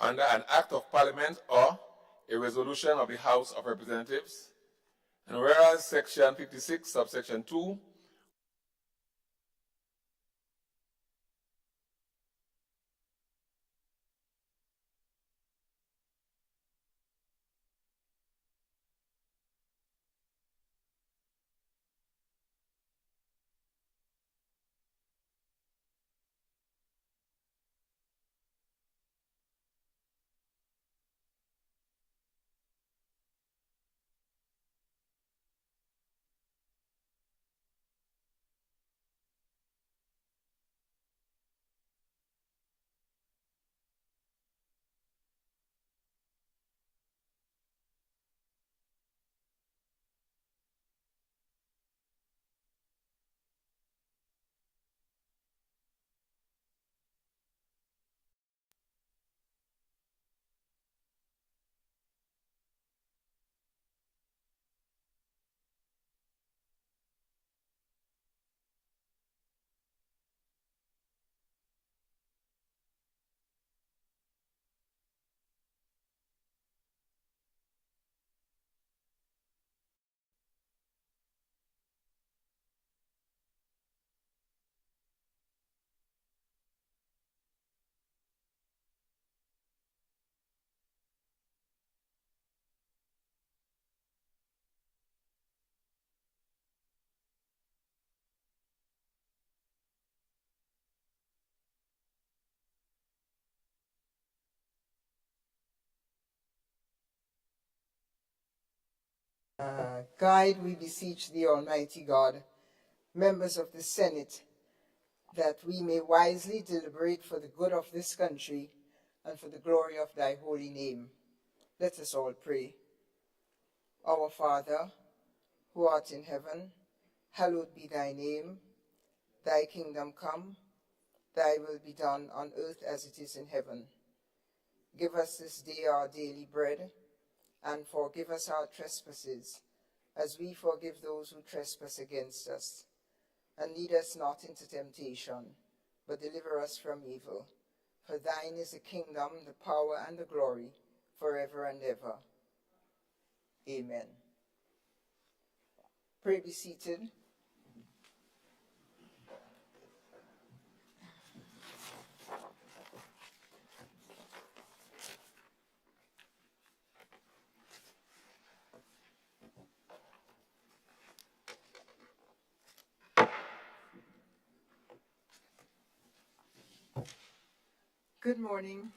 under an Act of Parliament or a resolution of the House of Representatives, and whereas Section 56, subsection 2, Guide, we beseech thee, Almighty God, members of the Senate, that we may wisely deliberate for the good of this country and for the glory of thy holy name. Let us all pray. Our Father, who art in heaven, hallowed be thy name. Thy kingdom come, thy will be done on earth as it is in heaven. Give us this day our daily bread, and forgive us our trespasses, as we forgive those who trespass against us. And lead us not into temptation, but deliver us from evil. For thine is the kingdom, the power, and the glory, forever and ever. Amen. Pray be seated. Good morning.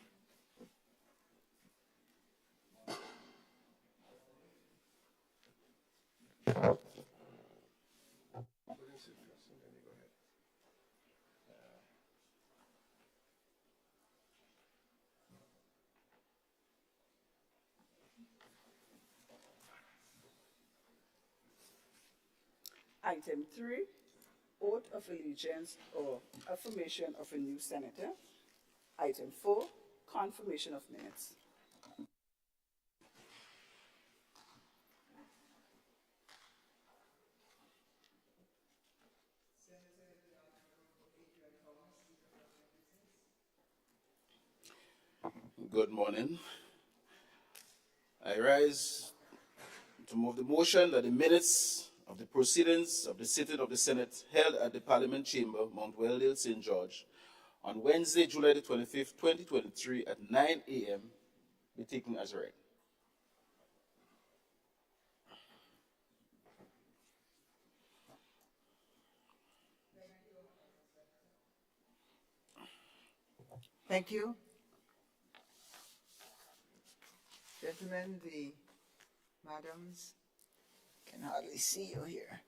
Item 3, oath of allegiance or affirmation of a new senator. Item 4, confirmation of minutes. Good morning. I rise to move the motion that the minutes of the proceedings of the sitting of the Senate held at the Parliament Chamber, Mount Weldale, St. George, on Wednesday, July the 25th, 2023 at 9 a.m. be taken as read. Thank you. Gentlemen, the madams, can hardly see you here.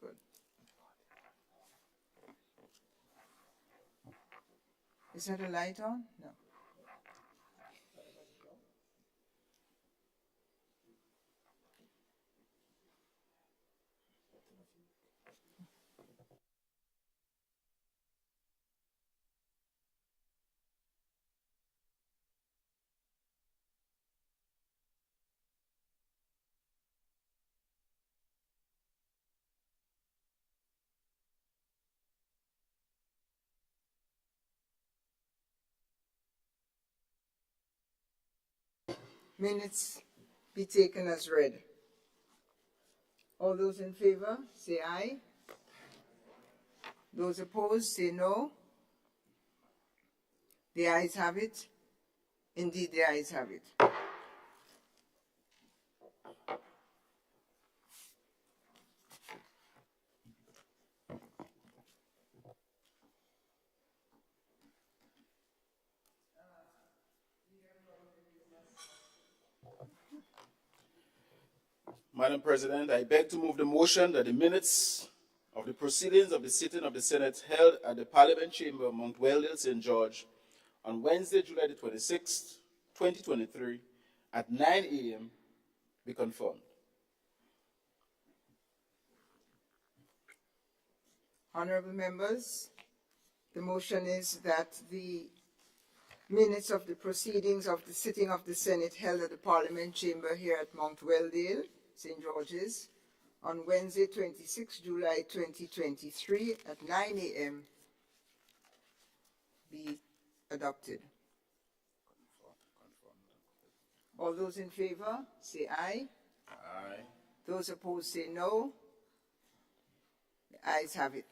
Good. Is that a light on? No. Minutes be taken as read. All those in favor, say aye. Those opposed, say no. The ayes have it. Indeed, the ayes have it. Madam President, I beg to move the motion that the minutes of the proceedings of the sitting of the Senate held at the Parliament Chamber, Mount Weldale, St. George, on Wednesday, July the 26th, 2023, at 9 a.m. be confirmed. Honorable members, the motion is that the minutes of the proceedings of the sitting of the Senate held at the Parliament Chamber here at Mount Weldale, St. George's, on Wednesday, 26 July 2023 at 9 a.m. be adopted. All those in favor, say aye. Aye. Those opposed, say no. The ayes have it.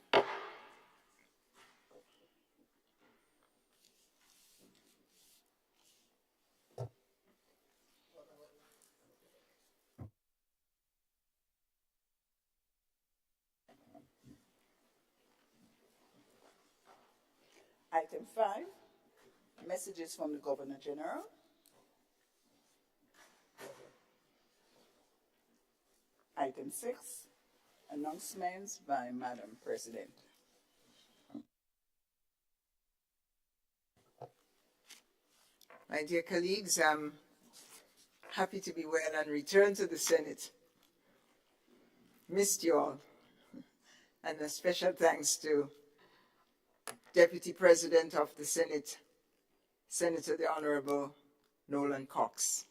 Item 5, messages from the Governor General. Item 6, announcements by Madam President. My dear colleagues, I'm happy to be well and return to the Senate. Missed you all. And a special thanks to Deputy President of the Senate, Senator the Honorable Nolan Cox.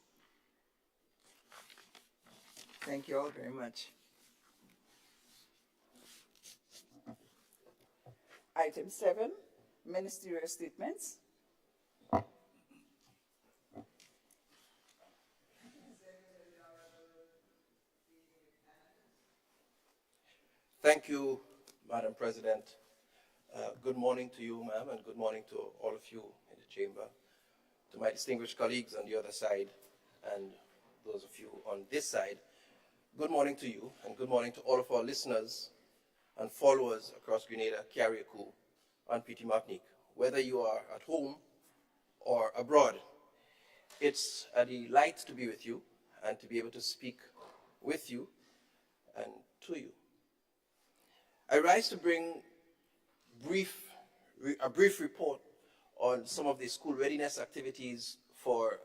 Thank you all very much. Item 7, ministerial statements. Thank you, Madam President. Good morning to you, ma'am, and good morning to all of you in the chamber, to my distinguished colleagues on the other side, and those of you on this side. Good morning to you, and good morning to all of our listeners and followers across Grenada, Carriacou, and Petit Martinique, whether you are at home or abroad. It's a delight to be with you and to be able to speak with you and to you. I rise to bring a brief report on some of the school readiness activities for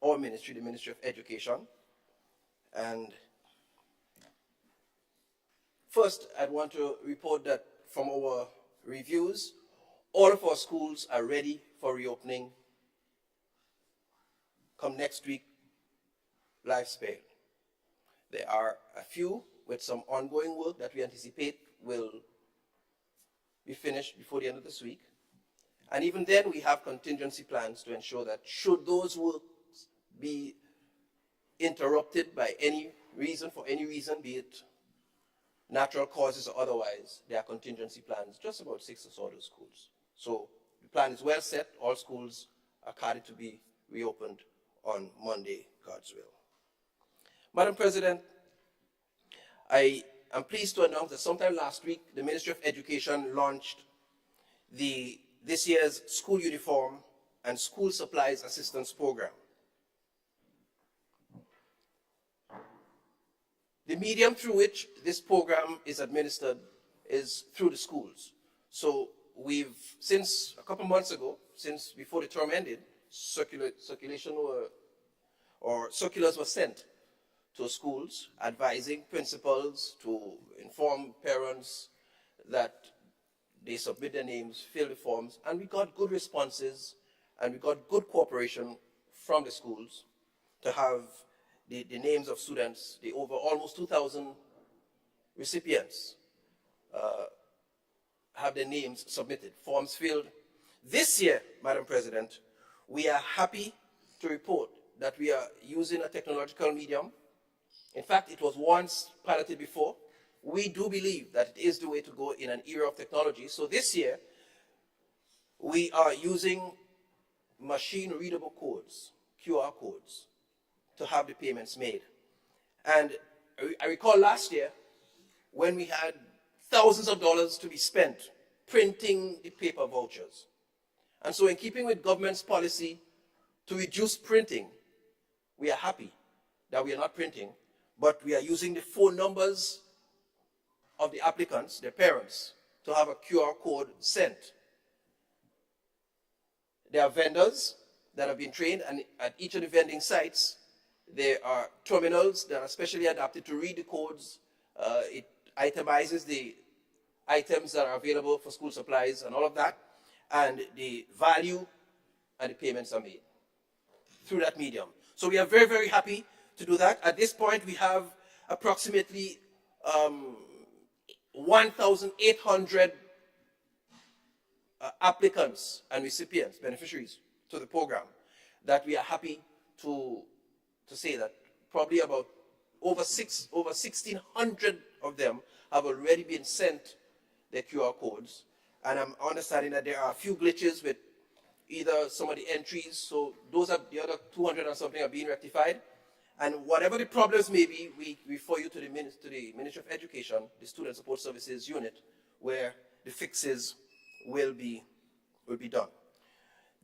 our ministry, the Ministry of Education. And first, I'd want to report that from our reviews, all of our schools are ready for reopening come next week, live spell. There are a few with some ongoing work that we anticipate will be finished before the end of this week. And even then, we have contingency plans to ensure that should those works be interrupted by any reason, for any reason, be it natural causes or otherwise, there are contingency plans just about 6 or so of those schools. So the plan is well set. All schools are carded to be reopened on Monday, God's will. Madam President, I am pleased to announce that sometime last week, the Ministry of Education launched this year's School Uniform and School Supplies Assistance Program. The medium through which this program is administered is through the schools. So we've, since a couple months ago, since before the term ended, circulars were sent to schools advising principals to inform parents that they submit their names, fill the forms, and we got good responses and we got good cooperation from the schools to have the names of students, the over almost 2,000 recipients have their names submitted, forms filled. This year, Madam President, we are happy to report that we are using a technological medium. In fact, it was once piloted before. We do believe that it is the way to go in an era of technology. So this year, we are using machine-readable codes, QR codes, to have the payments made. And I recall last year when we had thousands of dollars to be spent printing the paper vouchers. And so in keeping with government's policy to reduce printing, we are happy that we are not printing, but we are using the phone numbers of the applicants, their parents, to have a QR code sent. There are vendors that have been trained, and at each of the vending sites, there are terminals that are specially adapted to read the codes. It itemizes the items that are available for school supplies and all of that, and the value and the payments are made through that medium. So we are very, very happy to do that. At this point, we have approximately 1,800 applicants and recipients, beneficiaries to the program, that we are happy to say that probably about over 1,600 of them have already been sent their QR codes. And I'm understanding that there are a few glitches with either some of the entries, so those are the other 200 and something are being rectified. And whatever the problems may be, we refer you to the Ministry of Education, the Student Support Services unit, where the fixes will be done.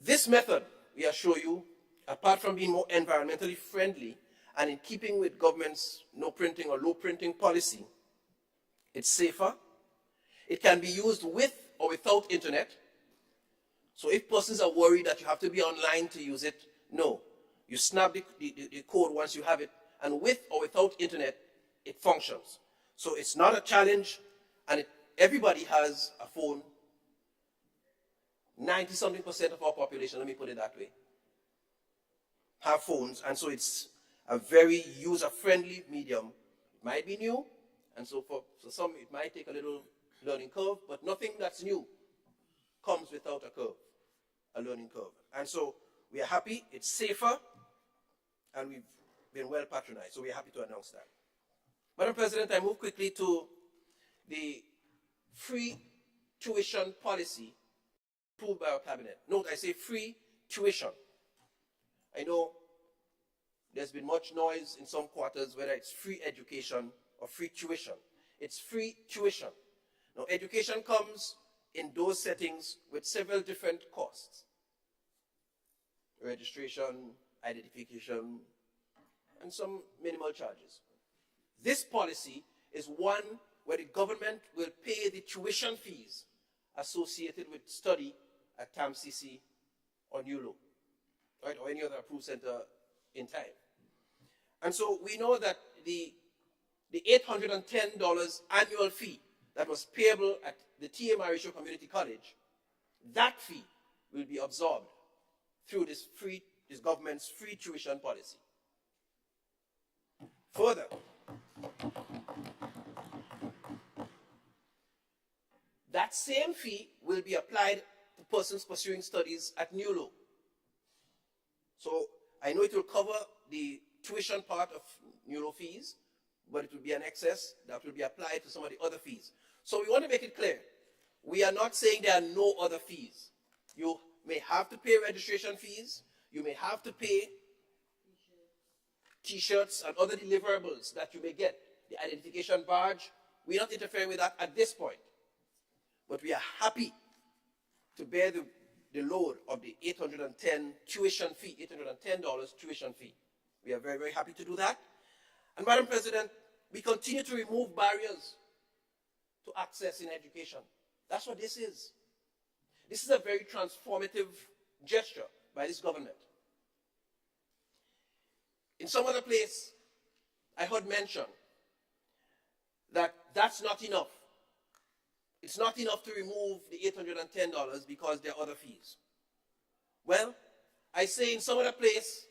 This method, we assure you, apart from being more environmentally friendly and in keeping with government's no printing or low printing policy, it's safer. It can be used with or without internet. So if persons are worried that you have to be online to use it, no. You snap the code once you have it, and with or without internet, it functions. So it's not a challenge, and everybody has a phone. 90-something% of our population, let me put it that way, have phones, and so it's a very user-friendly medium. It might be new, and so for some it might take a little learning curve, but nothing that's new comes without a learning curve. And so we are happy, it's safer, and we've been well patronized, so we are happy to announce that. Madam President, I move quickly to the free tuition policy approved by our cabinet. Note, I say free tuition. I know there's been much noise in some quarters whether it's free education or free tuition. It's free tuition. Now, education comes in those settings with several different costs. Registration, identification, and some minimal charges. This policy is one where the government will pay the tuition fees associated with study at TAMCC or NULO, right, or any other approved center in time. And so we know that the $810 annual fee that was payable at the T.A. Marisho Community College, that fee will be absorbed through this government's free tuition policy. Further, that same fee will be applied to persons pursuing studies at NULO. So I know it will cover the tuition part of NULO fees, but it will be an excess that will be applied to some of the other fees. So we want to make it clear. We are not saying there are no other fees. You may have to pay registration fees. You may have to pay T-shirts and other deliverables that you may get. The identification badge, we're not interfering with that at this point. But we are happy to bear the load of the $810 tuition fee, $810 tuition fee. We are very, very happy to do that. And Madam President, we continue to remove barriers to access in education. That's what this is. This is a very transformative gesture by this government. In some other place, I heard mention that that's not enough. It's not enough to remove the $810 because there are other fees. Well, I say in some other place,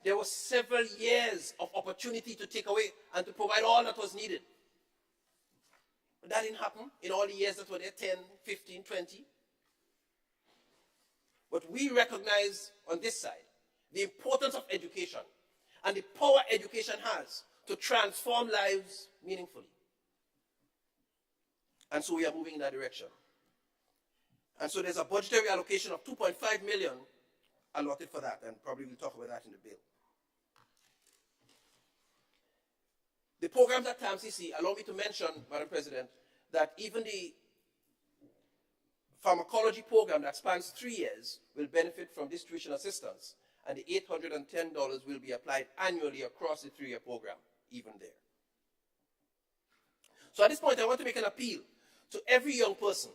there were several years of opportunity to take away and to provide all that was needed. But that didn't happen in all the years that were there, 10, 15, 20. But we recognize on this side the importance of education and the power education has to transform lives meaningfully. And so we are moving in that direction. And so there's a budgetary allocation of 2.5 million allotted for that, and probably we'll talk about that in the bill. The programs at TAMCC, allow me to mention, Madam President, that even the pharmacology program that spans 3 years will benefit from this tuition assistance, and the $810 will be applied annually across the 3-year program, even there. So at this point, I want to make an appeal to every young person,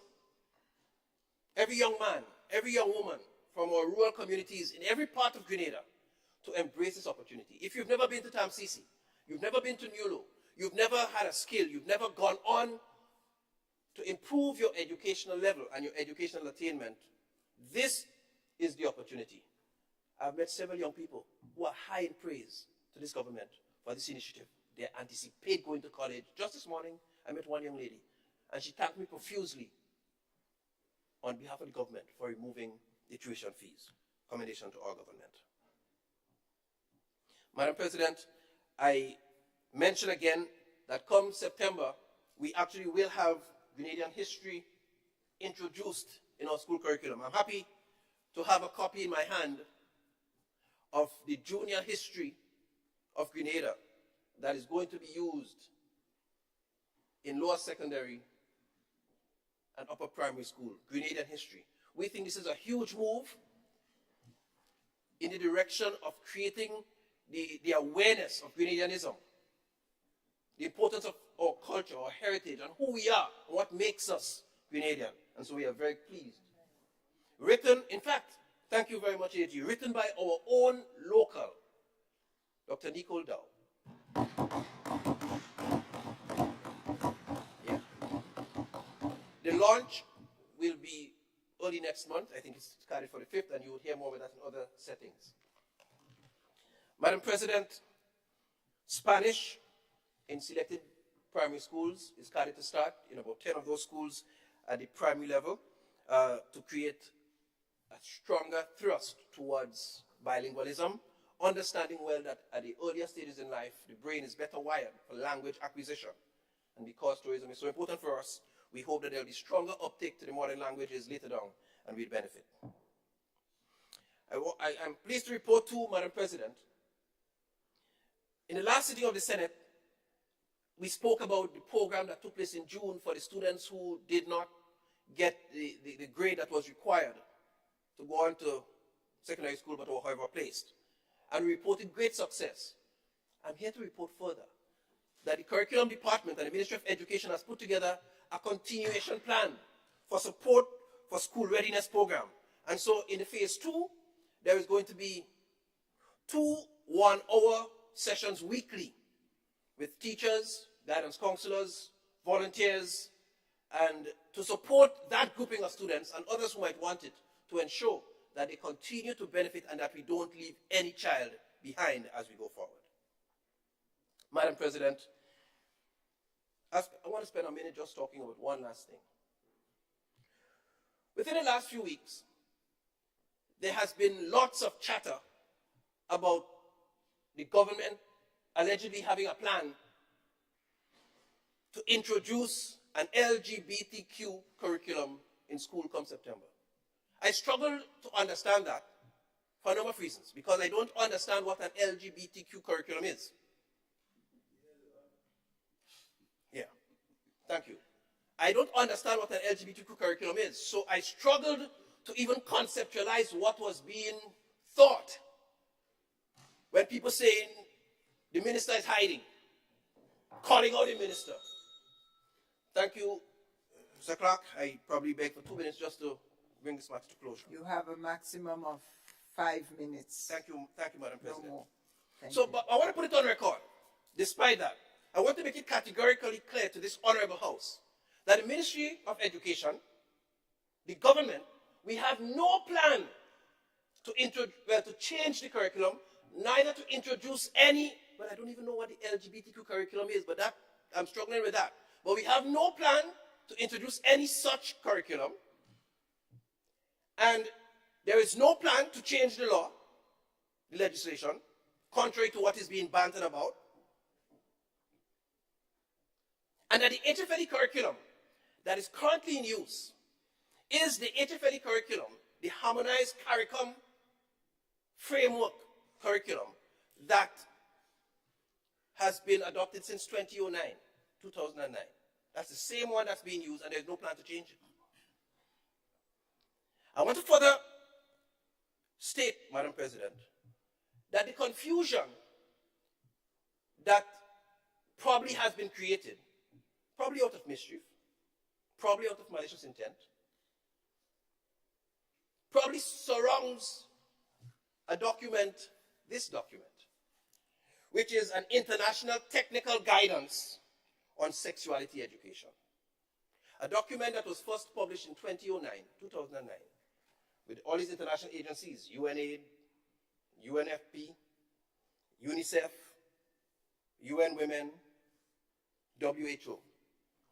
every young man, every young woman from our rural communities in every part of Grenada to embrace this opportunity. If you've never been to TAMCC, you've never been to NULO, you've never had a skill, you've never gone on to improve your educational level and your educational attainment, this is the opportunity. I've met several young people who are high in praise to this government for this initiative. They anticipate going to college. Just this morning, I met one young lady, and she thanked me profusely on behalf of the government for removing the tuition fees. Commendation to our government. Madam President, I mention again that come September, we actually will have Grenadian history introduced in our school curriculum. I'm happy to have a copy in my hand of the junior history of Grenada that is going to be used in lower secondary and upper primary school, Grenadian history. We think this is a huge move in the direction of creating the awareness of Grenadianism, the importance of our culture, our heritage, and who we are, and what makes us Grenadian. And so we are very pleased. Written, in fact, thank you very much, AG, written by our own local, Dr. Nicole Dow. Yeah. The launch will be early next month. I think it's scheduled for the 5th, and you will hear more about that in other settings. Madam President, Spanish in selected primary schools is scheduled to start in about 10 of those schools at the primary level to create a stronger thrust towards bilingualism, understanding well that at the earlier stages in life, the brain is better wired for language acquisition. And because tourism is so important for us, we hope that there will be stronger uptake to the modern languages later down, and we'll benefit. I'm pleased to report too, Madam President, in the last sitting of the Senate, we spoke about the program that took place in June for the students who did not get the grade that was required to go on to secondary school but were however placed. And we reported great success. I'm here to report further that the curriculum department and the Ministry of Education has put together a continuation plan for support for school readiness program. And so in the phase 2, there is going to be 2 one-hour sessions weekly with teachers, guidance counselors, volunteers, and to support that grouping of students and others who might want it, to ensure that they continue to benefit and that we don't leave any child behind as we go forward. Madam President, I want to spend a minute just talking about one last thing. Within the last few weeks, there has been lots of chatter about the government allegedly having a plan to introduce an LGBTQ curriculum in school come September. I struggle to understand that for a number of reasons, because I don't understand what an LGBTQ curriculum is. Yeah, thank you. I don't understand what an LGBTQ curriculum is, so I struggled to even conceptualize what was being thought when people saying the minister is hiding, calling out the minister. Thank you, Mr. Clark. I probably beg for 2 minutes just to bring this matter to closure. You have a maximum of 5 minutes. Thank you, Madam President. No more. Thank So, you. but I want to put it on record. Despite that, I want to make it categorically clear to this honorable House that the Ministry of Education, the government, we have no plan to change the curriculum, neither to introduce any, well, I don't even know what the LGBTQ curriculum is, but that, I'm struggling with that. But we have no plan to introduce any such curriculum. And There is no plan to change the law, the legislation, contrary to what is being bantered about. And that the HFLE curriculum that is currently in use is the HFLE curriculum, the harmonized CARICOM framework curriculum that has been adopted since 2009. That's the same one that's being used, and there's no plan to change it. I want to further state, Madam President, that the confusion that probably has been created, probably out of mischief, probably out of malicious intent, probably surrounds a document, this document, which is an international technical guidance on sexuality education. A document that was first published in 2009, with all these international agencies, UNAID, UNFP, UNICEF, UN Women, WHO.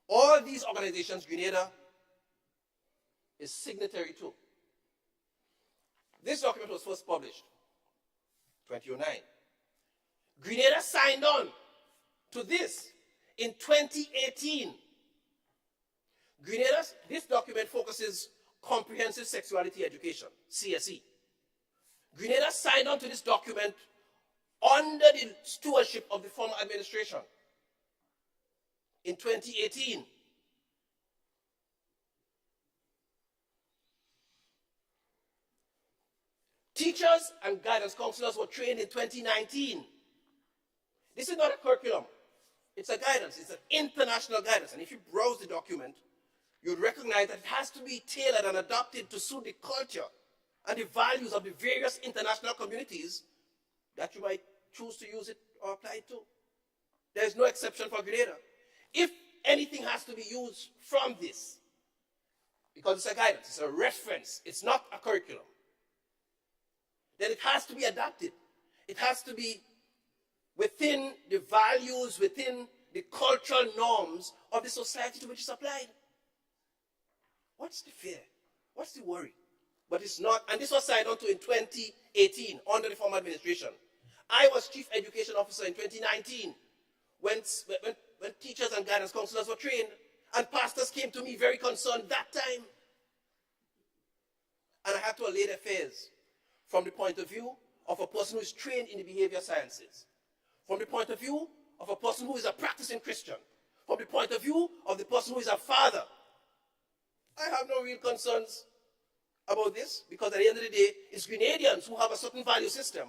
All these organizations, Grenada is signatory to. This document was first published 2009. Grenada signed on to this in 2018. This document focuses comprehensive sexuality education, CSE. Grenada signed on to this document under the stewardship of the former administration in 2018. Teachers and guidance counselors were trained in 2019. This is not a curriculum. It's a guidance. It's an international guidance. And if you browse the document, you'd recognize that it has to be tailored and adapted to suit the culture and the values of the various international communities that you might choose to use it or apply it to. There is no exception for Grenada. If anything has to be used from this, because it's a guidance, it's a reference, it's not a curriculum, then it has to be adapted. It has to be within the values, within the cultural norms of the society to which it's applied. What's the fear? What's the worry? But it's not, and this was signed on to in 2018 under the former administration. I was Chief Education Officer in 2019 when teachers and guidance counselors were trained, and pastors came to me very concerned that time. And I had to allay their fears from the point of view of a person who is trained in the behavior sciences, from the point of view of a person who is a practicing Christian, from the point of view of the person who is a father. I have no real concerns about this, because at the end of the day, it's Grenadians who have a certain value system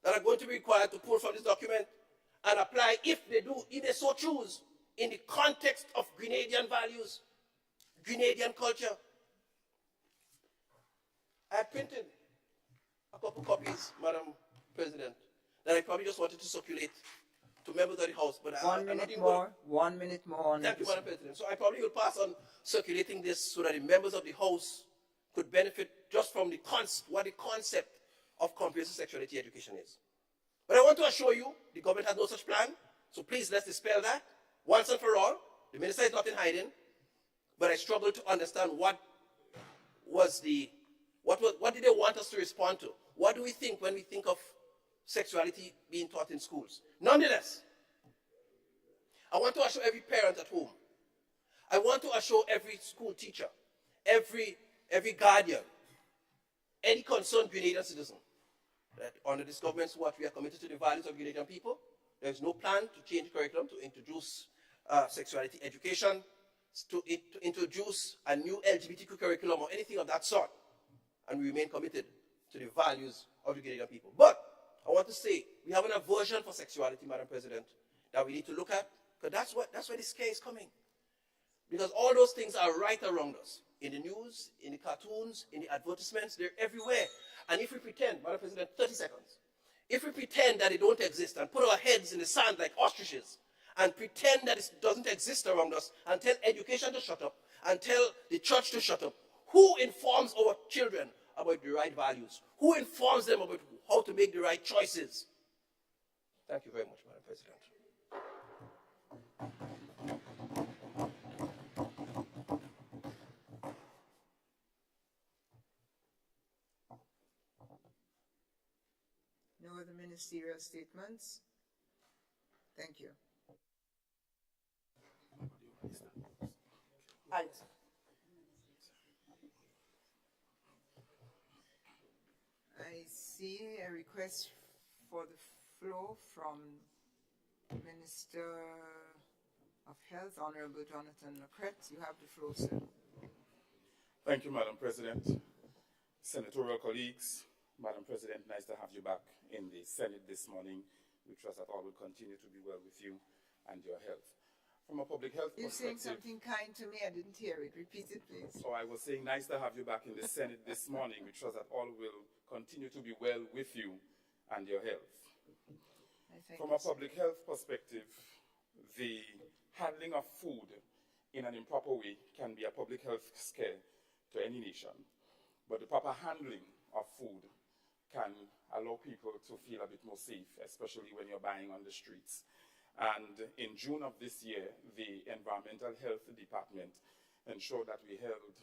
that are going to be required to pull from this document and apply, if they so choose, in the context of Grenadian values, Grenadian culture. I printed a couple copies, Madam President, that I probably just wanted to circulate to members of the House. But 1 minute more, 1 minute more. Thank you, Madam President. So I probably will pass on circulating this so that the members of the House could benefit just from what the concept of comprehensive sexuality education is. But I want to assure you, the government has no such plan. So please, let's dispel that once and for all. The minister is not in hiding, but I struggle to understand what did they want us to respond to? What do we think when we think of sexuality being taught in schools? Nonetheless, I want to assure every parent at home, I want to assure every school teacher, every guardian, any concerned Grenadian citizen, that under this government's watch we are committed to the values of Grenadian people. There is no plan to change curriculum, to introduce sexuality education, to introduce a new LGBTQ curriculum or anything of that sort. And we remain committed to the values of the Grenadian people. But I want to say, we have an aversion for sexuality, Madam President, that we need to look at, because that's where the scare is coming. Because all those things are right around us. In the news, in the cartoons, in the advertisements, they're everywhere. And if we pretend, Madam President, 30 seconds, if we pretend that they don't exist and put our heads in the sand like ostriches and pretend that it doesn't exist around us and tell education to shut up and tell the church to shut up, who informs our children about the right values? Who informs them about how to make the right choices? Thank you very much, Madam President. further ministerial statements? Thank you. Item. I see a request for the floor from Minister of Health, Honorable Jonathan Lacrette. You have the floor, sir. Thank you, Madam President. Senatorial colleagues, Madam President, nice to have you back in the Senate this morning. We trust that all will continue to be well with you and your health. From a public health You're saying perspective, something kind to me. I didn't hear it. Repeat it, please. so I was saying nice to have you back in the Senate this morning. We trust that all will continue to be well with you and your health. I thank From you, a sir. public health perspective, the handling of food in an improper way can be a public health scare to any nation. But the proper handling of food can allow people to feel a bit more safe, especially when you're buying on the streets. And in June of this year, the Environmental Health Department ensured that we held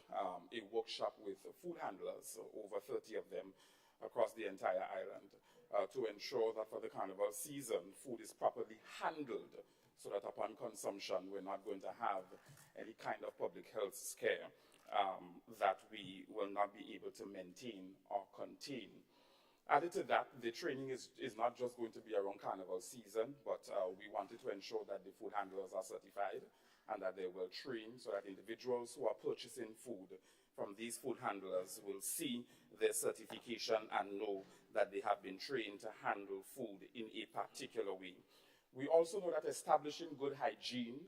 a workshop with food handlers, over 30 of them, across the entire island, to ensure that for the carnival season, food is properly handled so that upon consumption, we're not going to have any kind of public health scare that we will not be able to maintain or contain. Added to that, the training is not just going to be around carnival season, but we wanted to ensure that the food handlers are certified and that they will train so that individuals who are purchasing food from these food handlers will see their certification and know that they have been trained to handle food in a particular way. We also know that establishing good hygiene,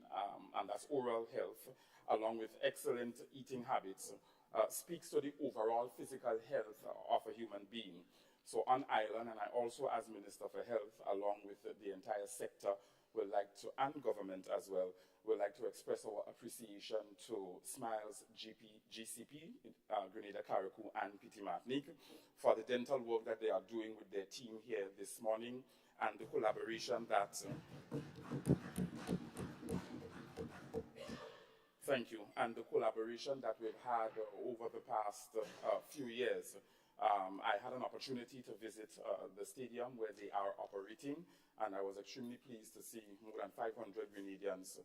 and that's oral health, along with excellent eating habits, speaks to the overall physical health of a human being. So on island, and I also as Minister for Health, along with the entire sector, would like to, and government as well, would like to express our appreciation to Smiles GCP, Grenada Carriacou, and PT Martinique for the dental work that they are doing with their team here this morning, and the collaboration that thank you, and the collaboration that we've had over the past few years. I had an opportunity to visit the stadium where they are operating, and I was extremely pleased to see more than 500 Grenadians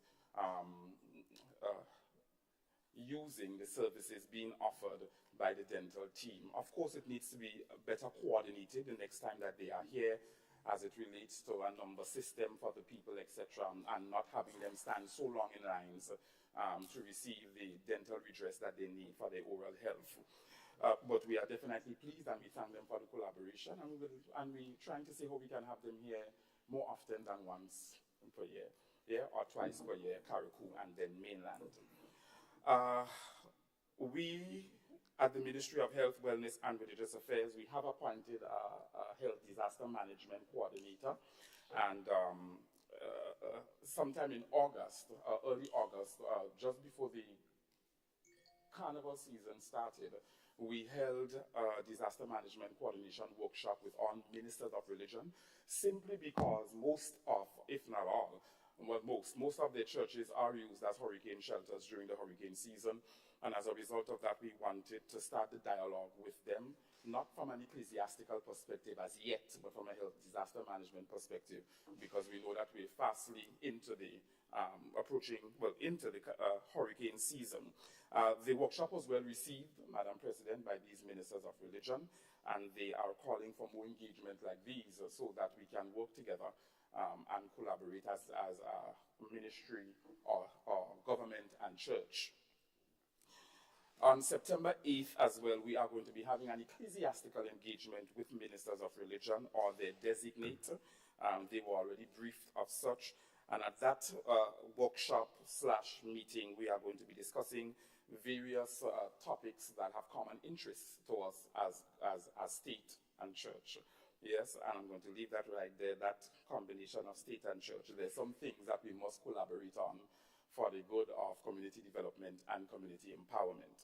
using the services being offered by the dental team. Of course, it needs to be better coordinated the next time that they are here, as it relates to a number system for the people, etc., and not having them stand so long in lines to receive the dental redress that they need for their oral health. But we are definitely pleased, and we thank them for the collaboration, and we're trying to see how we can have them here more often than once per year, or twice per year, Carriacou and then mainland. We at the Ministry of Health, Wellness and Religious Affairs, we have appointed a health disaster management coordinator, and sometime in August, early August, just before the carnival season started, we held a disaster management coordination workshop with all ministers of religion, simply because most of, if not all, well, most of their churches are used as hurricane shelters during the hurricane season. And as a result of that, we wanted to start the dialogue with them, not from an ecclesiastical perspective as yet, but from a health disaster management perspective, because we know that we're fastly into the into the hurricane season. The workshop was well received, Madam President, by these ministers of religion, and they are calling for more engagement like these so that we can work together and collaborate as a ministry or government and church. On September 8th as well, we are going to be having an ecclesiastical engagement with ministers of religion or their designate. They were already briefed of such. And at that workshop/meeting, we are going to be discussing various topics that have common interests to us as state and church. Yes, and I'm going to leave that right there, that combination of state and church. There's some things that we must collaborate on for the good of community development and community empowerment.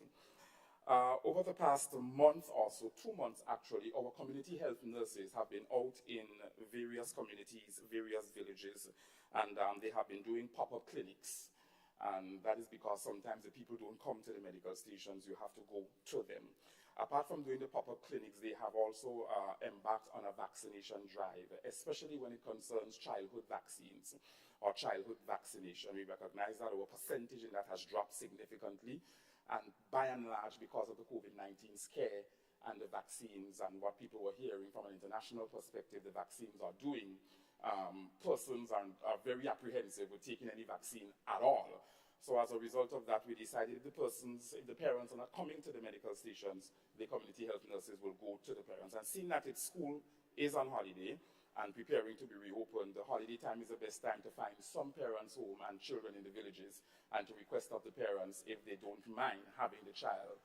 Over the past month or so, 2 months actually, our community health nurses have been out in various communities, various villages, and they have been doing pop-up clinics. And that is because sometimes the people don't come to the medical stations, you have to go to them. Apart from doing the pop-up clinics, they have also embarked on a vaccination drive, especially when it concerns childhood vaccines or childhood vaccination. We recognize that our percentage in that has dropped significantly, and by and large, because of the COVID-19 scare and the vaccines and what people were hearing from an international perspective, the vaccines are doing, persons are very apprehensive with taking any vaccine at all. So as a result of that, we decided if the parents are not coming to the medical stations, the community health nurses will go to the parents. And seeing that school is on holiday and preparing to be reopened, the holiday time is the best time to find some parents home and children in the villages and to request of the parents if they don't mind having the child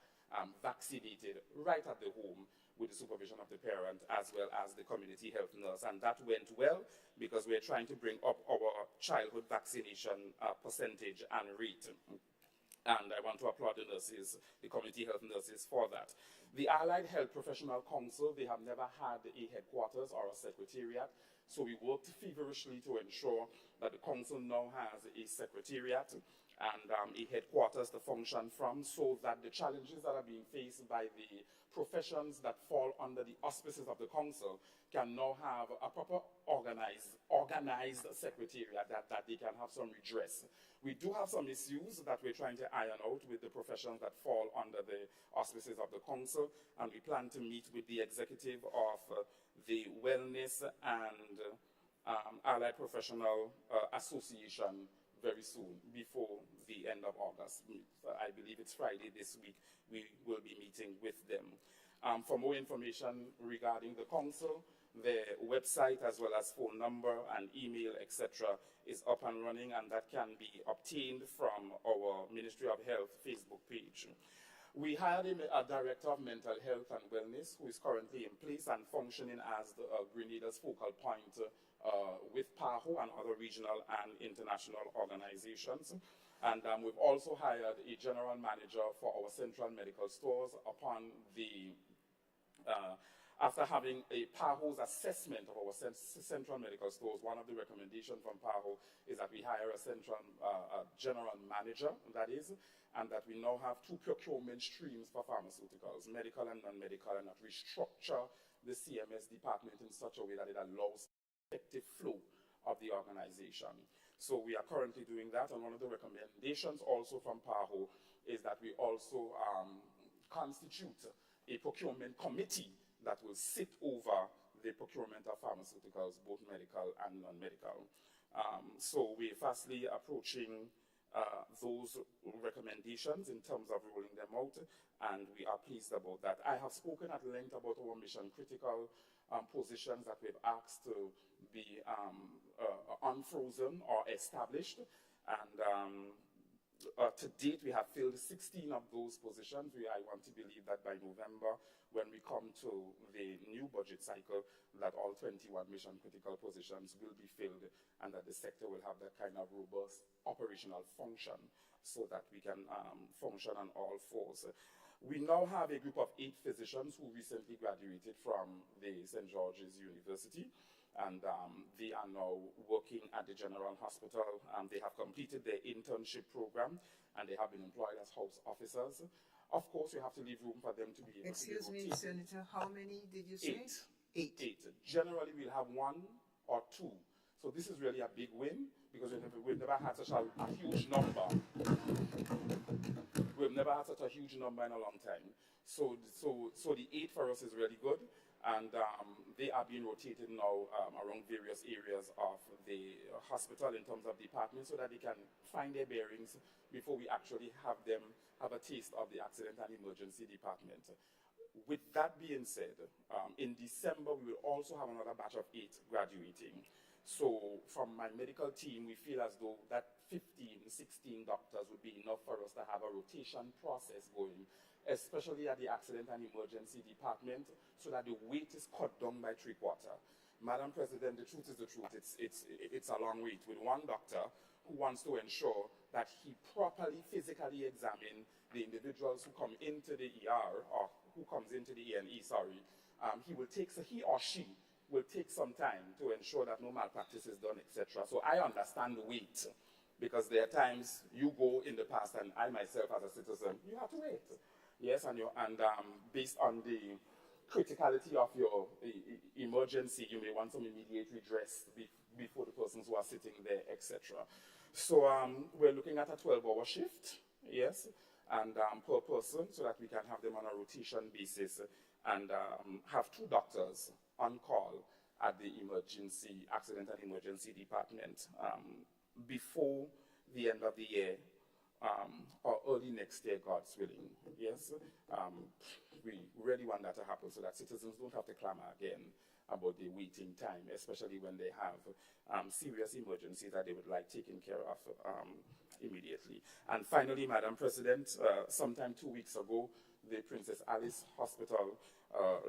vaccinated right at the home with the supervision of the parent as well as the community health nurse. And that went well because we're trying to bring up our childhood vaccination percentage and rate. And I want to applaud the nurses, the community health nurses, for that. The Allied Health Professional Council, they have never had a headquarters or a secretariat, so we worked feverishly to ensure that the council now has a secretariat and a headquarters to function from, so that the challenges that are being faced by the professions that fall under the auspices of the council can now have a proper organized secretariat that they can have some redress. We do have some issues that we're trying to iron out with the professions that fall under the auspices of the council, and we plan to meet with the executive of the Wellness and Allied Professional Association very soon, before the end of August. I believe it's Friday this week, we will be meeting with them. For more information regarding the council, the website as well as phone number and email, etc., is up and running, and that can be obtained from our Ministry of Health Facebook page. We hired a director of mental health and wellness who is currently in place and functioning as the Grenada's focal point with PAHO and other regional and international organizations. And we've also hired a general manager for our central medical stores upon the after having a PAHO's assessment of our central medical stores. One of the recommendations from PAHO is that we hire a central general manager, that is, and that we now have 2 procurement streams for pharmaceuticals, medical and non-medical, and that we structure the CMS department in such a way that it allows effective flow of the organization. So we are currently doing that, and one of the recommendations also from PAHO is that we also constitute a procurement committee that will sit over the procurement of pharmaceuticals, both medical and non-medical. So we're fastly approaching those recommendations in terms of rolling them out, and we are pleased about that. I have spoken at length about our mission critical positions that we've asked to be unfrozen or established, and to date we have filled 16 of those positions. I want to believe that by November, when we come to the new budget cycle, that all 21 mission critical positions will be filled and that the sector will have that kind of robust operational function so that we can function on all fours. We now have a group of 8 physicians who recently graduated from the St. George's University, and they are now working at the General Hospital. They have completed their internship program and they have been employed as house officers. Of course, you have to leave room for them to be able Excuse to me, Senator, how many did you say? 8. 8. Generally, we'll have 1 or 2. So this is really a big win because we've never had such a huge number. We've never had such a huge number in a long time. So the 8 for us is really good, and they are being rotated now around various areas of the hospital in terms of departments so that they can find their bearings before we actually have them have a taste of the accident and emergency department. With that being said, in December we will also have another batch of 8 graduating. So from my medical team, we feel as though that 15, 16 doctors would be enough for us to have a rotation process going, especially at the accident and emergency department, so that the wait is cut down by 3/4. Madam President, the truth is the truth. It's a long wait with one doctor who wants to ensure that he properly physically examine the individuals who come into the ER, or who comes into the E&E, sorry. He or she will take some time to ensure that no malpractice is done, etc. So I understand the wait, because there are times you go in the past, and I myself as a citizen, you have to wait. Yes, and based on the criticality of your emergency, you may want some immediate redress before the persons who are sitting there, etc. So we're looking at a 12-hour shift, yes, and per person, so that we can have them on a rotation basis and have 2 doctors on call at the accident and emergency department before the end of the year or early next year, God's willing. Yes, we really want that to happen so that citizens don't have to clamor again about the waiting time, especially when they have serious emergencies that they would like taken care of immediately. And finally, Madam President, sometime 2 weeks ago, the Princess Alice Hospital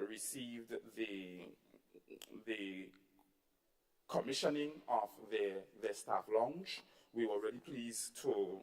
received the commissioning of their staff lounge. We were really pleased to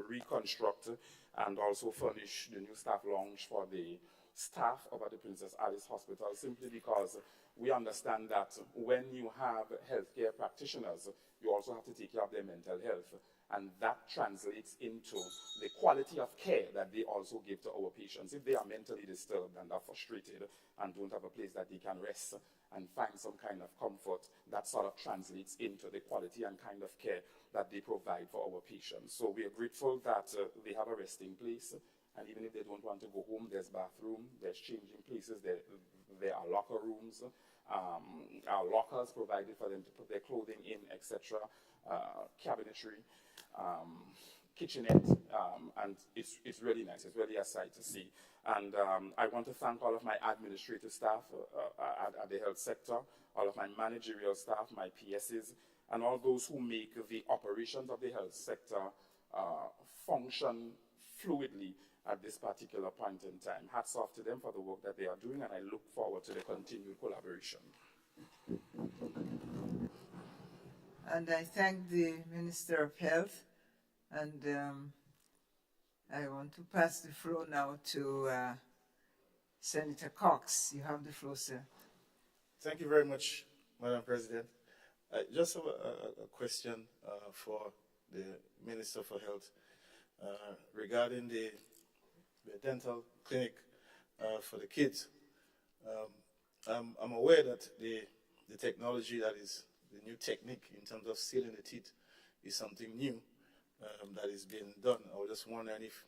reconstruct and also furnish the new staff lounge for the staff over the Princess Alice Hospital, simply because we understand that when you have healthcare practitioners, you also have to take care of their mental health. And that translates into the quality of care that they also give to our patients. If they are mentally disturbed and are frustrated and don't have a place that they can rest and find some kind of comfort, that sort of translates into the quality and kind of care that they provide for our patients. So we are grateful that they have a resting place, and even if they don't want to go home, there's bathroom, there's changing places, there are locker rooms, our lockers provided for them to put their clothing in, etc., cabinetry, kitchenette, and it's really nice. It's really a sight to see. And I want to thank all of my administrative staff at the health sector, all of my managerial staff, my PSs, and all those who make the operations of the health sector function fluidly at this particular point in time. Hats off to them for the work that they are doing, and I look forward to the continued collaboration. And I thank the Minister of Health, and I want to pass the floor now to Senator Cox. You have the floor, sir. Thank you very much, Madam President. I just have a question for the Minister for Health regarding the dental clinic for the kids. I'm aware that the technology that is the new technique in terms of sealing the teeth is something new that is being done. I was just wondering if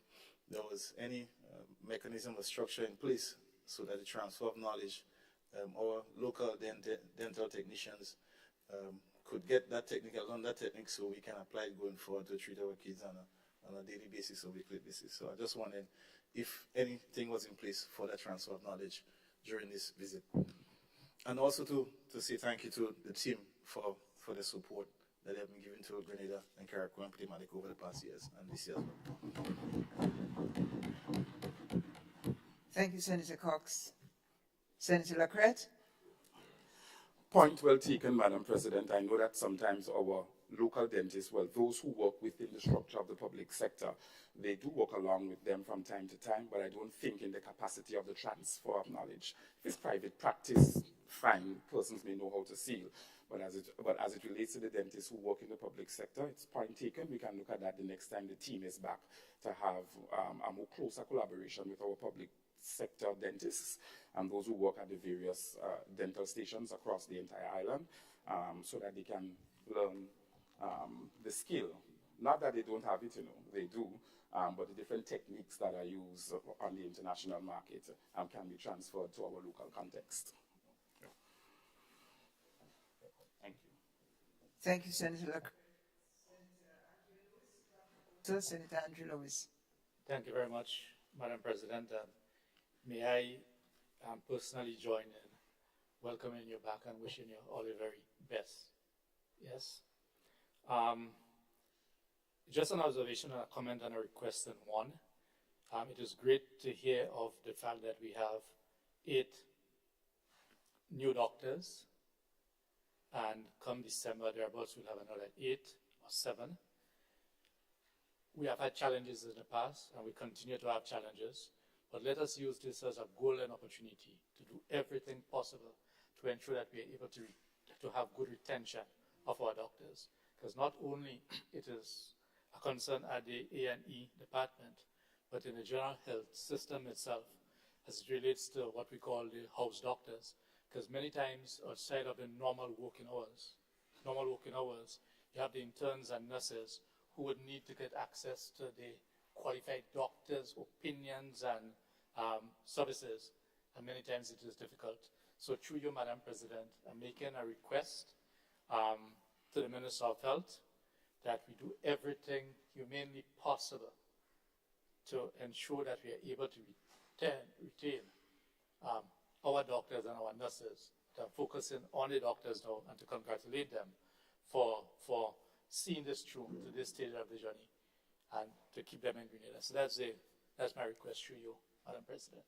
there was any mechanism or structure in place so that the transfer of knowledge, our local dental technicians could get that technique, learn that technique, so we can apply it going forward to treat our kids on a daily basis or weekly basis. So I just wondered if anything was in place for that transfer of knowledge during this visit. And also to say thank you to the team for the support that they have been giving to Grenada and Carriacou and Ptematic over the past years and this year as well. Thank you, Senator Cox. Senator Lacrette? Point well taken, Madam President. I know that sometimes our local dentists, well, those who work within the structure of the public sector, they do work along with them from time to time, but I don't think in the capacity of the transfer of knowledge. If it's private practice, fine, persons may know how to seal, but as it relates to the dentists who work in the public sector, it's point taken. We can look at that the next time the team is back to have a more closer collaboration with our public sector dentists and those who work at the various dental stations across the entire island, so that they can learn the skill. Not that they don't have it, they do, but the different techniques that are used on the international market can be transferred to our local context. Thank you. Thank you, Senator Lacrette. Senator Andrew Lewis. Thank you very much, Madam President. May I personally join in welcoming you back and wishing you all the very best. Yes. Just an observation and a comment and a request in one. It is great to hear of the fact that we have 8 new doctors, and come December, thereabouts, we'll have another 8 or 7. We have had challenges in the past, and we continue to have challenges, but let us use this as a golden opportunity to do everything possible to ensure that we are able to have good retention of our doctors. Because not only it is a concern at the A&E department, but in the general health system itself, as it relates to what we call the house doctors, because many times outside of the normal working hours, you have the interns and nurses who would need to get access to the qualified doctors' opinions and services, and many times it is difficult. So through you, Madam President, I'm making a request to the Minister of Health that we do everything humanly possible to ensure that we are able to retain our doctors and our nurses, to focusing on the doctors now and to congratulate them for seeing this through to this stage of the journey and to keep them in Grenada. So that's my request through you, Madam President.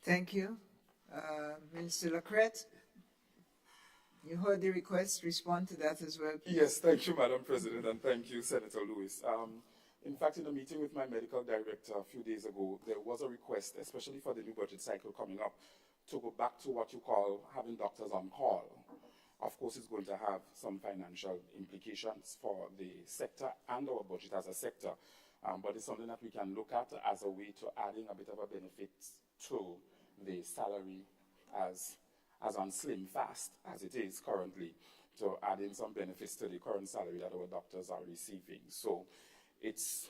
Thank you. Minister Lacrette, you heard the request. Respond to that as well, please. Yes, thank you, Madam President, and thank you, Senator Lewis. In fact, in a meeting with my medical director a few days ago, there was a request, especially for the new budget cycle coming up, to go back to what you call having doctors on call. Of course, it's going to have some financial implications for the sector and our budget as a sector, but it's something that we can look at as a way to adding a bit of a benefit to the salary as on slim fast as it is currently, to adding some benefits to the current salary that our doctors are receiving. So it's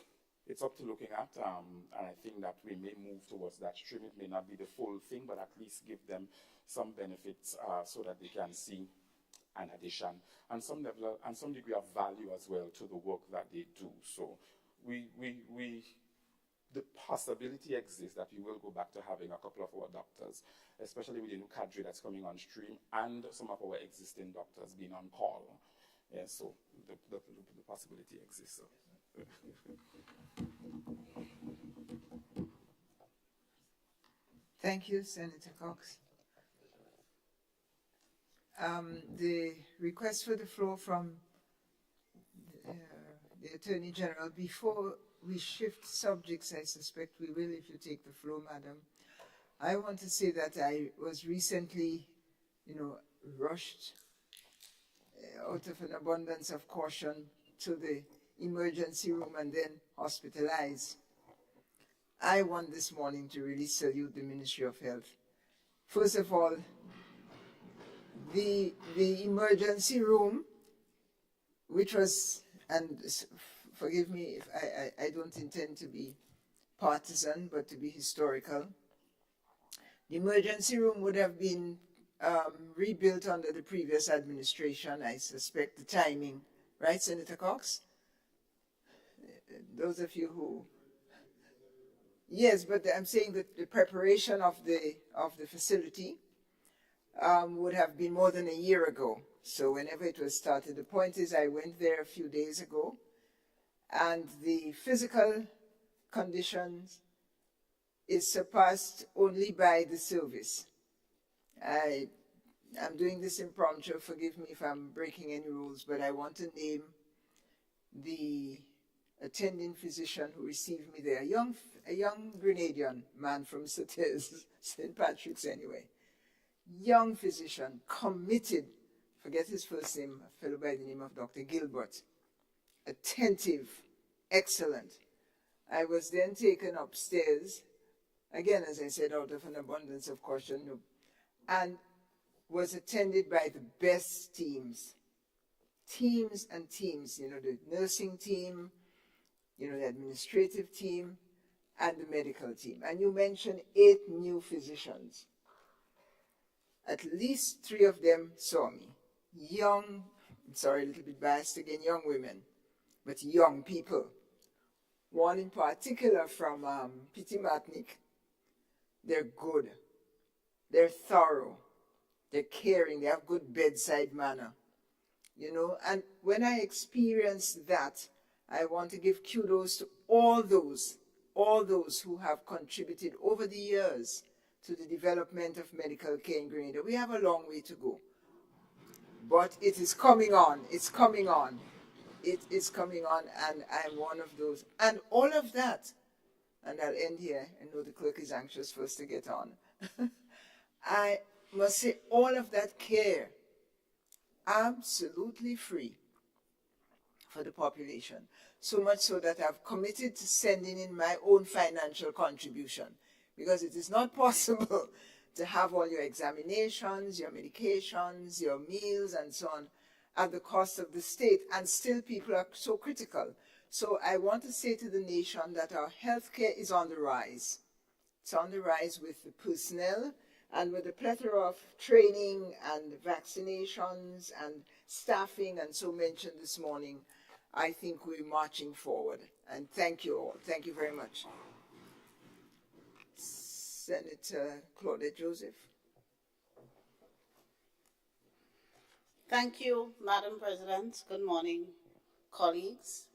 up to looking at, and I think that we may move towards that stream. It may not be the full thing, but at least give them some benefits so that they can see an addition and some level and some degree of value as well to the work that they do. So the possibility exists that we will go back to having a couple of our doctors, especially with the new cadre that's coming on stream and some of our existing doctors being on call. Yeah, so the possibility exists. So. Thank you, Senator Cox. The request for the floor from the Attorney General. Before we shift subjects, I suspect we will if you take the floor, Madam. I want to say that I was recently, rushed out of an abundance of caution to the emergency room and then hospitalized. I want this morning to really salute the Ministry of Health. First of all, the emergency room, which was, and forgive me if I don't intend to be partisan, but to be historical. The emergency room would have been rebuilt under the previous administration. I suspect the timing, right, Senator Cox? Those of you who, yes, but I'm saying that the preparation of the facility would have been more than a year ago. So whenever it was started, the point is I went there a few days ago, and the physical conditions is surpassed only by the service. I'm doing this impromptu, forgive me if I'm breaking any rules, but I want to name the attending physician who received me there, a young Grenadian man from St. Patrick's anyway. Young physician, committed, forget his first name, a fellow by the name of Dr. Gilbert. Attentive, excellent. I was then taken upstairs, again, as I said, out of an abundance of caution, and was attended by the best teams. Teams and teams, the nursing team, the administrative team, and the medical team. And you mentioned 8 new physicians. At least 3 of them saw me. Young, I'm sorry, a little bit biased again, young women, but young people. One in particular from Pitimatnik. They're good. They're thorough. They're caring. They have good bedside manner. And when I experienced that, I want to give kudos to all those who have contributed over the years to the development of medical care in Grenada. We have a long way to go. But it is coming on. It's coming on. It is coming on, and I'm one of those. And all of that, and I'll end here. I know the clerk is anxious for us to get on. I must say, all of that care, absolutely free for the population. so much so that I've committed to sending in my own financial contribution, because it is not possible to have all your examinations, your medications, your meals, and so on at the cost of the state, and still people are so critical. So I want to say to the nation that our healthcare is on the rise. It's on the rise with the personnel and with the plethora of training and vaccinations and staffing and so mentioned this morning. I think we're marching forward. And thank you all. Thank you very much. Senator Claudette Joseph. Thank you, Madam President. Good morning, colleagues,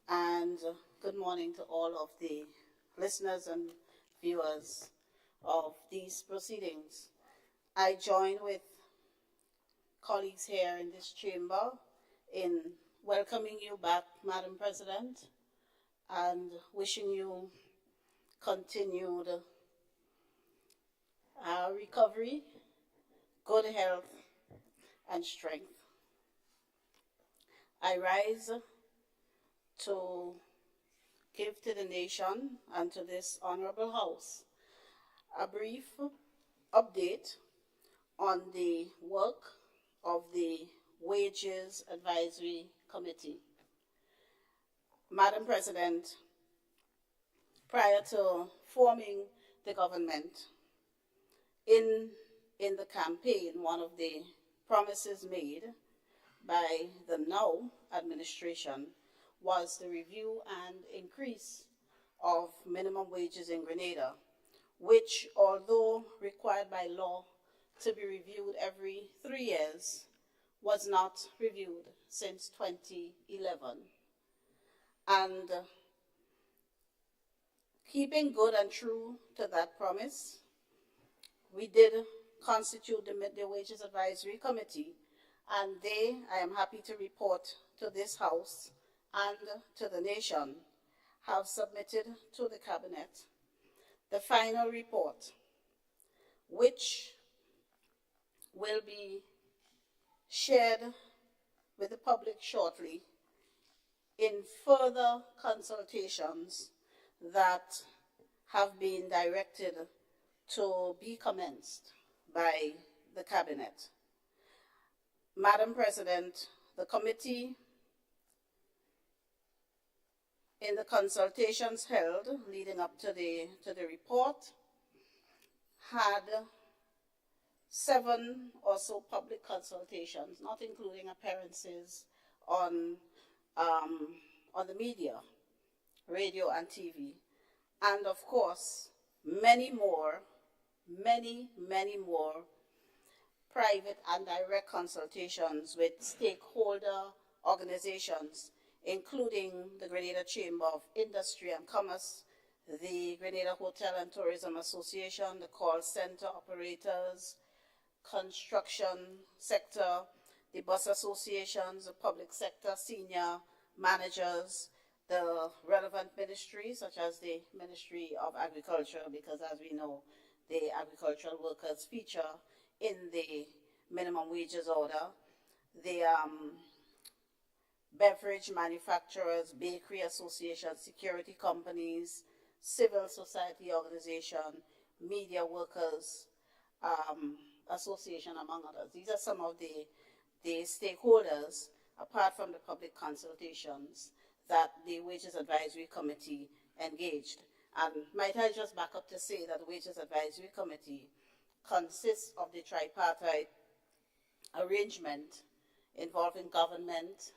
and good morning to all of the listeners and viewers of these proceedings. I join with colleagues here in this chamber in welcoming you back, Madam President, and wishing you continued recovery, good health, and strength. I rise to give to the nation and to this honorable house a brief update on the work of the Wages Advisory Committee. Madam President, prior to forming the government, in the campaign, one of the promises made by the now administration was the review and increase of minimum wages in Grenada, which, although required by law to be reviewed every 3 years, was not reviewed since 2011. And keeping good and true to that promise, we did constitute the Wages Advisory Committee, and they, I am happy to report to this House and to the nation, have submitted to the Cabinet the final report, which will be shared with the public shortly in further consultations that have been directed to be commenced by the Cabinet. Madam President, the committee, in the consultations held leading up to the report, had 7 or so public consultations, not including appearances on the media, radio and TV, and of course, many more private and direct consultations with stakeholder organizations, including the Grenada Chamber of Industry and Commerce, the Grenada Hotel and Tourism Association, the call center operators, construction sector, the bus associations, the public sector senior managers, the relevant ministries such as the Ministry of Agriculture, because as we know, the agricultural workers feature in the minimum wages order, the beverage manufacturers, bakery associations, security companies, civil society organization, media workers association, among others. These are some of the stakeholders, apart from the public consultations, that the Wages Advisory Committee engaged. And might I just back up to say that the Wages Advisory Committee consists of the tripartite arrangement involving government,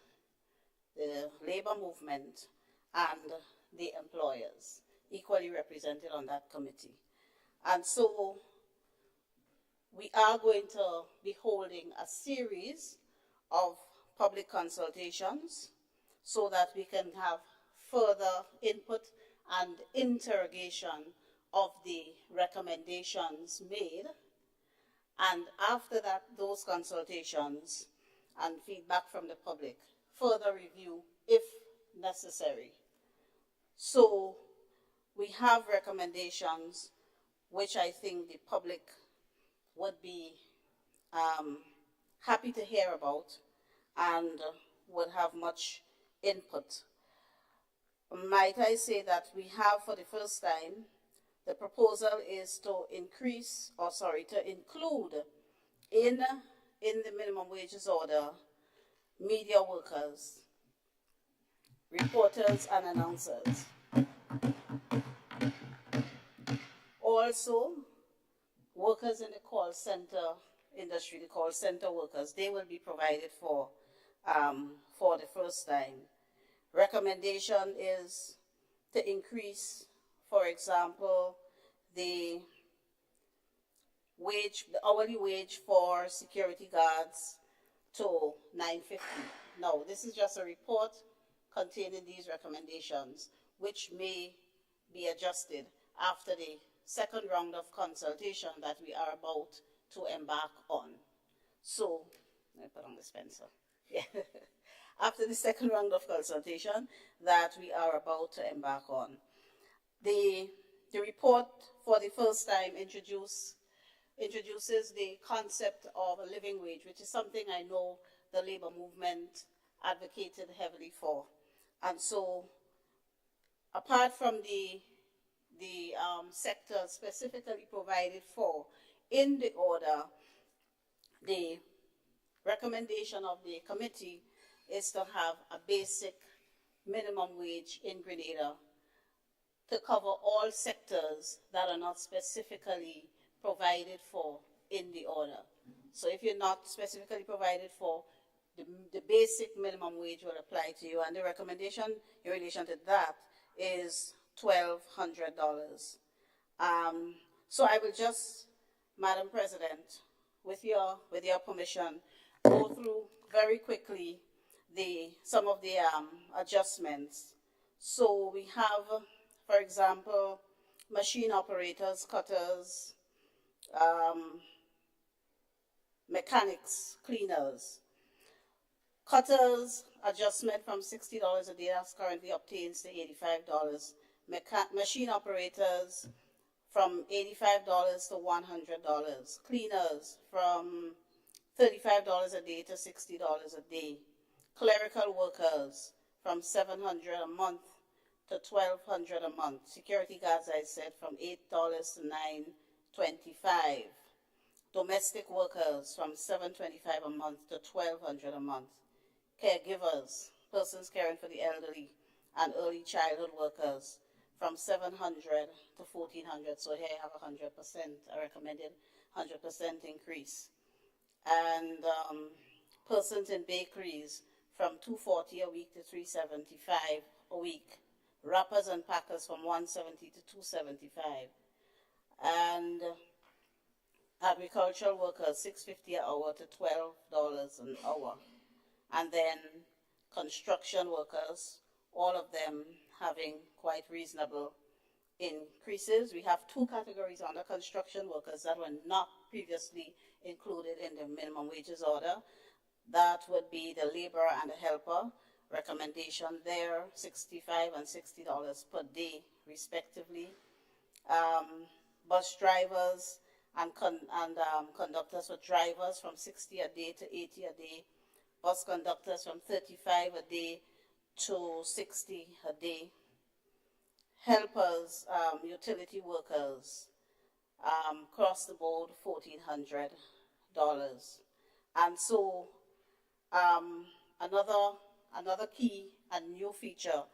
the labor movement, and the employers, equally represented on that committee. And so we are going to be holding a series of public consultations so that we can have further input and interrogation of the recommendations made. And after that, those consultations and feedback from the public, further review if necessary. So we have recommendations which I think the public would be happy to hear about and would have much input. Might I say that we have for the first time, the proposal is to include in the minimum wages order, media workers, reporters and announcers. Also, workers in the call center industry, the call center workers, they will be provided for the first time. Recommendation is to increase, for example, the hourly wage for security guards to $9.50. Now, this is just a report containing these recommendations, which may be adjusted after the second round of consultation that we are about to embark on. So, let me put on the Spencer. Yeah. After the second round of consultation that we are about to embark on. The report for the first time introduces the concept of a living wage, which is something I know the labor movement advocated heavily for. And so, apart from the sector specifically provided for in the order, the recommendation of the committee is to have a basic minimum wage in Grenada to cover all sectors that are not specifically provided for in the order. So if you're not specifically provided for, the basic minimum wage will apply to you, and the recommendation in relation to that is $1,200. So I will just, Madam President, with your permission, go through very quickly some of the adjustments. So we have, for example, machine operators, cutters, mechanics, cleaners. Cutters adjustment from $60 a day, that's currently obtains to $85. Machine operators from $85 to $100. Cleaners from $35 a day to $60 a day. Clerical workers from $700 a month to $1,200 a month. Security guards, I said, from $8 to $9.25. Domestic workers from $7.25 a month to $1,200 a month. Caregivers, persons caring for the elderly and early childhood workers from $700 to $1,400. So here I have 100%, a recommended 100% increase. And persons in bakeries from $240 a week to $375 a week. Wrappers and packers from $170 to $275. And agricultural workers, $6.50 an hour to $12 an hour. And then construction workers, all of them having quite reasonable increases. We have two categories under construction workers that were not previously included in the minimum wages order. That would be the laborer and the helper. Recommendation there, $65 and $60 per day, respectively. Bus drivers and conductors for drivers from $60 a day to $80 a day. Bus conductors from $35 a day to $60 a day. Helpers, utility workers, across the board, $1,400. And so, another key and new feature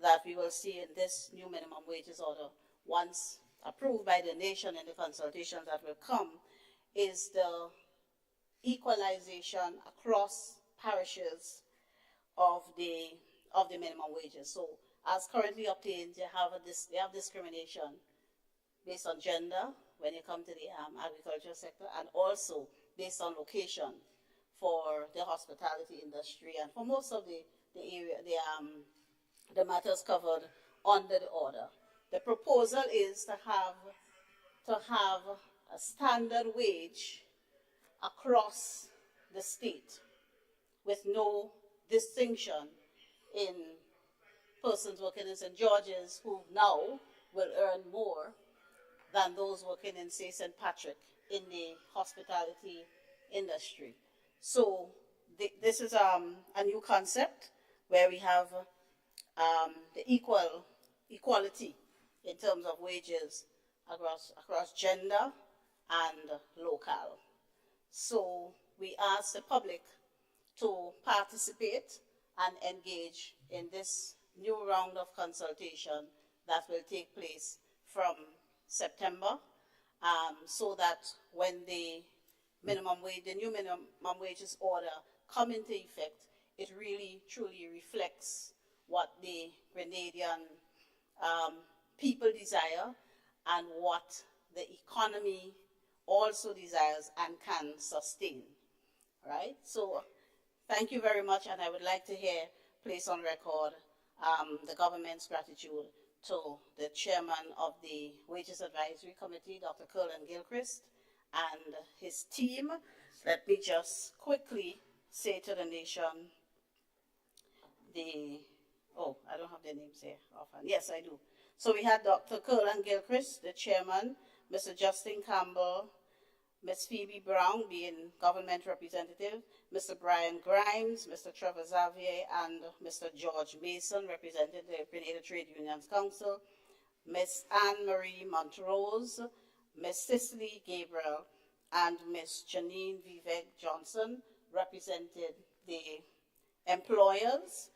that we will see in this new minimum wages order, once approved by the nation in the consultations that will come, is the equalization across parishes of the minimum wages. So, as currently obtained, they have discrimination based on gender when you come to the agricultural sector, and also based on location for the hospitality industry and for most of the matters covered under the order. The proposal is to have a standard wage across the state with no distinction in persons working in St. George's who now will earn more than those working in, say, St. Patrick in the hospitality industry. So this is a new concept where we have the equality in terms of wages across gender and local. So we ask the public to participate and engage in this new round of consultation that will take place from September, so that when the new minimum wages order come into effect, it really truly reflects what the Grenadian people desire and what the economy also desires and can sustain, right? So thank you very much, and I would like to place on record the government's gratitude to the chairman of the Wages Advisory Committee, Dr. Curlin Gilchrist, and his team. Let me just quickly say to the nation I don't have their names here offhand. Yes, I do. So we had Dr. Curlin Gilchrist, the chairman, Mr. Justin Campbell, Ms. Phoebe Brown being government representative, Mr. Brian Grimes, Mr. Trevor Xavier, and Mr. George Mason, representing the Grenada Trade Unions Council, Ms. Anne-Marie Montrose, Ms. Cicely Gabriel, and Ms. Janine Vivek Johnson, represented the employers,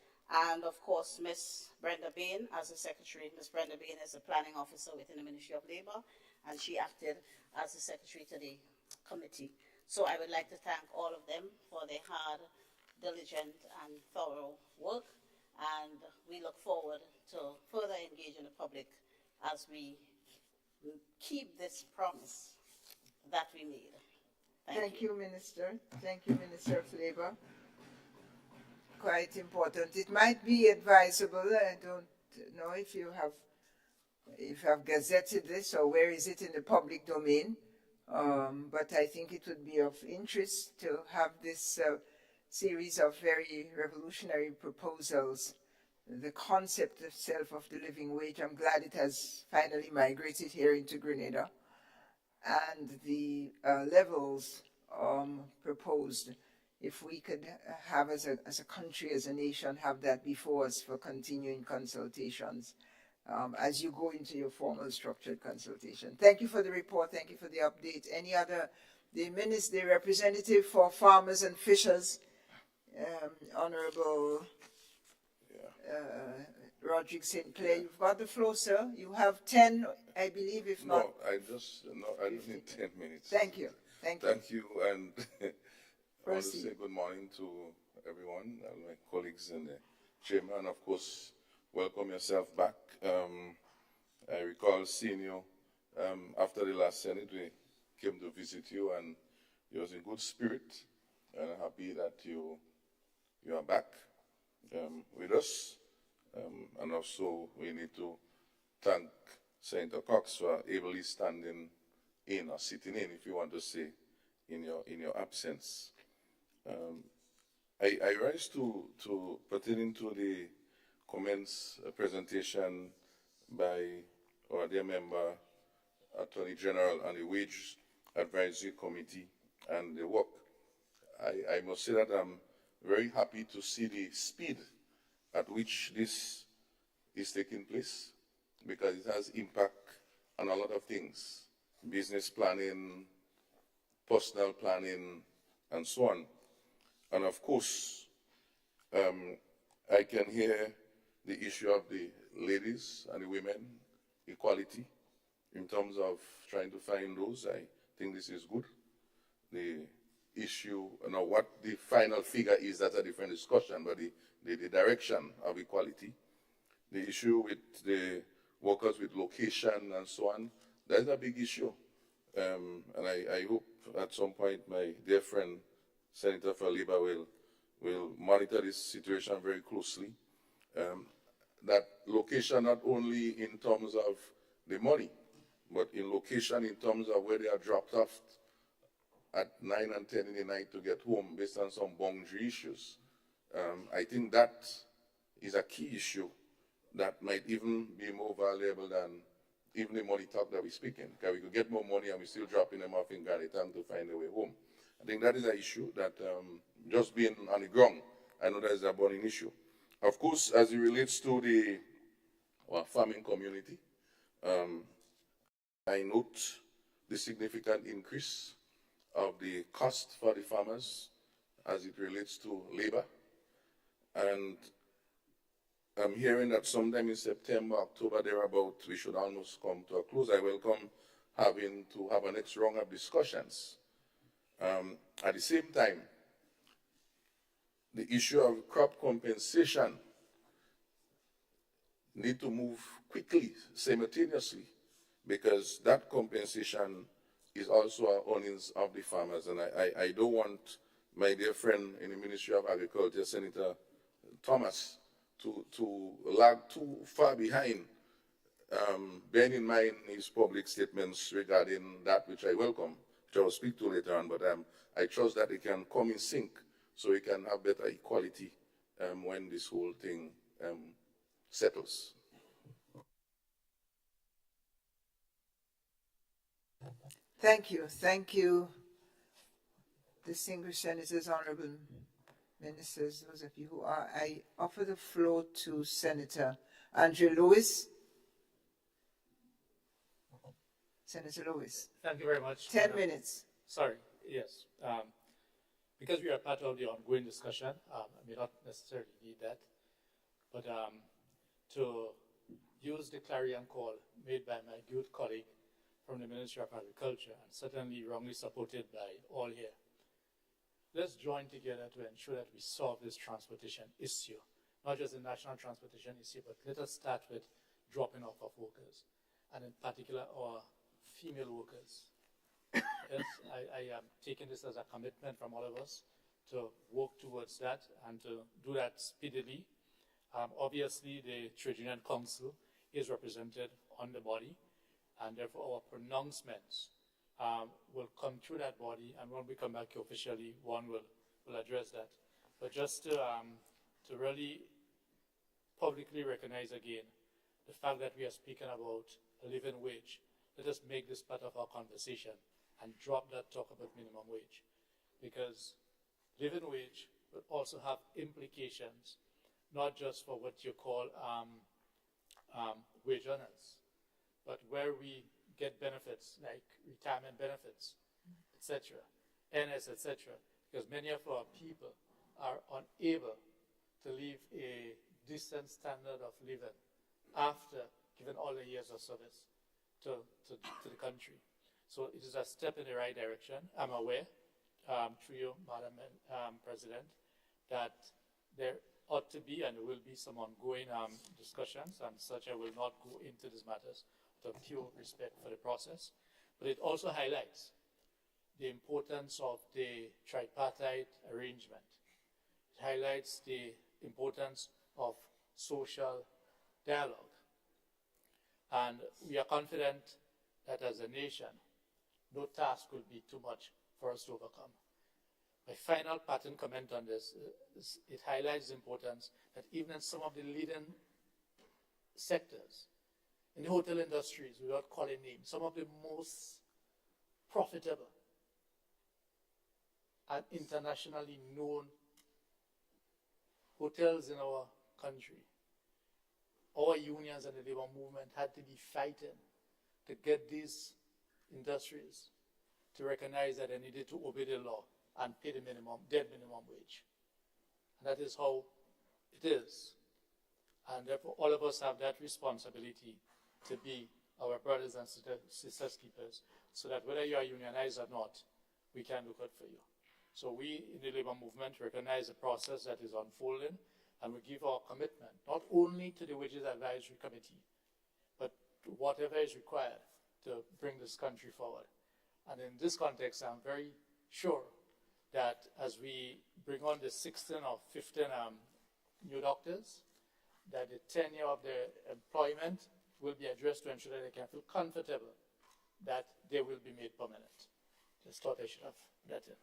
and of course Ms. Brenda Bain as the secretary. Ms. Brenda Bain is the planning officer within the Ministry of Labor, and she acted as the secretary to the committee. So I would like to thank all of them for their hard, diligent, and thorough work, and we look forward to further engaging the public as we keep this promise that we made. Thank you, Minister. Thank you, Minister of Labor. Quite important. It might be advisable, I don't know if you have gazetted this or where is it in the public domain, but I think it would be of interest to have this series of very revolutionary proposals. The concept itself of the living wage, I'm glad it has finally migrated here into Grenada, and the levels proposed. If we could have, as a country, as a nation, have that before us for continuing consultations as you go into your formal structured consultation. Thank you for the report. Thank you for the update. Any other, the representative for farmers and fishers, Honorable Roderick St. Clair, you've got the floor, sir. You have 10, I believe, if not. No, I don't need 10 minutes. Thank you. Thank you, and I want to say good morning to everyone, my colleagues in the chamber, and of course, welcome yourself back. I recall seeing you after the last Senate. We came to visit you, and you was in good spirit, and I'm happy that you are back with us. And also, we need to thank Senator Cox for ably standing in or sitting in, if you want to say, in your absence. I rise to pertaining to the comments presentation by our dear member, Attorney General, and the Wage Advisory Committee and the work. I must say that I'm very happy to see the speed at which this is taking place, because it has impact on a lot of things, business planning, personal planning, and so on. And of course, I can hear the issue of the ladies and the women, equality, in terms of trying to find those. I think this is good. The issue, what the final figure is, that's a different discussion, but the direction of equality. The issue with the workers with location and so on, that's a big issue. And I hope at some point my dear friend, Senator for Labor, will monitor this situation very closely. That location not only in terms of the money, but in location in terms of where they are dropped off at 9 and 10 in the night to get home based on some boundary issues. I think that is a key issue that might even be more valuable than even the money talk that we're speaking, because we could get more money and we're still dropping them off in Garnetown to find their way home. I think that is an issue that just being on the ground, I know that is a burning issue. Of course, as it relates to the farming community, I note the significant increase of the cost for the farmers as it relates to labor. And I'm hearing that sometime in September, October, thereabout, we should almost come to a close. I welcome having to have a next round of discussions. At the same time, the issue of crop compensation need to move quickly, simultaneously, because that compensation is also our earnings of the farmers. And I don't want my dear friend in the Ministry of Agriculture, Senator Thomas, to lag too far behind, bearing in mind his public statements regarding that, which I welcome, which I will speak to later on, but I trust that they can come in sync so we can have better equality when this whole thing settles. Thank you. Thank you, distinguished senators, honorable ministers, those of you who are. I offer the floor to Senator Andrew Lewis. Senator Lewis. Thank you very much. 10 minutes. Sorry, yes. Because we are part of the ongoing discussion, I may not necessarily need that, but to use the clarion call made by my good colleague from the Ministry of Agriculture, and certainly wrongly supported by all here. Let's join together to ensure that we solve this transportation issue, not just the national transportation issue, but let us start with dropping off of workers, and in particular our female workers. Yes, I am taking this as a commitment from all of us to work towards that and to do that speedily. Obviously, the Trade Union Council is represented on the body, and therefore our pronouncements will come through that body, and when we come back officially, one will address that. But just to really publicly recognize again the fact that we are speaking about a living wage, let us make this part of our conversation and drop that talk about minimum wage, because living wage will also have implications, not just for what you call wage earners, but where we get benefits like retirement benefits, etc., NS, etc., because many of our people are unable to live a decent standard of living after giving all the years of service to the country. So it is a step in the right direction. I'm aware, through you, Madam President, that there ought to be and will be some ongoing discussions, and such. I will not go into these matters with pure respect for the process. But it also highlights the importance of the tripartite arrangement. It highlights the importance of social dialogue. And we are confident that as a nation, no task will be too much for us to overcome. My final pattern comment on this is it highlights the importance that even in some of the leading sectors, in the hotel industries, without calling names, some of the most profitable and internationally known hotels in our country, our unions and the labor movement had to be fighting to get these industries to recognize that they needed to obey the law and pay the dead minimum wage. And that is how it is. And therefore, all of us have that responsibility to be our brothers and sisters keepers, so that whether you are unionized or not, we can look out for you. So we in the labor movement recognize the process that is unfolding, and we give our commitment, not only to the Wages Advisory Committee, but to whatever is required to bring this country forward. And in this context, I'm very sure that as we bring on the 16 or 15 new doctors, that the tenure of their employment will be addressed to ensure that they can feel comfortable that they will be made permanent. Just thought I should have that in.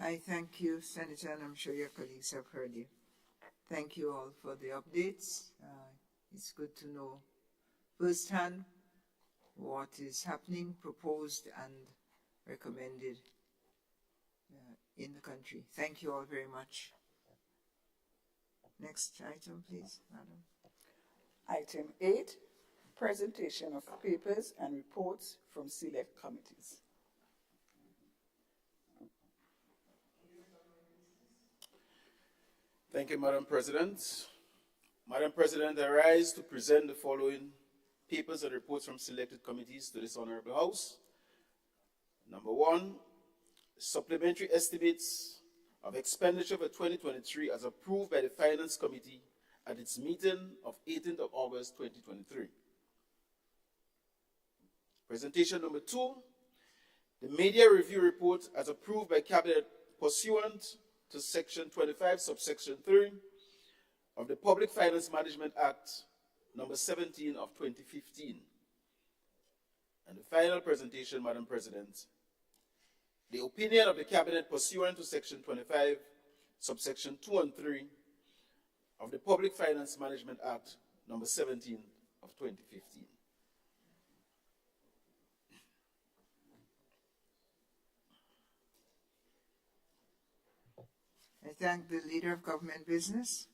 I thank you, Senator, and I'm sure your colleagues have heard you. Thank you all for the updates. It's good to know firsthand what is happening, proposed, and recommended in the country. Thank you all very much. Next item, please, Madam. Item 8, presentation of papers and reports from select committees. Thank you, Madam President. Madam President, I rise to present the following papers and reports from selected committees to this Honorable House. Number 1, supplementary estimates of expenditure for 2023 as approved by the Finance Committee at its meeting of 18th of August 2023. Presentation number 2, the media review report as approved by Cabinet pursuant to Section 25, subsection 3 of the Public Finance Management Act number 17 of 2015. And the final presentation, Madam President, the opinion of the Cabinet pursuant to Section 25, subsection 2 and 3 of the Public Finance Management Act number 17 of 2015. I thank the Leader of Government Business.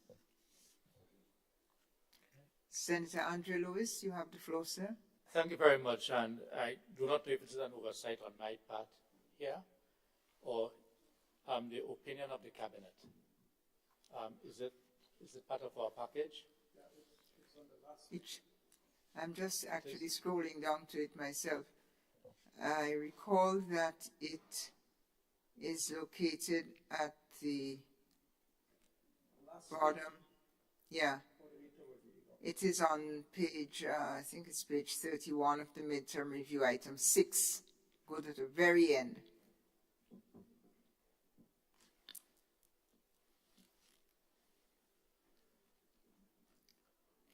Senator Andre Lewis, you have the floor, sir. Thank you very much, and I do not know if it is an oversight on my part here, or the opinion of the Cabinet. Is it part of our package? I'm just actually scrolling down to it myself. I recall that it is located at the bottom. Yeah. It is on page, I think it's page 31 of the midterm review, item 6. Go to the very end.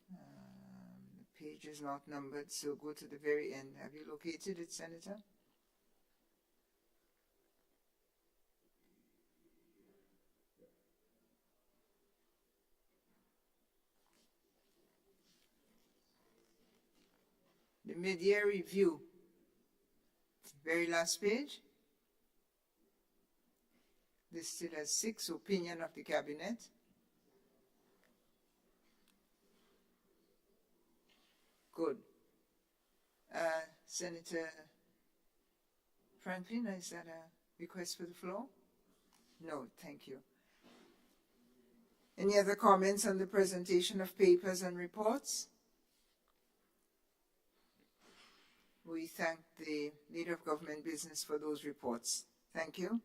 The page is not numbered, so go to the very end. Have you located it, Senator? The mid-year review, very last page. Listed as 6, opinion of the Cabinet. Good. Senator Franklin, is that a request for the floor? No, thank you. Any other comments on the presentation of papers and reports? We thank the Leader of Government Business for those reports. Thank you.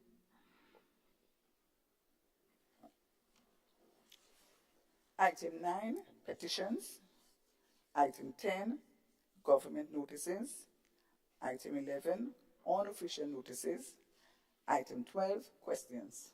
Item 9, petitions. Item 10, government notices. Item 11, unofficial notices. Item 12, questions.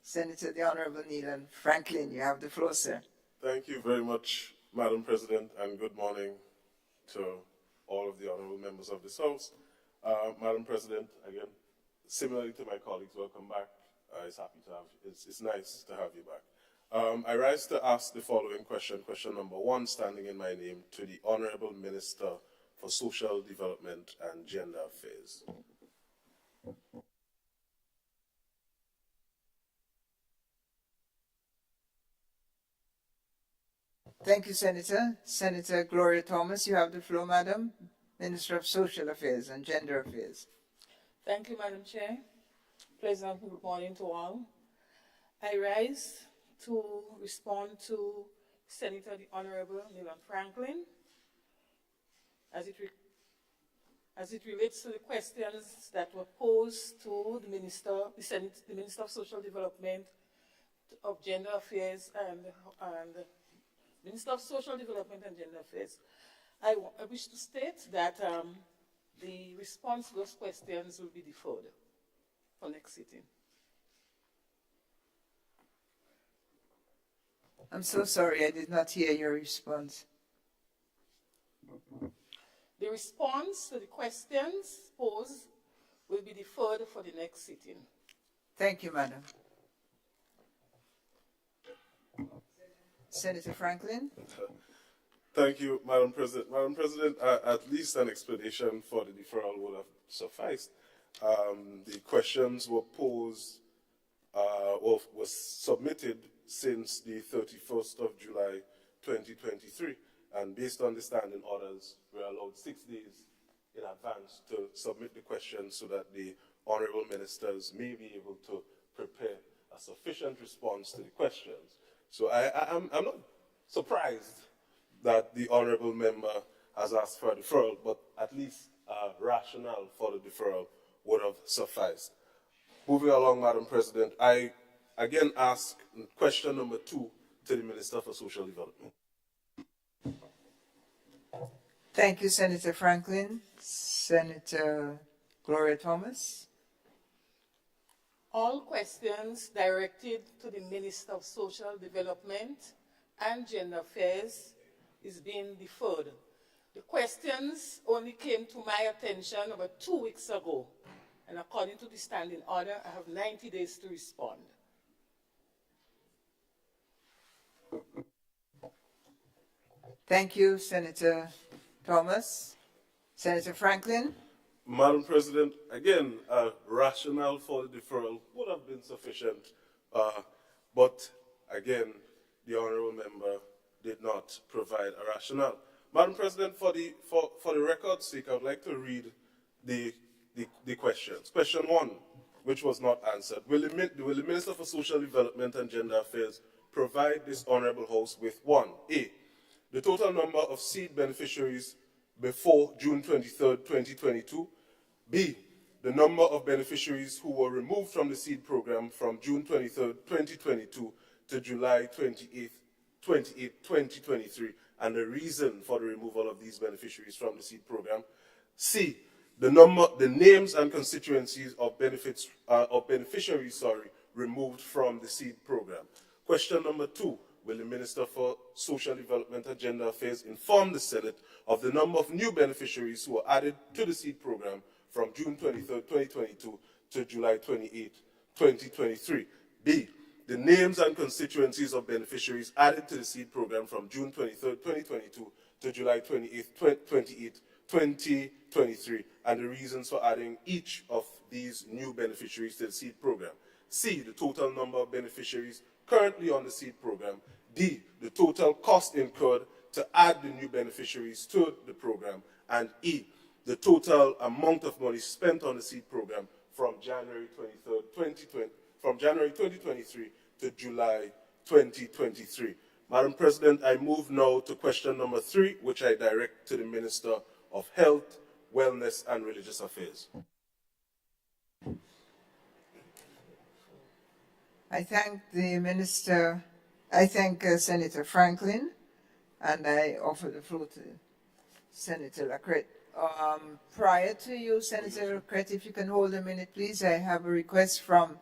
Senator the Honorable Neelan Franklin, you have the floor, sir. Thank you very much, Madam President, and good morning to all of the honorable members of this House. Madam President, again, similarly to my colleagues, welcome back. It's happy to have you. It's nice to have you back. I rise to ask the following question, question number 1, standing in my name, to the Honorable Minister for Social Development and Gender Affairs. Thank you, Senator. Senator Gloria Thomas, you have the floor, Madam. Minister of Social Affairs and Gender Affairs. Thank you, Madam Chair. Pleasant good morning to all. I rise to respond to Senator the Honorable Neelan Franklin as it relates to the questions that were posed to the Minister of Social Development, of Gender Affairs, and Minister of Social Development and Gender Affairs. I wish to state that the response to those questions will be deferred for next sitting. I'm so sorry, I did not hear your response. The response to the questions posed will be deferred for the next sitting. Thank you, Madam. Senator Franklin. Thank you, Madam President. Madam President, at least an explanation for the deferral would have sufficed. The questions were posed or was submitted since the 31st of July 2023, and based on the standing orders, we're allowed 6 days in advance to submit the questions so that the honorable ministers may be able to prepare a sufficient response to the questions. So I'm not surprised that the honorable member has asked for a deferral, but at least a rationale for the deferral would have sufficed. Moving along, Madam President, I again ask question number 2 to the Minister for Social Development. Thank you, Senator Franklin. Senator Gloria Thomas. All questions directed to the Minister of Social Development and Gender Affairs is being deferred. The questions only came to my attention about 2 weeks ago, and according to the standing order, I have 90 days to respond. Thank you, Senator Thomas. Senator Franklin. Madam President, again, a rationale for the deferral would have been sufficient, but again, the honourable member did not provide a rationale. Madam President, for the record's sake, I would like to read the questions. Question 1, which was not answered. Will the Minister for Social Development and Gender Affairs provide this honourable House with 1, A, the total number of seed beneficiaries before June 23rd, 2022, B, the number of beneficiaries who were removed from the seed program from June 23rd, 2022 to July 28th, 2023, and the reason for the removal of these beneficiaries from the seed program. C, the names and constituencies of beneficiaries removed from the seed program. Question number 2, will the Minister for Social Development and Gender Affairs inform the Senate of the number of new beneficiaries who were added to the seed program from June 23rd, 2022 to July 28th, 2023? B, the names and constituencies of beneficiaries added to the seed program from June 23rd, 2022 to July 28th, 2023, and the reasons for adding each of these new beneficiaries to the seed program. C, the total number of beneficiaries currently on the seed program. D, the total cost incurred to add the new beneficiaries to the program. And E, the total amount of money spent on the seed program from January 2023 to July 2023. Madam President, I move now to question number 3, which I direct to the Minister of Health, Wellness and Religious Affairs. I thank the Minister. I thank Senator Franklin, and I offer the floor to Senator Lacrette. Prior to you, Senator Lacrette, if you can hold a minute, please. I have a request from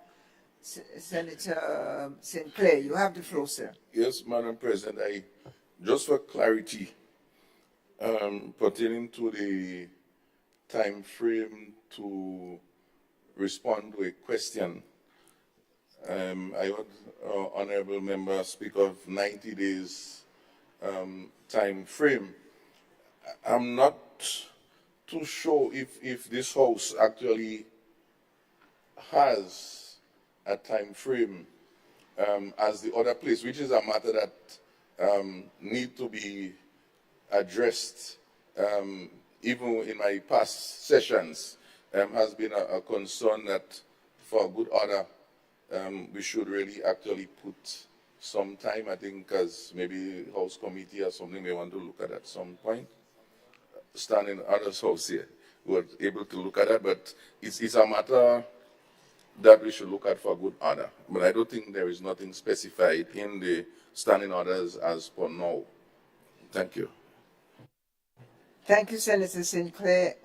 Senator Sinclair. You have the floor, sir. Yes, Madam President, just for clarity, pertaining to the time frame to respond to a question, I heard honourable member speak of 90 days time frame. I'm not too sure if this House actually has a time frame as the other place, which is a matter that need to be addressed. Even in my past sessions, has been a concern that for good order, we should really actually put some time, I think, as maybe House Committee or something may want to look at some point. Standing others House here were able to look at that, but it's a matter that we should look at for good order. But I don't think there is nothing specified in the standing orders as per now. Thank you. Thank you, Senator Sinclair.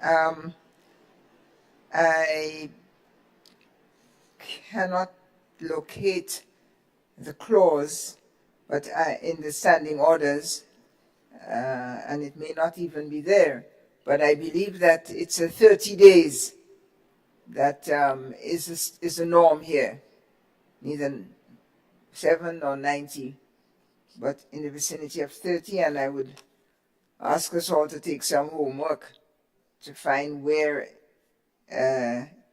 I cannot locate the clause, but in the standing orders, and it may not even be there, but I believe that it's a 30 days that is a norm here, neither 7 or 90. but in the vicinity of 30, and I would ask us all to take some homework to find where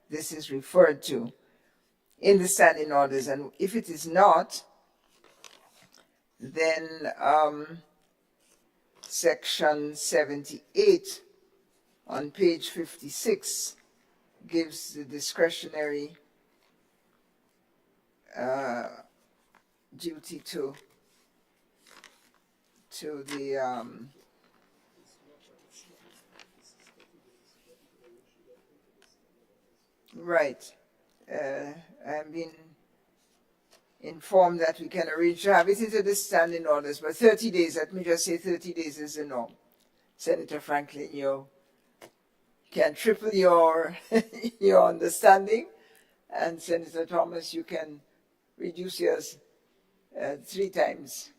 this is referred to in the standing orders. And if it is not, then section 78 on page 56 gives the discretionary duty to the right. I'm being informed that we can arrange to have it into the standing orders, but 30 days, let me just say 30 days is the norm. Senator Franklin, you can triple your, your understanding, and Senator Thomas, you can reduce yours 3 times.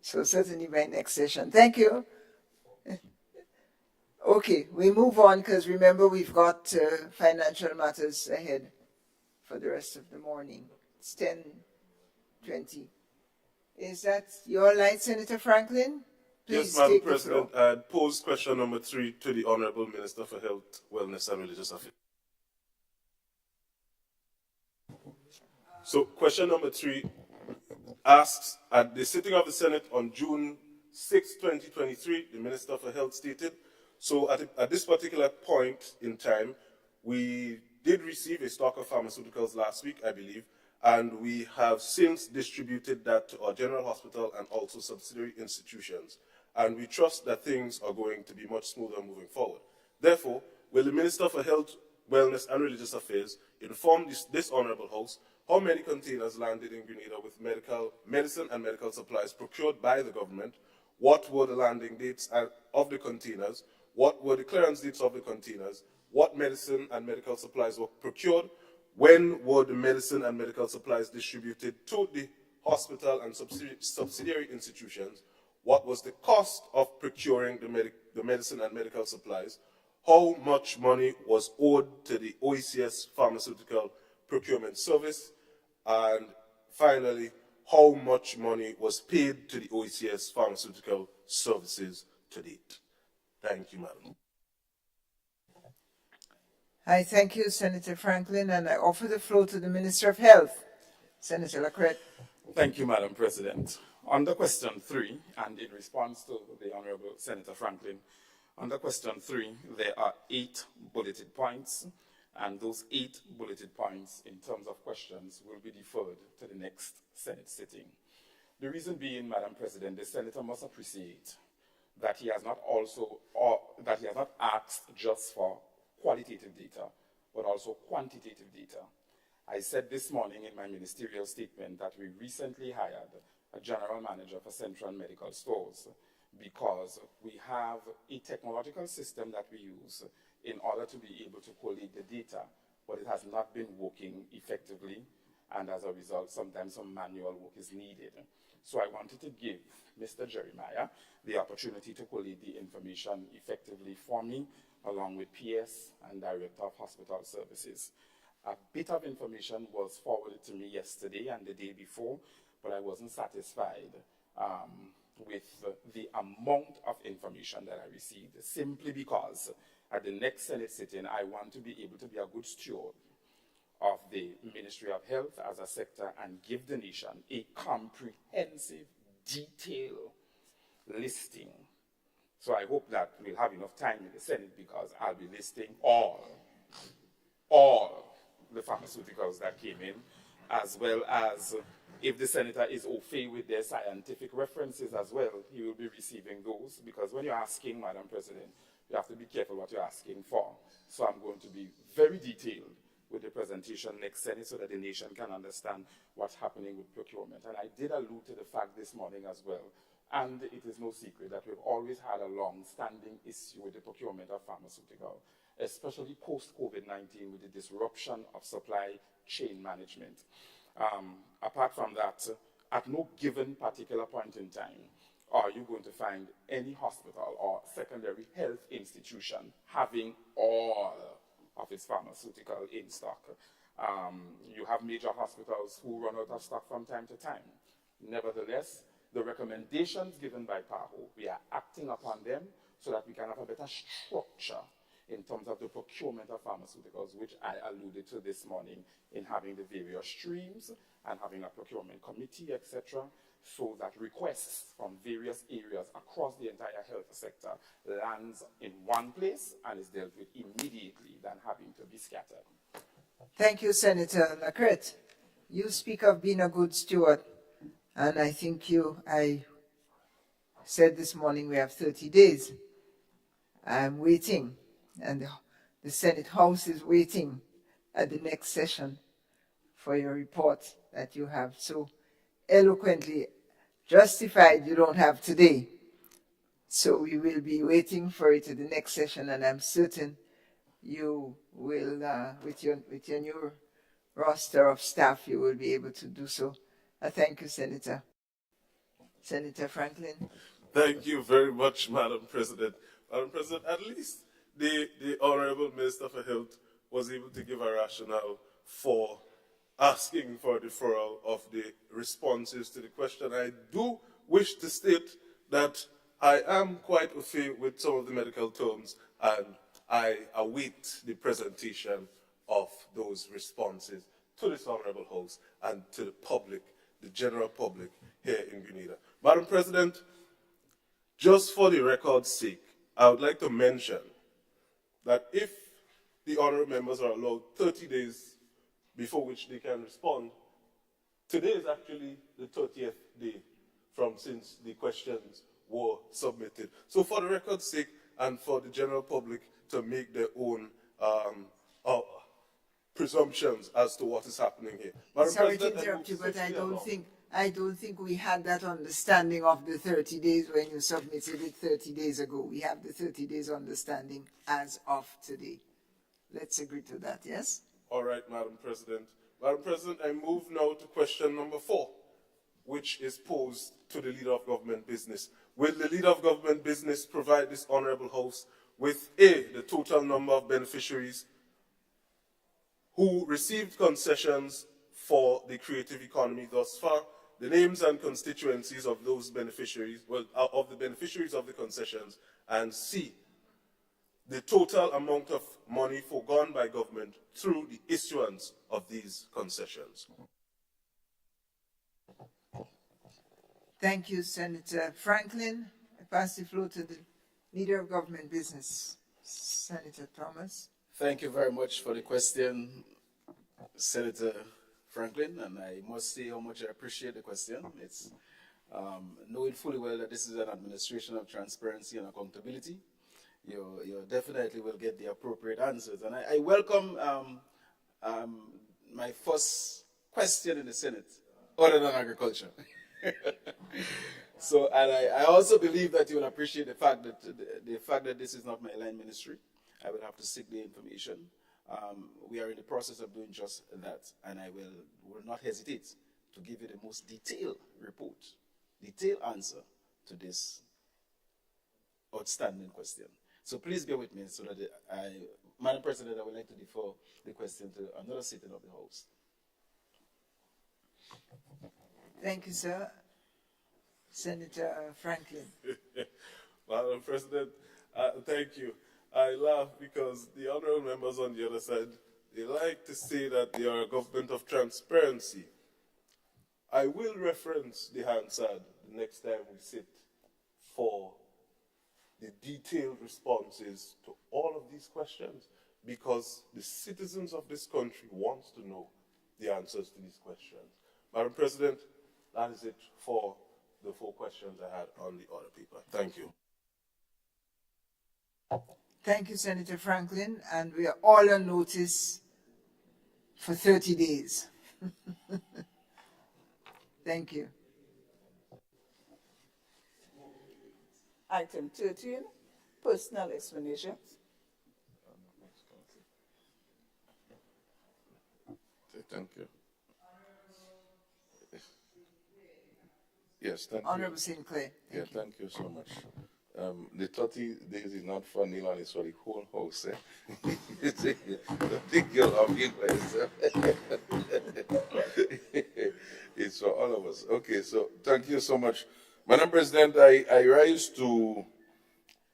So certainly by next session. Thank you. Okay, we move on because remember we've got financial matters ahead for the rest of the morning. It's 10:20. Is that your line, Senator Franklin? Please Yes, Madam take the President. floor. I pose question number 3 to the Honorable Minister for Health, Wellness and Religious Affairs. So question number 3 asks, at the sitting of the Senate on June 6, 2023, the Minister for Health stated, so at this particular point in time, we did receive a stock of pharmaceuticals last week, I believe, and we have since distributed that to our general hospital and also subsidiary institutions. And we trust that things are going to be much smoother moving forward. Therefore, will the Minister for Health, Wellness and Religious Affairs inform this Honorable House how many containers landed in Grenada with medicine and medical supplies procured by the government? What were the landing dates of the containers? What were the clearance dates of the containers? What medicine and medical supplies were procured? When were the medicine and medical supplies distributed to the hospital and subsidiary institutions? What was the cost of procuring the medicine and medical supplies? How much money was owed to the OECS Pharmaceutical Procurement Service? And finally, how much money was paid to the OECS Pharmaceutical Services to date? Thank you, Madam. I thank you, Senator Franklin, and I offer the floor to the Minister of Health, Senator Lacrette. Thank you, Madam President. Under question 3, and in response to the Honorable Senator Franklin, under question 3, there are 8 bulleted points, and those 8 bulleted points in terms of questions will be deferred to the next Senate sitting. The reason being, Madam President, the Senator must appreciate that he has not asked just for qualitative data, but also quantitative data. I said this morning in my ministerial statement that we recently hired a general manager for Central Medical Stores because we have a technological system that we use in order to be able to collate the data, but it has not been working effectively, and as a result, sometimes some manual work is needed. So I wanted to give Mr. Jeremiah the opportunity to collate the information effectively for me, along with PS and Director of Hospital Services. A bit of information was forwarded to me yesterday and the day before, but I wasn't satisfied with the amount of information that I received, simply because at the next Senate sitting, I want to be able to be a good steward of the Ministry of Health as a sector and give the nation a comprehensive, detailed listing. So I hope that we'll have enough time in the Senate because I'll be listing all the pharmaceuticals that came in, as well as if the senator is au fait with their scientific references as well, he will be receiving those, because when you're asking, Madam President, you have to be careful what you're asking for. So I'm going to be very detailed with the presentation next Senate so that the nation can understand what's happening with procurement. And I did allude to the fact this morning as well, and it is no secret that we've always had a long-standing issue with the procurement of pharmaceutical, especially post-COVID-19 with the disruption of supply chain management. Apart from that, at no given particular point in time, are you going to find any hospital or secondary health institution having all of its pharmaceutical in stock. You have major hospitals who run out of stock from time to time. Nevertheless, the recommendations given by PAHO, we are acting upon them so that we can have a better structure in terms of the procurement of pharmaceuticals, which I alluded to this morning in having the various streams and having a procurement committee, etc., so that requests from various areas across the entire health sector lands in one place and is dealt with immediately than having to be scattered. Thank you, Senator Lacrette. You speak of being a good steward, and I think I said this morning we have 30 days. I'm waiting, and the Senate House is waiting at the next session for your report that you have so eloquently justified you don't have today. So we will be waiting for it at the next session, and I'm certain you will, with your new roster of staff, you will be able to do so. Thank you, Senator. Senator Franklin. Thank you very much, Madam President. Madam President, at least the Honorable Minister for Health was able to give a rationale for asking for deferral of the responses to the question. I do wish to state that I am quite au fait with some of the medical terms, and I await the presentation of those responses to this Honorable House and to the public, the general public here in Grenada. Madam President, just for the record's sake, I would like to mention that if the honorable members are allowed 30 days before which they can respond, today is actually the 30th day from since the questions were submitted. So for the record's sake and for the general public to make their own presumptions as to what is happening here. Madam Sorry to President, interrupt you, but I don't think we had that understanding of the 30 days when you submitted it 30 days ago. We have the 30 days understanding as of today. Let's agree to that, yes? All right, Madam President. Madam President, I move now to question number 4, which is posed to the Leader of Government Business. Will the Leader of Government Business provide this Honorable House with A, the total number of beneficiaries who received concessions for the creative economy thus far, the names and constituencies of those beneficiaries, of the beneficiaries of the concessions, and C, the total amount of money foregone by government through the issuance of these concessions. Thank you, Senator Franklin. I pass the floor to the Leader of Government Business, Senator Thomas. Thank you very much for the question, Senator Franklin, and I must say how much I appreciate the question. It's knowing fully well that this is an administration of transparency and accountability. You definitely will get the appropriate answers. And I welcome my first question in the Senate, other than agriculture. So, and I also believe that you will appreciate the fact that this is not my line ministry. I will have to seek the information. We are in the process of doing just that, and I will not hesitate to give you the most detailed report, detailed answer to this outstanding question. So please bear with me so that Madam President, I would like to defer the question to another sitting of the House. Thank you, sir. Senator Franklin. Madam President, thank you. I laugh because the honorable members on the other side, they like to say that they are a government of transparency. I will reference the Hansard the next time we sit for the detailed responses to all of these questions, because the citizens of this country want to know the answers to these questions. Madam President, that is it for the 4 questions I had on the order paper. Thank you. Thank you, Senator Franklin, and we are all on notice for 30 days. Thank you. Item 13, personal explanations. Thank you. Yes, thank you. Honorable Sinclair. Thank you so much. The 30 days is not for Neil, and it's for the whole house. It's a big girl of you guys. It's so all of us. Okay, so thank you so much. Madam President, I rise to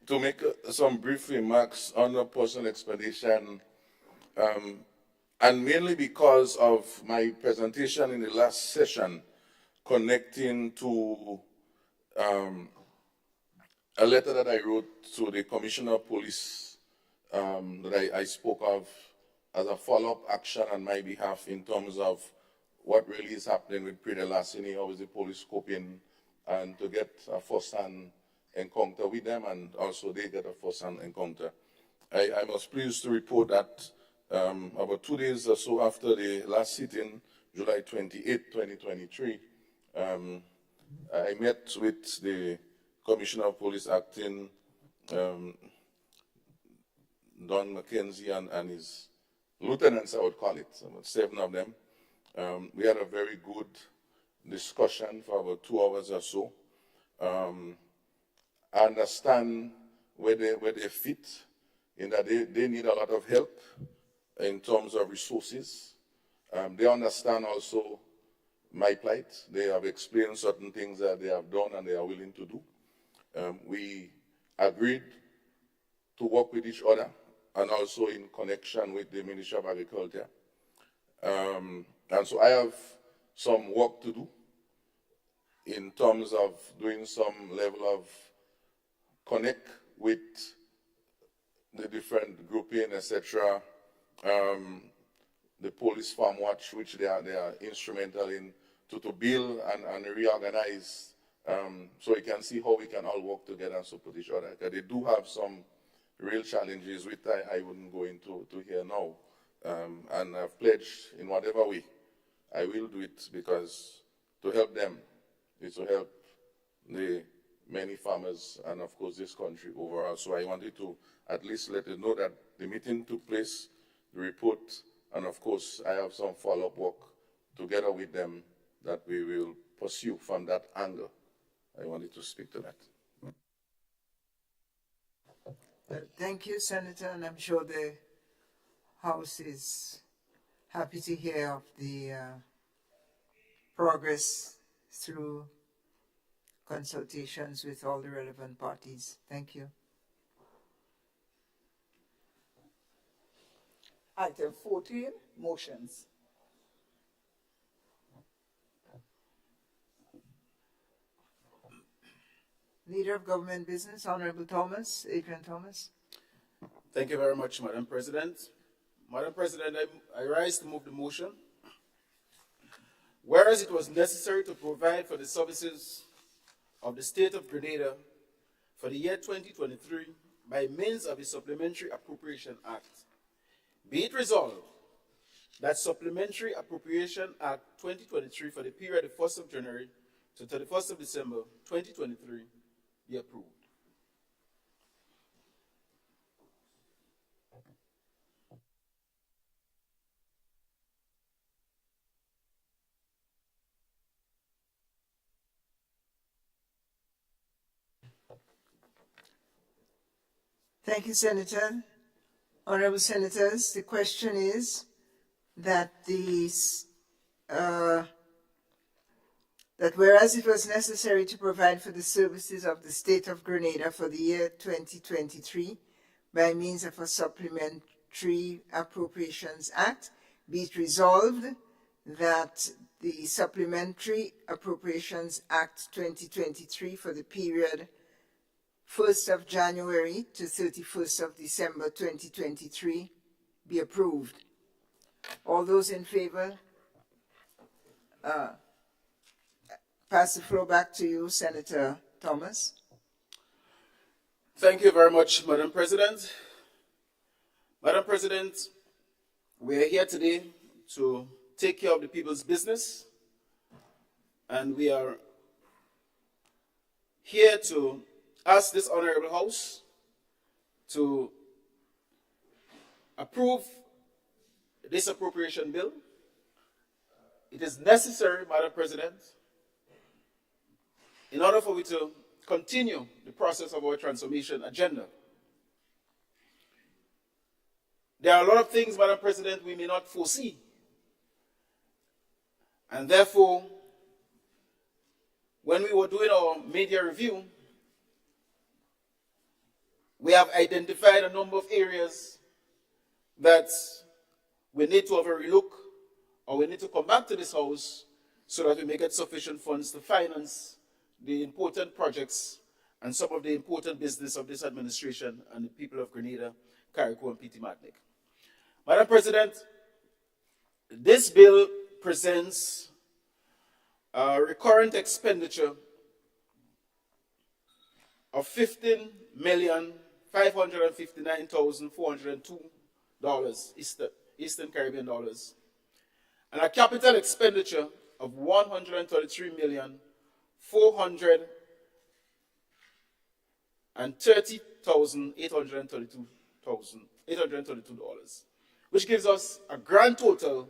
make some brief remarks on a personal explanation, and mainly because of my presentation in the last session connecting to a letter that I wrote to the Commissioner of Police that I spoke of as a follow-up action on my behalf in terms of what really is happening with Prida Larceny, how is the police coping, and to get a first-hand encounter with them, and also they get a first-hand encounter. I was pleased to report that about 2 days or so after the last sitting, July 28, 2023, I met with the Commissioner of Police acting, Don McKenzie and his lieutenants, I would call it, about 7 of them. We had a very good discussion for about 2 hours or so. I understand where they fit, in that they need a lot of help in terms of resources. They understand also my plight. They have explained certain things that they have done and they are willing to do. We agreed to work with each other and also in connection with the Ministry of Agriculture. And so I have some work to do in terms of doing some level of connect with the different grouping, etc. The Police Farm Watch, which they are instrumental in to build and reorganize, so we can see how we can all work together and support each other. Because they do have some real challenges, which I wouldn't go into here now. And I've pledged in whatever way I will do it, because to help them is to help the many farmers and of course this country overall. So I wanted to at least let you know that the meeting took place, the report, and of course I have some follow-up work together with them that we will pursue from that angle. I wanted to speak to that. Thank you, Senator, and I'm sure the House is happy to hear of the progress through consultations with all the relevant parties. Thank you. Item 14, motions. Leader of Government Business, Honorable Thomas, Adrian Thomas. Thank you very much, Madam President. Madam President, I rise to move the motion. Whereas it was necessary to provide for the services of the State of Grenada for the year 2023 by means of the Supplementary Appropriation Act, be it resolved that Supplementary Appropriation Act 2023 for the period of 1st of January to 31st of December 2023 be approved. Thank you, Senator. Honorable Senators, the question is that that whereas it was necessary to provide for the services of the State of Grenada for the year 2023 by means of a Supplementary Appropriations Act, be it resolved that the Supplementary Appropriations Act 2023 for the period 1st of January to 31st of December 2023 be approved. All those in favor? Pass the floor back to you, Senator Thomas. Thank you very much, Madam President. Madam President, we are here today to take care of the people's business, and we are here to ask this Honorable House to approve this appropriation bill. It is necessary, Madam President, in order for we to continue the process of our transformation agenda. There are a lot of things, Madam President, we may not foresee. And therefore, when we were doing our media review, we have identified a number of areas that we need to have a relook, or we need to come back to this House so that we may get sufficient funds to finance the important projects and some of the important business of this administration and the people of Grenada, Carriacou, and Petite Martinique. Madam President, this bill presents a recurrent expenditure of $15,559,402 Eastern Caribbean dollars, and a capital expenditure of $133,430,832, which gives us a grand total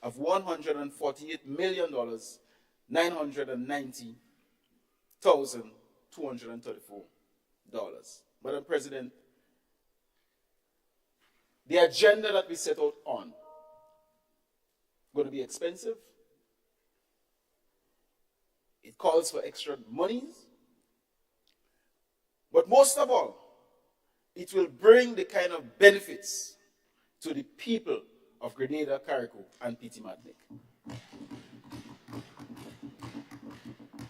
of $148,990,234. Madam President, the agenda that we set out on going to be expensive. It calls for extra monies. But most of all, it will bring the kind of benefits to the people of Grenada, Carriacou, and Petite Martinique.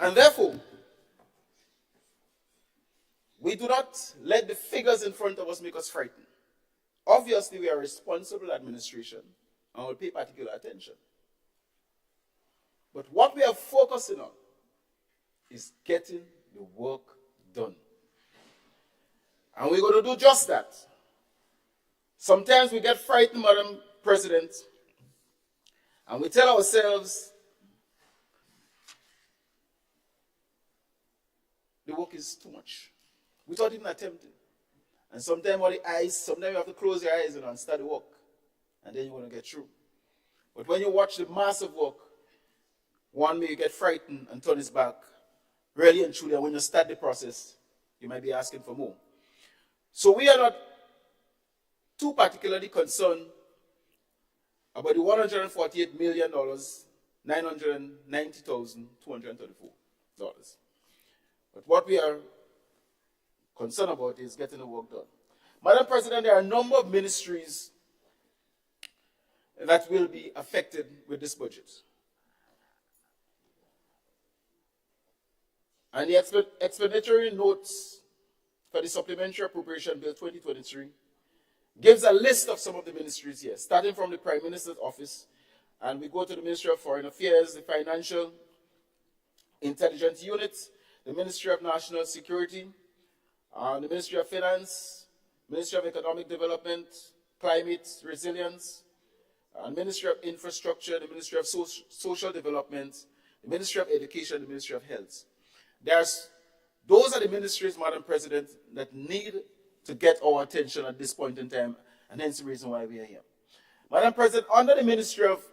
And therefore, we do not let the figures in front of us make us frightened. Obviously, we are a responsible administration and will pay particular attention. But what we are focusing on is getting the work done. And we're going to do just that. Sometimes we get frightened, Madam President, and we tell ourselves the work is too much, without even attempting. And sometimes you have to close your eyes and start the work, and then you're going to get through. But when you watch the massive work, one may get frightened and turn his back, really and truly, and when you start the process, you might be asking for more. So we are not too particularly concerned about the $148,990,234. But what we are concerned about is getting the work done. Madam President, there are a number of ministries that will be affected with this budget. And the explanatory notes for the Supplementary Appropriation Bill 2023 gives a list of some of the ministries here, starting from the Prime Minister's Office, and we go to the Ministry of Foreign Affairs, the Financial Intelligence Unit, the Ministry of National Security, the Ministry of Finance, Ministry of Economic Development, Climate Resilience, Ministry of Infrastructure, the Ministry of Social Development, the Ministry of Education, the Ministry of Health. Those are the ministries, Madam President, that need to get our attention at this point in time, and hence the reason why we are here. Madam President, under the Ministry of,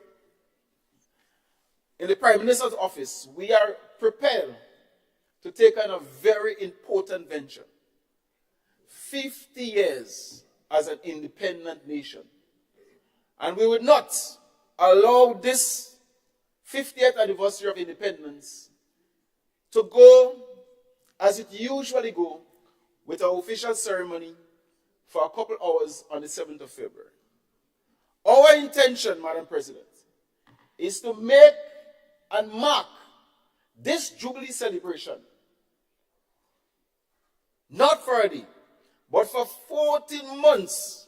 in the Prime Minister's Office, we are prepared to take on a very important venture. 50 years as an independent nation. And we would not allow this 50th anniversary of independence to go as it usually goes, with our official ceremony for a couple hours on the 7th of February. Our intention, Madam President, is to make and mark this Jubilee celebration not for a day, but for 14 months,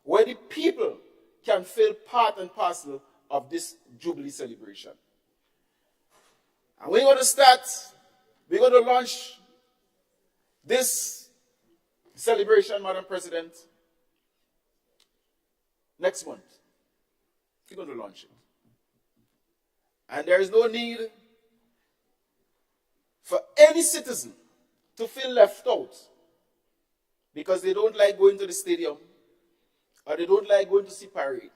where the people can feel part and parcel of this Jubilee celebration. And we're going to launch this celebration, Madam President, next month. We're going to launch it. And there is no need for any citizen to feel left out because they don't like going to the stadium or they don't like going to see parade.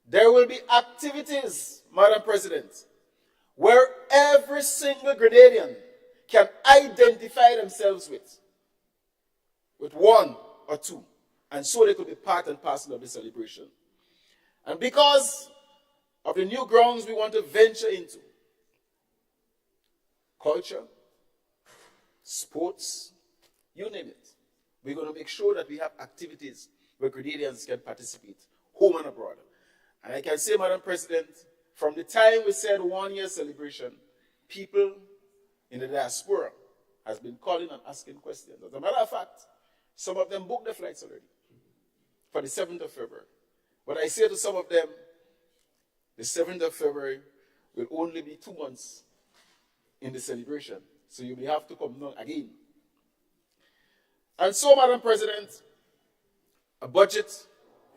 There will be activities, Madam President, where every single Grenadian can identify themselves with one or two, and so they could be part and parcel of the celebration. And because of the new grounds we want to venture into, culture, sports, you name it. We're going to make sure that we have activities where Grenadians can participate, home and abroad. And I can say, Madam President, from the time we said 1 year celebration, people in the diaspora has been calling and asking questions. As a matter of fact, some of them booked their flights already for the 7th of February. But I say to some of them, the 7th of February will only be 2 months in the celebration. So you may have to come down again. And so, Madam President, a budget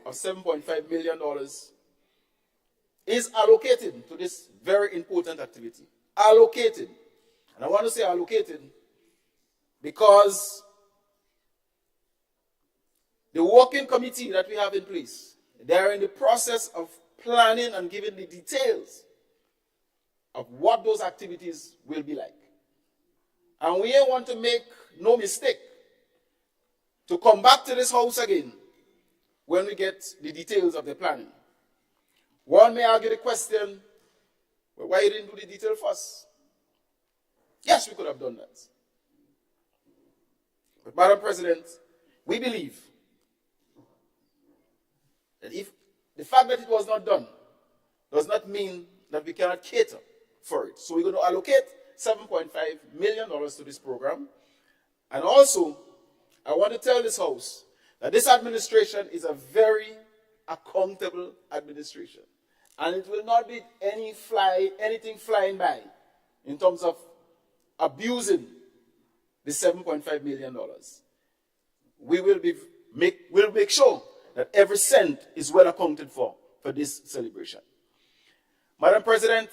of $7.5 million is allocated to this very important activity. Allocated. And I want to say allocated because the working committee that we have in place, they are in the process of planning and giving the details of what those activities will be like. And we want to make no mistake to come back to this house again when we get the details of the planning. One may argue the question, well, why you didn't do the detail first? Yes, we could have done that. But, Madam President, we believe that if the fact that it was not done does not mean that we cannot cater for it. So we're going to allocate $7.5 million to this program. And also, I want to tell this House that this administration is a very accountable administration. And it will not be anything flying by in terms of abusing the $7.5 million. We will make sure that every cent is well accounted for this celebration. Madam President,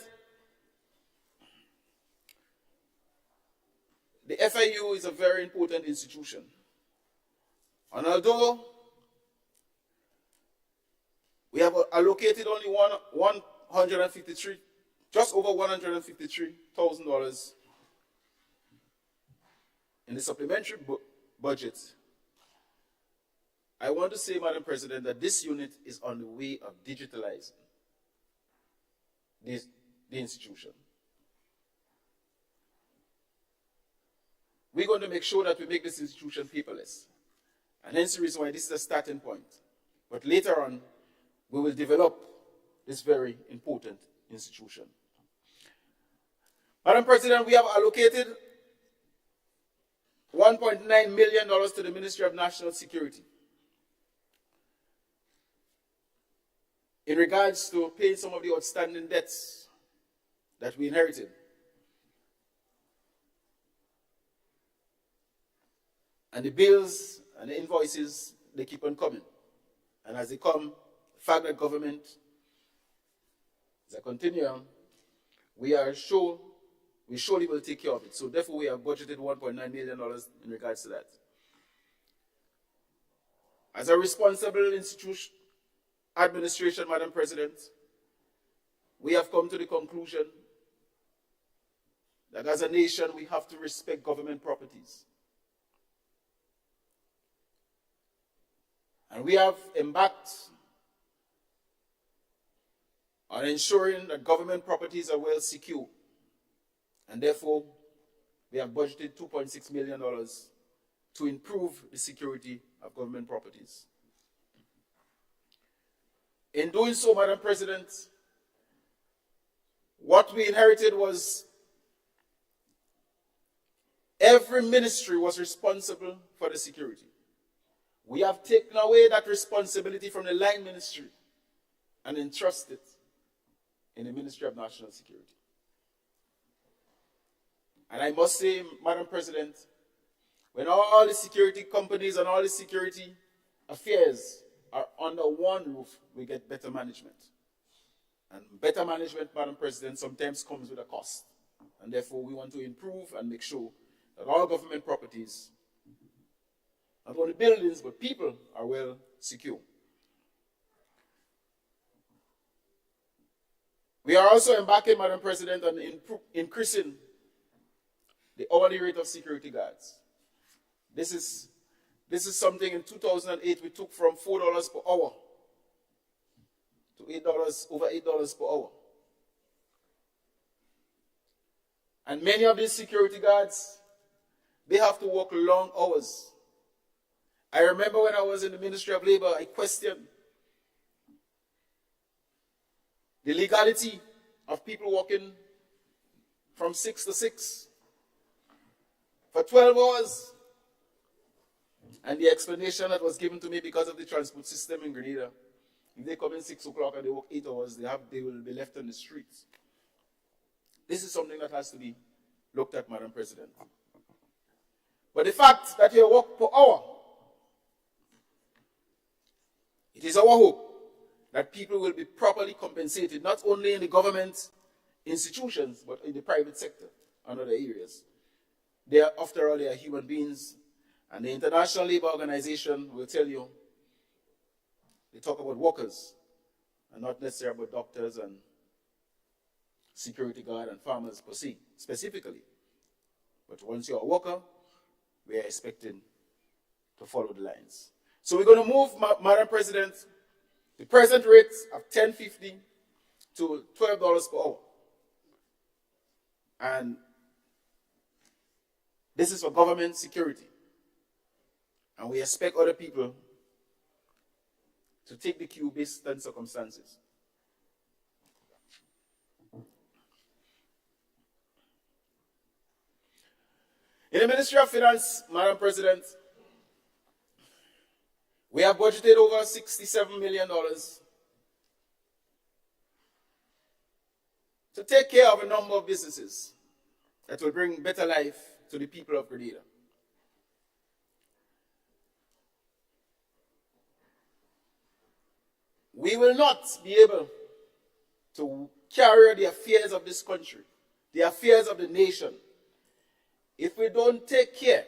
the FIU is a very important institution. And although we have allocated only just over $153,000 in the supplementary budget, I want to say, Madam President, that this unit is on the way of digitalizing the institution. We're going to make sure that we make this institution paperless. And hence the reason why this is a starting point. But later on, we will develop this very important institution. Madam President, we have allocated $1.9 million to the Ministry of National Security in regards to paying some of the outstanding debts that we inherited. And the bills and the invoices, they keep on coming. And as they come, the fact that government is a continuum, we surely will take care of it. So therefore, we have budgeted $1.9 million in regards to that. As a responsible administration, Madam President, we have come to the conclusion that as a nation, we have to respect government properties. And we have embarked on ensuring that government properties are well secure. And therefore, we have budgeted $2.6 million to improve the security of government properties. In doing so, Madam President, what we inherited was every ministry was responsible for the security. We have taken away that responsibility from the line ministry and entrusted it in the Ministry of National Security. And I must say, Madam President, when all the security companies and all the security affairs are under one roof, we get better management. And better management, Madam President, sometimes comes with a cost. And therefore, we want to improve and make sure that all government properties, not only buildings, but people, are well secure. We are also embarking, Madam President, on increasing the hourly rate of security guards. This is something in 2008 we took from $4 per hour to over $8 per hour. And many of these security guards, they have to work long hours. I remember when I was in the Ministry of Labor, I questioned the legality of people working from 6 to 6 for 12 hours. And the explanation that was given to me because of the transport system in Grenada, if they come in 6 o'clock and they work 8 hours, they will be left on the streets. This is something that has to be looked at, Madam President. But the fact that you work per hour, it is our hope that people will be properly compensated, not only in the government institutions, but in the private sector and other areas. They are, after all, they are human beings. And the International Labour Organization will tell you, they talk about workers, and not necessarily about doctors and security guard and farmers per se, specifically. But once you're a worker, we are expecting to follow the lines. So we're going to move, Madam President, the present rates of $10.50 to $12 per hour. And this is for government security. And we expect other people to take the cue based on circumstances. In the Ministry of Finance, Madam President, we have budgeted over $67 million to take care of a number of businesses that will bring better life to the people of Grenada. We will not be able to carry the affairs of this country, the affairs of the nation, if we don't take care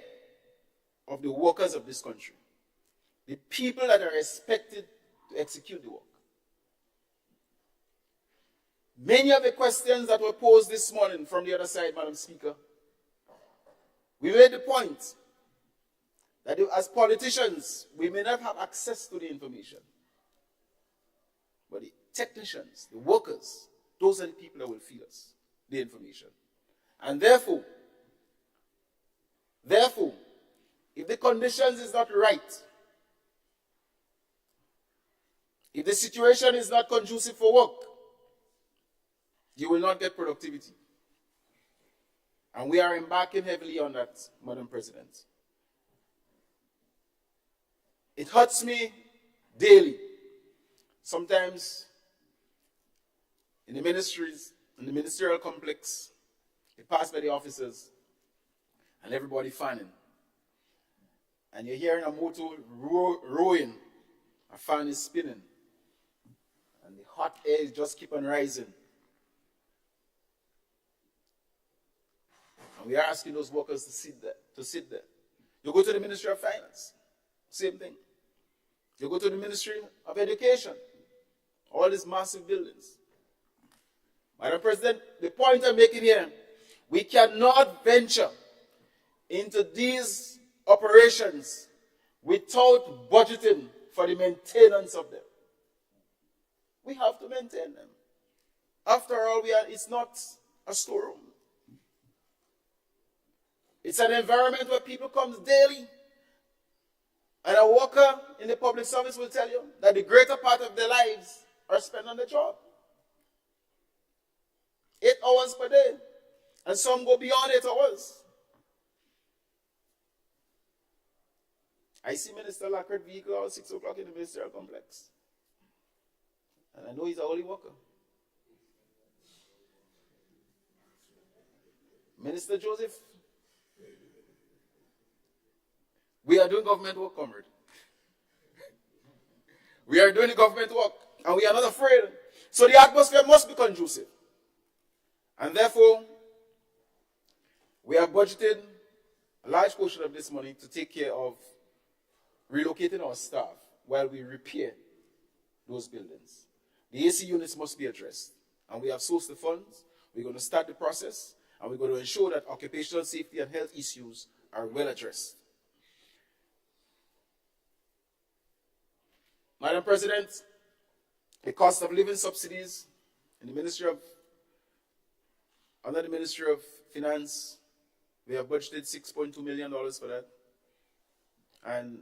of the workers of this country, the people that are expected to execute the work. Many of the questions that were posed this morning from the other side, Madam Speaker, we made the point that as politicians, we may not have access to the information. But the technicians, the workers, those are the people that will feed us the information. And therefore, if the conditions is not right, if the situation is not conducive for work, you will not get productivity. And we are embarking heavily on that, Madam President. It hurts me daily. Sometimes in the ministries, in the ministerial complex, you pass by the offices and everybody fanning. And you're hearing a motor rowing, a fan is spinning. And the hot air is just keep on rising. And we are asking those workers to sit there. You go to the Ministry of Finance, same thing. You go to the Ministry of Education, all these massive buildings. Madam President, the point I'm making here, we cannot venture into these operations without budgeting for the maintenance of them. We have to maintain them. After all, it's not a storeroom. It's an environment where people come daily. And a worker in the public service will tell you that the greater part of their lives are spent on the job. 8 hours per day. And some go beyond 8 hours. I see Minister Lacquette vehicle at 6 o'clock in the ministerial complex. And I know he's a holy worker. Minister Joseph, we are doing government work, comrade. We are doing the government work, and we are not afraid. So the atmosphere must be conducive. And therefore, we have budgeted a large portion of this money to take care of relocating our staff while we repair those buildings. The AC units must be addressed. And we have sourced the funds. We're going to start the process, and we're going to ensure that occupational safety and health issues are well addressed. Madam President, the cost of living subsidies in the Ministry of Under the Ministry of Finance, we have budgeted $6.2 million for that. And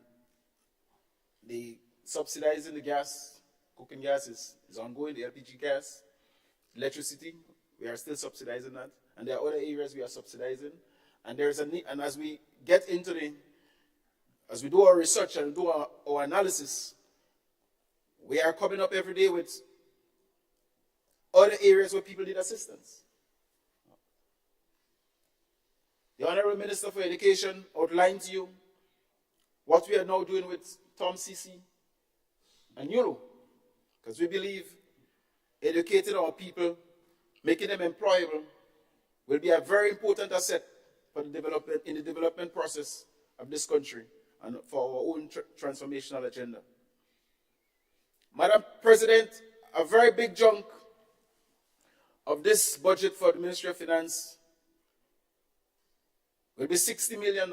the subsidizing the gas, cooking gas is ongoing, the LPG gas, electricity, we are still subsidizing that. And there are other areas we are subsidizing. And there's a need, and as we get into as we do our research and do our analysis, we are coming up every day with other areas where people need assistance. The Honorable Minister for Education outlined to you what we are now doing with Tom CC and YOLO, because we believe educating our people, making them employable, will be a very important asset for the development, in the development process of this country and for our own transformational agenda. Madam President, a very big chunk of this budget for the Ministry of Finance will be $60 million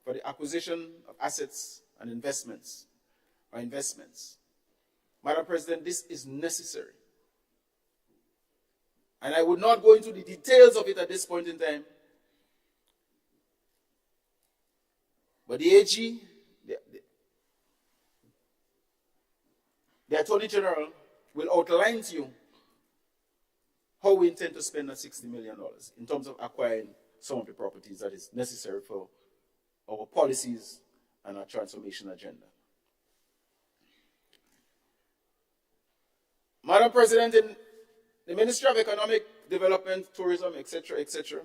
for the acquisition of assets and investments. Madam President, this is necessary. And I would not go into the details of it at this point in time. But the AG, the Attorney General, will outline to you how we intend to spend that $60 million in terms of acquiring some of the properties that is necessary for our policies and our transformation agenda. Madam President, in the Ministry of Economic Development, Tourism, etc.,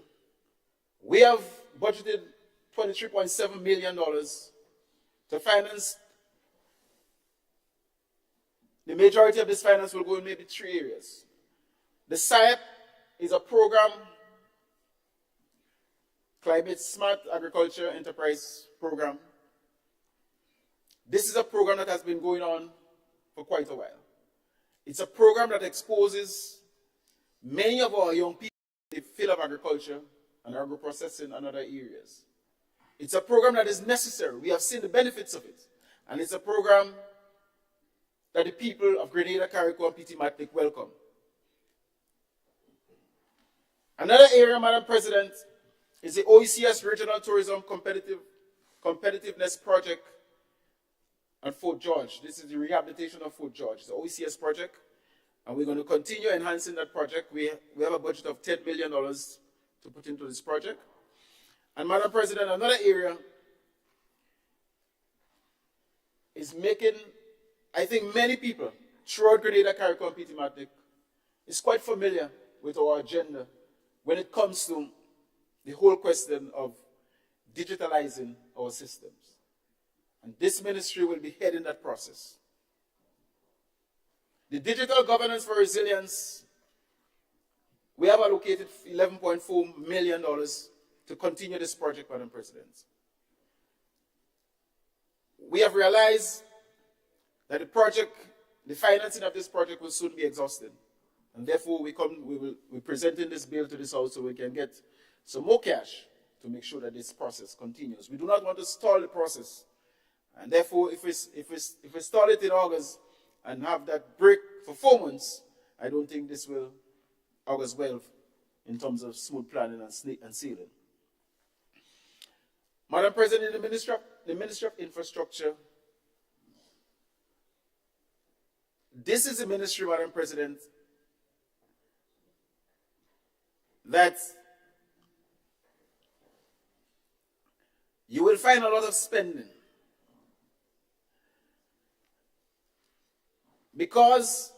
we have budgeted $23.7 million to finance. The majority of this finance will go in maybe 3 areas. The SIAP is a program, Climate Smart Agriculture Enterprise Program. This is a program that has been going on for quite a while. It's a program that exposes many of our young people in the field of agriculture and agro-processing and other areas. It's a program that is necessary. We have seen the benefits of it. And it's a program that the people of Grenada, Carriacou, and PT Matlick welcome. Another area, Madam President, is the OECS Regional Tourism Competitiveness Project at Fort George. This is the rehabilitation of Fort George, the OECS project. And we're going to continue enhancing that project. We have a budget of $10 million to put into this project. And Madam President, another area is making, I think many people throughout Grenada, Carriacou, and PT Matlick is quite familiar with our agenda when it comes to the whole question of digitalizing our systems. And this ministry will be heading that process. The Digital Governance for Resilience, we have allocated $11.4 million to continue this project, Madam President. We have realized that the financing of this project will soon be exhausted. And therefore, we're presenting this bill to this House so we can get some more cash to make sure that this process continues. We do not want to stall the process. And therefore, if we stall it in August and have that break for 4 months, I don't think this will August well in terms of smooth planning and sealing. Madam President, the Ministry of Infrastructure, this is a ministry, Madam President, that you will find a lot of spending because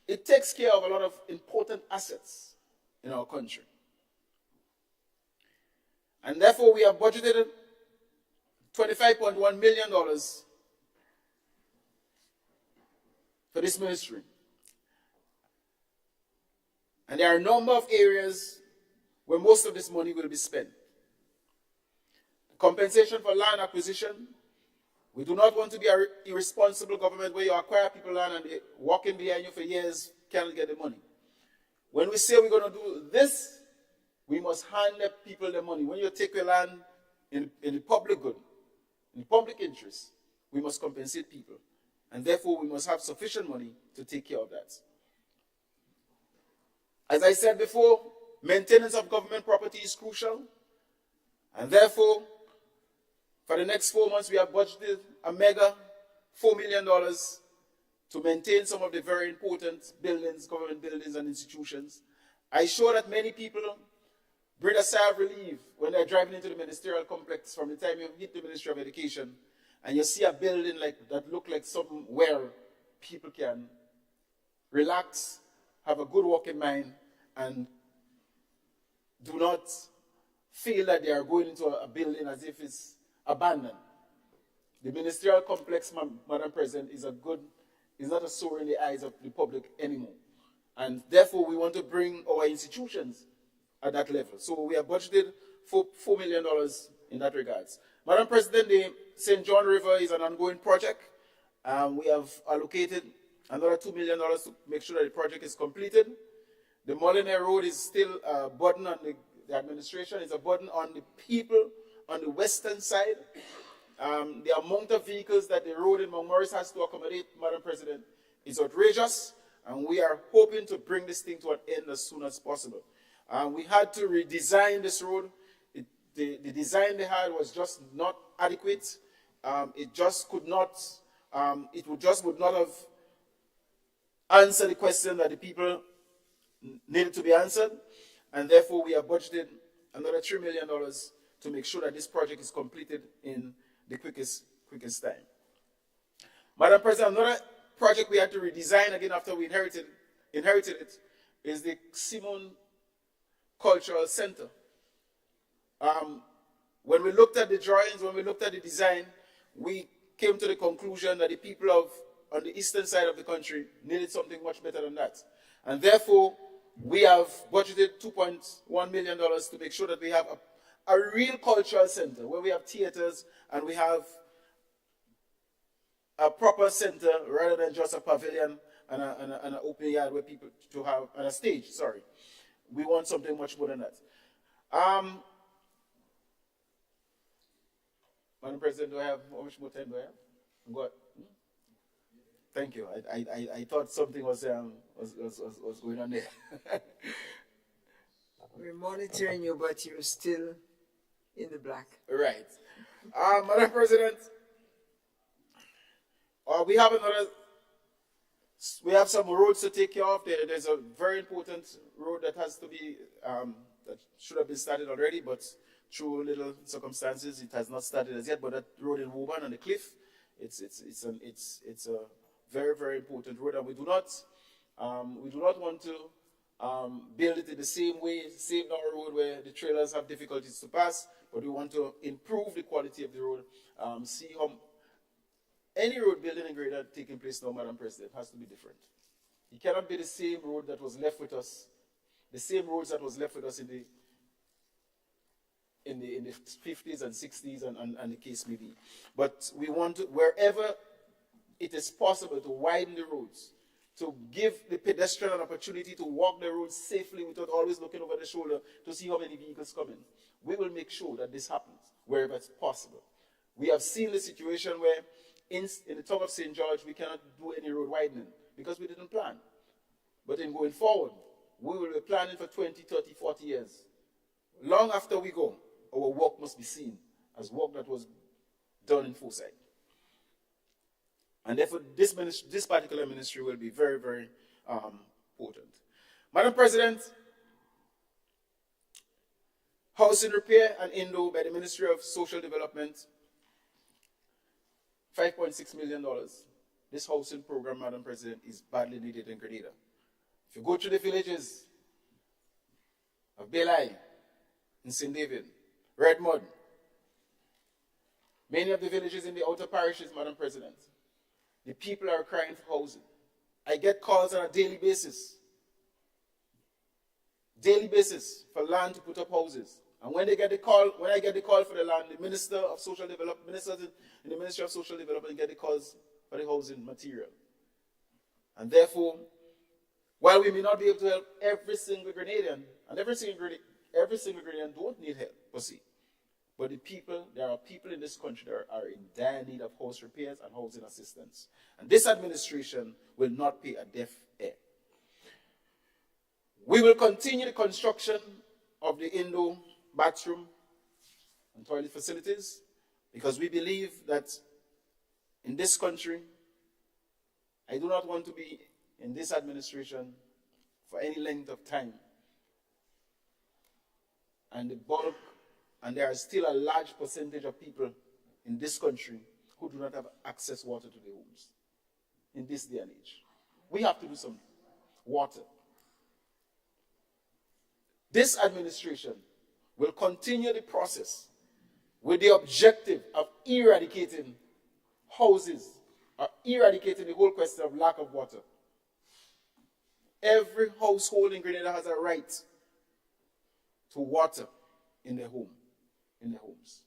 it takes care of a lot of important assets in our country. And therefore, we have budgeted $25.1 million for this ministry. And there are a number of areas where most of this money will be spent. Compensation for land acquisition. We do not want to be an irresponsible government where you acquire people land and they walking behind you for years, can't get the money. When we say we're going to do this, we must hand the people the money. When you take your land in the public good, in the public interest, we must compensate people. And therefore, we must have sufficient money to take care of that. As I said before, maintenance of government property is crucial. And therefore, for the next 4 months, we have budgeted a mega $4 million to maintain some of the very important buildings, government buildings and institutions. I'm sure that many people breathe a sigh of relief when they're driving into the ministerial complex from the time you hit the Ministry of Education and you see a building that look like somewhere people can relax, have a good working mind, and do not feel that they are going into a building as if it's abandoned. The ministerial complex, Madam President, is not a sore in the eyes of the public anymore. And therefore, we want to bring our institutions at that level. So we have budgeted $4 million in that regards. Madam President, the St. John River is an ongoing project. We have allocated another $2 million to make sure that the project is completed. The Molyneux Road is still a burden on the administration. It's a burden on the people on the western side. The amount of vehicles that the road in Mount Morris has to accommodate, Madam President, is outrageous. And we are hoping to bring this thing to an end as soon as possible. We had to redesign this road. The design they had was just not adequate. It just would not have answered the question that the people needed to be answered. And therefore, we have budgeted another $3 million to make sure that this project is completed in the quickest time. Madam President, another project we had to redesign again after we inherited it is the Simon Cultural Center. When we looked at the drawings, when we looked at the design, we came to the conclusion that the people on the eastern side of the country needed something much better than that. And therefore, we have budgeted $2.1 million to make sure that we have a real cultural center where we have theaters and we have a proper center rather than just a pavilion and an open yard where people to have, and a stage, sorry. We want something much more than that. Madam President, how much more time do I have? Go ahead. Thank you. I thought something was going on there. We're monitoring you, but you're still in the black. Right. Madam President, we have some roads to take care of. There's a very important road that has to be, that should have been started already, but through little circumstances, it has not started as yet. But that road in Woburn on the cliff, it's a very, very important road, and we do not want to build it in the same way, same narrow road where the trailers have difficulties to pass, but we want to improve the quality of the road. See how any road building in Grenada taking place now, Madam President, has to be different. It cannot be the same road that was left with us, the same roads that was left with us in the 50s and 60s and the case may be. But we want to, wherever it is possible, to widen the roads, to give the pedestrian an opportunity to walk the road safely without always looking over the shoulder to see how many vehicles come in. We will make sure that this happens wherever it's possible. We have seen the situation where in the town of St. George, we cannot do any road widening because we didn't plan. But in going forward, we will be planning for 20, 30, 40 years. Long after we go, our work must be seen as work that was done in foresight. And therefore, this particular ministry will be very, very important. Madam President, housing repair and indoor by the Ministry of Social Development, $5.6 million. This housing program, Madam President, is badly needed in Grenada. If you go to the villages of Belay, in St. David, Redmond, many of the villages in the outer parishes, Madam President, the people are crying for housing. I get calls on a daily basis for land to put up houses. And when I get the call for the land, the Minister of Social Development, ministers in the Ministry of Social Development get the calls for the housing material. And therefore, while we may not be able to help every single Grenadian, and every single Grenadian don't need help, per se, but there are people in this country that are in dire need of house repairs and housing assistance. And this administration will not pay a deaf ear. We will continue the construction of the indoor bathroom and toilet facilities because we believe that in this country, I do not want to be in this administration for any length of time. And there are still a large percentage of people in this country who do not have access to water to their homes in this day and age. We have to do something. Water. This administration will continue the process with the objective of eradicating houses, or eradicating the whole question of lack of water. Every household in Grenada has a right to water in their home, in their homes.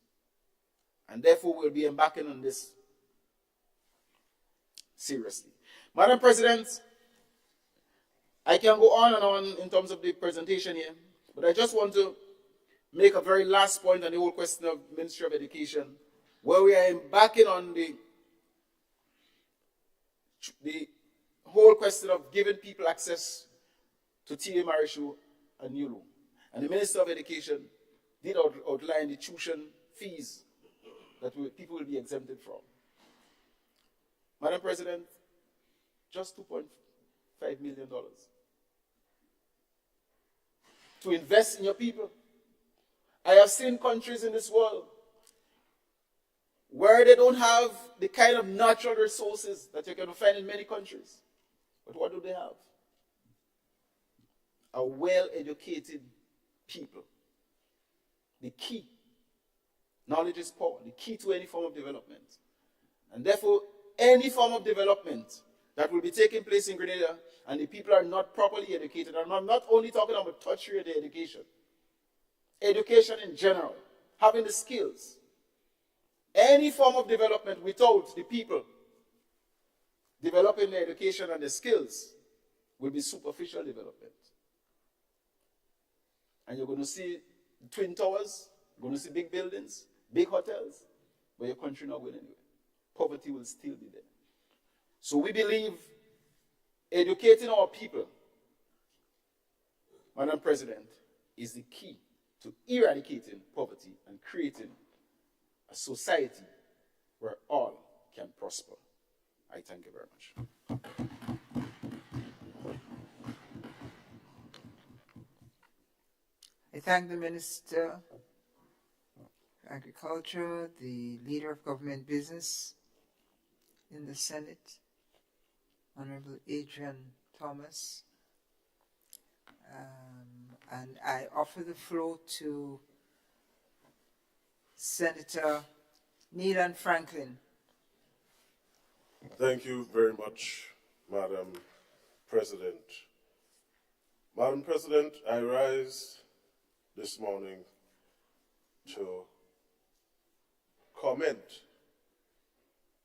And therefore, we'll be embarking on this seriously. Madam President, I can go on and on in terms of the presentation here, but I just want to make a very last point on the whole question of Ministry of Education, where we are embarking on the whole question of giving people access to T.A. Marichou and NULU. And the Minister of Education did outline the tuition fees that people will be exempted from. Madam President, just $2.5 million to invest in your people. I have seen countries in this world where they don't have the kind of natural resources that you can find in many countries. But what do they have? A well-educated people. The key. Knowledge is power. The key to any form of development. And therefore, any form of development that will be taking place in Grenada and the people are not properly educated, and I'm not only talking about tertiary education, education in general, having the skills. Any form of development without the people developing their education and their skills will be superficial development. And you're going to see Twin Towers, you're going to see big buildings, big hotels, but your country not going anywhere. Poverty will still be there. So we believe educating our people, Madam President, is the key to eradicating poverty and creating a society where all can prosper. I thank you very much. I thank the Minister of Agriculture, the Leader of Government Business in the Senate, Honorable Adrian Thomas. And I offer the floor to Senator Neelan Franklin. Thank you very much, Madam President. Madam President, I rise this morning to comment,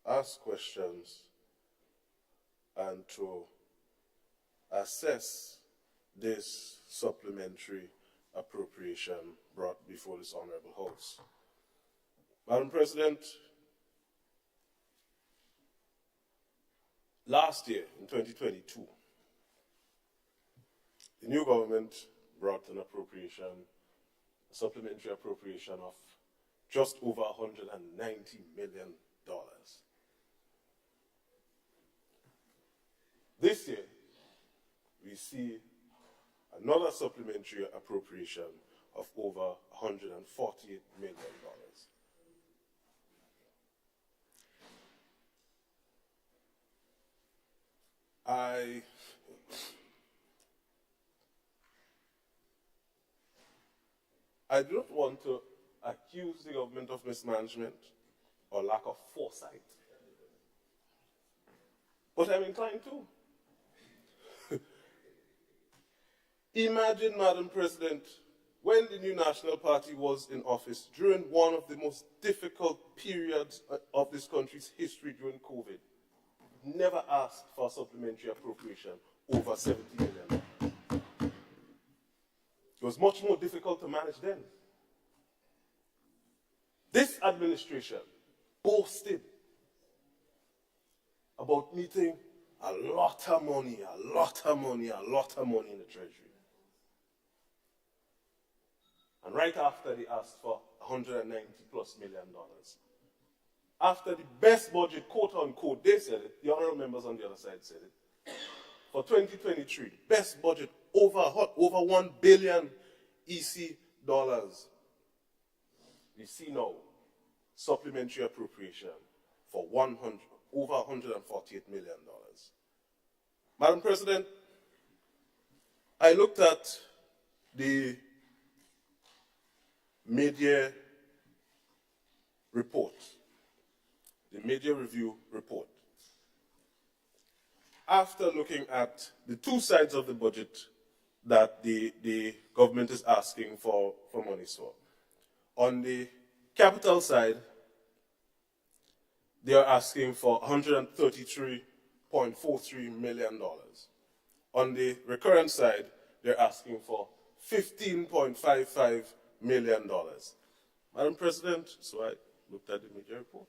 ask questions, and to assess this supplementary appropriation brought before this Honorable House. Madam President, last year, in 2022, the new government brought an appropriation, a supplementary appropriation of just over $190 million. This year, we see another supplementary appropriation of over $148 million. I do not want to accuse the government of mismanagement or lack of foresight, but I'm inclined to. Imagine, Madam President, when the new National Party was in office during one of the most difficult periods of this country's history during COVID, never asked for a supplementary appropriation over $70 million. It was much more difficult to manage then. This administration boasted about meeting a lot of money in the Treasury. And right after, they asked for $190+ million. After the best budget, quote unquote, they said it, the honorable members on the other side said it, for 2023, best budget over 1 billion EC dollars. We see now supplementary appropriation for over $148 million. Madam President, I looked at the mid-year report, the mid-year review report. After looking at the two sides of the budget that the government is asking for monies for. On the capital side, they are asking for $133.43 million. On the recurrent side, they're asking for $15.55 million. Madam President, so I looked at the mid-year report.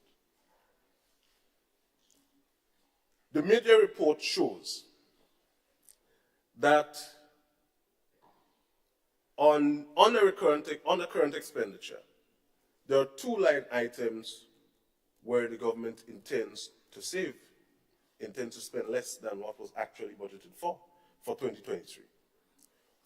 The mid-year report shows that on the current expenditure, there are two line items where the government intends to save, intends to spend less than what was actually budgeted for 2023.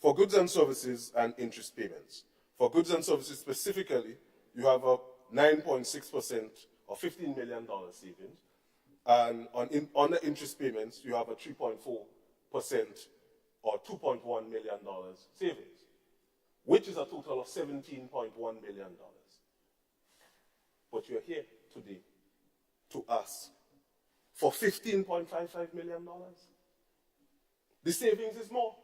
For goods and services and interest payments. For goods and services specifically, you have a 9.6% or $15 million savings. And on the interest payments, you have a 3.4% or $2.1 million savings, which is a total of $17.1 million. But you're here today to ask for $15.55 million. The savings is more.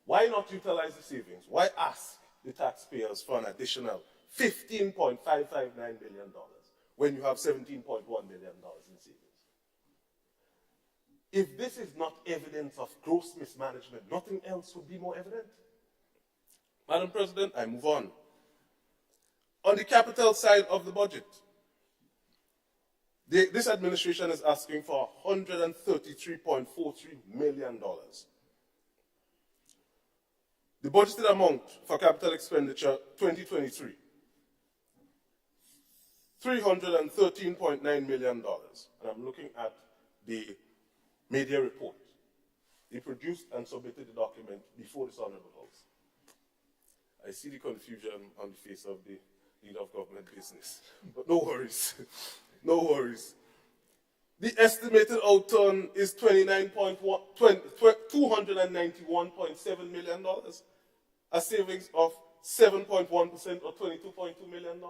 Why not utilize the savings? Why ask the taxpayers for an additional $15.559 million when you have $17.1 million in savings? If this is not evidence of gross mismanagement, nothing else would be more evident. Madam President, I move on. On the capital side of the budget, this administration is asking for $133.43 million. The budgeted amount for capital expenditure 2023, $313.9 million. And I'm looking at the media report. They produced and submitted the document before this Honorable House. I see the confusion on the face of the leader of government business. But no worries. No worries. The estimated outturn is $291.7 million, a savings of 7.1% or $22.2 million.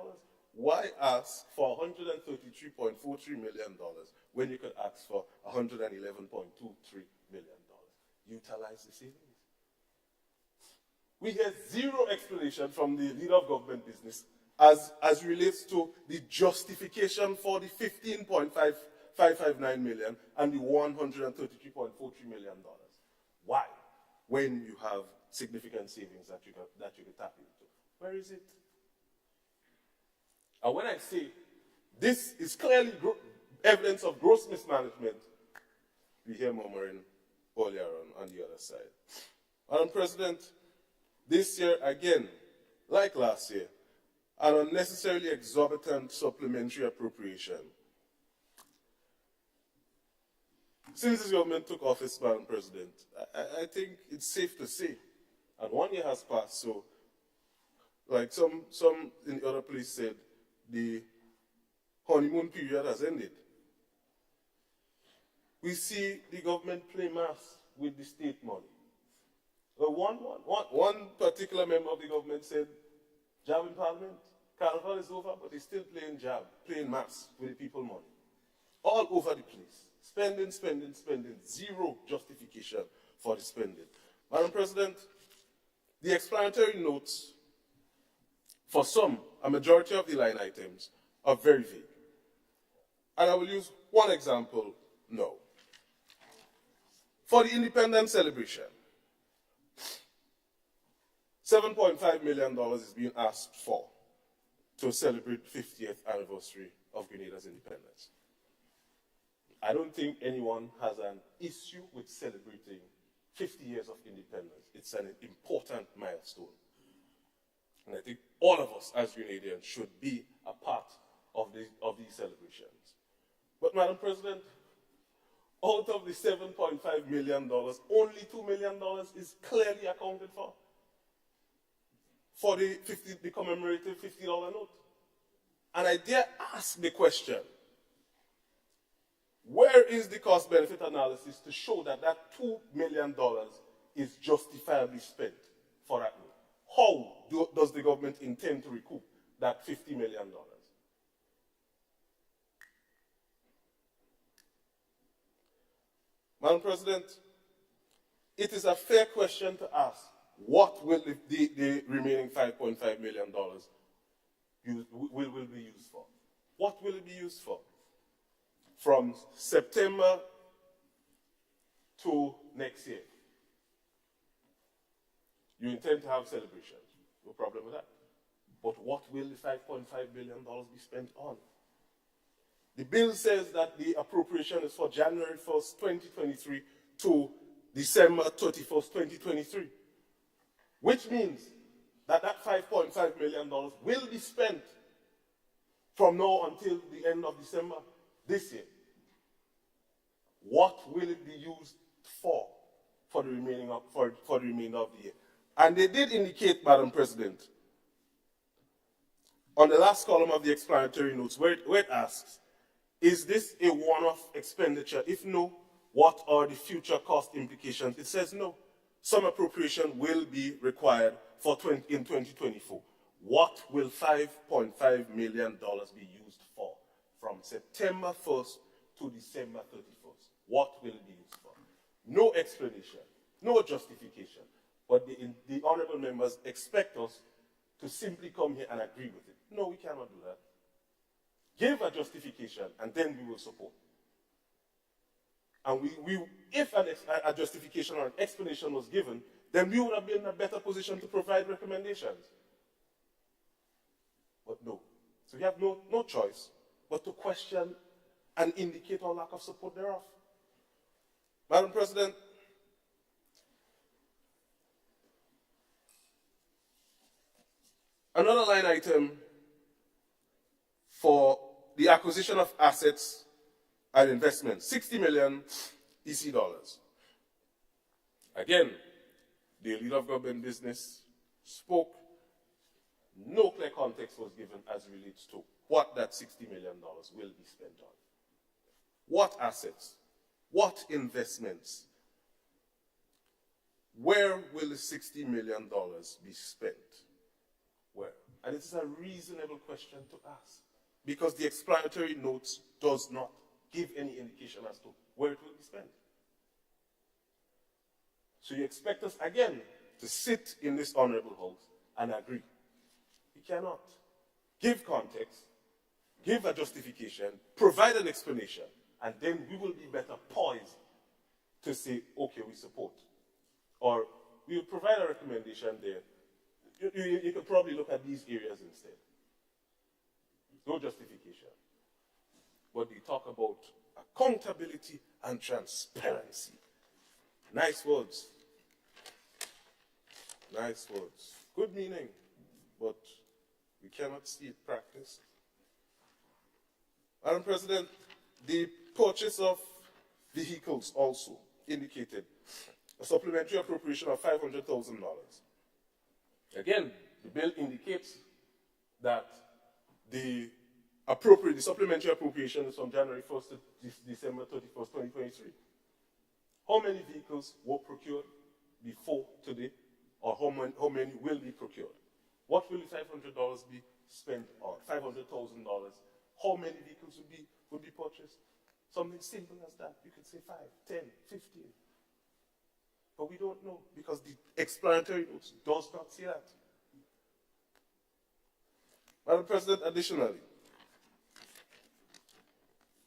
Why ask for $133.43 million when you could ask for $111.23 million? Utilize the savings. We hear zero explanation from the leader of government business as relates to the justification for the $15.559 million and the $133.43 million. Why? When you have significant savings that you can tap into. Where is it? And when I say this is clearly evidence of gross mismanagement, we hear murmuring earlier on the other side. Madam President, this year again, like last year, an unnecessarily exorbitant supplementary appropriation. Since this government took office, Madam President, I think it's safe to say, and 1 year has passed, so like some in the other place said, the honeymoon period has ended. We see the government play mass with the state money. One particular member of the government said, jab in Parliament, Carnival is over, but they're still playing jab, playing mass with the people money. All over the place. Spending, zero justification for the spending. Madam President, the explanatory notes for a majority of the line items are very vague. And I will use one example now. For the independence celebration, $7.5 million is being asked for to celebrate the 50th anniversary of Grenada's independence. I don't think anyone has an issue with celebrating 50 years of independence. It's an important milestone. And I think all of us as Grenadians should be a part of these celebrations. But Madam President, out of the $7.5 million, only $2 million is clearly accounted for the commemorative $50 note. And I dare ask the question, where is the cost-benefit analysis to show that that $2 million is justifiably spent for that note? How does the government intend to recoup that $50 million? Madam President, it is a fair question to ask, what will the remaining $5.5 million will be used for? What will it be used for? From September to next year, you intend to have celebrations. No problem with that. But what will the $5.5 billion be spent on? The bill says that the appropriation is for January 1st, 2023 to December 31st, 2023, which means that that $5.5 million will be spent from now until the end of December this year. What will it be used for the remainder of the year? And they did indicate, Madam President, on the last column of the explanatory notes, where it asks, is this a one-off expenditure? If no, what are the future cost implications? It says no. Some appropriation will be required in 2024. What will $5.5 million be used for from September 1st to December 31st? What will it be used for? No explanation, no justification. But the honorable members expect us to simply come here and agree with it. No, we cannot do that. Give a justification, and then we will support. And if a justification or an explanation was given, then we would have been in a better position to provide recommendations. But no. So we have no choice but to question and indicate our lack of support thereof. Madam President, another line item for the acquisition of assets and investments, 60 million EC dollars. Again, the leader of government business spoke. No clear context was given as relates to what that $60 million will be spent on. What assets? What investments? Where will the $60 million be spent? Where? And it is a reasonable question to ask, because the explanatory notes does not give any indication as to where it will be spent. So you expect us again to sit in this honorable house and agree. We cannot. Give context, give a justification, provide an explanation, and then we will be better poised to say, okay, we support. Or we will provide a recommendation there. You could probably look at these areas instead. No justification. But they talk about accountability and transparency. Nice words. Nice words. Good meaning, but we cannot see it practiced. Madam President, the purchase of vehicles also indicated a supplementary appropriation of $500,000. Again, the bill indicates that the supplementary appropriation is from January 1st to December 31st, 2023. How many vehicles were procured before today, or how many will be procured? What will the $500 be spent on? $500,000. How many vehicles would be purchased? Something simple as that. You could say 5, 10, 15. But we don't know, because the explanatory notes does not say that. Madam President, additionally,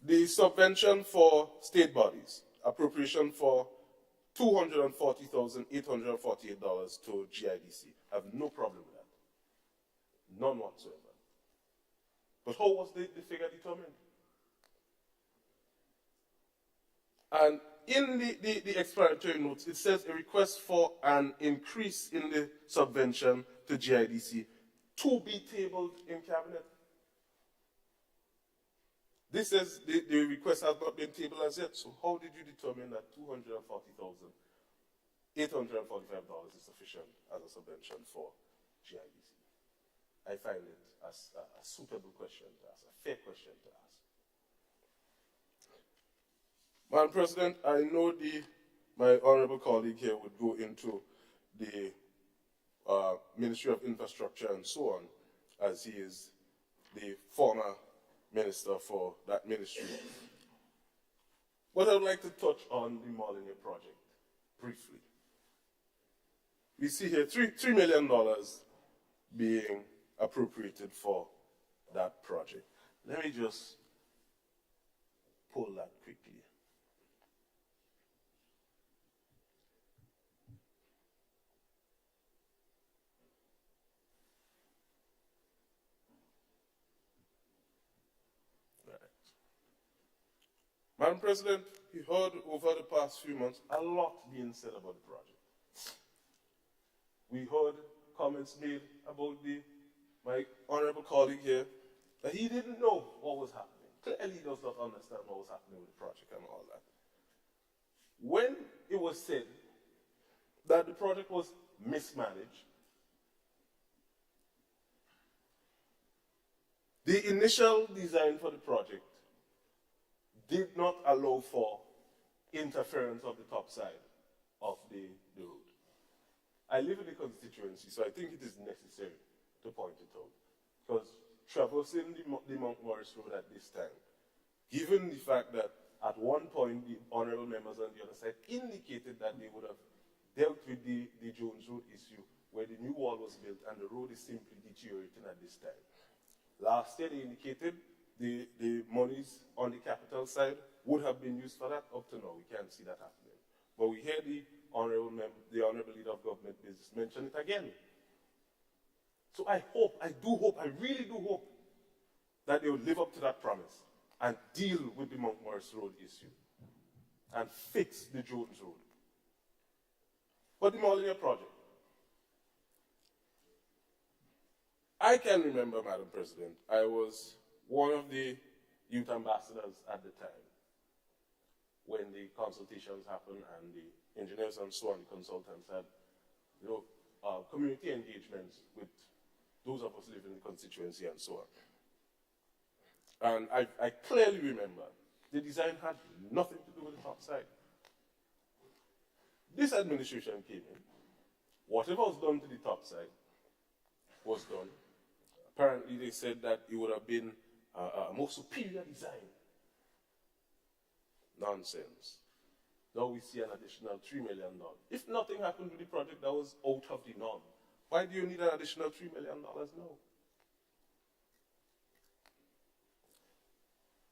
the subvention for state bodies, appropriation for $240,848 to GIDC. I have no problem with that. None whatsoever. But how was the figure determined? And in the explanatory notes, it says a request for an increase in the subvention to GIDC to be tabled in cabinet. This says the request has not been tabled as yet. So how did you determine that $240,845 is sufficient as a subvention for GIBC? I find it as a suitable question to ask, a fair question to ask. Madam President, I know my honorable colleague here would go into the Ministry of Infrastructure and so on, as he is the former minister for that ministry. But I'd like to touch on the Molyneux project briefly. We see here $3 million being appropriated for that project. Let me just pull that quickly. Madam President, we heard over the past few months a lot being said about the project. We heard comments made about my honorable colleague here that he didn't know what was happening. Clearly he does not understand what was happening with the project and all that. When it was said that the project was mismanaged, the initial design for the project did not allow for interference of the top side of the road. I live in the constituency, so I think it is necessary to point it out. Because traversing the Mount Morris Road at this time, given the fact that at one point the honorable members on the other side indicated that they would have dealt with the Jones Road issue where the new wall was built and the road is simply deteriorating at this time. Last year they indicated the monies on the capital side would have been used for that. Up to now, we can't see that happening. But we hear the honorable leader of government business mention it again. So I really do hope that they will live up to that promise and deal with the Mount Morris Road issue and fix the Jones Road. But the Molyneux project. I can remember, Madam President, I was one of the youth ambassadors at the time when the consultations happened and the engineers and so on, the consultants had, community engagements with those of us living in the constituency and so on. And I clearly remember the design had nothing to do with the top side. This administration came in, whatever was done to the top side was done. Apparently they said that it would have been a more superior design. Nonsense. Now we see an additional $3 million. If nothing happened with the project that was out of the norm, why do you need an additional $3 million now?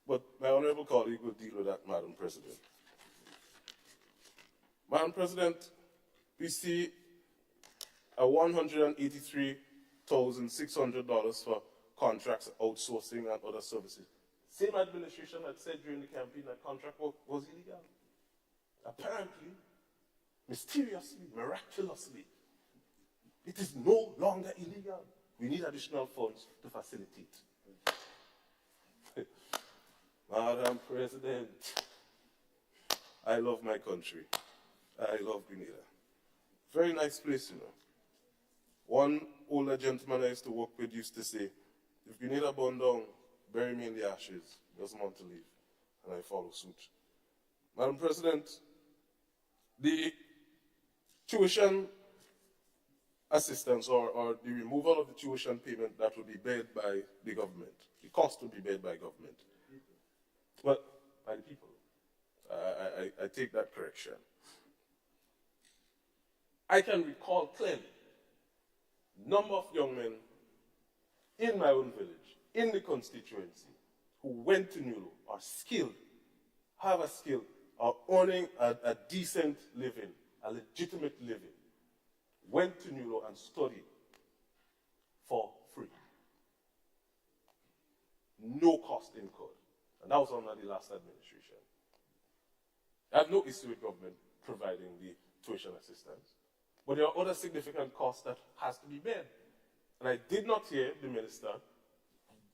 But my honorable colleague will deal with that, Madam President. Madam President, we see a $183,600 for contracts, outsourcing, and other services. Same administration that said during the campaign that contract work was illegal. Apparently, mysteriously, miraculously, it is no longer illegal. We need additional funds to facilitate. Madam President, I love my country. I love Grenada. Very nice place, you know. One older gentleman I used to work with used to say, if Grenada burned down, bury me in the ashes. He doesn't want to leave. And I follow suit. Madam President, the tuition assistance or the removal of the tuition payment that will be paid by the government, the cost will be paid by government. Well, by the people. I take that correction. I can recall clearly number of young men in my own village, in the constituency, who went to NULO, are skilled, have a skill, are earning a decent living, a legitimate living, went to NULO and studied for free. No cost incurred. And that was under the last administration. I have no issue with government providing the tuition assistance. But there are other significant costs that has to be borne. And I did not hear the minister,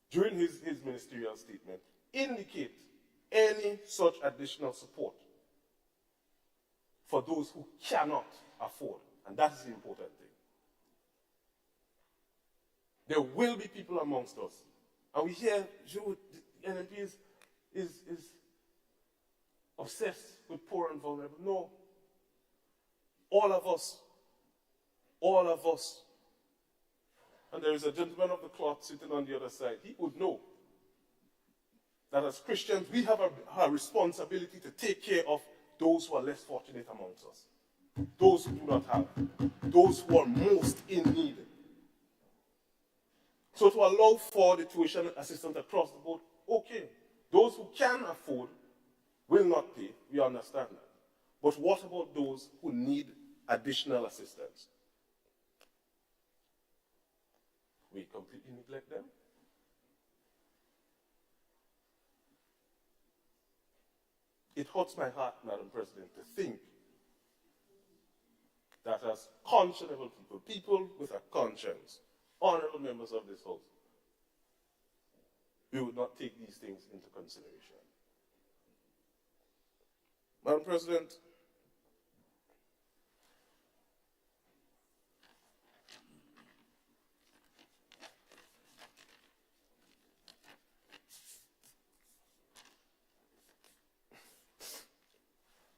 during his ministerial statement, indicate any such additional support for those who cannot afford. And that is the important thing. There will be people amongst us. And we hear, Joe, the NMP is obsessed with poor and vulnerable. No. All of us. And there is a gentleman of the cloth sitting on the other side. He would know that as Christians, we have a responsibility to take care of those who are less fortunate amongst us, those who do not have, those who are most in need. So to allow for the tuition assistance across the board, okay. Those who can afford will not pay, we understand that. But what about those who need additional assistance? We completely neglect them? It hurts my heart, Madam President, to think that as conscionable people with a conscience, honorable members of this House, we would not take these things into consideration. Madam President,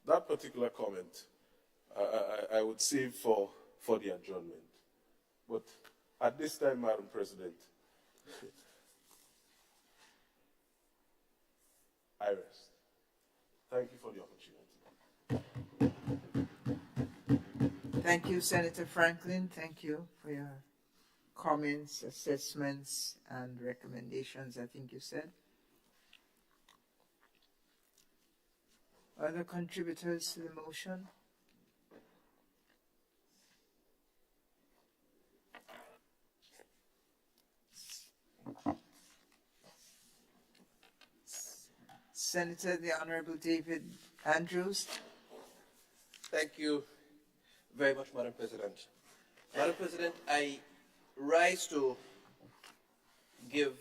that particular comment I would save for the adjournment. But at this time, Madam President, I rest. Thank you for the opportunity. Thank you, Senator Franklin. Thank you for your comments, assessments, and recommendations, I think you said. Other contributors to the motion? Senator, the Honorable David Andrews. Thank you very much, Madam President. Madam President, I rise to give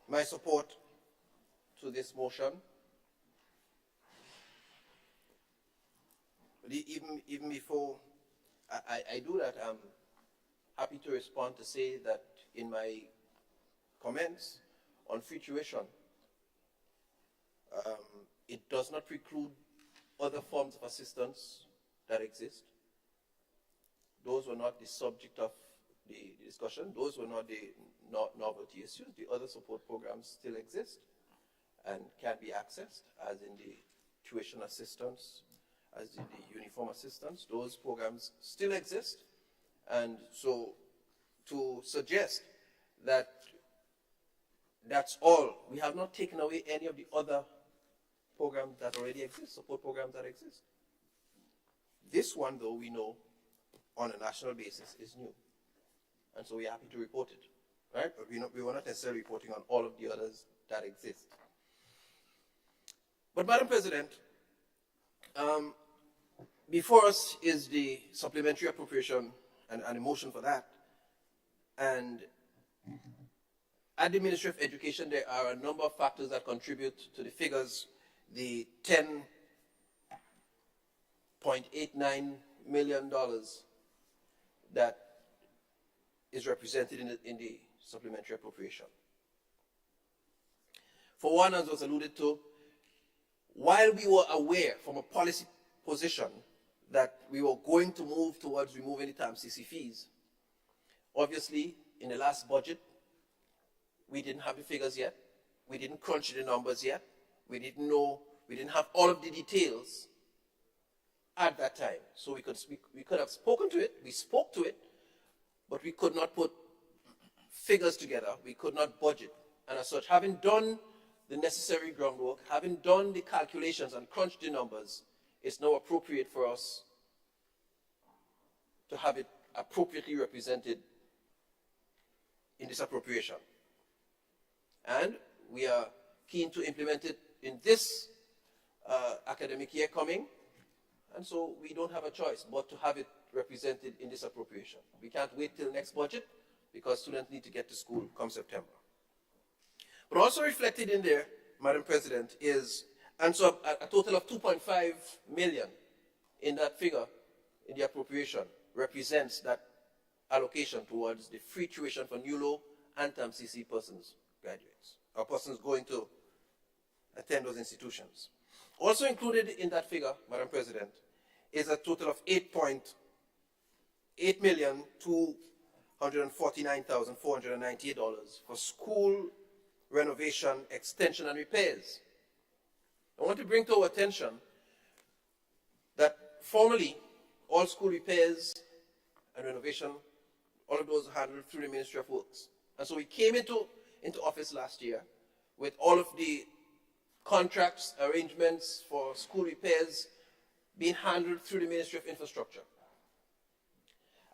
my support to this motion. But even before I do that, I'm happy to respond to say that in my comments on free tuition, it does not preclude other forms of assistance that exist. Those were not the subject of the discussion. Those were not the novelty issues. The other support programs still exist and can be accessed, as in the tuition assistance, as in the uniform assistance. Those programs still exist. And so to suggest that that's all, we have not taken away any of the other programs that already exist, support programs that exist. This one, though, we know on a national basis is new. And so we're happy to report it, right? But we were not necessarily reporting on all of the others that exist. But Madam President, before us is the supplementary appropriation and a motion for that. And at the Ministry of Education, there are a number of factors that contribute to the figures. The $10.89 million that is represented in the supplementary appropriation. For one, as was alluded to, while we were aware from a policy position that we were going to move towards removing the TAMCC fees, obviously in the last budget, we didn't have the figures yet. We didn't crunch the numbers yet. We didn't know, we didn't have all of the details at that time. So we could have spoken to it, we spoke to it, but we could not put figures together. We could not budget. And as such, having done the necessary groundwork, having done the calculations and crunched the numbers, it's now appropriate for us to have it appropriately represented in this appropriation. And we are keen to implement it in this academic year coming. and so we don't have a choice but to have it represented in this appropriation. We can't wait till next budget because students need to get to school come September. But also reflected in there, Madam President, is, and so a total of 2.5 million in that figure in the appropriation represents that allocation towards the free tuition for NULO and TAMCC persons, graduates, or persons going to attend those institutions. Also included in that figure, Madam President, is a total of $8,249,498 for school renovation, extension, and repairs. I want to bring to our attention that formerly all school repairs and renovation, all of those are handled through the Ministry of Works. And so we came into office last year with all of the contracts, arrangements for school repairs being handled through the Ministry of Infrastructure.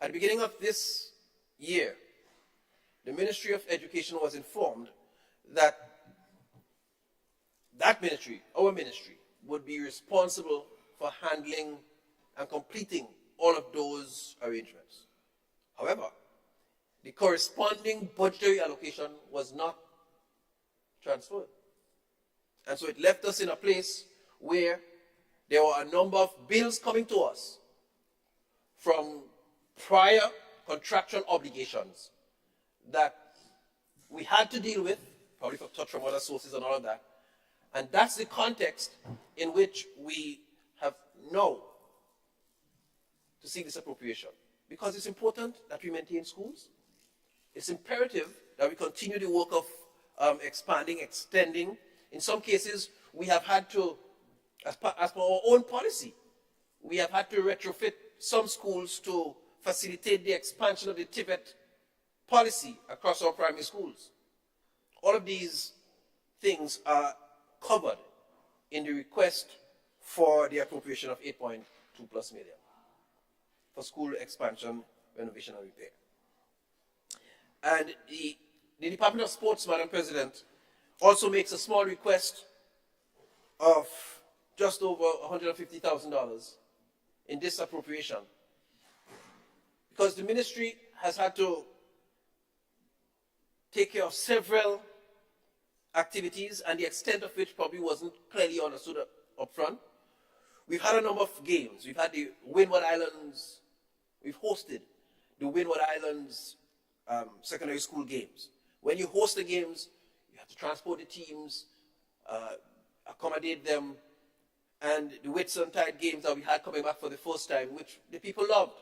At the beginning of this year, the Ministry of Education was informed that that ministry, our ministry, would be responsible for handling and completing all of those arrangements. However, the corresponding budgetary allocation was not transferred. And so it left us in a place where there were a number of bills coming to us from prior contractual obligations that we had to deal with, probably for touch from other sources and all of that. And that's the context in which we have now to seek this appropriation. Because it's important that we maintain schools. It's imperative that we continue the work of expanding, extending. In some cases, we have had to, as per our own policy, we have had to retrofit some schools to facilitate the expansion of the TVET policy across our primary schools. All of these things are covered in the request for the appropriation of 8.2+ million for school expansion, renovation, and repair. And the Department of Sports, Madam President, also makes a small request of just over $150,000 in this appropriation, because the ministry has had to take care of several activities, and the extent of which probably wasn't clearly understood up front. We've had a number of games. We've had the Windward Islands, we've hosted the Windward Islands secondary school games. When you host the games, you have to transport the teams, accommodate them, and the Whitsuntide games that we had coming back for the first time, which the people loved.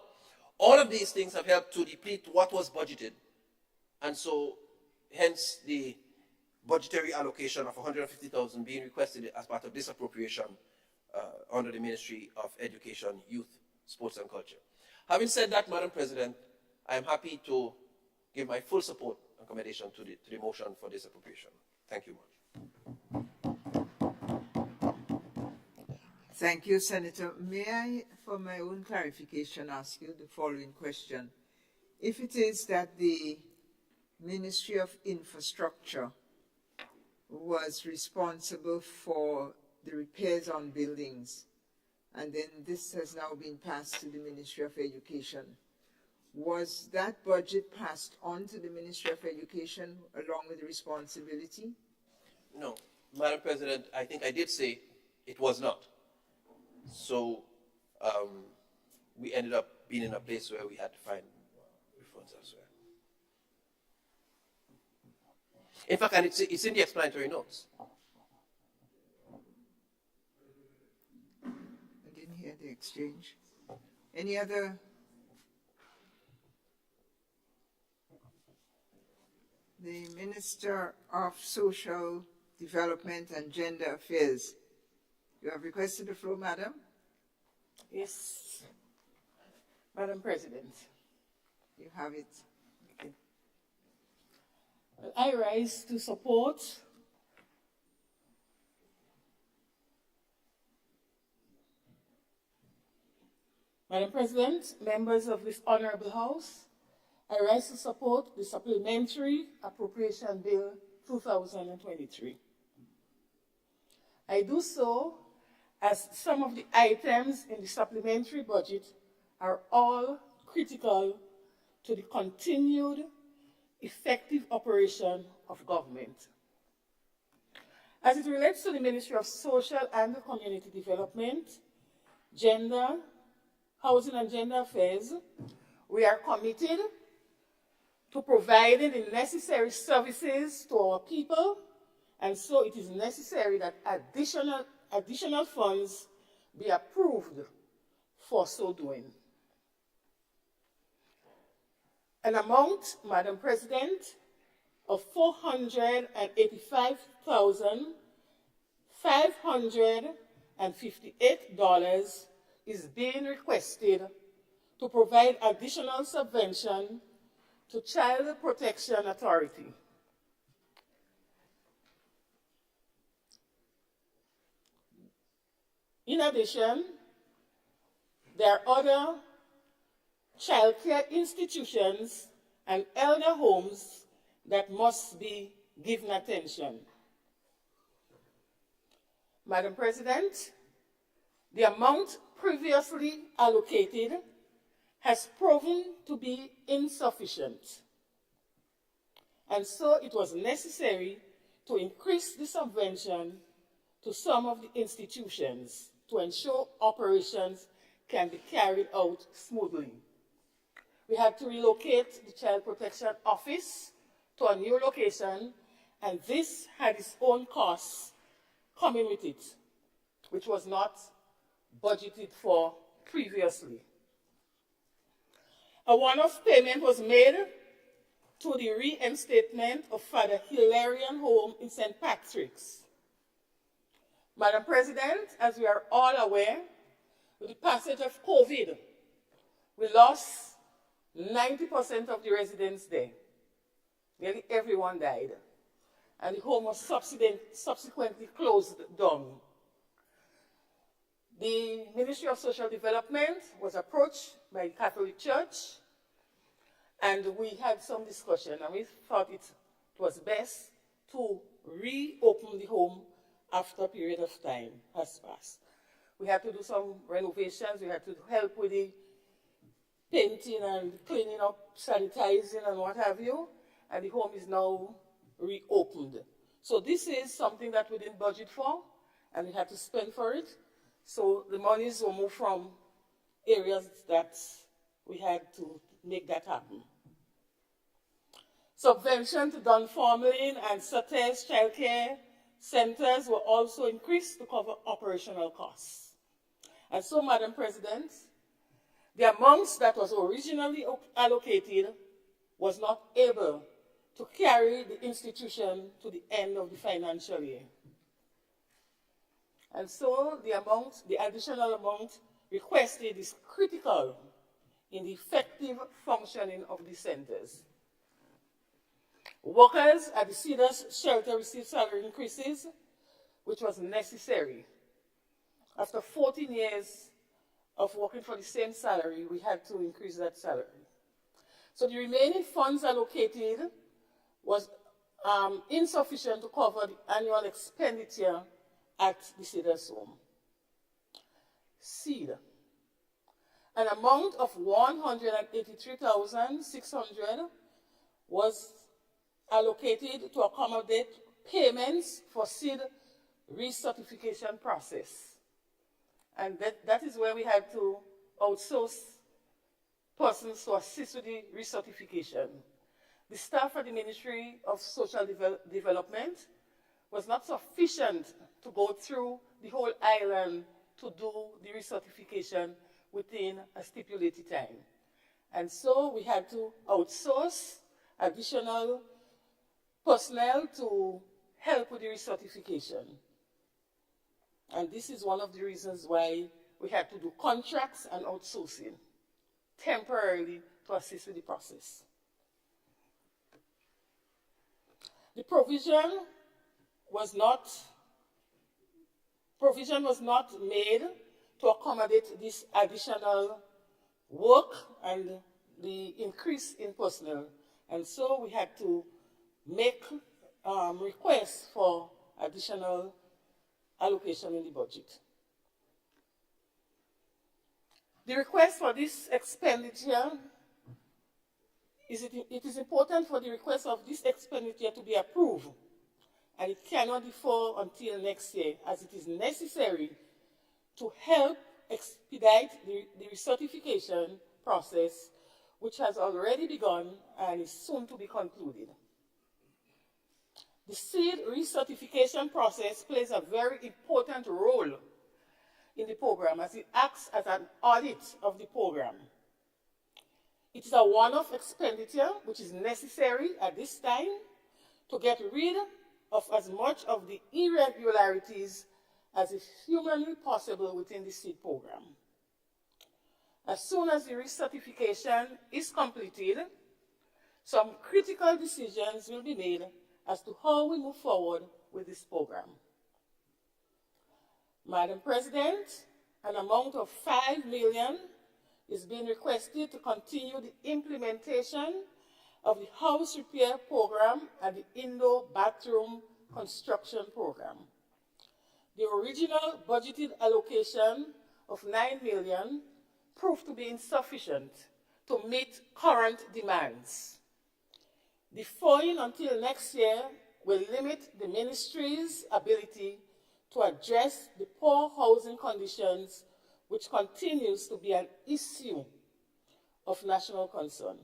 All of these things have helped to deplete what was budgeted, and so hence the budgetary allocation of $150,000 being requested as part of this appropriation under the Ministry of Education, Youth, Sports and Culture. Having said that, Madam President, I am happy to give my full support and commendation to the motion for this appropriation. Thank you much. Thank you, Senator. May I, for my own clarification, ask you the following question? If it is that the Ministry of Infrastructure was responsible for the repairs on buildings, and then this has now been passed to the Ministry of Education, was that budget passed on to the Ministry of Education along with the responsibility? No, Madam President, I think I did say it was not. So we ended up being in a place where we had to find refunds elsewhere. In fact, and it's in the explanatory notes. I didn't hear the exchange. Any other? The Minister of Social Development and Gender Affairs. You have requested the floor, Madam? Yes, Madam President. You have it. Okay. Well, I rise to support Madam President, members of this Honorable House, I rise to support the Supplementary Appropriation Bill 2023. I do so as some of the items in the supplementary budget are all critical to the continued effective operation of government. As it relates to the Ministry of Social and Community Development, Gender, Housing and Gender Affairs, we are committed to providing the necessary services to our people, and so it is necessary that additional funds be approved for so doing. An amount, Madam President, of $485,558 is being requested to provide additional subvention to Child Protection Authority. In addition, there are other child care institutions and elder homes that must be given attention. Madam President, the amount previously allocated has proven to be insufficient, and so it was necessary to increase the subvention to some of the institutions to ensure operations can be carried out smoothly. We had to relocate the Child Protection Office to a new location, and this had its own costs coming with it, which was not budgeted for previously. A one-off payment was made to the reinstatement of Father Hilarion Home in St. Patrick's. Madam President, as we are all aware, with the passage of COVID, we lost 90% of the residents there. Nearly everyone died, and the home was subsequently closed down. The Ministry of Social Development was approached by the Catholic Church, and we had some discussion, and we thought it was best to reopen the home after a period of time has passed. We had to do some renovations, we had to help with the painting and cleaning up, sanitizing and what have you, and the home is now reopened. So this is something that we didn't budget for, and we had to spend for it. So the monies were moved from areas that we had to make that happen. Subvention to Dunfermline and Sutter's child care centers were also increased to cover operational costs. And so, Madam President, the amounts that was originally allocated was not able to carry the institution to the end of the financial year. And so the additional amount requested is critical in the effective functioning of the centers. Workers at the Cedars shelter received salary increases, which was necessary. After 14 years of working for the same salary, we had to increase that salary. So the remaining funds allocated was insufficient to cover the annual expenditure at the Cedars home. Seed. An amount of $183,600 was allocated to accommodate payments for seed recertification process. And that is where we had to outsource persons to assist with the recertification. The staff at the Ministry of Social Development was not sufficient to go through the whole island to do the recertification within a stipulated time. And so we had to outsource additional personnel to help with the recertification. And this is one of the reasons why we had to do contracts and outsourcing temporarily to assist with the process. The provision was not made to accommodate this additional work and the increase in personnel. And so we had to make requests for additional allocation in the budget. The request for this expenditure, it is important for the request of this expenditure to be approved, and it cannot defer until next year, as it is necessary to help expedite the recertification process, which has already begun and is soon to be concluded. The seed recertification process plays a very important role in the program, as it acts as an audit of the program. It is a one-off expenditure which is necessary at this time to get rid of as much of the irregularities as is humanly possible within the seed program. As soon as the recertification is completed, some critical decisions will be made as to how we move forward with this program. Madam President, an amount of $5 million is being requested to continue the implementation of the house repair program and the indoor bathroom construction program. The original budgeted allocation of $9 million proved to be insufficient to meet current demands. Deferring until next year will limit the ministry's ability to address the poor housing conditions, which continues to be an issue of national concern.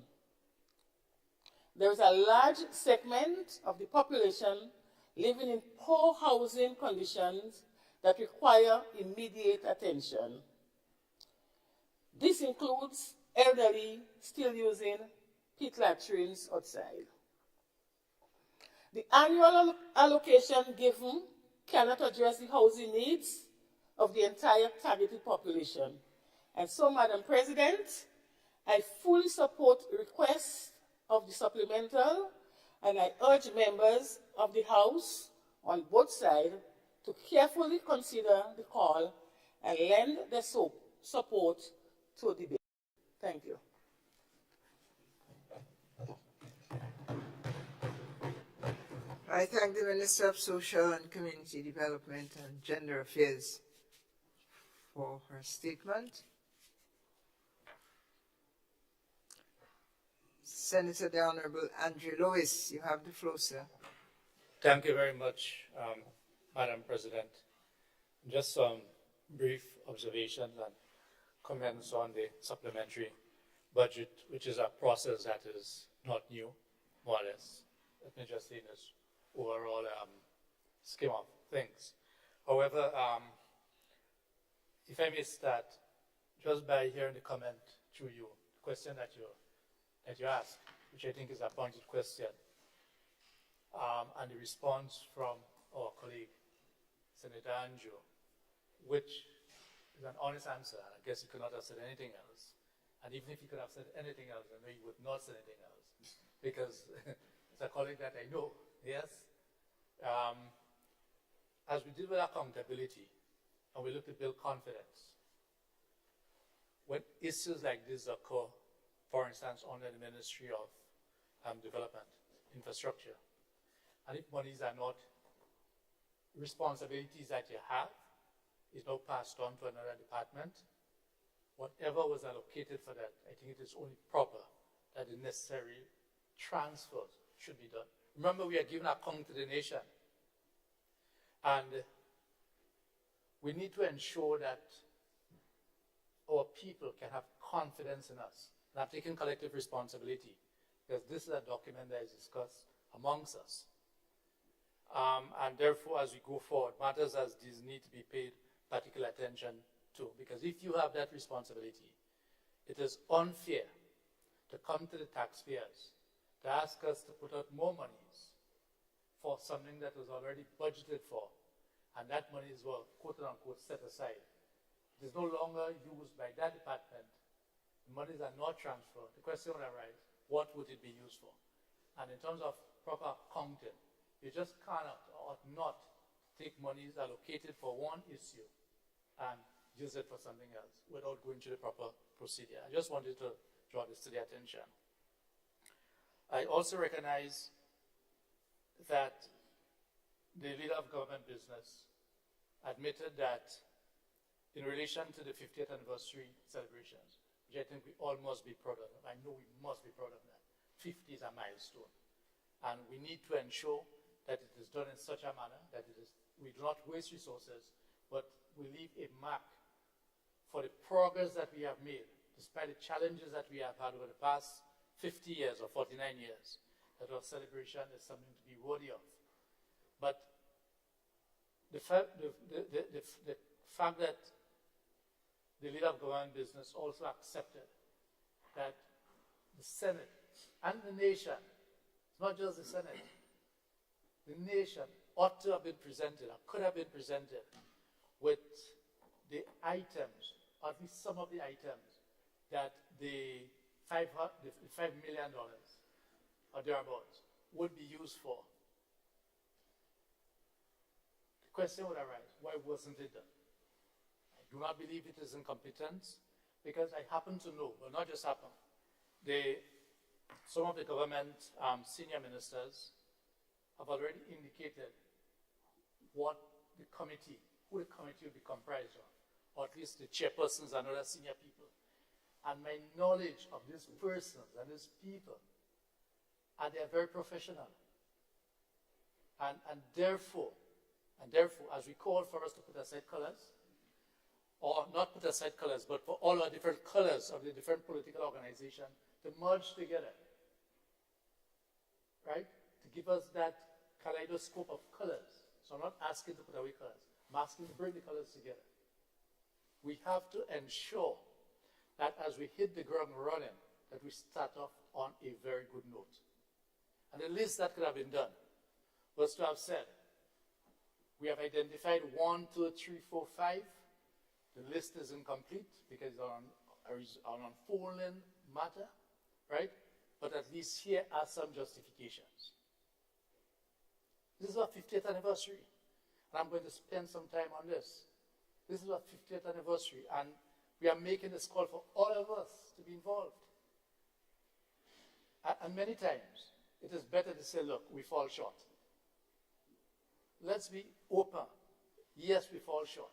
There is a large segment of the population living in poor housing conditions that require immediate attention. This includes elderly still using pit latrines outside. The annual allocation given cannot address the housing needs of the entire targeted population. And so, Madam President, I fully support requests of the supplemental, and I urge members of the House on both sides to carefully consider the call and lend their support to the bill. Thank you. I thank the Minister of Social and Community Development and Gender Affairs for her statement. Senator the Honorable Andrew Lewis, you have the floor, sir. Thank you very much, Madam President. Just some brief observations and comments on the supplementary budget, which is a process that is not new, more or less. Let me just say this overall scheme of things. However, if I may start just by hearing the comment through you, the question that you asked, which I think is a pointed question, and the response from our colleague, Senator Andrew, which is an honest answer. I guess he could not have said anything else. And even if he could have said anything else, I know he would not say anything else, because it's a colleague that I know, yes? As we deal with accountability, and we look to build confidence, when issues like this occur, for instance, under the Ministry of Development, Infrastructure, and if monies are not responsibilities that you have, is now passed on to another department, whatever was allocated for that, I think it is only proper that the necessary transfers should be done. Remember, we are giving account to the nation. And we need to ensure that our people can have confidence in us. And I'm taking collective responsibility, because this is a document that is discussed amongst us. And therefore, as we go forward, matters as these need to be paid particular attention to, because if you have that responsibility, it is unfair to come to the taxpayers to ask us to put out more monies for something that was already budgeted for, and that money is, well, quote-unquote, set aside. It is no longer used by that department. The monies are not transferred. The question will arise, what would it be used for? And in terms of proper accounting, you just cannot or not take monies allocated for one issue and use it for something else without going through the proper procedure. I just wanted to draw this to the attention. I also recognize that the leader of government business admitted that in relation to the 50th anniversary celebrations, which I think we all must be proud of. I know we must be proud of that. 50 is a milestone. And we need to ensure that it is done in such a manner that we do not waste resources, but we leave a mark for the progress that we have made, despite the challenges that we have had over the past 50 years or 49 years, that our celebration is something to be worthy of. But the fact that the leader of government business also accepted that the Senate and the nation, it's not just the Senate, the nation ought to have been presented, or could have been presented, with the items, or at least some of the items, that the $5 million or thereabouts would be used for. The question would arise, why wasn't it done? I do not believe it is incompetence, because I happen to know, well, not just happen, some of the government senior ministers have already indicated who the committee will be comprised of, or at least the chairpersons and other senior people. And my knowledge of these persons and these people, and they are very professional. And therefore, as we call for us to put aside colors, or not put aside colors, but for all our different colors of the different political organizations to merge together, right? To give us that kaleidoscope of colors. So I'm not asking to put away colors. I'm asking to bring the colors together. We have to ensure that as we hit the ground running, that we start off on a very good note. And the least that could have been done was to have said, we have identified 1, 2, 3, 4, 5. The list is incomplete because it's an unfolding matter, right? But at least here are some justifications. This is our 50th anniversary, and I'm going to spend some time on this. This is our 50th anniversary, and we are making this call for all of us to be involved. And many times, it is better to say, look, we fall short. Let's be open. Yes, we fall short.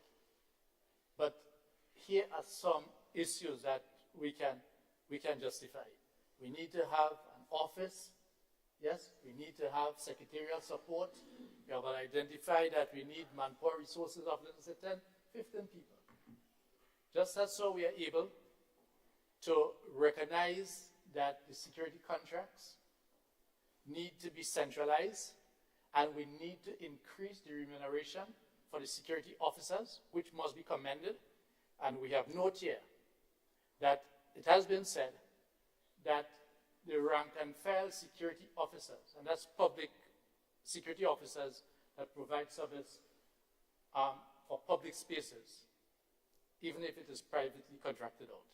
But here are some issues that we can justify. We need to have an office. Yes, we need to have secretarial support. We have identified that we need manpower resources of, let's say, 10, 15 people. Just as so, we are able to recognize that the security contracts need to be centralized, and we need to increase the remuneration for the security officers, which must be commended. And we have note here that it has been said that the rank and file security officers, and that's public security officers that provide service for public spaces, even if it is privately contracted out.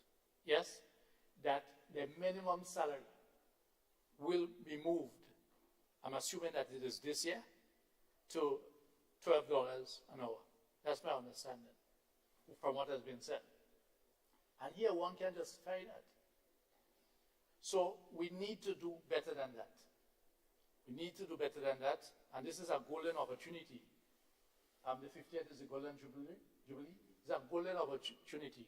Yes, that the minimum salary will be moved, I'm assuming that it is this year, to $12 an hour. That's my understanding from what has been said. And here one can justify that. So we need to do better than that. We need to do better than that, and this is a golden opportunity. The 50th is the golden jubilee. It's a golden opportunity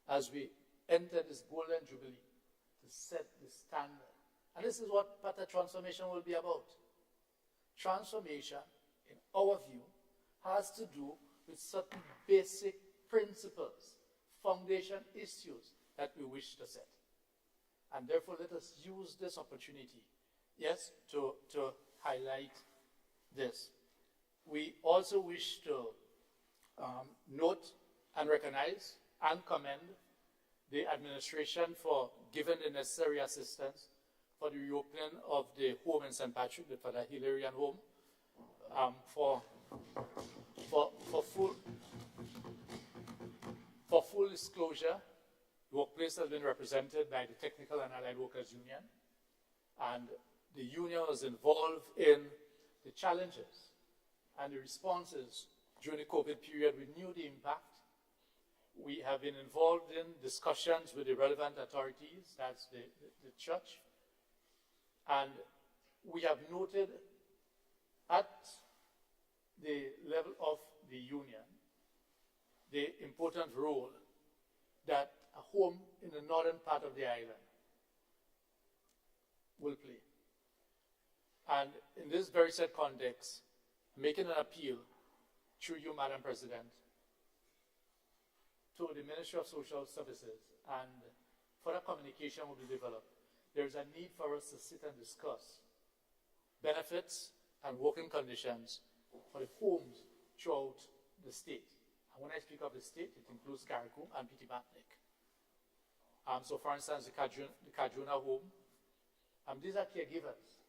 as we enter this golden jubilee to set the standard. And this is what part of transformation will be about. Transformation, in our view, has to do with certain basic principles, foundation issues that we wish to set. And therefore, let us use this opportunity, yes, to highlight this. We also wish to note and recognize and commend the administration for giving the necessary assistance for the reopening of the home in St. Patrick, the Father Hilarion home, for full disclosure. The workplace has been represented by the Technical and Allied Workers Union, and the union was involved in the challenges and the responses during the COVID period. We knew the impact. We have been involved in discussions with the relevant authorities, that's the church, and we have noted at the level of the union the important role that a home in the northern part of the island will play. And in this very said context, making an appeal through you, Madam President, to the Ministry of Social Services, and further communication will be developed. There is a need for us to sit and discuss benefits and working conditions for the homes throughout the state. And when I speak of the state, it includes Carriacou and Petit Martinique. So for instance, the Cajuna home, these are caregivers.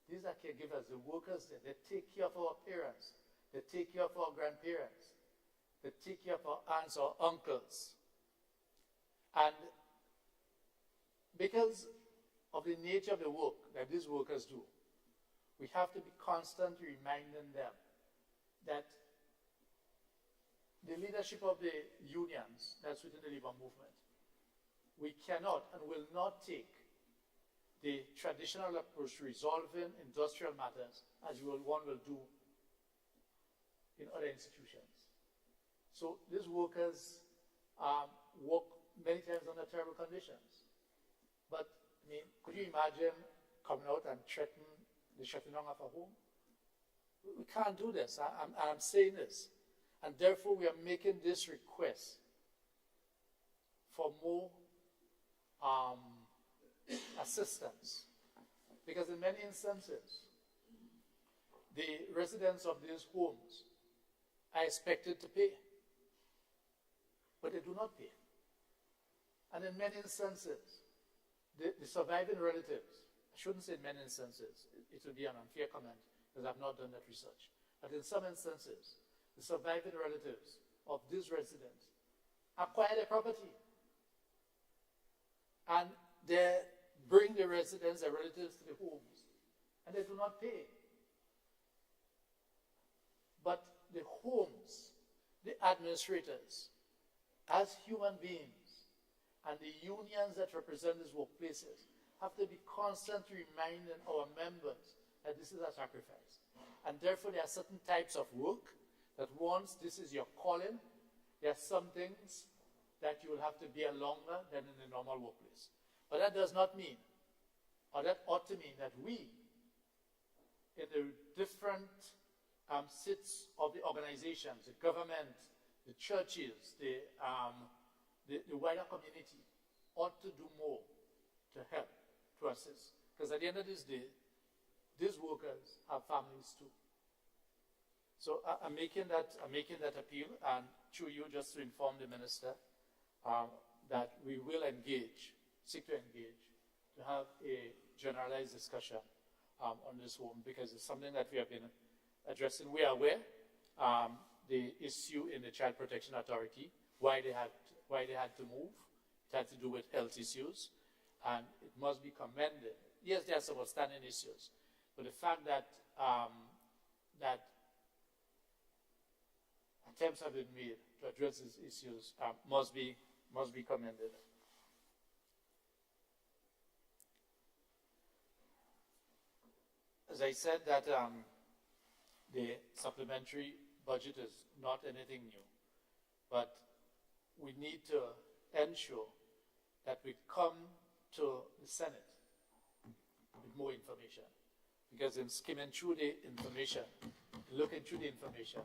These are caregivers, the workers there. They take care of our parents. They take care of our grandparents. They take care of our aunts or uncles. And because of the nature of the work that these workers do, we have to be constantly reminding them that the leadership of the unions that's within the labor movement, we cannot and will not take the traditional approach to resolving industrial matters as one will do in other institutions. So these workers work many times under terrible conditions. But, I mean, could you imagine coming out and threatening the shutting down of a home? We can't do this. I'm saying this. And therefore, we are making this request for more assistance. Because in many instances, the residents of these homes are expected to pay, but they do not pay. And in many instances, the surviving relatives, I shouldn't say in many instances, it would be an unfair comment because I've not done that research, but in some instances, the surviving relatives of these residents acquire their property and they bring the residents, their relatives to the homes, and they do not pay. But the homes, the administrators, as human beings, and the unions that represent these workplaces have to be constantly reminding our members that this is a sacrifice. And therefore, there are certain types of work that once this is your calling, there are some things that you will have to bear longer than in the normal workplace. But that does not mean, or that ought to mean, that we, in the different seats of the organizations, the government, the churches, the wider community, ought to do more to help, to assist. Because at the end of this day, these workers have families too. So I'm making that appeal, and through you, just to inform the minister that we will seek to engage, to have a generalized discussion on this home, because it's something that we have been addressing. We are aware the issue in the Child Protection Authority, why they had to move. It had to do with health issues, and it must be commended. Yes, there are some outstanding issues, but the fact that that attempts have been made to address these issues must be commended. As I said, that the supplementary budget is not anything new, but we need to ensure that we come to the Senate with more information. Because in skimming through the information, looking through the information,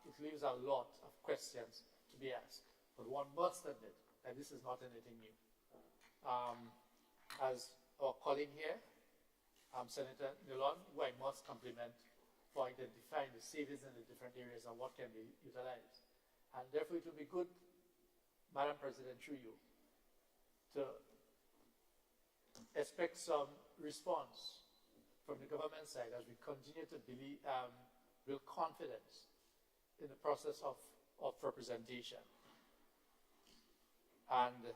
it leaves a lot of questions to be asked. But one must admit that this is not anything new. As our colleague here, Senator Nilon, who I must compliment for identifying the savings in the different areas and what can be utilized. And therefore, it will be good, Madam President, through you, to expect some response from the government side as we continue to build confidence in the process of representation. And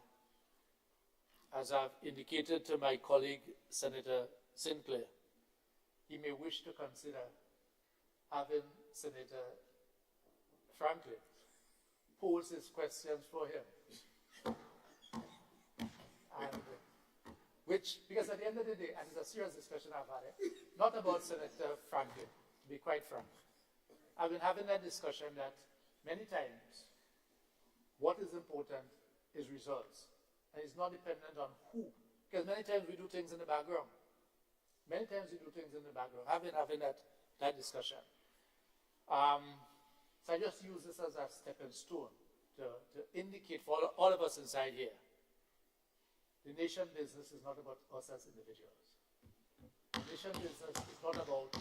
as I've indicated to my colleague, Senator Sinclair, he may wish to consider having Senator Franklin pose his questions for him. And because at the end of the day, and it's a serious discussion I've had, not about Senator Franklin, to be quite frank. I've been having that discussion that many times, what is important is results. And it's not dependent on who. Because many times we do things in the background. Many times we do things in the background. I've been having that discussion. So I just use this as a stepping stone to indicate for all of us inside here, the nation business is not about us as individuals. The nation business is not about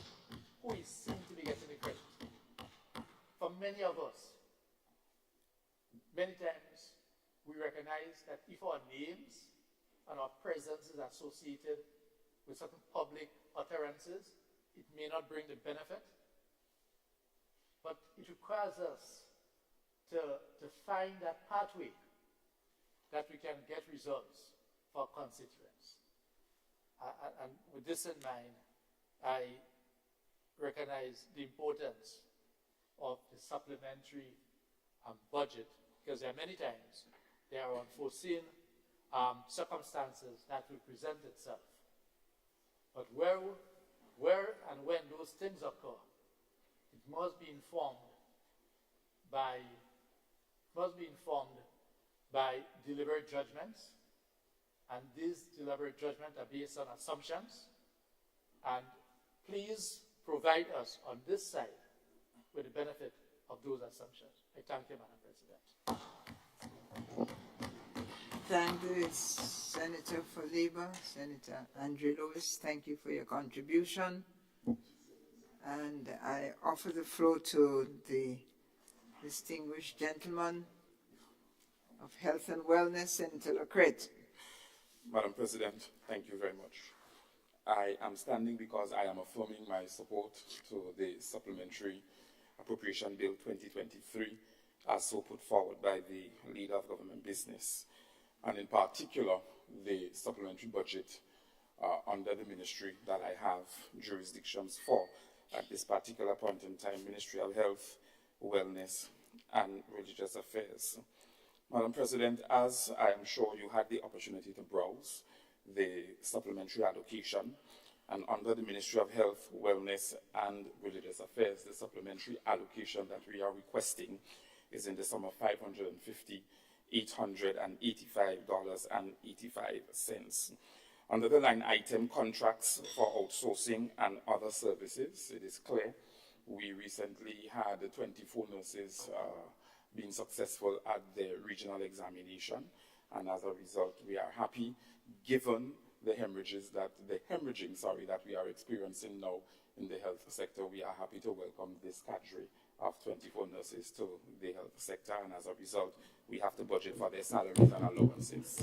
who is seen to be getting the credit. For many of us, many times we recognize that if our names and our presence is associated with certain public utterances, it may not bring the benefit, but it requires us to find that pathway that we can get results for constituents. And with this in mind, I recognize the importance of the supplementary budget, because there are many times there are unforeseen circumstances that will present itself. But where and when those things occur, it must be informed by deliberate judgments, and these deliberate judgments are based on assumptions. And please provide us on this side with the benefit of those assumptions. I thank you, Madam President. Thank the Senator for Labour, Senator Andre Lewis. Thank you for your contribution. And I offer the floor to the distinguished gentleman of Health and Wellness, Senator Lacrette. Madam President, thank you very much. I am standing because I am affirming my support to the Supplementary Appropriation Bill 2023 as so put forward by the Leader of Government Business, and in particular the supplementary budget under the ministry that I have jurisdictions for at this particular point in time, Ministry of Health, Wellness and Religious Affairs. Madam President, as I am sure you had the opportunity to browse the supplementary allocation, and under the Ministry of Health, Wellness and Religious Affairs, the supplementary allocation that we are requesting is in the sum of $550,885.85. Under the line item contracts for outsourcing and other services, it is clear we recently had 24 nurses being successful at the regional examination, and as a result we are happy, given the hemorrhaging that we are experiencing now in the health sector. We are happy to welcome this cadre of 24 nurses to the health sector, and as a result we have to budget for their salaries and allowances.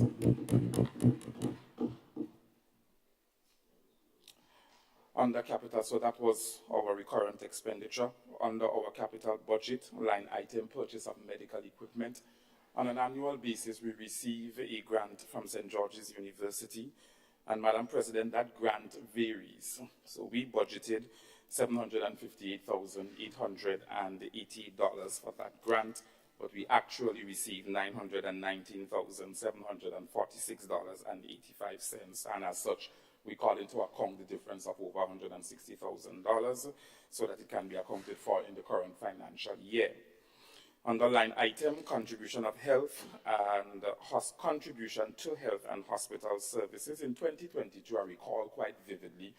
Under capital, so that was our recurrent expenditure. Under our capital budget, line item purchase of medical equipment. On an annual basis, we receive a grant from St. George's University. And Madam President, that grant varies. So we budgeted $758,880 for that grant, but we actually received $919,746.85. And as such, we call into account the difference of over $160,000 so that it can be accounted for in the current financial year. Under line item, contribution of health and contribution to health and hospital services. In 2022, I recall quite vividly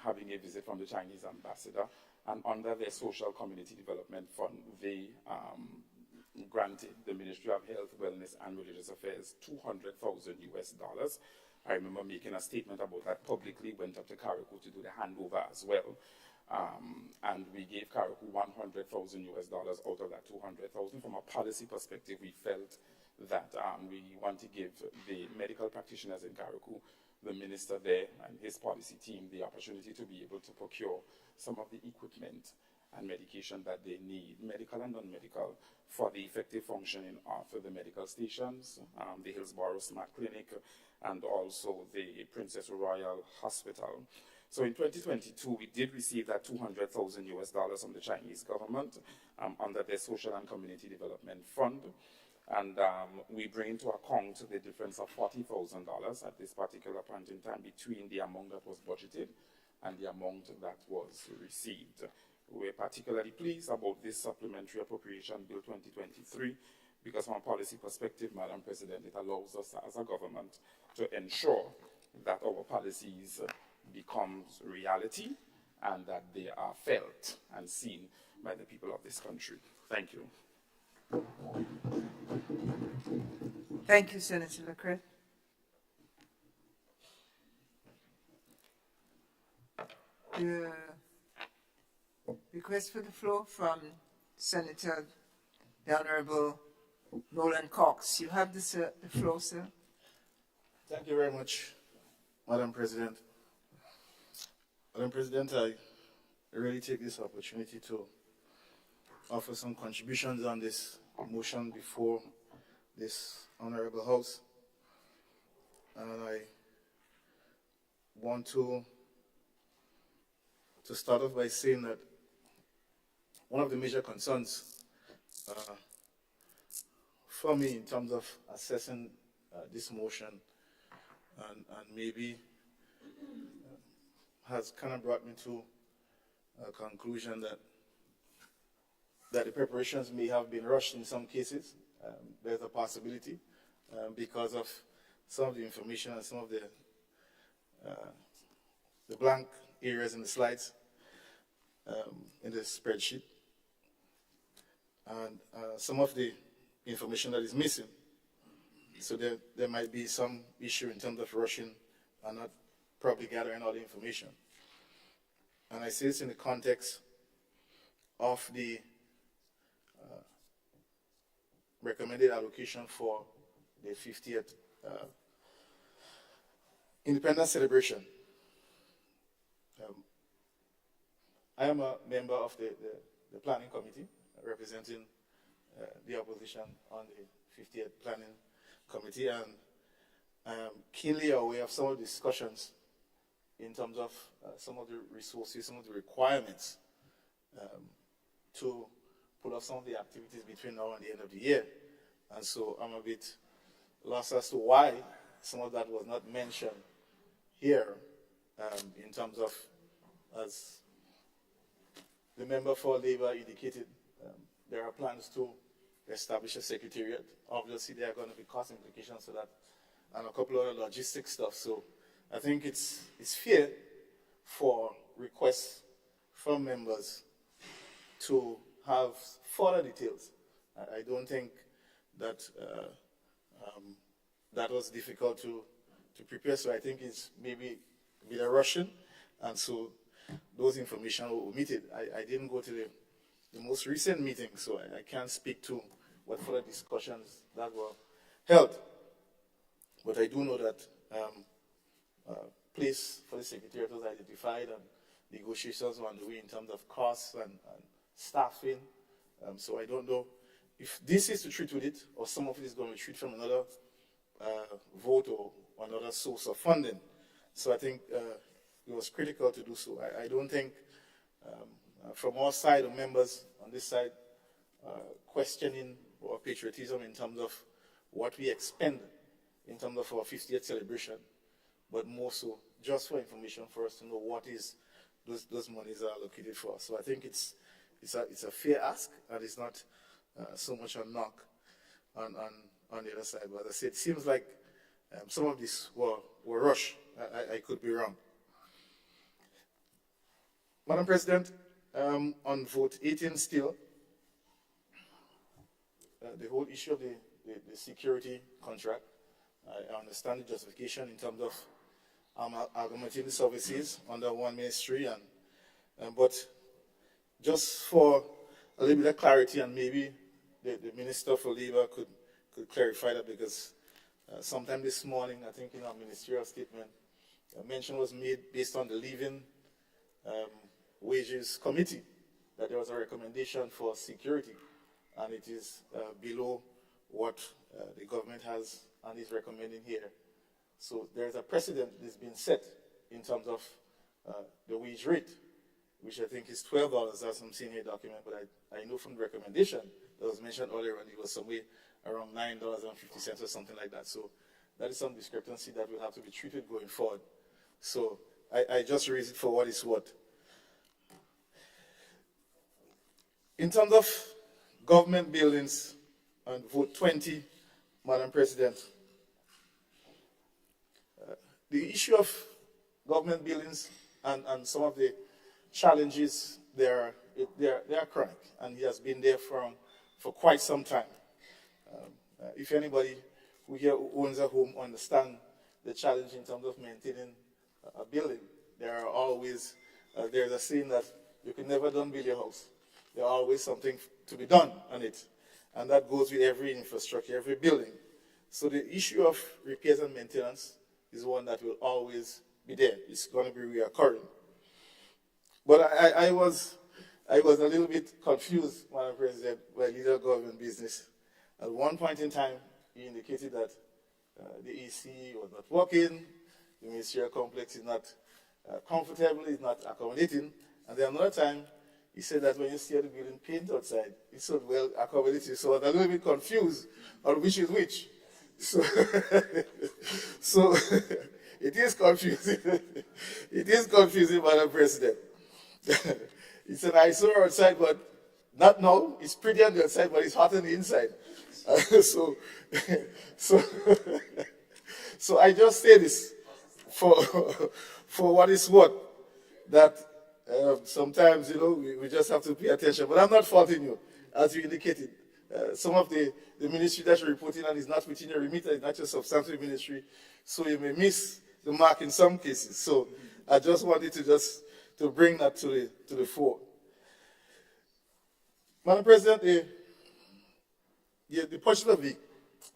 having a visit from the Chinese ambassador, and under their Social Community Development Fund, they granted the Ministry of Health, Wellness and Religious Affairs $200,000. I remember making a statement about that publicly, went up to Carriacou to do the handover as well. And we gave Carriacou $100,000 out of that $200,000. From a policy perspective, we felt that we want to give the medical practitioners in Carriacou, the minister there and his policy team, the opportunity to be able to procure some of the equipment and medication that they need, medical and non-medical, for the effective functioning of the medical stations, the Hillsborough Smart Clinic, and also the Princess Royal Hospital. So in 2022, we did receive that $200,000 from the Chinese government under their Social and Community Development Fund. And we bring into account the difference of $40,000 at this particular point in time between the amount that was budgeted and the amount that was received. We're particularly pleased about this Supplementary Appropriation Bill 2023 because from a policy perspective, Madam President, it allows us as a government to ensure that our policies becomes reality and that they are felt and seen by the people of this country. Thank you. Thank you, Senator Leclerc. The request for the floor from Senator the Honorable Nolan Cox. You have the floor, sir. Thank you very much, Madam President. Madam President, I really take this opportunity to offer some contributions on this motion before this Honorable House. And I want to start off by saying that one of the major concerns for me in terms of assessing this motion and maybe has kind of brought me to a conclusion that the preparations may have been rushed in some cases. There's a possibility because of some of the information and some of the blank areas in the slides in the spreadsheet, and some of the information that is missing. So there might be some issue in terms of rushing and not probably gathering all the information. And I say this in the context of the recommended allocation for the 50th Independence celebration. I am a member of the planning committee representing the opposition on the 50th planning committee, and I am keenly aware of some of the discussions in terms of some of the resources, some of the requirements to pull off some of the activities between now and the end of the year. And so I'm a bit lost as to why some of that was not mentioned here in terms of, as the member for Labour indicated, there are plans to establish a secretariat. Obviously, there are going to be cost implications to that and a couple of other logistic stuff. So I think it's fair for requests from members to have further details. I don't think that that was difficult to prepare. So I think it's maybe a bit of rushing, and so those information were omitted. I didn't go to the most recent meeting, so I can't speak to what further discussions that were held. But I do know that place for the secretariat was identified and negotiations were underway in terms of costs and staffing. So I don't know if this is to treat with it or some of it is going to treat from another vote or another source of funding. So I think it was critical to do so. I don't think from our side, or members on this side, questioning our patriotism in terms of what we expend in terms of our 50th celebration, but more so just for information for us to know what is those monies are allocated for. So I think it's a fair ask, and it's not so much a knock on the other side. But as I said, it seems like some of these were rushed. I could be wrong. Madam President, on vote 18 still, the whole issue of the security contract, I understand the justification in terms of augmenting the services under one ministry, but just for a little bit of clarity, and maybe the Minister for Labour could clarify that, because sometime this morning, I think in our ministerial statement, a mention was made based on the Living Wages Committee that there was a recommendation for security, and it is below what the government has and is recommending here. So there's a precedent that's been set in terms of the wage rate, which I think is $12, as I'm seeing here document, but I know from the recommendation that was mentioned earlier on, it was somewhere around $9.50 or something like that. So that is some discrepancy that will have to be treated going forward. So I just raise it for what it's worth. In terms of government buildings and vote 20, Madam President, the issue of government buildings and some of the challenges they're chronic, and he has been there for quite some time. If anybody who here owns a home understands the challenge in terms of maintaining a building, there are always, there's a saying that you can never done build your house. There's always something to be done on it. And that goes with every infrastructure, every building. So the issue of repairs and maintenance is one that will always be there. It's going to be reoccurring. But I was a little bit confused, Madam President, by leader of government business. At one point in time, he indicated that the EC was not working, the ministerial complex is not comfortable, is not accommodating. And then another time, he said that when you see the building paint outside, it's not well accommodated. So I was a little bit confused on which is which. So, so it is confusing. It is confusing, Madam President. It's an eyesore outside, but not now. It's pretty on the outside, but it's hot on the inside. So I just say this for what it's worth, that sometimes, we just have to pay attention. But I'm not faulting you, as you indicated. Some of the ministry that you're reporting on is not within your remit, it's not your substantive ministry, so you may miss the mark in some cases. So I just wanted to bring that to the fore. Madam President, the purchase of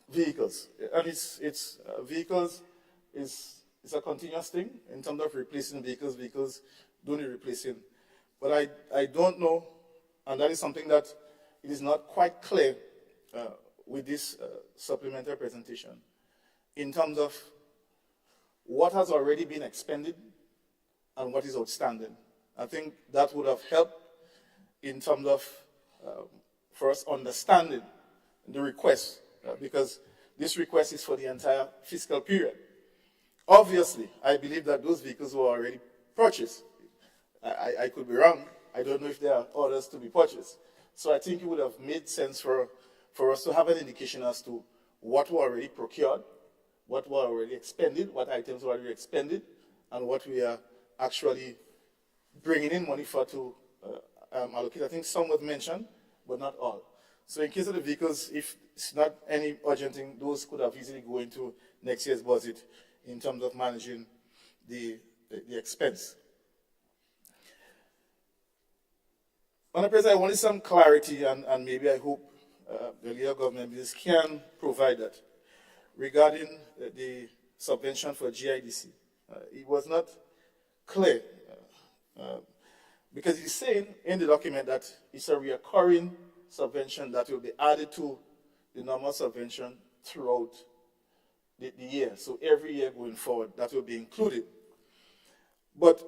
vehicles, and it's vehicles is a continuous thing in terms of replacing vehicles. Vehicles don't need replacing. But I don't know, and that is something that it is not quite clear with this supplementary presentation in terms of what has already been expended and what is outstanding. I think that would have helped in terms of for us understanding the request, because this request is for the entire fiscal period. Obviously, I believe that those vehicles were already purchased. I could be wrong. I don't know if there are orders to be purchased. So I think it would have made sense for us to have an indication as to what were already procured, what were already expended, what items were already expended, and what we are actually bringing in money for to allocate. I think some was mentioned, but not all. So in case of the vehicles, if it's not any urgent thing, those could have easily go into next year's budget in terms of managing the expense. Madam President, I wanted some clarity, and maybe I hope the leader of government can provide that regarding the subvention for GIDC. It was not clear because he's saying in the document that it's a recurring subvention that will be added to the normal subvention throughout the year. So every year going forward, that will be included. But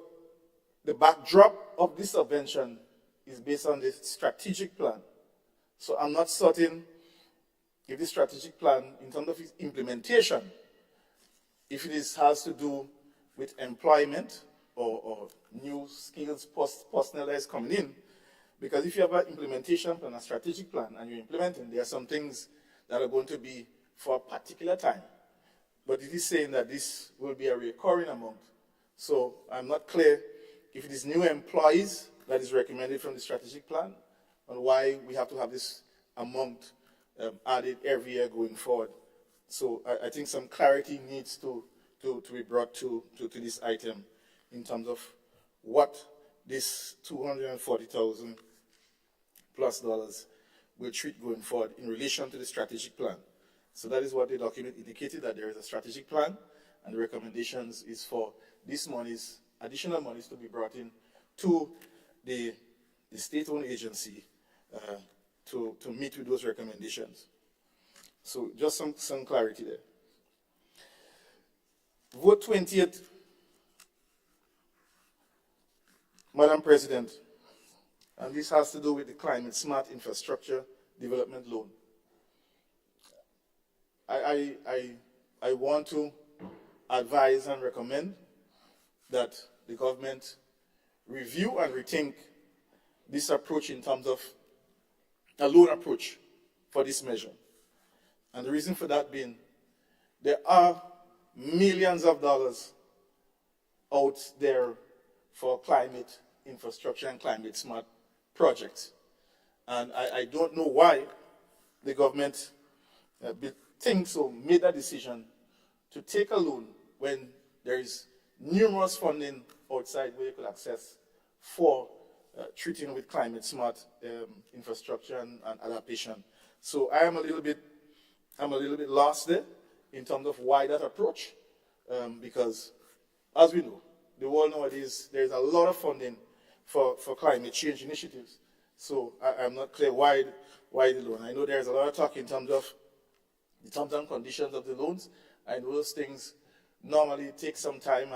the backdrop of this subvention is based on the strategic plan. So I'm not certain if the strategic plan, in terms of its implementation, if it has to do with employment or new skills personnel that is coming in. Because if you have an implementation plan, a strategic plan, and you're implementing, there are some things that are going to be for a particular time. But it is saying that this will be a recurring amount. So I'm not clear if it is new employees that is recommended from the strategic plan, and why we have to have this amount added every year going forward. So I think some clarity needs to be brought to this item in terms of what this $240,000+ will treat going forward in relation to the strategic plan. So that is what the document indicated, that there is a strategic plan, and the recommendations is for these monies, additional monies, to be brought in to the state-owned agency to meet with those recommendations. So just some clarity there. Vote 20th, Madam President, and this has to do with the Climate Smart Infrastructure Development Loan. I want to advise and recommend that the government review and rethink this approach in terms of a loan approach for this measure. And the reason for that being, there are millions of dollars out there for climate infrastructure and climate smart projects. And I don't know why the government thinks or made that decision to take a loan when there is numerous funding outside where you could access for treating with climate smart infrastructure and adaptation. So I am a little bit lost there in terms of why that approach, because as we know, the world nowadays, there's a lot of funding for climate change initiatives. So I'm not clear why the loan. I know there's a lot of talk in terms of the terms and conditions of the loans. I know those things normally take some time,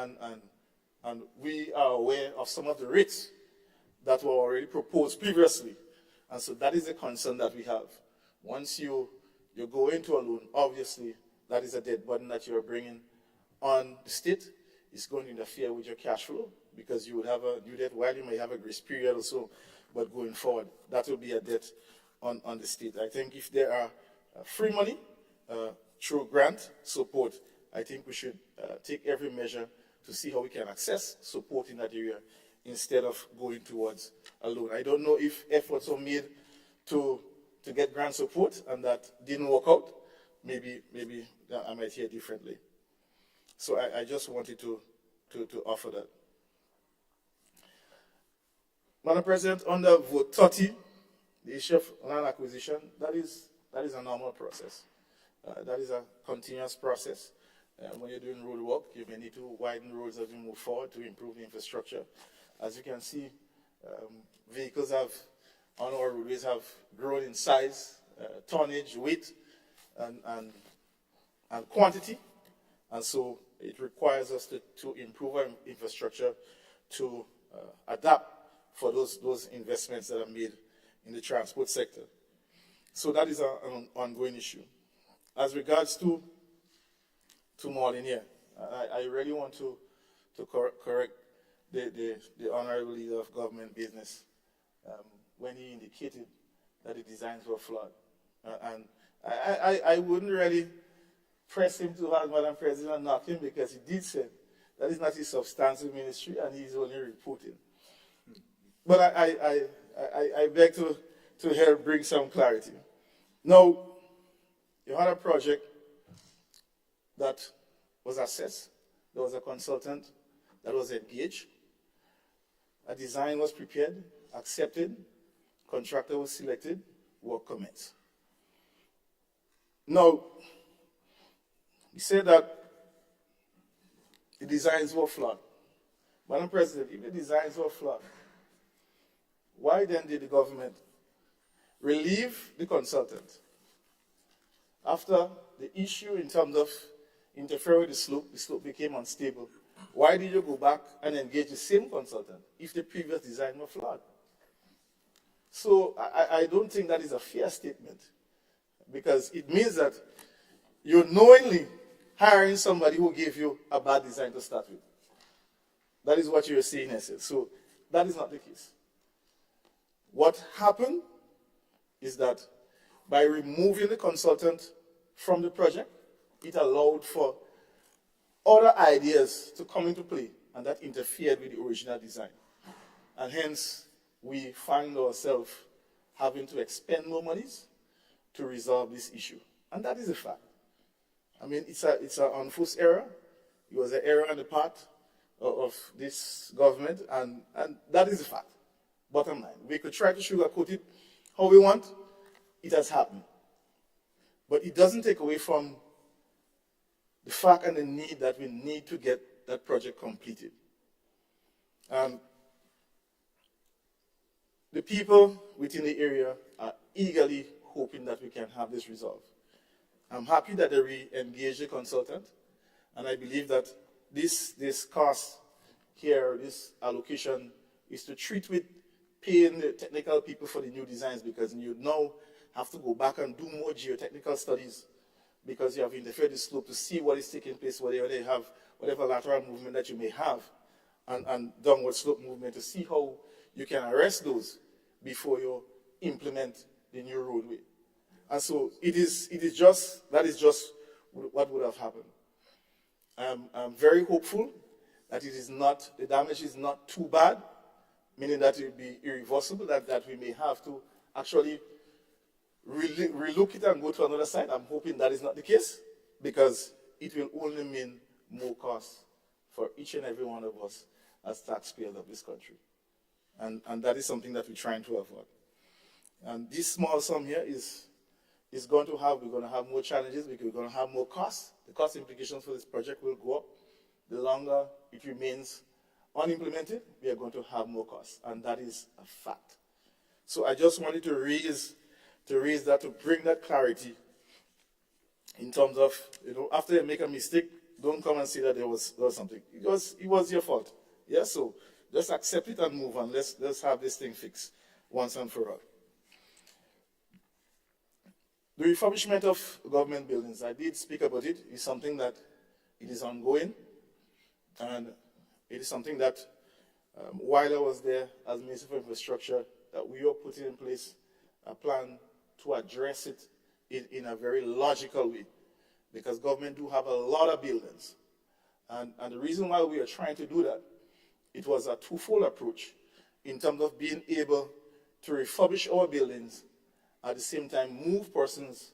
and we are aware of some of the rates that were already proposed previously. And so that is a concern that we have. Once you go into a loan, obviously, that is a debt burden that you're bringing on the state. It's going to interfere with your cash flow because you would have a due debt while you may have a grace period or so, but going forward, that will be a debt on the state. I think if there are free money through grant support, I think we should take every measure to see how we can access support in that area instead of going towards a loan. I don't know if efforts were made to get grant support and that didn't work out. Maybe I might hear differently. So I just wanted to offer that. Madam President, under vote 30, the issue of land acquisition, that is a normal process. That is a continuous process. When you're doing road work, you may need to widen roads as you move forward to improve the infrastructure. As you can see, vehicles on our roadways have grown in size, tonnage, weight, and quantity. And so it requires us to improve our infrastructure to adapt for those investments that are made in the transport sector. So that is an ongoing issue. As regards to Molinier, I really want to correct the Honorable Leader of Government Business when he indicated that the designs were flawed. And I wouldn't really press him too hard, Madam President, and knock him, because he did say that is not his substantive ministry and he's only reporting. But I beg to help bring some clarity. Now, you had a project that was assessed. There was a consultant that was engaged. A design was prepared, accepted, contractor was selected, work commenced. Now, he said that the designs were flawed. Madam President, if the designs were flawed, why then did the government relieve the consultant after the issue in terms of interfering with the slope became unstable? Why did you go back and engage the same consultant if the previous design was flawed? So I don't think that is a fair statement, because it means that you're knowingly hiring somebody who gave you a bad design to start with. That is what you're saying, essence. So that is not the case. What happened is that by removing the consultant from the project, it allowed for other ideas to come into play, and that interfered with the original design. And hence, we find ourselves having to expend more monies to resolve this issue. And that is a fact. I mean, it's an unforced error. It was an error on the part of this government, and that is a fact. Bottom line, we could try to sugarcoat it how we want. It has happened. But it doesn't take away from the fact and the need that we need to get that project completed. The people within the area are eagerly hoping that we can have this resolved. I'm happy that they re-engaged the consultant, and I believe that this cost here, this allocation, is to treat with paying the technical people for the new designs, because you now have to go back and do more geotechnical studies, because you have interfered the slope to see what is taking place, whether they have whatever lateral movement that you may have, and downward slope movement, to see how you can arrest those before you implement the new roadway. And so that is just what would have happened. I'm very hopeful that the damage is not too bad, meaning that it will be irreversible, that we may have to actually relook it and go to another site. I'm hoping that is not the case, because it will only mean more costs for each and every one of us as taxpayers of this country. And that is something that we're trying to avoid. And this small sum here we're going to have more challenges, because we're going to have more costs. The cost implications for this project will go up. The longer it remains unimplemented, we are going to have more costs, and that is a fact. So I just wanted to raise that, to bring that clarity in terms of, after you make a mistake, don't come and say that there was something. It was your fault. Yeah, so just accept it and move on. Let's have this thing fixed once and for all. The refurbishment of government buildings, I did speak about it. It's something that it is ongoing, and it is something that while I was there as Minister for Infrastructure, that we are putting in place a plan to address it in a very logical way, because government do have a lot of buildings. And the reason why we are trying to do that, it was a twofold approach in terms of being able to refurbish our buildings, at the same time move persons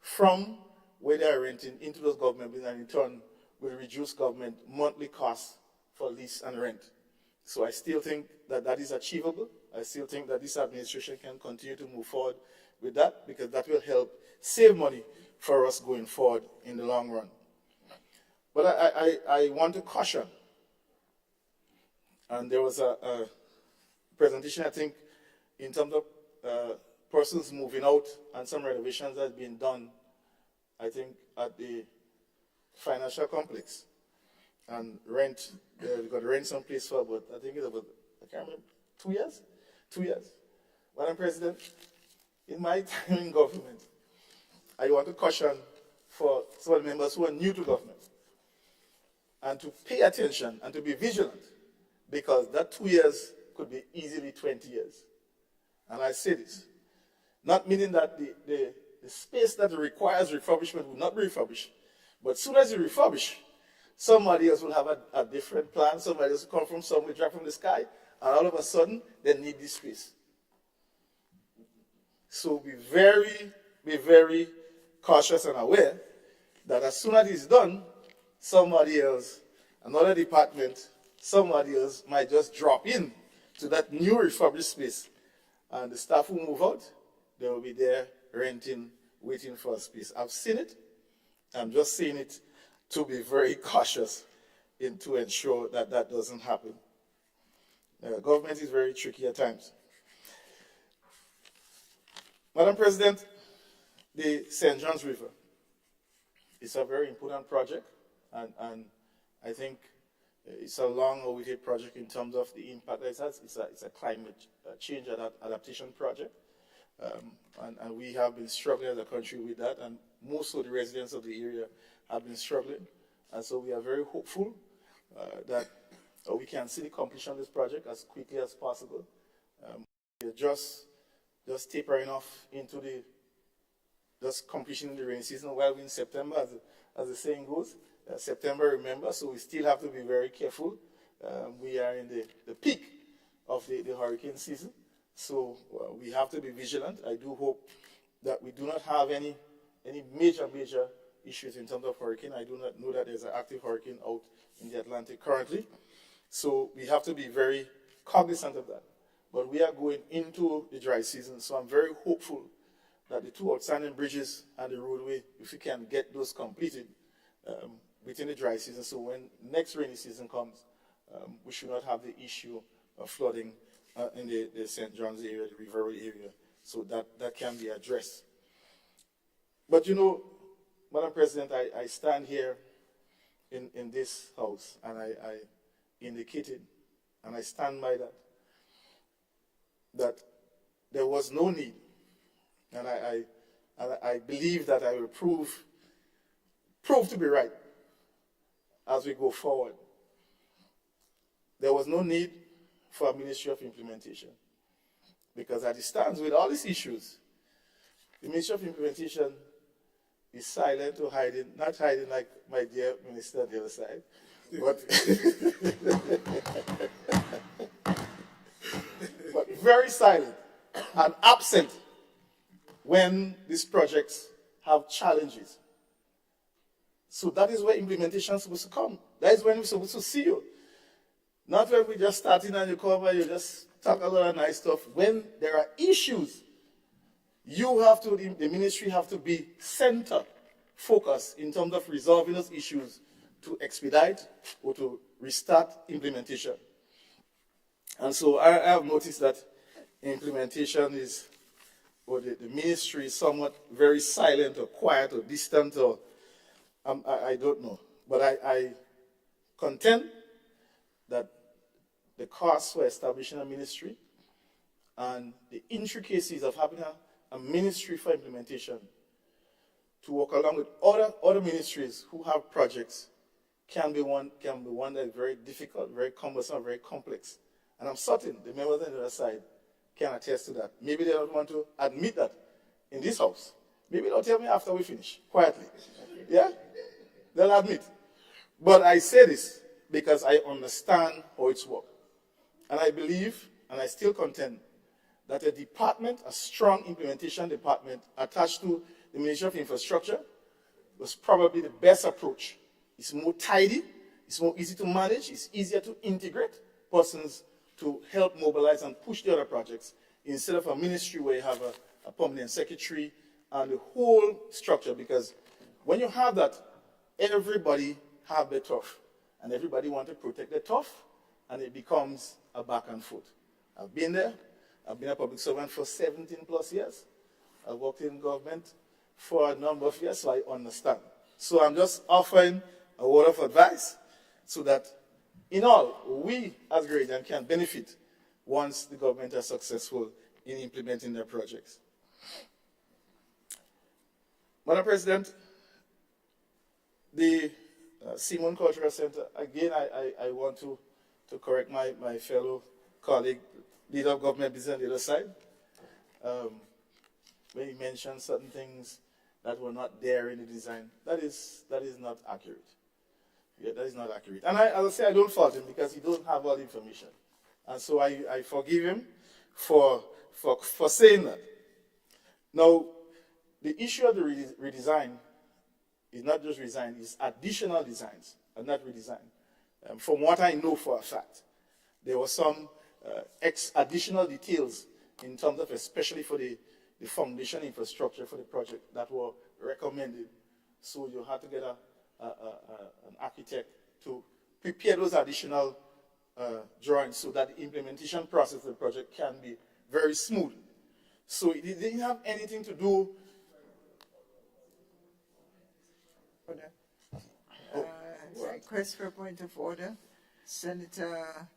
from where they are renting into those government buildings, and in turn will reduce government monthly costs for lease and rent. So I still think that that is achievable. I still think that this administration can continue to move forward with that, because that will help save money for us going forward in the long run. But I want to caution, and there was a presentation, I think, in terms of persons moving out, and some renovations that have been done, I think, at the financial complex. And rent, they've got to rent some place for about, I think it's about, I can't remember, 2 years? 2 years. Madam President, in my time in government, I want to caution for some of the members who are new to government, and to pay attention and to be vigilant, because that 2 years could be easily 20 years. And I say this, not meaning that the space that requires refurbishment will not be refurbished, but as soon as you refurbish, somebody else will have a different plan. Somebody else will come from somewhere, drop from the sky, and all of a sudden, they need this space. So be very cautious and aware that as soon as it's done, somebody else, another department, somebody else might just drop in to that new refurbished space, and the staff will move out. They will be there renting, waiting for a space. I've seen it. I'm just saying it to be very cautious to ensure that that doesn't happen. Government is very tricky at times. Madam President, the St. John's River is a very important project, and I think it's a long-awaited project in terms of the impact it has. It's a climate change adaptation project. And we have been struggling as a country with that, and most of the residents of the area have been struggling. And so we are very hopeful that we can see the completion of this project as quickly as possible. We're just tapering off into just completion in the rainy season while we're in September, as the saying goes. September, remember, so we still have to be very careful. We are in the peak of the hurricane season. So we have to be vigilant. I do hope that we do not have any major issues in terms of hurricane. I do not know that there's an active hurricane out in the Atlantic currently. So we have to be very cognizant of that. But we are going into the dry season, so I'm very hopeful that the two outstanding bridges and the roadway, if we can get those completed within the dry season, so when next rainy season comes, we should not have the issue of flooding in the St. John's area, the River Road area, so that can be addressed. But Madam President, I stand here in this house, and I indicated, and I stand by that there was no need, and I believe that I will prove to be right as we go forward. There was no need for a Ministry of Implementation, because as it stands with all these issues, The Ministry of Implementation is silent or hiding, not hiding like my dear minister on the other side, but, but very silent and absent when these projects have challenges. So that is where implementation is supposed to come. That is when we're supposed to see you. Not when we're just starting and you come and you just talk a lot of nice stuff. When there are issues, you have to, the ministry have to be center focused in terms of resolving those issues to expedite or to restart implementation. And so I have noticed that implementation is, or the ministry is somewhat very silent or quiet or distant, or I don't know. But I contend that the costs for establishing a ministry and the intricacies of having a ministry for implementation to work along with other ministries who have projects can be one that is very difficult, very cumbersome, very complex. And I'm certain the members on the other side can attest to that. Maybe they don't want to admit that in this house. Maybe they'll tell me after we finish, quietly. Yeah? They'll admit. But I say this because I understand how it's worked. And I believe, and I still contend, that a department, a strong implementation department attached to the Ministry of Infrastructure was probably the best approach. It's more tidy, it's more easy to manage, it's easier to integrate persons to help mobilize and push the other projects instead of a ministry where you have a permanent secretary and the whole structure, because when you have that, everybody have their turf and everybody want to protect their turf and it becomes a back and forth. I've been there. I've been a public servant for 17 plus years. I've worked in government for a number of years, so I understand. So I'm just offering a word of advice so that in all, we as Grenadians can benefit once the government is successful in implementing their projects. Madam President, the Seamoon Cultural Center, again, I want to correct my fellow colleague, leader of government business on the other side, when he mentioned certain things that were not there in the design. That is not accurate. Yeah, that is not accurate. And as I say, I don't fault him because he doesn't have all the information. And so I forgive him for saying that. Now, the issue of the redesign is not just redesign, it's additional designs and not redesign. From what I know for a fact, there were some additional details in terms of, especially for the foundation infrastructure for the project, that were recommended. So you had to get an architect to prepare those additional drawings so that the implementation process of the project can be very smooth. So it didn't have anything to do. Request for a point of order. Senator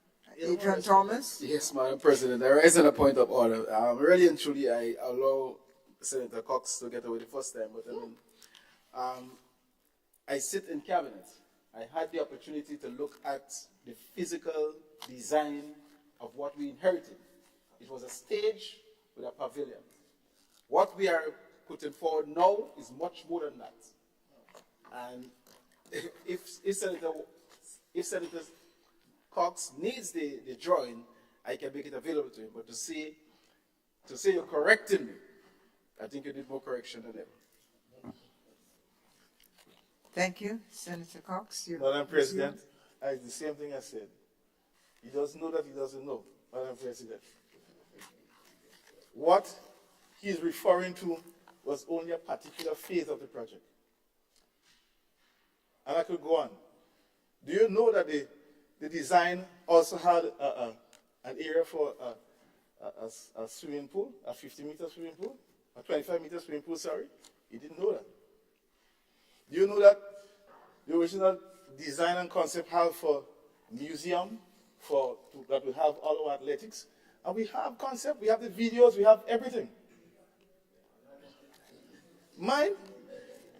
Adrian Thomas. Yes, Madam President, there isn't a point of order. Really and truly, I allow Senator Cox to get away the first time, but I sit in cabinet. I had the opportunity to look at the physical design of what we inherited. It was a stage with a pavilion. What we are putting forward now is much more than that. And if Senator Cox needs the drawing, I can make it available to him. But to say you're correcting me, I think you did more correction than ever. Thank you, Senator Cox. Madam President, the same thing I said. He doesn't know that he doesn't know, Madam President. What he's referring to was only a particular phase of the project. And I could go on. Do you know that the design also had an area for a swimming pool, a 50-meter swimming pool, a 25-meter swimming pool, sorry? You didn't know that. Do you know that the original design and concept have for museum, that we have all our athletics? And we have concept, we have the videos, we have everything. Mine,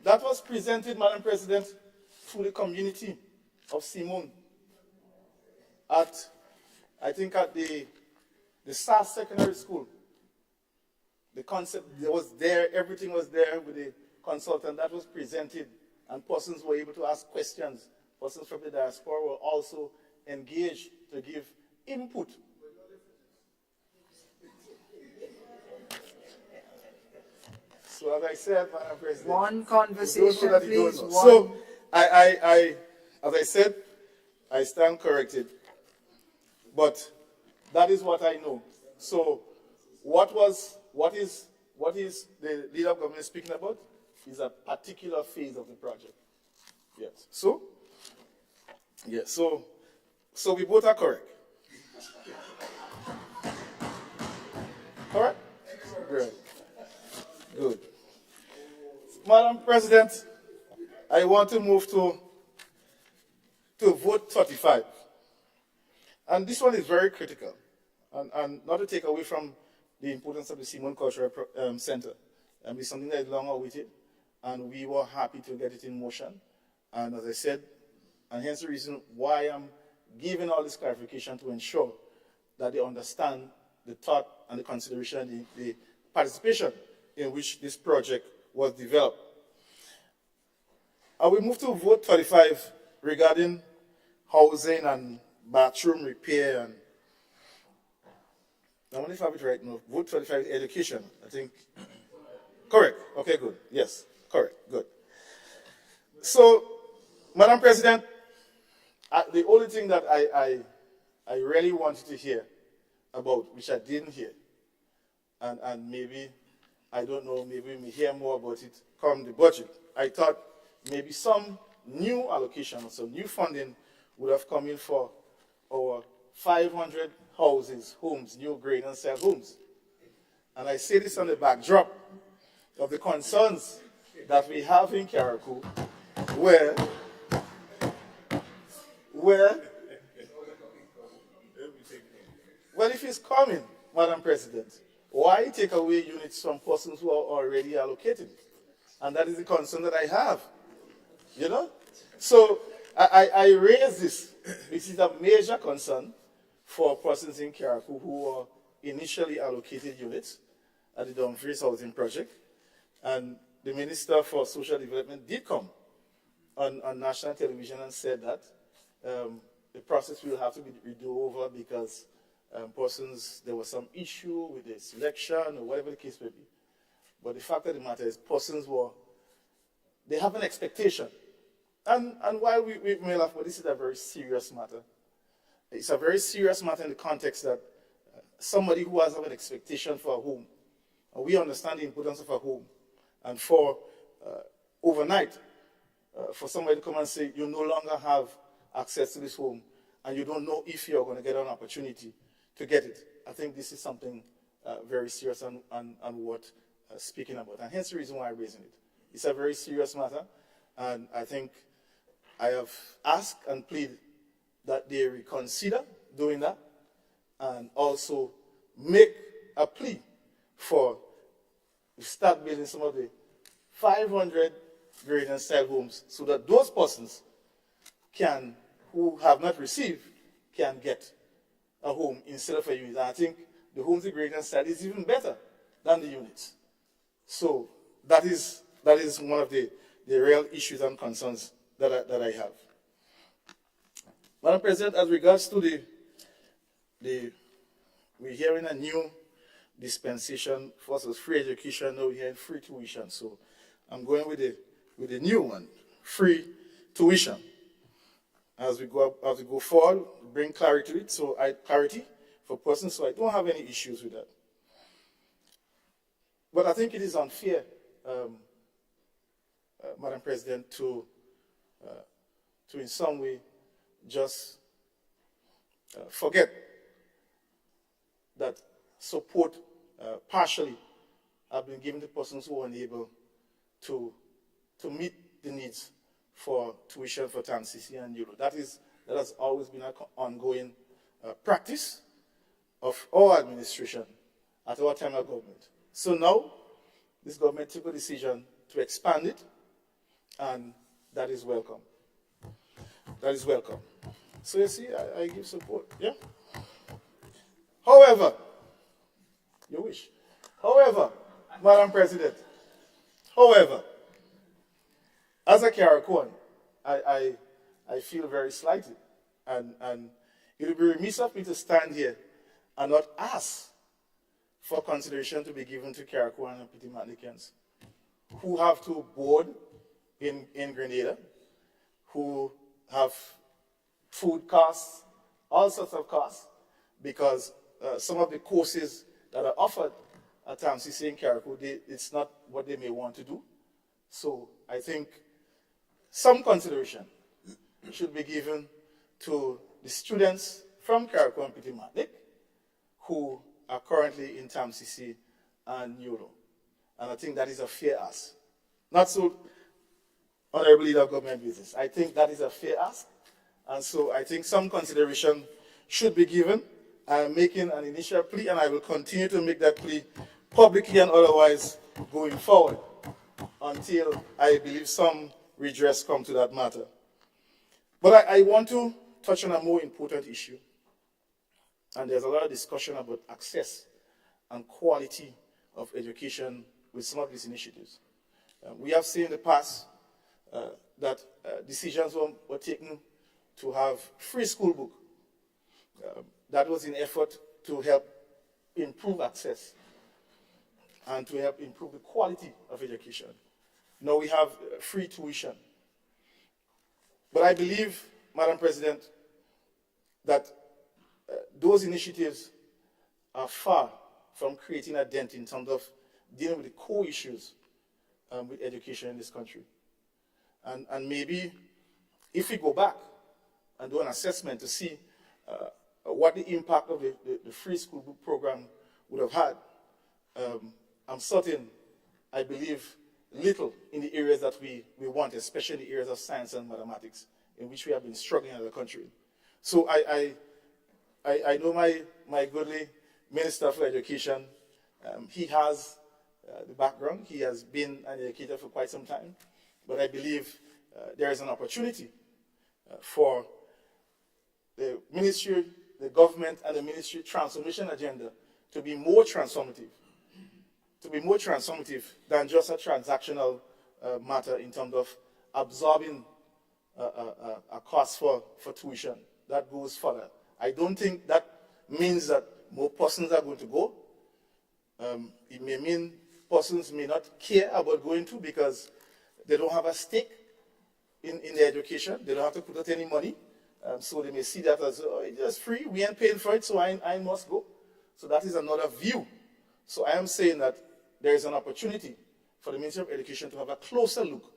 that was presented, Madam President, to the community of Seamoon I think at the SAS Secondary School. The concept was there, everything was there with the consultant that was presented, and persons were able to ask questions. Persons from the diaspora were also engaged to give input. So as I said, Madam President, One conversation, those that you don't please. know. One. So as I said, I stand corrected. But that is what I know. So what is the leader of government speaking about is a particular phase of the project. Yes. So we both are correct. All right? Great. Good. Madam President, I want to move to vote 35. And this one is very critical. And not to take away from the importance of the Simon Cultural Center. It's something that is long awaited, and we were happy to get it in motion. And as I said, and hence the reason why I'm giving all this clarification to ensure that they understand the thought and the consideration, the participation in which this project was developed. I will move to vote 35 regarding housing and bathroom repair. And I wonder if I have it right now. Vote 35 education, I think. Correct. Okay, good. Yes, correct. Good. So, Madam President, the only thing that I really wanted to hear about, which I didn't hear, and maybe, I don't know, maybe we may hear more about it come the budget. I thought maybe some new allocation or some new funding would have come in for our 500 houses, homes, new grain and cell homes. And I say this on the backdrop of the concerns that we have in Carriacou, where well, if it's coming, Madam President, why take away units from persons who are already allocated? And that is the concern that I have, you know? So I raise this. This is a major concern for persons in Carriacou who were initially allocated units at the Dumfries Housing Project. And the Minister for Social Development did come on national television and said that the process will have to be redo over because there was some issue with the selection or whatever the case may be. But the fact of the matter is they have an expectation. And while we may laugh, but this is a very serious matter. It's a very serious matter in the context that somebody who has an expectation for a home, and we understand the importance of a home, and for overnight, for somebody to come and say, you no longer have access to this home, and you don't know if you're going to get an opportunity to get it. I think this is something very serious and worth speaking about. And hence the reason why I'm raising it. It's a very serious matter, and I think I have asked and pleaded that they reconsider doing that, and also make a plea for start building some of the 500 grain and cell homes so that those persons who have not received can get a home instead of a unit. And I think the homes in grain and cell is even better than the units. So that is one of the real issues and concerns that I have. Madam President, as regards to we're hearing a new dispensation. First was free education, now we're hearing free tuition. So I'm going with the new one, free tuition. As we go forward, bring clarity to it, clarity for persons, so I don't have any issues with that. But I think it is unfair, Madam President, to in some way just forget that support partially have been given to persons who are unable to meet the needs for tuition for TANCC and ULO. That has always been an ongoing practice of our administration at our time of government. So now, this government took a decision to expand it, and that is welcome. That is welcome. So you see, I give support, yeah? However, you wish. However, Madam President. However, as a Caracoan, I feel very slighted. And it would be remiss of me to stand here and not ask for consideration to be given to Caracoan and Petit Martiniquans who have to board in Grenada, who have food costs, all sorts of costs, because some of the courses that are offered at TAMCC in Carriacou, it's not what they may want to do. So I think some consideration should be given to the students from Carriacou and Petit Martinique who are currently in TAMCC and NULO. And I think that is a fair ask. Not so, Honorable Leader of Government Business. I think that is a fair ask. And so I think some consideration should be given. I am making an initial plea, and I will continue to make that plea publicly and otherwise going forward until I believe some redress come to that matter. But I want to touch on a more important issue. And there's a lot of discussion about access and quality of education with some of these initiatives. We have seen in the past that decisions were taken to have free school book. That was in effort to help improve access and to help improve the quality of education. Now we have free tuition. But I believe, Madam President, that those initiatives are far from creating a dent in terms of dealing with the core issues with education in this country. And maybe if we go back and do an assessment to see what the impact of the free school book program would have had, I'm certain, I believe, little in the areas that we want, especially in the areas of science and mathematics, in which we have been struggling as a country. So I know my goodly Minister for Education. He has the background. He has been an educator for quite some time. But I believe there is an opportunity for the ministry, the government, and the ministry transformation agenda to be more transformative, than just a transactional matter in terms of absorbing a cost for tuition. That goes further. I don't think that means that more persons are going to go. It may mean persons may not care about going to because they don't have a stake in their education. They don't have to put out any money. So they may see that as, oh, it's just free. We ain't paying for it, so I must go. So that is another view. So I am saying that there is an opportunity for the Ministry of Education to have a closer look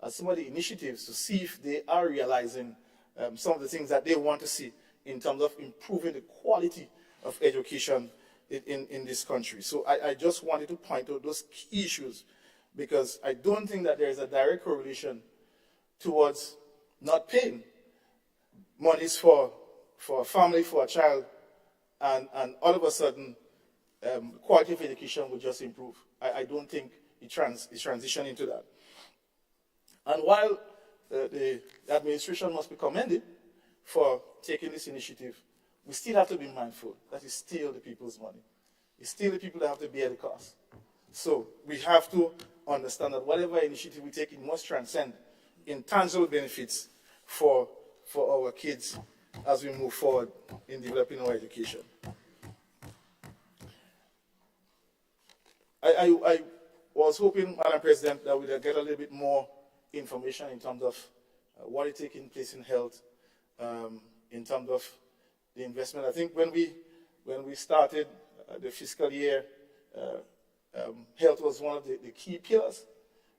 at some of the initiatives to see if they are realizing some of the things that they want to see in terms of improving the quality of education in this country. So I just wanted to point out those key issues because I don't think that there is a direct correlation towards not paying monies for a family, for a child, and all of a sudden the quality of education will just improve. I don't think it's transitioning into that. And while the administration must be commended for taking this initiative, we still have to be mindful that it's still the people's money. It's still the people that have to bear the cost. So we have to understand that whatever initiative we take, it must transcend in tangible benefits for our kids as we move forward in developing our education. I was hoping, Madam President, that we'd get a little bit more information in terms of what is taking place in health, in terms of the investment. I think when we started the fiscal year, health was one of the key pillars.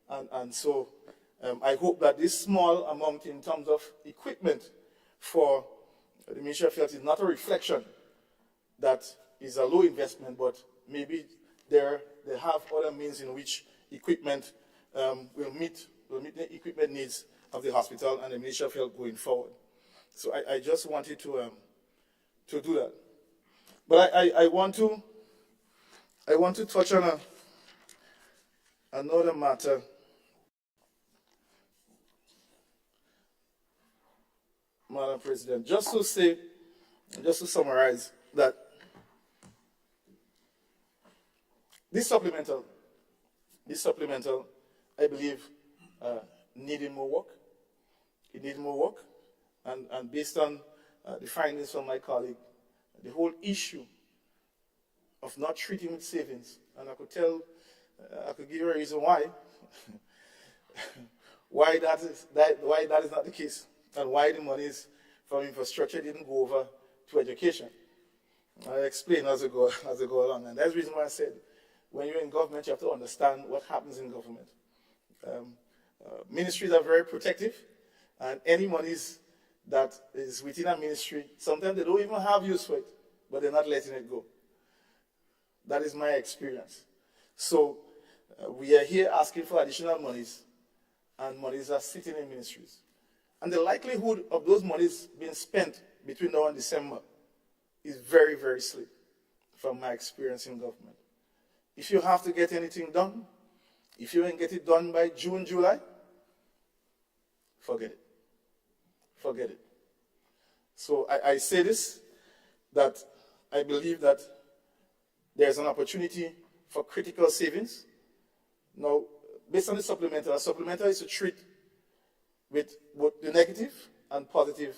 And so I hope that this small amount in terms of equipment for the Ministry of Health is not a reflection that is a low investment, but maybe they have other means in which equipment will meet the equipment needs of the hospital and the Ministry of Health going forward. So I just wanted to do that. But I want to touch on another matter. Madam President, just to summarize that this supplemental this supplemental, I believe, needed more work. It needed more work. And based on the findings from my colleague, the whole issue of not treating with savings, and I could give you a reason why, why that is not the case, and why the monies from infrastructure didn't go over to education. I'll explain as I go along. And that's the reason why I said, when you're in government, you have to understand what happens in government. Ministries are very protective, and any monies that is within a ministry, sometimes they don't even have use for it, but they're not letting it go. That is my experience. So we are here asking for additional monies, and monies are sitting in ministries. And the likelihood of those monies being spent between now and December is very, very slim from my experience in government. If you have to get anything done, if you don't get it done by June, July, forget it. Forget it. So I say this, that I believe that there's an opportunity for critical savings. Now, based on the supplemental, a supplemental is to treat with both the negative and positive,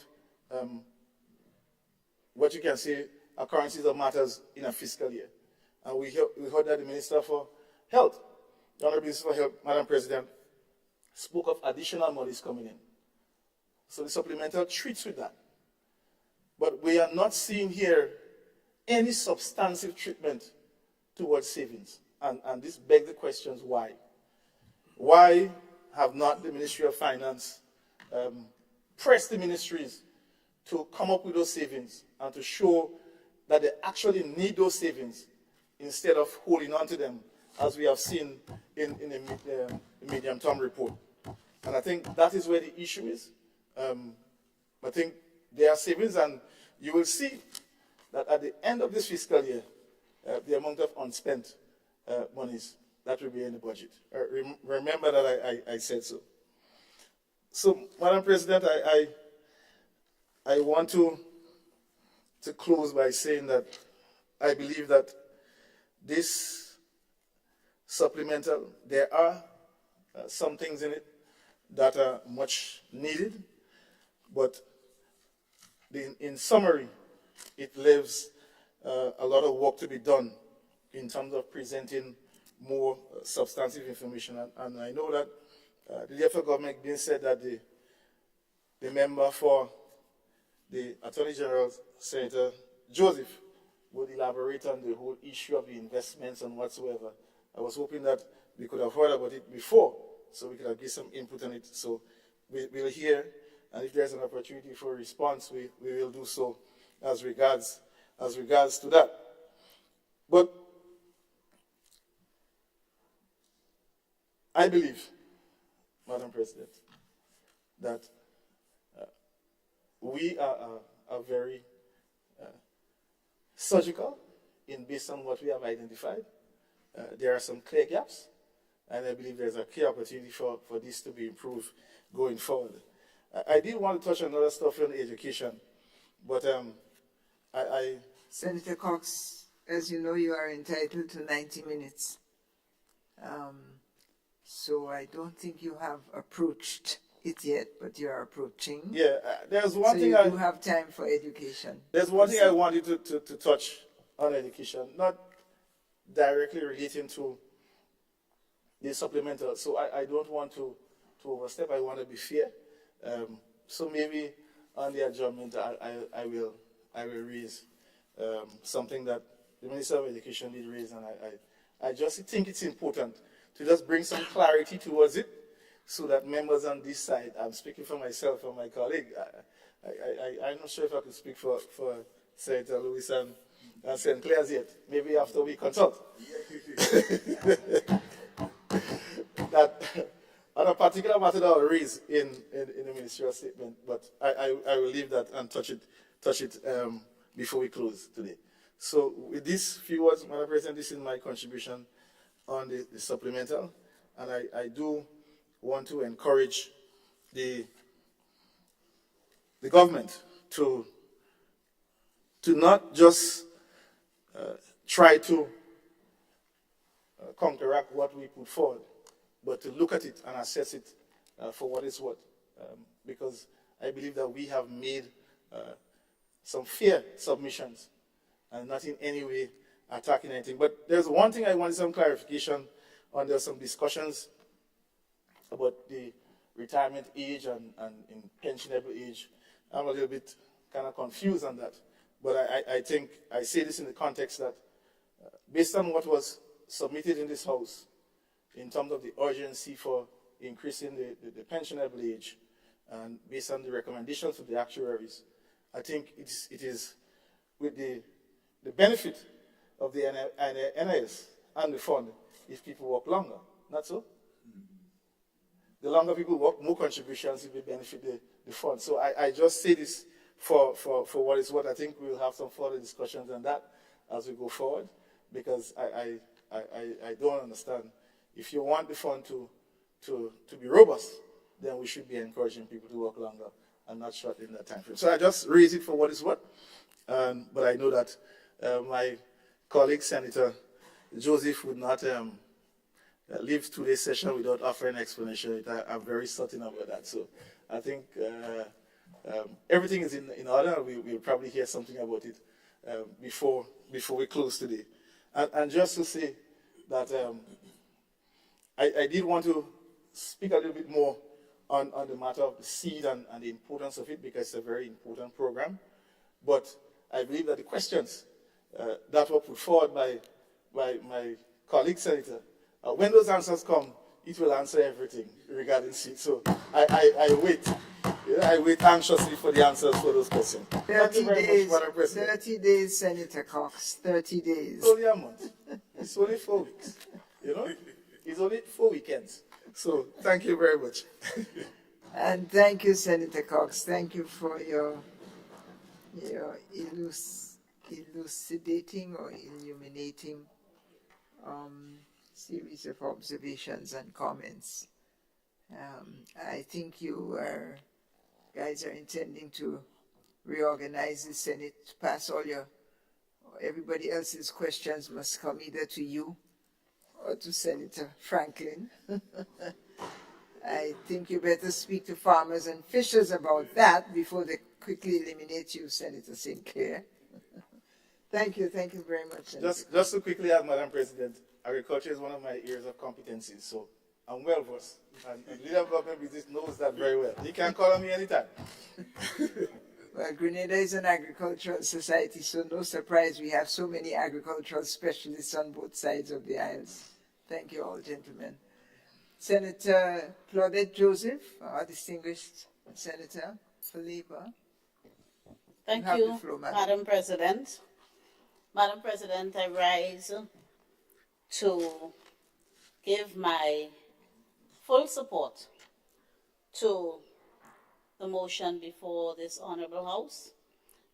what you can say, occurrences of matters in a fiscal year. And we heard that the Minister for Health, the Honorable Minister for Health, Madam President, spoke of additional monies coming in. So the supplemental treats with that. But we are not seeing here any substantive treatment towards savings. And this begs the questions, why? Why have not the Ministry of Finance pressed the ministries to come up with those savings and to show that they actually need those savings instead of holding on to them, as we have seen in the medium-term report? And I think that is where the issue is. I think there are savings, and you will see that at the end of this fiscal year, the amount of unspent monies that will be in the budget. Remember that I said so. So, Madam President, I want to close by saying that I believe that this supplemental, there are some things in it that are much needed, but in summary, it leaves a lot of work to be done in terms of presenting more substantive information. And I know that the DFL government being said that the member for the Attorney General, Senator Joseph, would elaborate on the whole issue of the investments and whatsoever. I was hoping that we could have heard about it before, so we could have given some input on it. So we'll hear, and if there's an opportunity for a response, we will do so as regards to that. But I believe, Madam President, that we are very surgical based on what we have identified. There are some clear gaps, and I believe there's a clear opportunity for this to be improved going forward. I did want to touch on other stuff on education, but Senator Cox, as you know, you are entitled to 90 minutes. So I don't think you have approached it yet, but you are approaching. Yeah, there's one so thing you do have time for education. There's one thing I wanted to touch on education, not directly relating to the supplemental. So I don't want to overstep. I want to be fair. So maybe on the adjournment, I will raise something that the Minister of Education did raise, and I just think it's important to just bring some clarity towards it, so that members on this side, I'm speaking for myself and my colleague, I'm not sure if I could speak for Senator Lewis and St. Clair's yet, maybe after we consult. That on a particular matter that I'll raise in the ministerial statement, but I will leave that and touch it before we close today. So with these few words, Madam President, this is my contribution on the supplemental, and I do want to encourage the government to not just try to counteract what we put forward, but to look at it and assess it for what it's worth. Because I believe that we have made some fair submissions and not in any way attacking anything. But there's one thing I wanted some clarification on. There's some discussions about the retirement age and in pensionable age. I'm a little bit kind of confused on that. But I think I say this in the context that based on what was submitted in this House in terms of the urgency for increasing the pensionable age and based on the recommendations of the actuaries, I think it is with the benefit of the NIS and the fund if people work longer. Not so? The longer people work, more contributions will benefit the fund. So I just say this for what it's worth. I think we'll have some further discussions on that as we go forward, because I don't understand. If you want the fund to be robust, then we should be encouraging people to work longer and not shortening that time frame. So I just raise it for what it's worth. But I know that my colleague, Senator Joseph, would not leave today's session without offering an explanation. I'm very certain about that. So I think everything is in order. We'll probably hear something about it before we close today. And just to say that I did want to speak a little bit more on the matter of the seed and the importance of it, because it's a very important program. But I believe that the questions that were put forward by my colleague senator, when those answers come, it will answer everything regarding seed. So I wait anxiously for the answers for those questions. 30 days, Madam President. 30 days, Senator Cox, 30 days. It's only a month. It's only 4 weeks. You know, it's only 4 weekends. So thank you very much. And thank you, Senator Cox. Thank you for your elucidating or illuminating series of observations and comments. I think you guys are intending to reorganize the Senate, pass everybody else's questions must come either to you or to Senator Franklin. I think you better speak to farmers and fishers about that before they quickly eliminate you, Senator Sinclair. Thank you very much, Senator. Just to quickly add, Madam President, agriculture is one of my areas of competencies, so I'm well versed. And the leader of government business knows that very well. He can call on me anytime. Well, Grenada is an agricultural society, so no surprise we have so many agricultural specialists on both sides of the aisles. Thank you all, gentlemen. Senator Claudette Joseph, our distinguished senator for Labour. Thank have you, the floor, Madam President. Madam President, I rise to give my full support to the motion before this Honorable House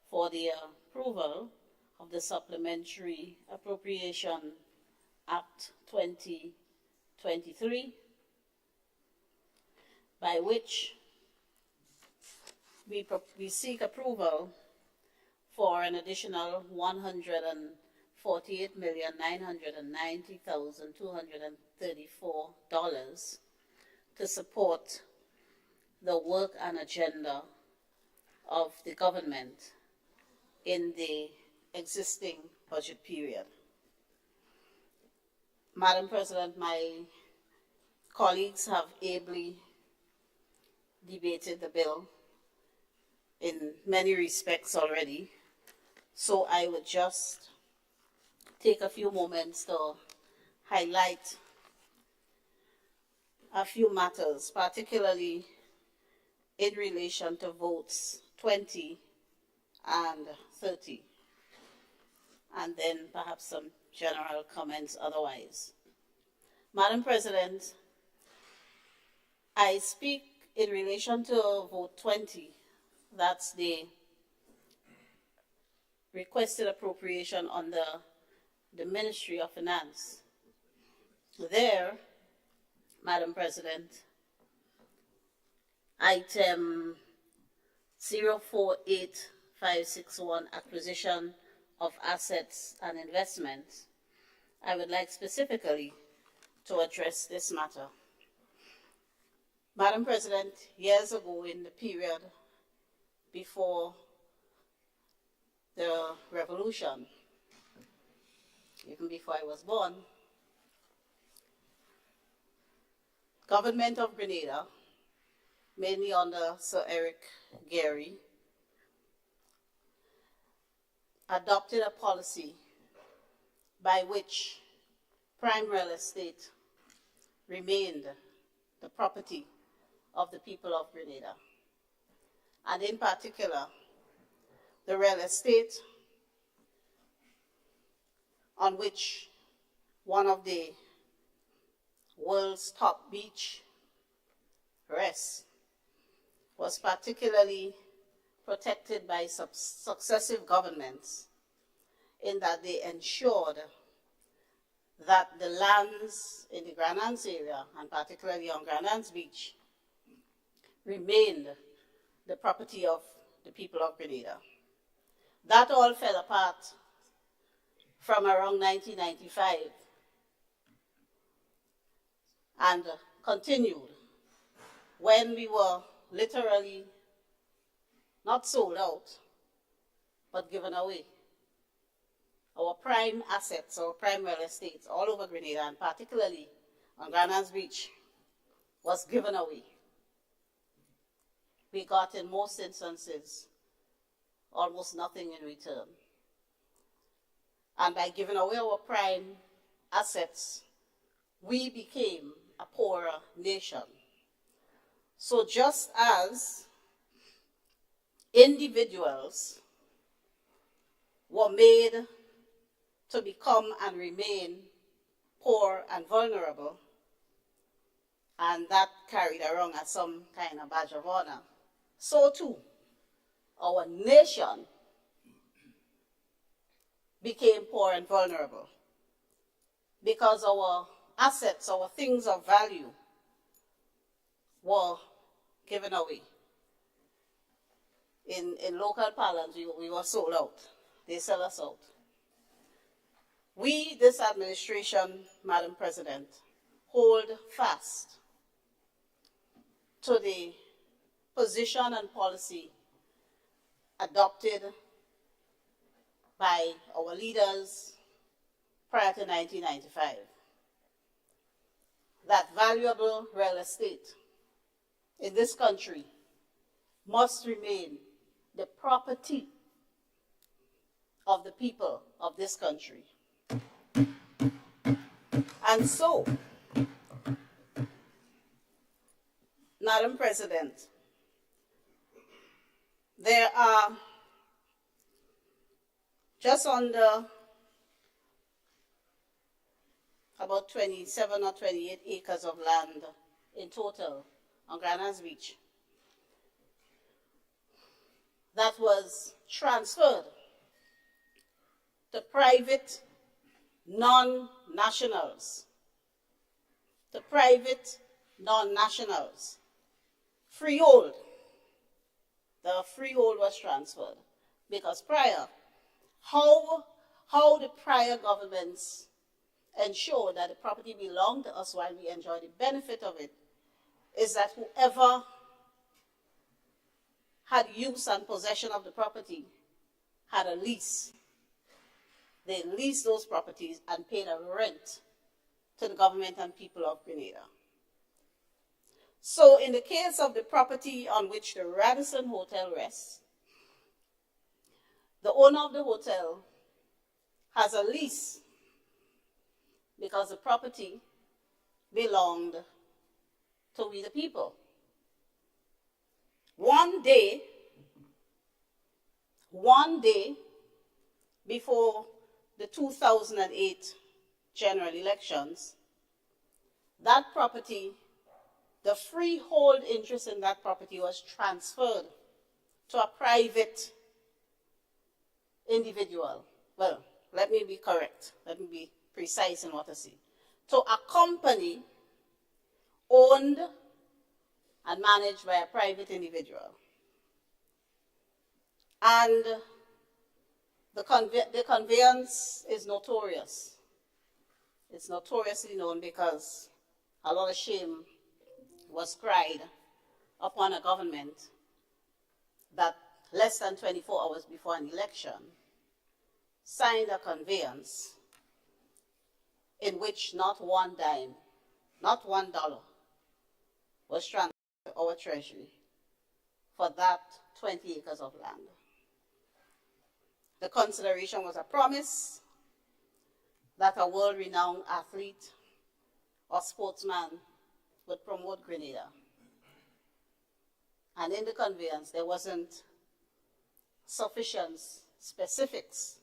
for the approval of the Supplementary Appropriation Act 2023, by which we seek approval for an additional $148,990,234 to support the work and agenda of the government in the existing budget period. Madam President, my colleagues have ably debated the bill in many respects already, so I would just take a few moments to highlight a few matters, particularly in relation to votes 20 and 30, and then perhaps some general comments otherwise. Madam President, I speak in relation to vote 20. That's the requested appropriation under the Ministry of Finance. There, Madam President, item 048561, acquisition of assets and investments. I would like specifically to address this matter. Madam President, years ago in the period before the revolution, even before I was born, government of Grenada, mainly under Sir Eric Gairy, adopted a policy by which prime real estate remained the property of the people of Grenada. And in particular, the real estate on which one of the world's top beach rests was particularly protected by successive governments in that they ensured that the lands in the Grand Anse area, and particularly on Grand Anse Beach, remained the property of the people of Grenada. That all fell apart from around 1995 and continued when we were literally not sold out, but given away. Our prime assets, our prime real estates all over Grenada, and particularly on Grand Anse Beach, was given away. We got, in most instances, almost nothing in return. And by giving away our prime assets, we became a poorer nation. So just as individuals were made to become and remain poor and vulnerable, and that carried around as some kind of badge of honor, so too our nation became poor and vulnerable because our assets, our things of value were given away. In local parlance, we were sold out. They sell us out. We, this administration, Madam President, hold fast to the position and policy adopted by our leaders prior to 1995. That valuable real estate in this country must remain the property of the people of this country. And so, Madam President, there are just under about 27 or 28 acres of land in total on Grand Anse Beach that was transferred to private non-nationals. The private non-nationals. Freehold. The freehold was transferred. Because prior, how the prior governments ensured that the property belonged to us while we enjoyed the benefit of it is that whoever had use and possession of the property had a lease. They leased those properties and paid a rent to the government and people of Grenada. So in the case of the property on which the Radisson Hotel rests, the owner of the hotel has a lease because the property belonged to we the people. One day before the 2008 general elections, that property, the freehold interest in that property was transferred to a private individual. Well, let me be correct. Let me be precise in what I say. To a company owned and managed by a private individual. And the conveyance is notorious. It's notoriously known because a lot of shame was cried upon a government that less than 24 hours before an election signed a conveyance in which not one dime, not $1 was transferred to our treasury for that 20 acres of land. The consideration was a promise that a world-renowned athlete or sportsman would promote Grenada. And in the conveyance, there wasn't sufficient specifics.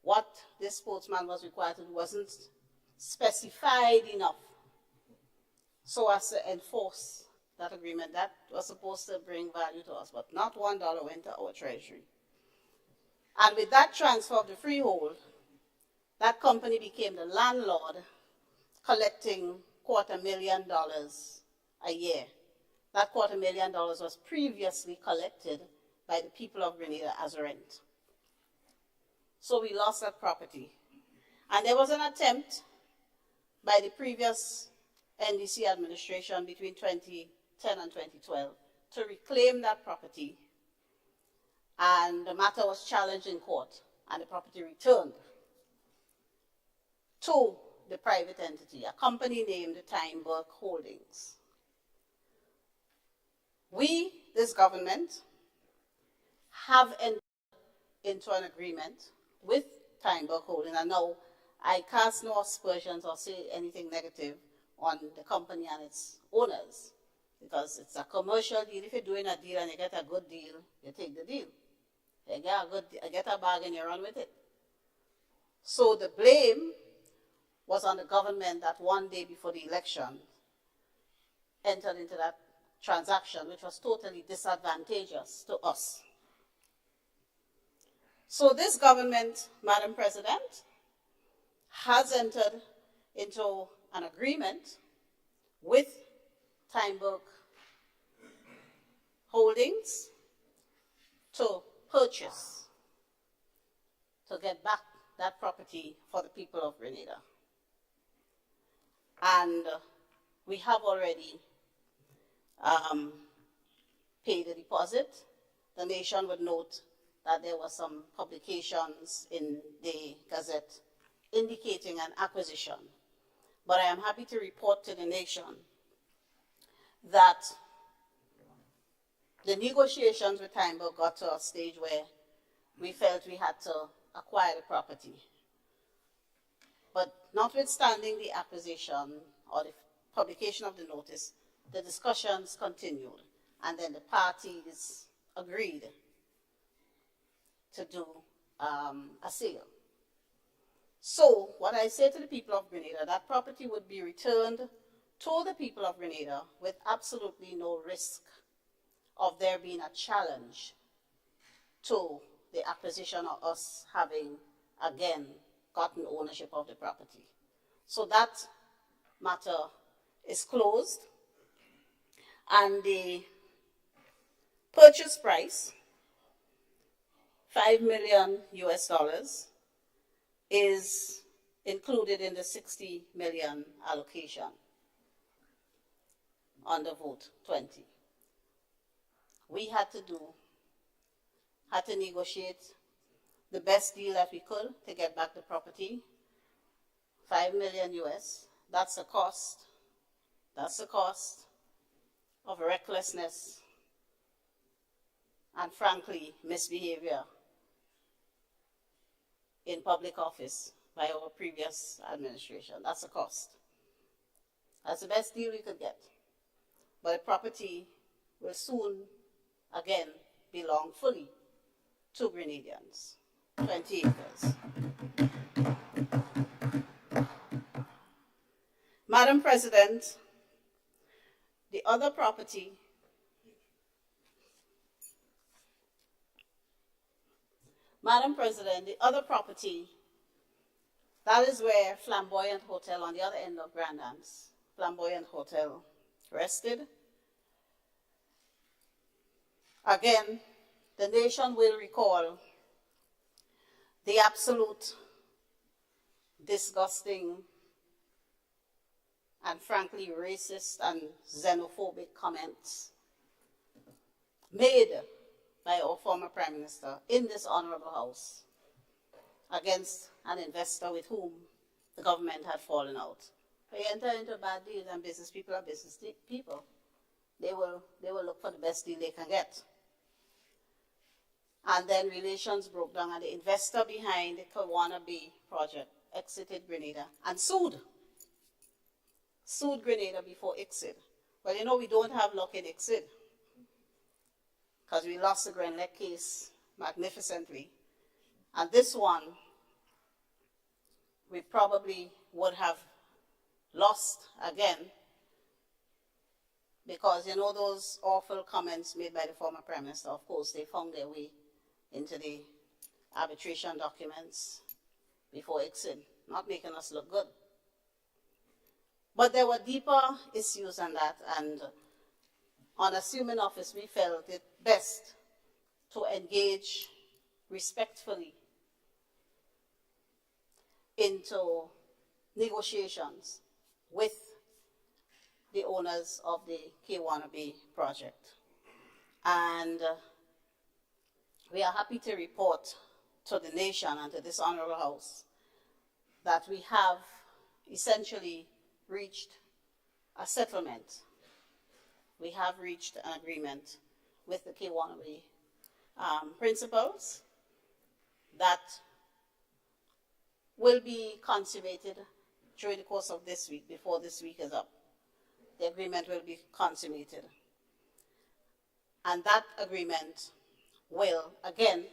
What this sportsman was required to do wasn't specified enough so as to enforce that agreement. That was supposed to bring value to us, but not $1 went to our treasury. And with that transfer of the freehold, that company became the landlord, collecting $250,000 a year. That $250,000 was previously collected by the people of Grenada as rent. So we lost that property. And there was an attempt by the previous NDC administration between 2010 and 2012 to reclaim that property. And the matter was challenged in court, and the property returned to the private entity, a company named Tyneberg Holdings. We, this government, have entered into an agreement with Tyneberg Holdings, and now I cast no aspersions or say anything negative on the company and its owners, because it's a commercial deal. If you're doing a deal and you get a good deal, you take the deal. You get a bargain, you run with it. So the blame was on the government that one day before the election entered into that transaction, which was totally disadvantageous to us. So this government, Madam President, has entered into an agreement with Tyneberg Holdings to purchase, to get back that property for the people of Grenada. And we have already paid the deposit. The nation would note that there were some publications in the Gazette indicating an acquisition. But I am happy to report to the nation that the negotiations with Tyneberg got to a stage where we felt we had to acquire the property. But notwithstanding the acquisition or the publication of the notice, the discussions continued, and then the parties agreed to do a sale. So what I say to the people of Grenada, that property would be returned to the people of Grenada with absolutely no risk of there being a challenge to the acquisition of us having, again, gotten ownership of the property. So that matter is closed, and the purchase price, $5 million US, is included in the 60 million allocation under vote 20. We had to negotiate the best deal that we could to get back the property. $5 million US, that's the cost. That's the cost of recklessness and, frankly, misbehavior in public office by our previous administration. That's the cost. That's the best deal we could get. But the property will soon, again, belong fully to Grenadians. 20 acres. Madam President, the other property that is where Flamboyant Hotel on the other end of Grand Anse, Flamboyant Hotel rested. Again, the nation will recall the absolute disgusting and frankly racist and xenophobic comments made by our former Prime Minister in this honorable House against an investor with whom the government had fallen out. When you enter into bad deals, and business people are business people, they will look for the best deal they can get. And then relations broke down, and the investor behind the Kawana Bay project exited Grenada and sued Grenada before ICSID. Well, you know, we don't have luck in ICSID because we lost the Grenlec case magnificently. And this one, we probably would have lost again because, you know, those awful comments made by the former Prime Minister, of course, they found their way into the arbitration documents before ICSID, not making us look good. But there were deeper issues than that, and on assuming office, we felt it best to engage respectfully into negotiations with the owners of the Kawana Bay project. And we are happy to report to the nation and to this honorable House that we have essentially reached a settlement. We have reached an agreement with the Kawana Bay principals that will be consummated during the course of this week, before this week is up. The agreement will be consummated. And that agreement will, again,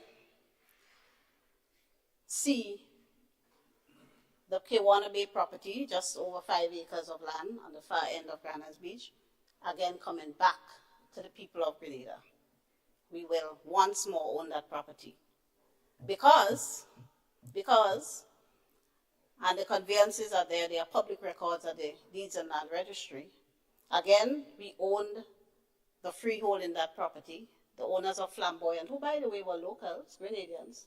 see the Kawana Bay property, just over 5 acres of land on the far end of Granite Beach, again coming back to the people of Grenada. We will once more own that property. Because, and the conveyances are there, they are public records at the Deeds and Land Registry. Again, we owned the freehold in that property. The owners of Flamboyant, who by the way were locals, Grenadians,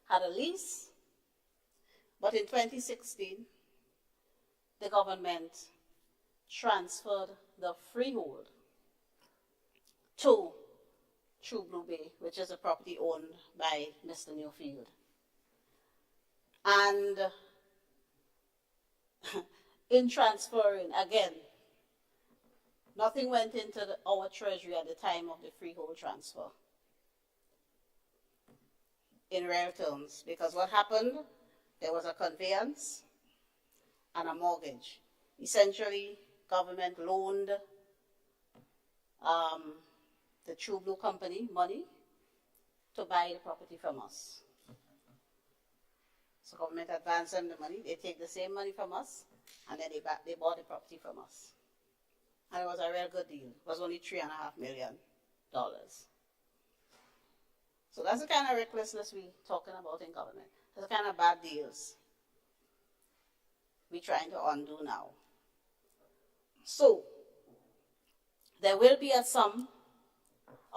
had a lease. But in 2016, the government transferred the freehold to True Blue Bay, which is a property owned by Mr. Newfield. And in transferring, again, nothing went into our treasury at the time of the freehold transfer, in rare terms, because what happened, there was a conveyance and a mortgage. Essentially, government loaned the True Blue Company money to buy the property from us. So government advanced them the money, they take the same money from us, and then they bought the property from us. And it was a real good deal. It was only $3.5 million. So that's the kind of recklessness we're talking about in government. That's the kind of bad deals we're trying to undo now. So there will be a sum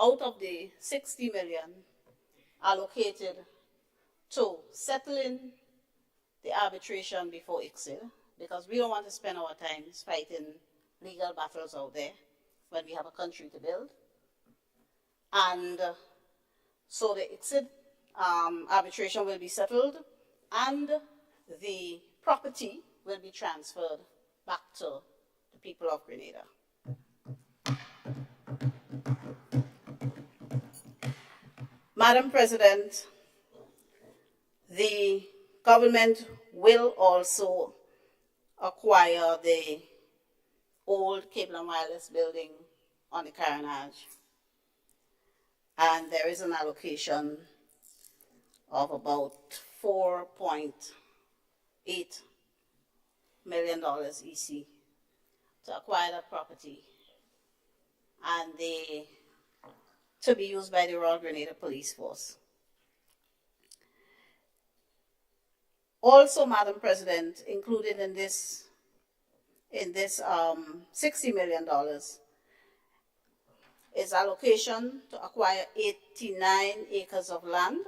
out of the 60 million allocated to settling the arbitration before ICSID, because we don't want to spend our time fighting legal battles out there when we have a country to build. And so the ICSID arbitration will be settled, and the property will be transferred back to the people of Grenada. Madam President, the government will also acquire the old Cable and Wireless building on the Carenage. And there is an allocation of about $4.8 million EC to acquire that property, and to be used by the Royal Grenada Police Force. Also, Madam President, included in this $60 million is allocation to acquire 89 acres of land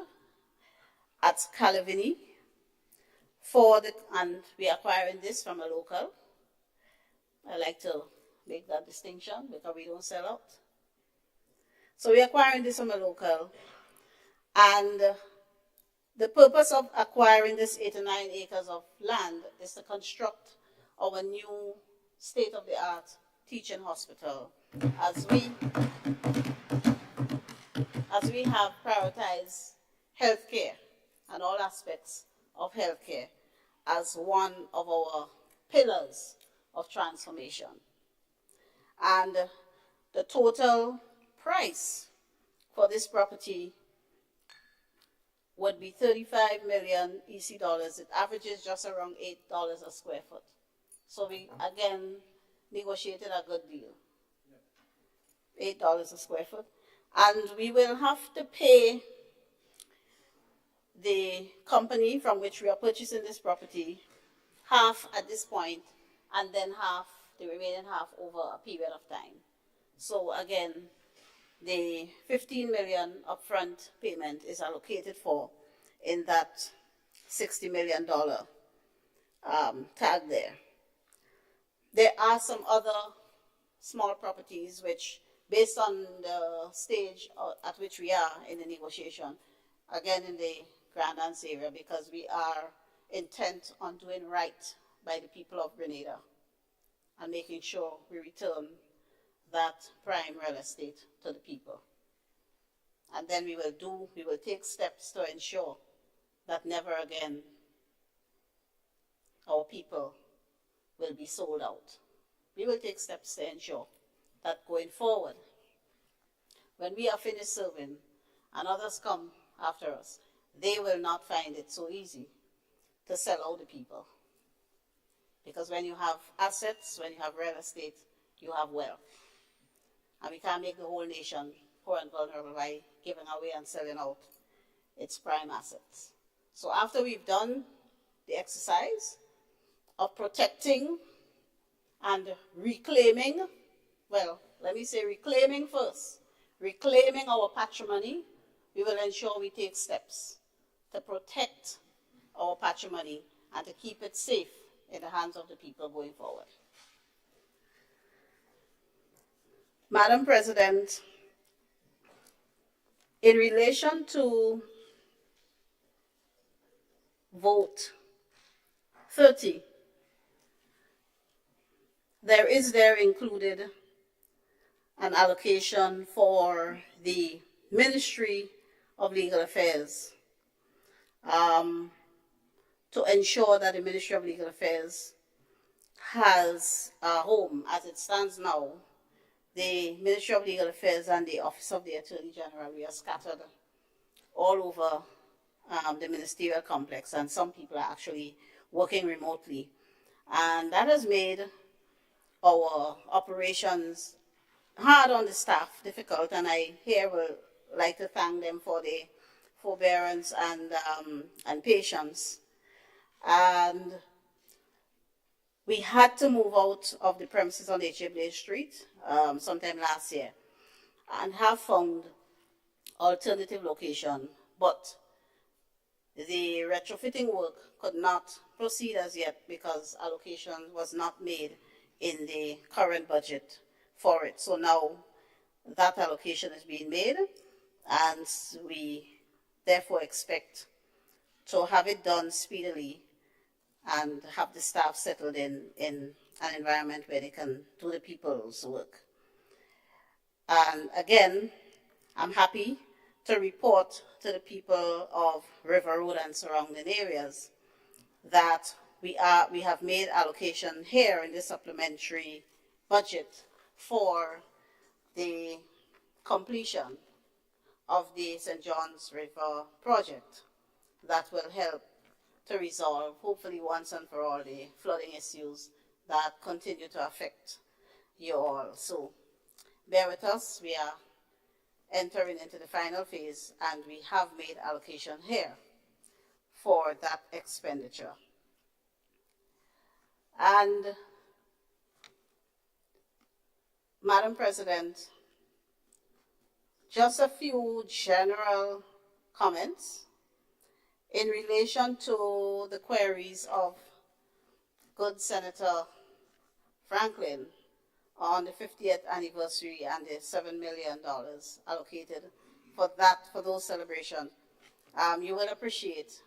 at Calavini and we are acquiring this from a local. I like to make that distinction because we don't sell out. So we're acquiring this from a local, and the purpose of acquiring this 89 acres of land is to construct our new state-of-the-art teaching hospital as we have prioritized healthcare and all aspects of healthcare as one of our pillars of transformation. And the total price for this property would be 35 million EC dollars. It averages just around $8 a square foot. So we, again, negotiated a good deal. $8 a square foot. And we will have to pay the company from which we are purchasing this property half at this point, and then half, the remaining half, over a period of time. So again, the 15 million upfront payment is allocated for in that $60 million tag there. There are some other small properties which, based on the stage at which we are in the negotiation, again in the Grand Anse area, because we are intent on doing right by the people of Grenada and making sure we return that prime real estate to the people. And then we will take steps to ensure that never again our people will be sold out. We will take steps to ensure that going forward, when we are finished serving and others come after us, they will not find it so easy to sell out the people. Because when you have assets, when you have real estate, you have wealth. And we can't make the whole nation poor and vulnerable by giving away and selling out its prime assets. So after we've done the exercise of protecting and reclaiming, well, let me say reclaiming first, reclaiming our patrimony, we will ensure we take steps to protect our patrimony and to keep it safe in the hands of the people going forward. Madam President, in relation to vote 30, there is included an allocation for the Ministry of Legal Affairs to ensure that the Ministry of Legal Affairs has a home. As it stands now, the Ministry of Legal Affairs and the Office of the Attorney General, we are scattered all over the ministerial complex, and some people are actually working remotely. And that has made our operations hard on the staff, difficult, and I here will like to thank them for the forbearance and patience. And we had to move out of the premises on H.A. Blaze Street sometime last year and have found alternative location, but the retrofitting work could not proceed as yet because allocation was not made in the current budget for it. So now that allocation is being made, and we therefore expect to have it done speedily and have the staff settled in an environment where they can do the people's work. And again, I'm happy to report to the people of River Road and surrounding areas that we have made allocation here in the supplementary budget for the completion of the St. John's River project that will help to resolve, hopefully once and for all, the flooding issues that continue to affect you all. So bear with us, we are entering into the final phase, and we have made allocation here for that expenditure. And Madam President, just a few general comments in relation to the queries of good Senator Franklin on the 50th anniversary and the $7 million allocated for those celebrations, you will appreciate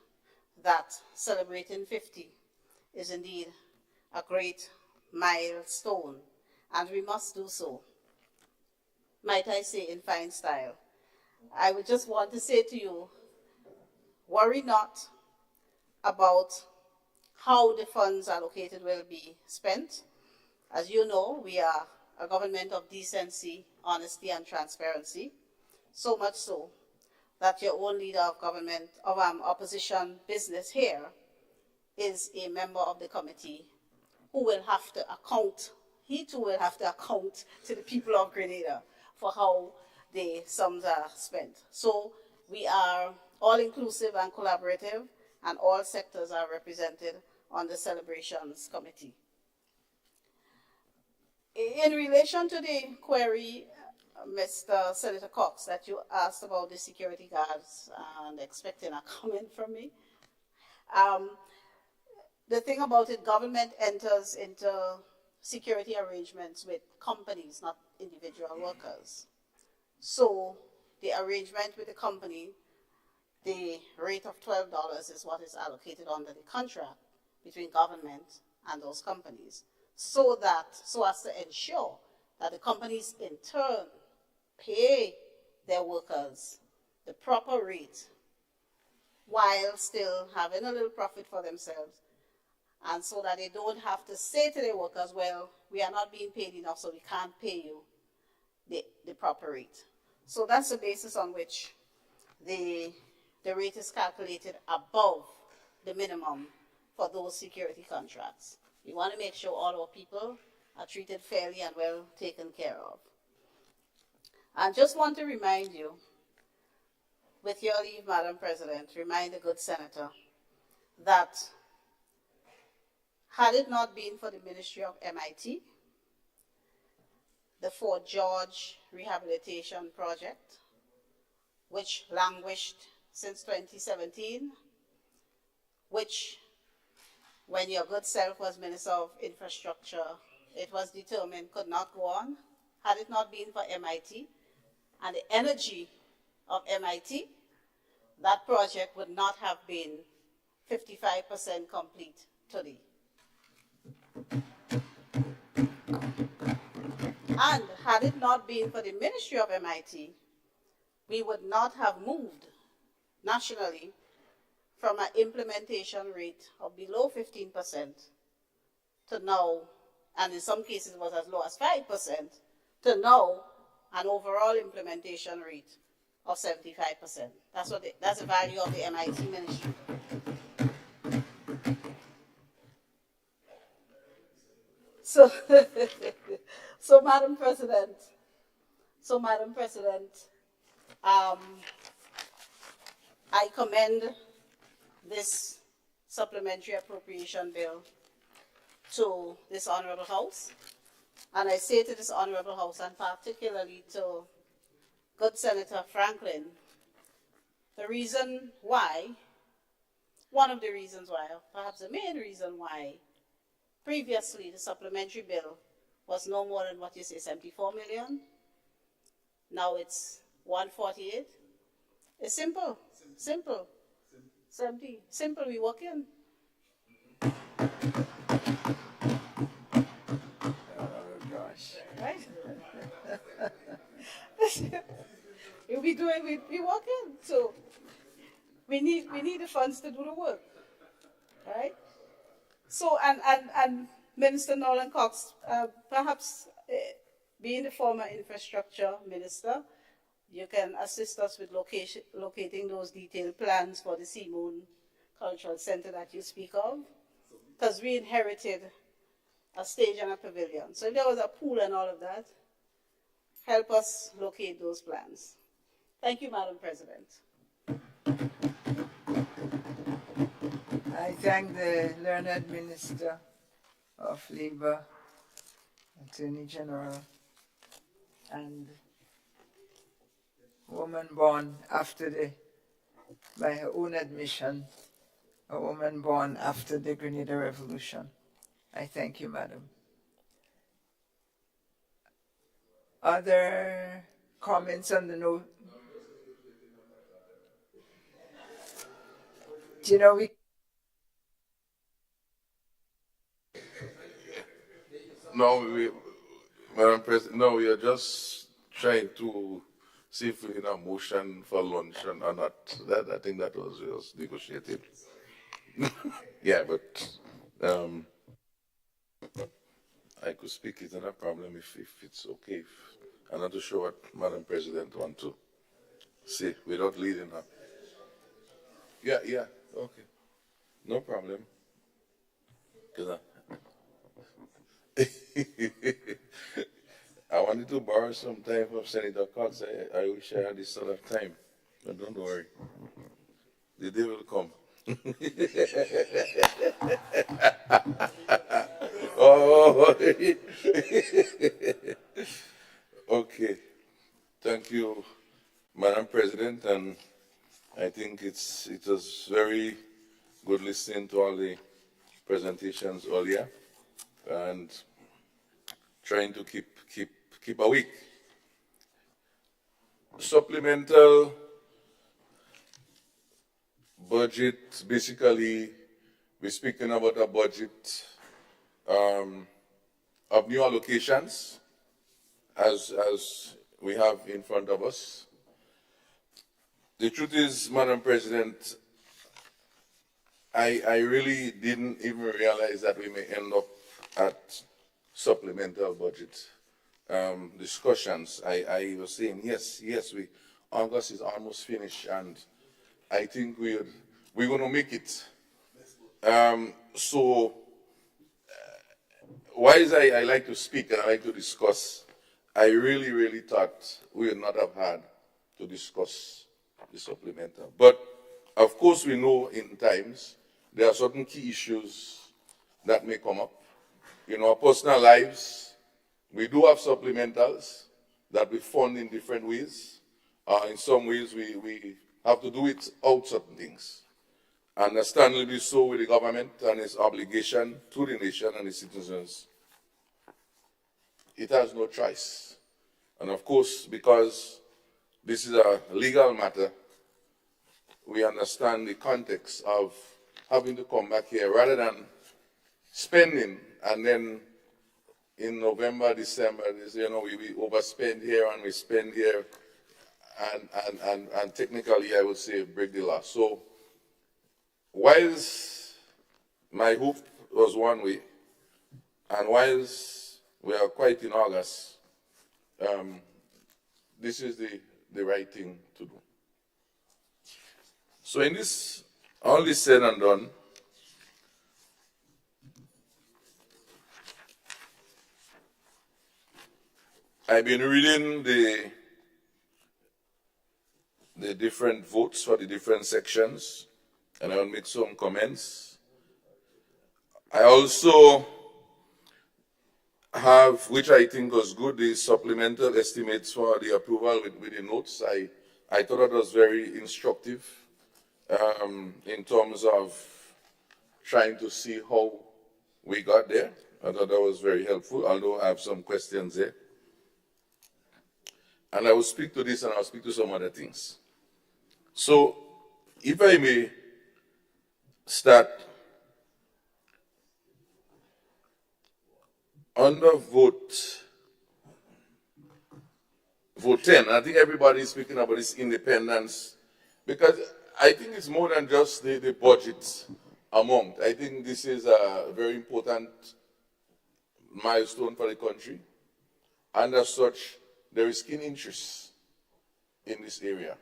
that celebrating 50 is indeed a great milestone, and we must do so, might I say, in fine style. I would just want to say to you, worry not about how the funds allocated will be spent. As you know, we are a government of decency, honesty, and transparency, so much so that your own leader of government, of opposition business here, is a member of the committee who will have to account, he too will have to account to the people of Grenada for how the sums are spent. So we are all-inclusive and collaborative, and all sectors are represented on the celebrations committee. In relation to the query, Mr. Senator Cox, that you asked about the security guards and expecting a comment from me, the thing about it, government enters into security arrangements with companies, not individual workers. So the arrangement with the company, the rate of $12 is what is allocated under the contract between government and those companies, so as to ensure that the companies in turn pay their workers the proper rate while still having a little profit for themselves, and so that they don't have to say to their workers, well, we are not being paid enough, so we can't pay you the proper rate. So that's the basis on which the rate is calculated above the minimum for those security contracts. We want to make sure all our people are treated fairly and well taken care of. I just want to remind you, with your leave, Madam President, remind the good senator that had it not been for the Ministry of MIT, the Fort George Rehabilitation Project, which languished since 2017, which, when your good self was Minister of Infrastructure, it was determined could not go on. Had it not been for MIT and the energy of MIT, that project would not have been 55% complete today. And had it not been for the Ministry of MIT, we would not have moved nationally from an implementation rate of below 15% to now, and in some cases it was as low as 5%, to now an overall implementation rate of 75%. That's the value of the MIT ministry. So Madam President, I commend this supplementary appropriation bill to this Honorable House, and I say to this Honorable House, and particularly to good Senator Franklin, the reason why, one of the reasons why, or perhaps the main reason why, previously the supplementary bill was no more than what you say, 74 million. Now it's 148. It's simple. 70. Simple, we work in. Oh, gosh. Right? we work in. So we need the funds to do the work. Right? So, and Minister Nolan Cox, perhaps being the former infrastructure minister, you can assist us with locating those detailed plans for the Seamoon Cultural Center that you speak of, because we inherited a stage and a pavilion. So if there was a pool and all of that, help us locate those plans. Thank you, Madam President. I thank the learned Minister of Labor, Attorney General, and woman born after the by her own admission, a woman born after the Grenada Revolution. I thank you, Madam. Other comments on the note? Do you know, Madam President, no, we are just trying to see if we're in a motion for lunch or not. That, I think that was negotiated. Yeah, but I could speak. It's not a problem if it's okay. I'm not too sure what Madam President want to say without leading her. Yeah, okay. No problem. 'Cause I wanted to borrow some time from Senator Cox. I wish I had this sort of time. But don't worry. The day will come. Oh, okay. Thank you, Madam President, and I think it was very good listening to all the presentations earlier and trying to keep awake. Supplemental budget, basically, we're speaking about a budget of new allocations as we have in front of us. The truth is, Madam President, I really didn't even realize that we may end up at supplemental budget discussions. I was saying, yes, August is almost finished, and I think we're going to make it. So, while I like to speak and I like to discuss, I really thought we would not have had to discuss the supplemental. But, of course, we know in times there are certain key issues that may come up. In our personal lives, we do have supplementals that we fund in different ways. In some ways, we have to do it out certain things. Understandably so with the government and its obligation to the nation and its citizens. It has no choice. And of course, because this is a legal matter, we understand the context of having to come back here rather than spending and then in November, December, we overspend here and we spend here and technically I would say break the law. So whilst my hope was one way and whilst we are quite in August, this is the right thing to do. So in this, all this said and done, I've been reading the different votes for the different sections, and I will make some comments. I also have, which I think was good, the supplemental estimates for the approval with the notes. I thought that was very instructive in terms of trying to see how we got there. I thought that was very helpful, although I have some questions there. And I will speak to this and I'll speak to some other things. So, if I may start under vote 10, I think everybody is speaking about this independence because I think it's more than just the budget amount. I think this is a very important milestone for the country. And as such, there is keen interest in this area.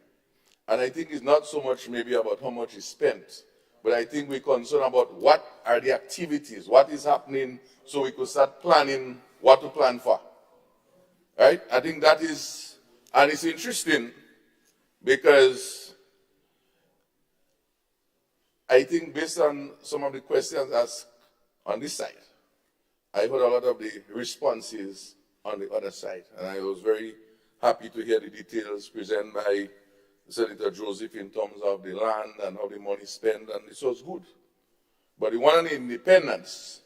And I think it's not so much maybe about how much is spent, but I think we're concerned about what are the activities, what is happening, so we could start planning what to plan for. Right? I think that is, and it's interesting because I think based on some of the questions asked on this side, I heard a lot of the responses on the other side, and I was very happy to hear the details presented by Senator Joseph in terms of the land and how the money spent, and this was good. But the one on independence,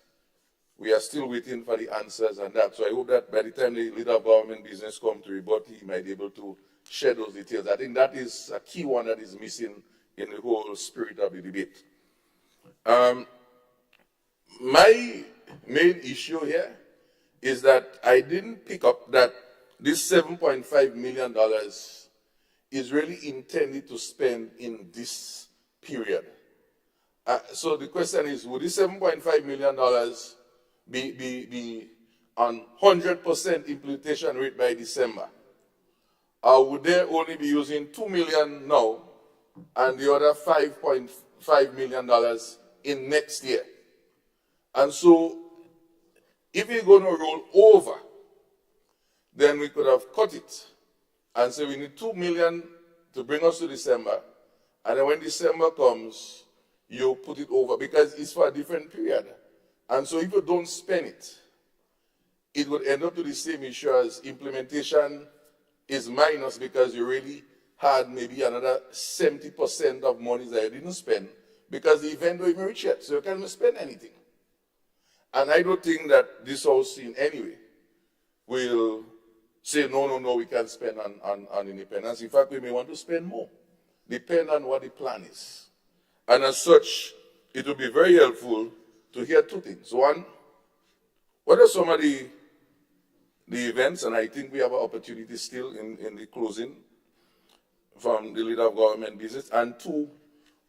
we are still waiting for the answers on that. So I hope that by the time the leader of government business come to rebut, he might be able to share those details. I think that is a key one that is missing in the whole spirit of the debate. My main issue here is that I didn't pick up that this $7.5 million is really intended to spend in this period. So the question is, would this $7.5 million be on 100% implementation rate by December? Or would they only be using $2 million now and the other $5.5 million in next year? And so if we're going to roll over, then we could have cut it and say we need $2 million to bring us to December, and then when December comes, you put it over, because it's for a different period. And so if you don't spend it, it would end up to the same issue as implementation is minus, because you really had maybe another 70% of money that you didn't spend because the event don't even reach yet, so you can't even spend anything. And I don't think that this House in any way will say, no, we can't spend on independence. In fact, we may want to spend more, depend on what the plan is. And as such, it will be very helpful to hear two things. One, what are some of the events, and I think we have an opportunity still in the closing from the leader of government business, and two,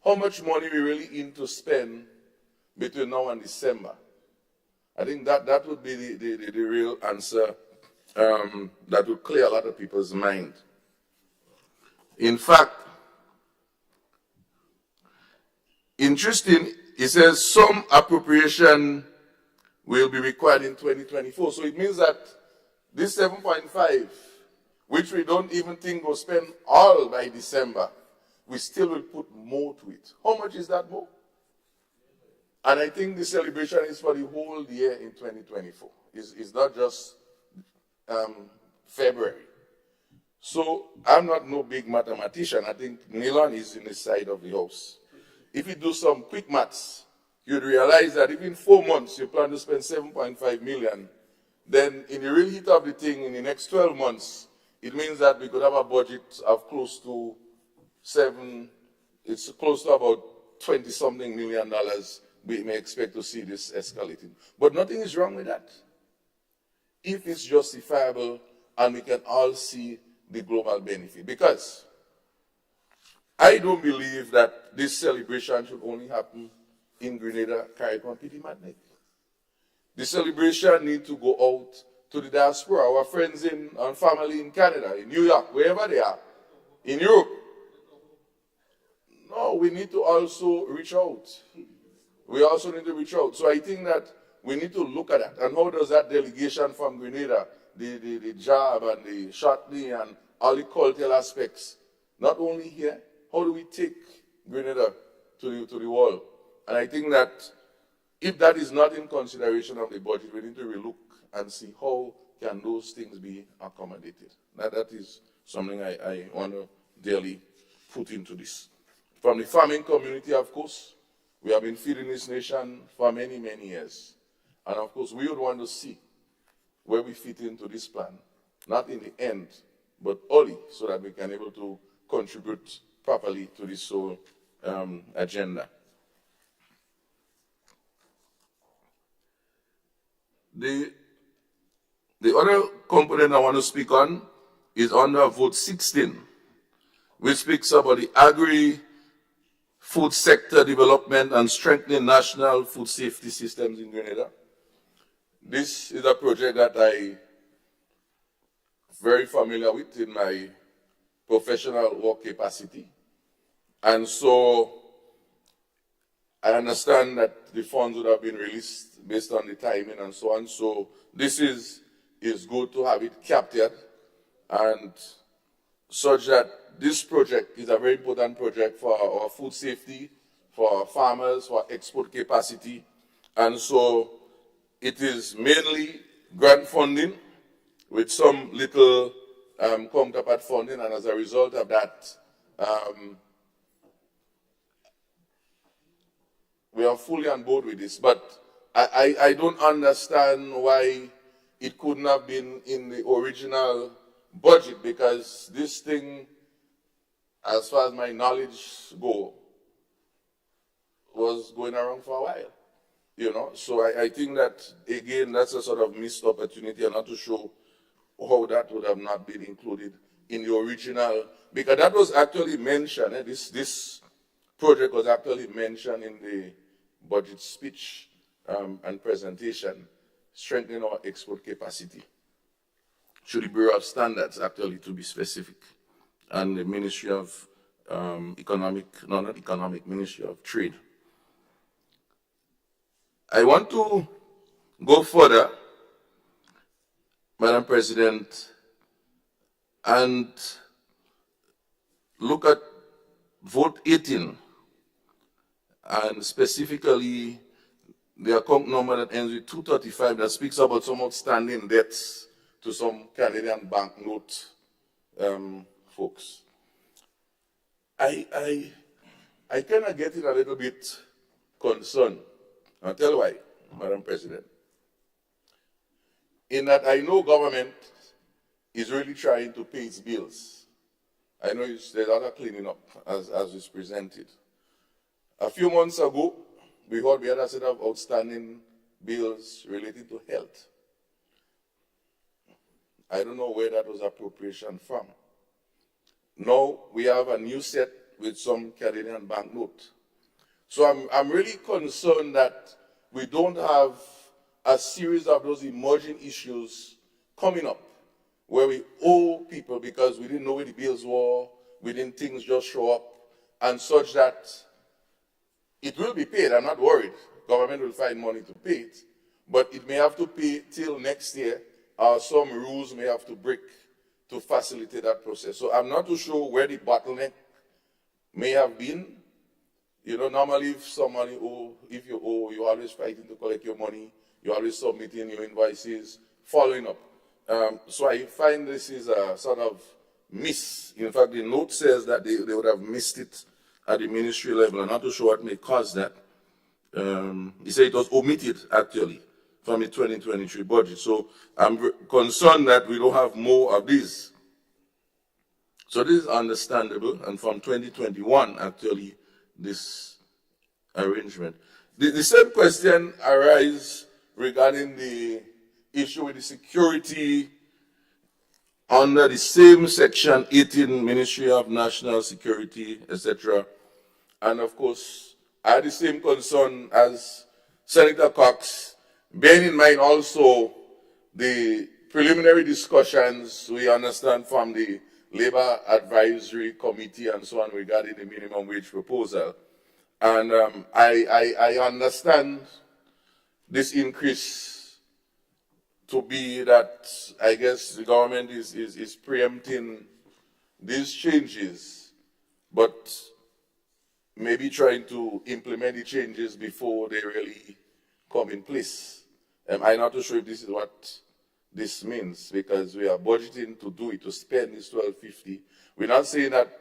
how much money we really in to spend between now and December. I think that would be the real answer that would clear a lot of people's mind. In fact, interesting, it says some appropriation will be required in 2024. So it means that this 7.5, which we don't even think will spend all by December, we still will put more to it. How much is that more? And I think the celebration is for the whole year in 2024. It's not just February. So I'm not no big mathematician. I think Nilon is in the side of the house. If you do some quick maths, you'd realize that if in 4 months you plan to spend 7.5 million, then in the real heat of the thing, in the next 12 months, it means that we could have a budget of close to it's close to about $20-something million. We may expect to see this escalating. But nothing is wrong with that, if it's justifiable and we can all see the global benefit. Because I don't believe that this celebration should only happen in Grenada, Carriacou, Petite Martinique. The celebration needs to go out to the diaspora, our friends and family in Canada, in New York, wherever they are, in Europe. No, we need to also reach out. We also need to reach out. So I think that we need to look at that. And how does that delegation from Grenada, the job and the shortly and all the cultural aspects, not only here, how do we take Grenada to the world? And I think that if that is not in consideration of the budget, we need to relook and see how can those things be accommodated. That is something I want to dearly put into this. From the farming community, of course, we have been feeding this nation for many, many years. And of course, we would want to see where we fit into this plan, not in the end, but early, so that we can be able to contribute properly to this whole agenda. The other component I want to speak on is under Vote 16, which speaks about the agri-food sector development and strengthening national food safety systems in Grenada. This is a project that I'm very familiar with in my professional work capacity. And so I understand that the funds would have been released based on the timing and so on. So this is good to have it captured, and such that this project is a very important project for our food safety, for our farmers, for export capacity. And so it is mainly grant funding with some little counterpart funding, and as a result of that, We are fully on board with this, but I don't understand why it couldn't have been in the original budget, because this thing, as far as my knowledge go, was going around for a while, you know. So I think that, again, that's a sort of missed opportunity, and not to show how that would have not been included in the original, because that was actually mentioned, this project was actually mentioned in the budget speech and presentation, strengthening our export capacity through the Bureau of Standards, actually, to be specific, and the Ministry of Ministry of Trade. I want to go further, Madam President, and look at vote 18, and specifically the account number that ends with 235 that speaks about some outstanding debts to some Canadian banknote folks. I kind of get it a little bit concerned. I'll tell you why, Madam President. In that I know government is really trying to pay its bills. I know there's a lot of cleaning up as is presented. A few months ago, we heard we had a set of outstanding bills related to health. I don't know where that was appropriation from. Now we have a new set with some Canadian banknote. So I'm really concerned that we don't have a series of those emerging issues coming up where we owe people because we didn't know where the bills were, we didn't things just show up, and such that it will be paid. I'm not worried. Government will find money to pay it, but it may have to pay till next year, or some rules may have to break to facilitate that process. So I'm not too sure where the bottleneck may have been. You know, normally if you owe, you're always fighting to collect your money, you're always submitting your invoices, following up. So I find this is a sort of miss. In fact, the note says that they would have missed it at the ministry level. I'm not too sure what may cause that. He said it was omitted, actually, from the 2023 budget. So I'm concerned that we don't have more of these. So this is understandable, and from 2021, actually, this arrangement. The same question arises regarding the issue with the security under the same section 18, Ministry of National Security, etc. And of course, I had the same concern as Senator Cox, bearing in mind also the preliminary discussions we understand from the Labor Advisory Committee and so on regarding the minimum wage proposal. And I understand this increase to be that I guess the government is preempting these changes, but maybe trying to implement the changes before they really come in place. I'm not too sure if this is what this means, because we are budgeting to do it, to spend this $12.50. We're not saying that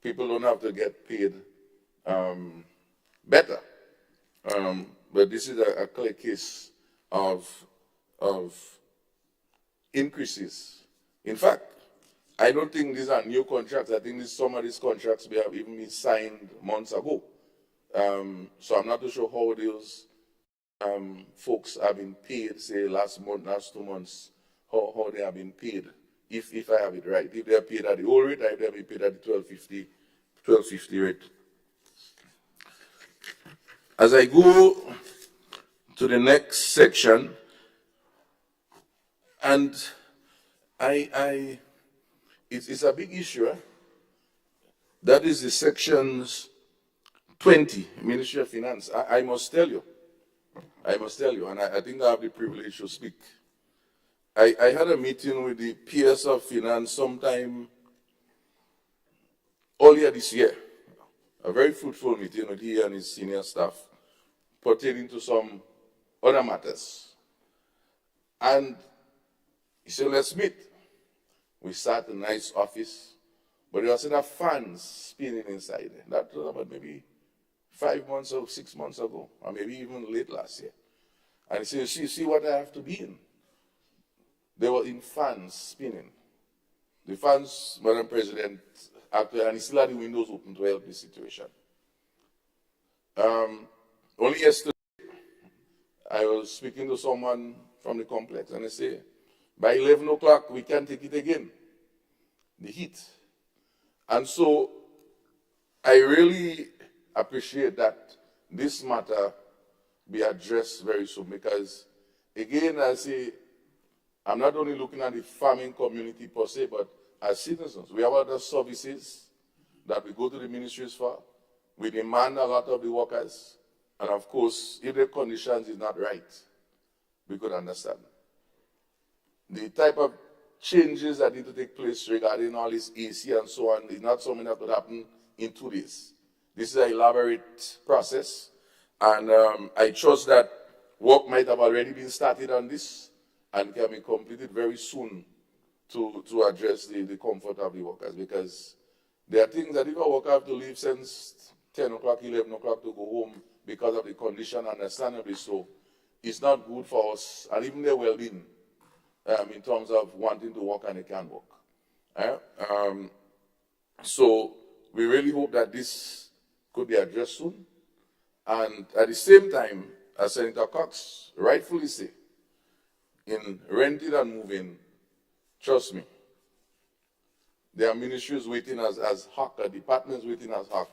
people don't have to get paid better, but this is a clear case of increases. In fact, I don't think these are new contracts. I think some of these contracts may have even been signed months ago. So I'm not too sure how those folks have been paid, say last month, last 2 months, how they have been paid, if I have it right. If they are paid at the old rate, or if they have been paid at the $12.50 rate. As I go to the next section, and it's a big issue. That is the sections 20, Ministry of Finance. I must tell you, and I think I have the privilege to speak. I had a meeting with the PS of Finance sometime earlier this year, a very fruitful meeting with he and his senior staff pertaining to some other matters. And he said, let's meet. We sat in a nice office. but there was a fans spinning inside. That was about maybe 5 months or 6 months ago, or maybe even late last year. And he said, see what I have to be in. They were in fans spinning. The fans, Madam President, actually, and he still had the windows open to help the situation. Only yesterday, I was speaking to someone from the complex, and they say, by 11 o'clock, we can take it again, the heat. And so, I really appreciate that this matter be addressed very soon, because, again, I say, I'm not only looking at the farming community per se, but as citizens, we have other services that we go to the ministries for. We demand a lot of the workers. And of course, if the conditions is not right, we could understand. The type of changes that need to take place regarding all this AC and so on is not something that could happen in 2 days. This is an elaborate process. And I trust that work might have already been started on this and can be completed very soon to address the comfort of the workers, because there are things that if a worker have to leave since 10 o'clock, 11 o'clock to go home because of the condition, understandably so, it's not good for us and even their well-being in terms of wanting to work and they can't work. So we really hope that this could be addressed soon. And at the same time, as Senator Cox rightfully said, in renting and moving, trust me, there are ministries waiting as hawk, departments waiting as hawk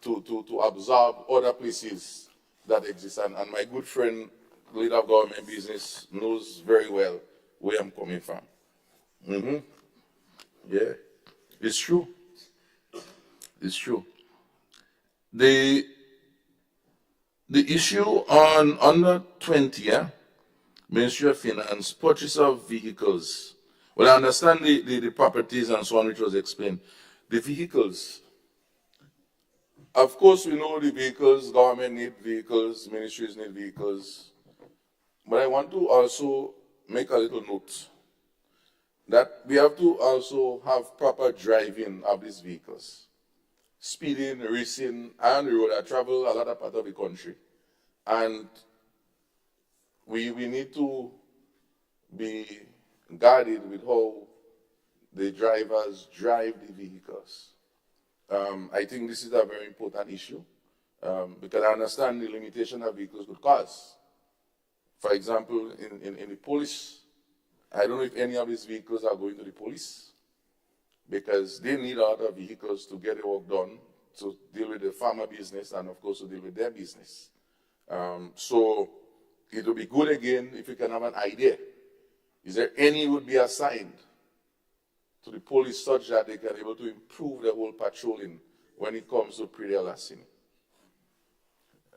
to absorb other places that exist. And my good friend, leader of government business, knows very well where I'm coming from. Yeah, it's true. It's true. The issue on under 20, Ministry of Finance, purchase of vehicles. Well, I understand the properties and so on, which was explained. The vehicles, of course, we know the vehicles, government need vehicles, ministries need vehicles. But I want to also make a little note that we have to also have proper driving of these vehicles. Speeding, racing, and the road. I travel a lot of part of the country. And we need to be guarded with how the drivers drive the vehicles. I think this is a very important issue because I understand the limitation that vehicles could cause. For example, in the police, I don't know if any of these vehicles are going to the police because they need a lot of vehicles to get the work done, to deal with the farmer business and, of course, to deal with their business. So it would be good, again, if we can have an idea. Is there any would be assigned to the police such that they can be able to improve the whole patrolling when it comes to pre-deal larceny?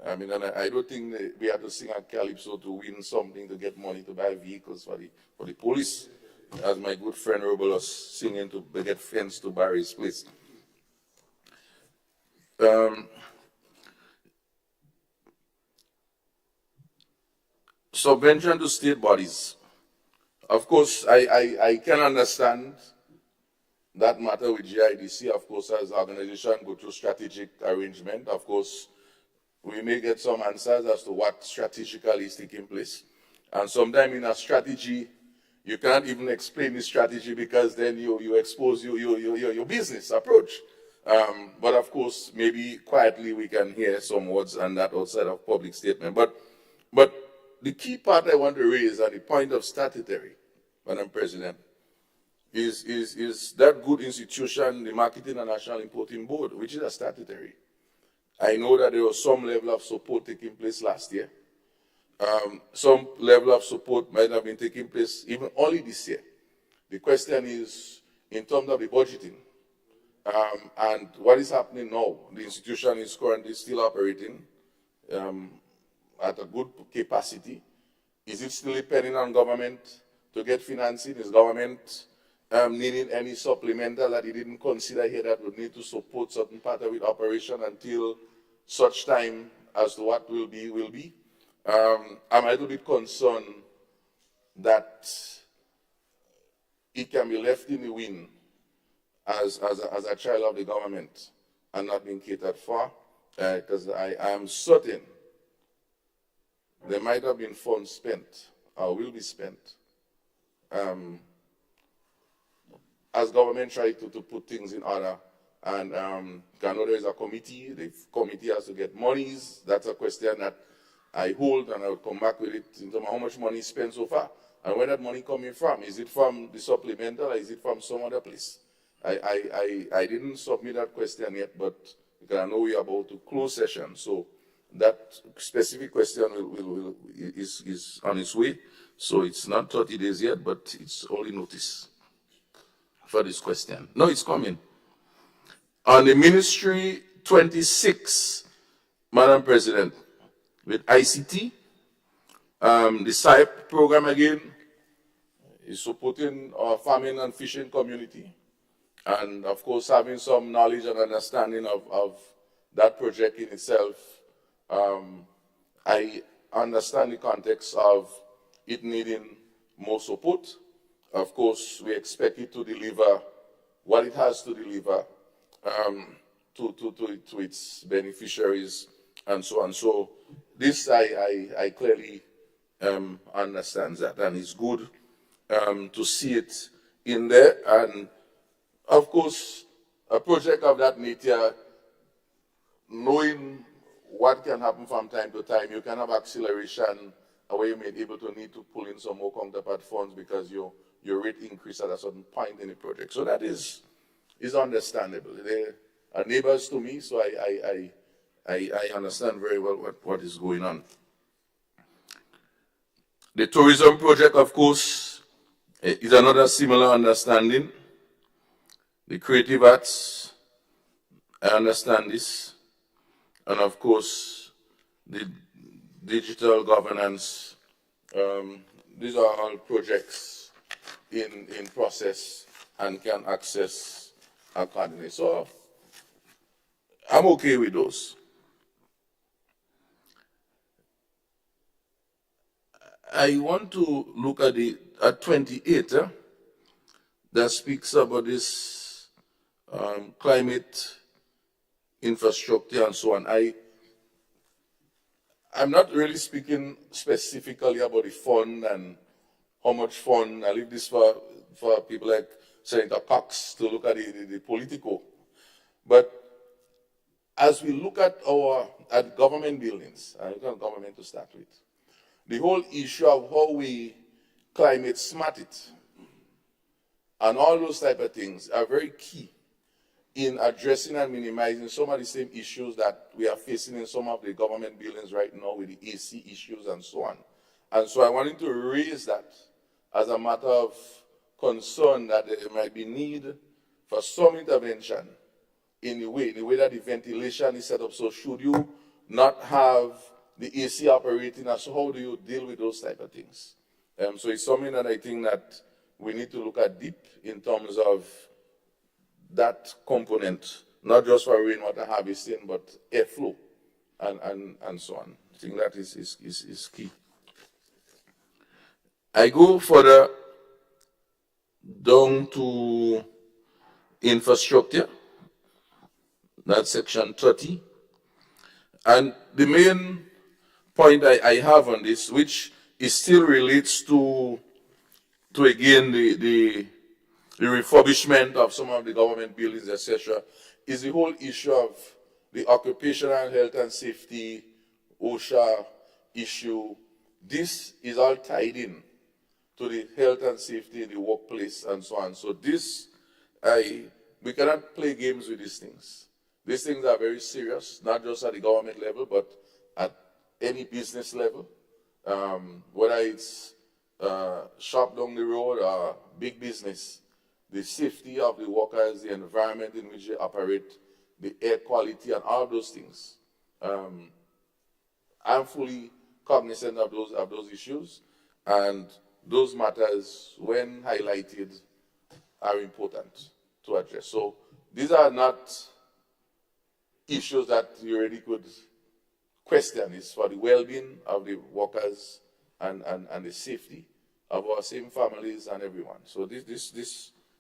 I mean, and I don't think that we have to sing a calypso to win something to get money to buy vehicles for the police, as my good friend Robel was singing to get fence to Barry's place. Subvention to state bodies. Of course, I can understand that matter with GIDC. Of course, as an organization go through strategic arrangement, of course, we may get some answers as to what strategically is taking place. And sometimes in a strategy, you can't even explain the strategy because then you expose your business approach. But of course, maybe quietly we can hear some words on that outside of public statement. But the key part I want to raise at the point of statutory, Madam President, is that good institution, the Marketing and National Importing Board, which is a statutory. I know that there was some level of support taking place last year. Some level of support might have been taking place even only this year. The question is, in terms of the budgeting, and what is happening now, the institution is currently still operating at a good capacity. Is it still depending on government to get financing? Is government needing any supplemental that it didn't consider here that would need to support certain part of its operation until such time as to what will be? I'm a little bit concerned that it can be left in the wind as a child of the government and not being catered for, because I am certain there might have been funds spent or will be spent as government try to put things in order. And I know there is a committee. The committee has to get monies. That's a question that I hold, and I will come back with it in terms of how much money is spent so far and where that money coming from. Is it from the supplemental or is it from some other place? I didn't submit that question yet, but because I know we are about to close session, so that specific question is on its way. So it's not 30 days yet, but it's only notice for this question. No, it's coming. On the Ministry 26, Madam President, with ICT, the SIPE program again is supporting our farming and fishing community. And of course, having some knowledge and understanding of that project in itself, I understand the context of it needing more support. Of course, we expect it to deliver what it has to deliver to its beneficiaries and so on. So this I clearly understand that, and it's good to see it in there. And of course, a project of that nature, knowing what can happen from time to time, you can have acceleration where you may be able to need to pull in some more counterpart funds because your rate increase at a certain point in the project. So that is understandable. They are neighbors to me, so I understand very well what is going on. The tourism project, of course, is another similar understanding. The creative arts, I understand this. And of course, the digital governance, these are all projects in process and can access accordingly. So I'm okay with those. I want to look at 28 that speaks about this climate infrastructure and so on. I'm not really speaking specifically about the fund and how much fund. I leave this for people like Senator Cox to look at the political. But as we look at government buildings, I look at government to start with, the whole issue of how we climate smart it and all those type of things are very key in addressing and minimizing some of the same issues that we are facing in some of the government buildings right now with the AC issues and so on. And so I wanted to raise that as a matter of concern that there might be need for some intervention in the way that the ventilation is set up. So should you not have the AC operating, so how do you deal with those type of things? So it's something that I think that we need to look at deep in terms of that component, not just for rainwater harvesting, but airflow and so on. I think that is key. I go further down to infrastructure, that's section 30. And the main point I have on this, which it still relates to again the refurbishment of some of the government buildings, etc., is the whole issue of the occupational health and safety, OSHA issue. This is all tied in to the health and safety in the workplace and so on. So this, we cannot play games with these things. These things are very serious, not just at the government level, but at any business level, whether it's shop down the road or big business. The safety of the workers, the environment in which they operate, the air quality, and all those things. I'm fully cognizant of those issues, and those matters, when highlighted, are important to address. So these are not issues that you already could question. It's for the well-being of the workers and the safety of our same families and everyone. So this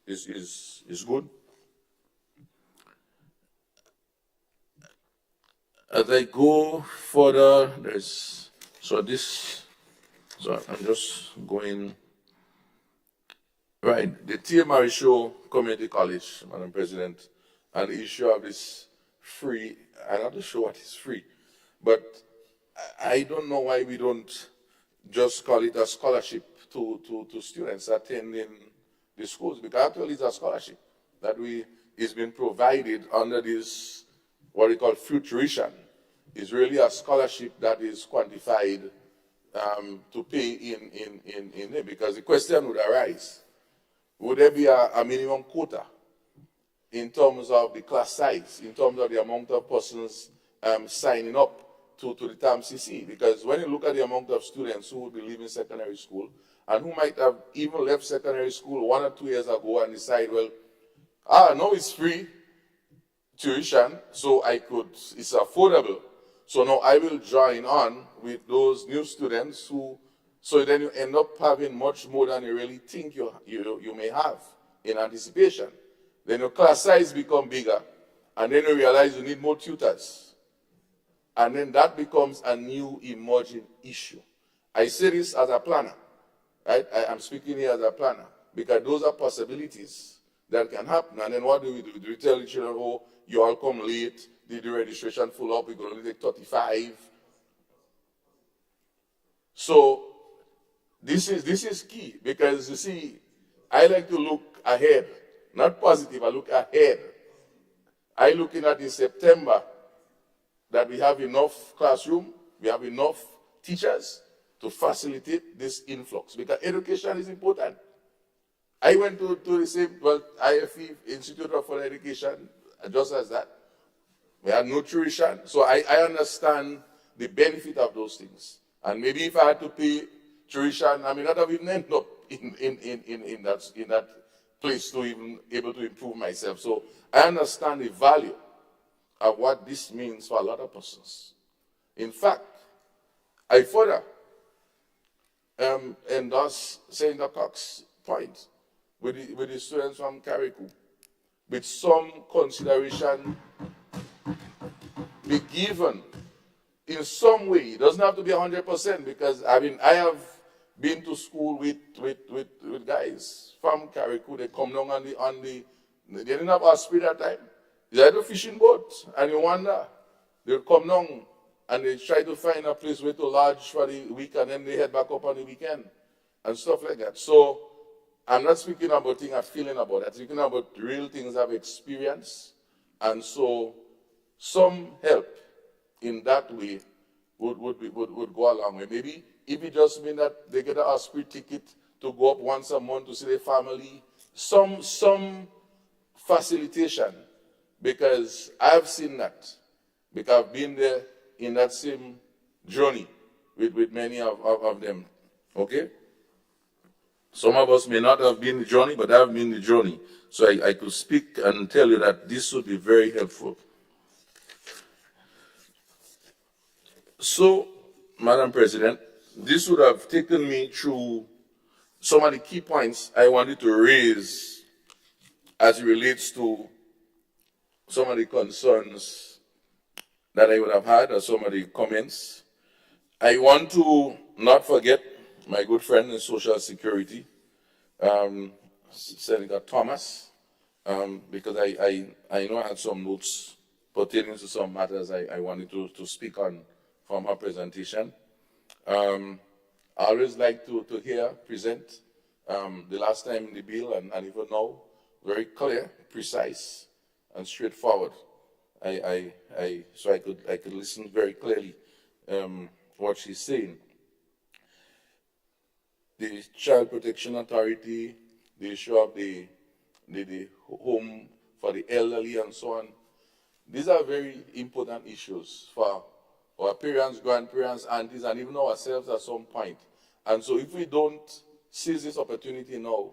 is good. As I go further, so I'm just going, right, the Tia Marisho Community College, Madam President, and the issue of this free, I'm not sure what is free, but I don't know why we don't just call it a scholarship to students attending the schools, because actually it's a scholarship that is being provided under this, what we call tuition. Is really a scholarship that is quantified to pay in it, because the question would arise, would there be a minimum quota in terms of the class size, in terms of the amount of persons signing up to the TAM CC? Because when you look at the amount of students who would be leaving secondary school and who might have even left secondary school 1 or 2 years ago and decide, well, no, it's free tuition, so it's affordable. So now I will join on with those new students so then you end up having much more than you really think you may have in anticipation. Then your class size become bigger, and then you realize you need more tutors. And then that becomes a new emerging issue. I say this as a planner, right? I'm speaking here as a planner, because those are possibilities that can happen. And then what do? Do we tell the children, oh, you all come late, did the registration full up, we're going to only take 35. So this is key, because you see, I like to look ahead, not positive, I look ahead. I looking at in September that we have enough classroom, we have enough teachers to facilitate this influx, because education is important. I went to the same, IFE, Institute of Foreign Education, just as that. We had no tuition, so I understand the benefit of those things. And maybe if I had to pay tuition, I may not have even ended up in that place to even able to improve myself. So I understand the value of what this means for a lot of persons. In fact, I further endorse Senator Cox's point with the students from Carriacou, with some consideration be given in some way. It doesn't have to be 100%, because I have been to school with guys from Carriacou. They come down they didn't have a speed at that time. They had a fishing boat, and you wonder, they'll come down and they try to find a place where to lodge for the week, and then they head back up on the weekend and stuff like that. So I'm not speaking about things I'm feeling about that. I'm speaking about real things I've experienced. And so some help in that way would go a long way. Maybe if it just means that they get a spirit ticket to go up once a month to see their family, some facilitation, because I've seen that, because I've been there in that same journey with many of them. Okay? Some of us may not have been the journey, but I've been the journey. So I could speak and tell you that this would be very helpful. So, Madam President, this would have taken me through some of the key points I wanted to raise as it relates to some of the concerns that I would have had, or some of the comments. I want to not forget my good friend in Social Security, Senator Thomas, because I know I had some notes pertaining to some matters I wanted to speak on from her presentation. I always like to present the last time the bill, and even now, very clear, precise, and straightforward. So I could listen very clearly what she's saying. The Child Protection Authority, the issue of the home for the elderly and so on. These are very important issues for our parents, grandparents, aunties, and even ourselves at some point. And so if we don't seize this opportunity now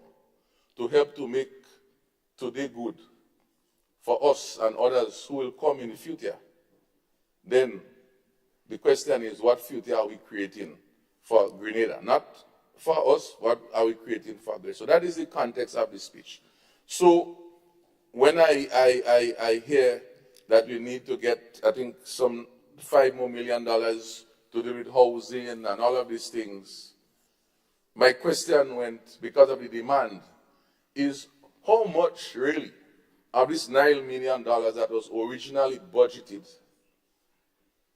to help to make today good for us and others who will come in the future, then the question is, what future are we creating for Grenada? Not for us, what are we creating for Grenada? So that is the context of the speech. So when I hear that we need to get, I think, some $5 more million to do with housing and all of these things. My question went, because of the demand, is how much really of this $9 million that was originally budgeted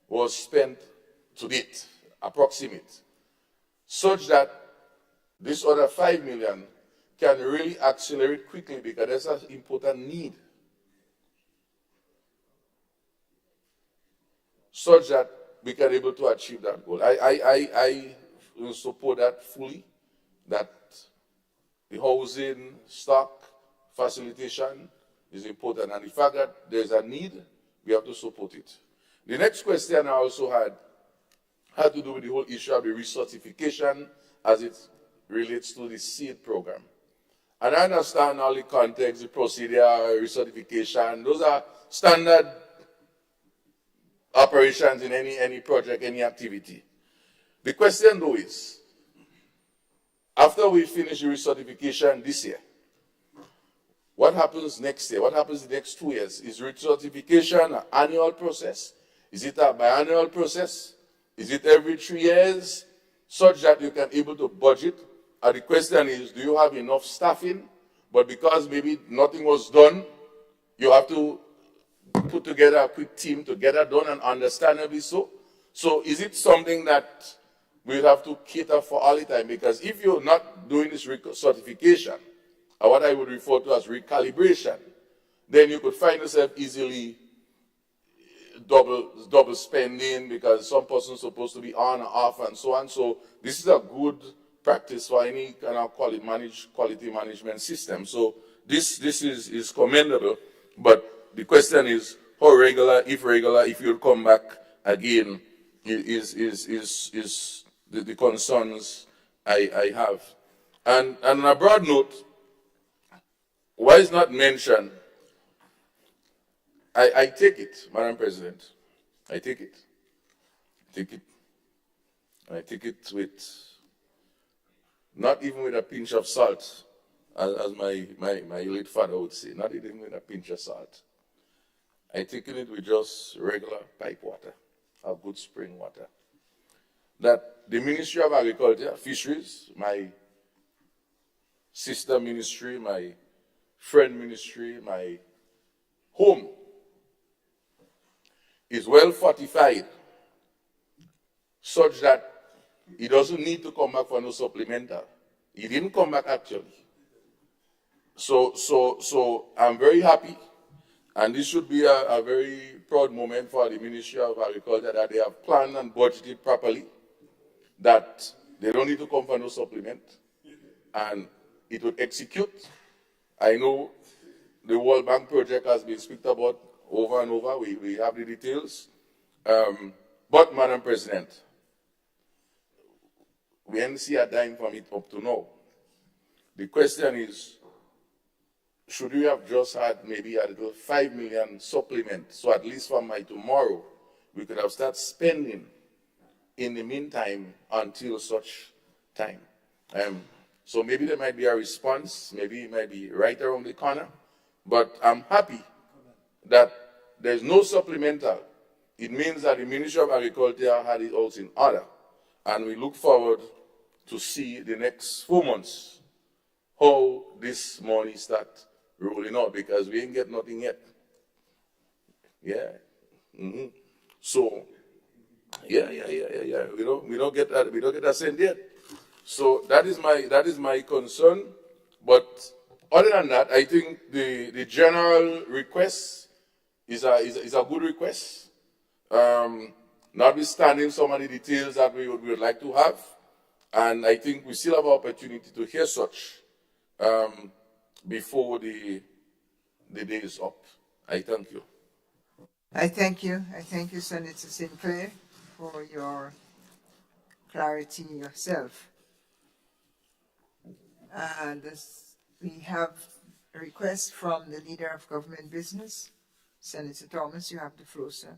was spent to date, approximate, such that this other $5 million can really accelerate quickly because there's an important need, such that we can be able to achieve that goal. I will support that fully, that the housing stock facilitation is important, and the fact that there's a need, we have to support it. The next question I also had to do with the whole issue of the recertification as it relates to the seed program. And I understand all the context, the procedure, recertification. Those are standard operations in any project, any activity. The question though is, after we finish the recertification this year, what happens next year? What happens the next 2 years? Is recertification an annual process? Is it a biannual process? Is it every 3 years? Such that you can able to budget. And the question is, do you have enough staffing? But because maybe nothing was done, you have to put together a quick team to get that done, and understandably so. So is it something that we'll have to cater for all the time? Because if you're not doing this certification, or what I would refer to as recalibration, then you could find yourself easily double spending because some person's supposed to be on or off and so on. So this is a good practice for any kind of quality management system. So this is commendable, but the question is how regular, if you'll come back again, is the concerns I have. And on a broad note, why is not mentioned? I take it, Madam President. I take it. I take it with, not even with a pinch of salt, as my late father would say, not even with a pinch of salt. I take it with just regular pipe water, a good spring water. That the Ministry of Agriculture, Fisheries, my sister ministry, my friend ministry, my home, is well fortified such that he doesn't need to come back for no supplemental. He didn't come back actually. So I'm very happy, and this should be a very proud moment for the Ministry of Agriculture that they have planned and budgeted properly, that they don't need to come for no supplement, and it would execute. I know the World Bank project has been spoken about over and over. We have the details. But, Madam President, we didn't see a dime from it up to now. The question is, should we have just had maybe a little 5 million supplement, so at least from by tomorrow, we could have started spending in the meantime until such time. So maybe there might be a response, maybe it might be right around the corner, but I'm happy that there's no supplemental. It means that the Ministry of Agriculture had it all in order, and we look forward to see the next 4 months how this money start rolling out, because we ain't get nothing yet. Yeah. So, yeah. We don't get that cent yet. So that is my concern. But other than that, I think the general request is a good request. Notwithstanding some of the details that we would like to have, and I think we still have opportunity to hear such before the day is up. I thank you. I thank you, Senator Sinclair, for your clarity yourself. And we have a request from the Leader of Government Business. Senator Thomas, you have the floor, sir.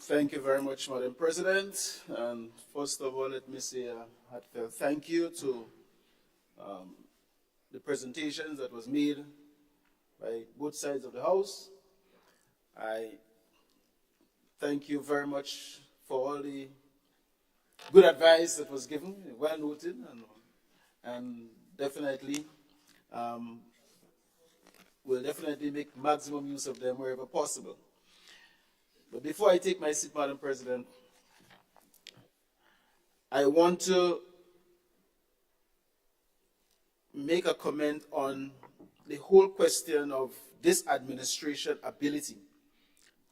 Thank you very much, Madam President. And first of all, let me say a heartfelt thank you to the presentations that was made by both sides of the House. I Thank you very much for all the good advice that was given, well noted, and definitely we'll definitely make maximum use of them wherever possible. But before I take my seat, Madam President, I want to make a comment on the whole question of this administration ability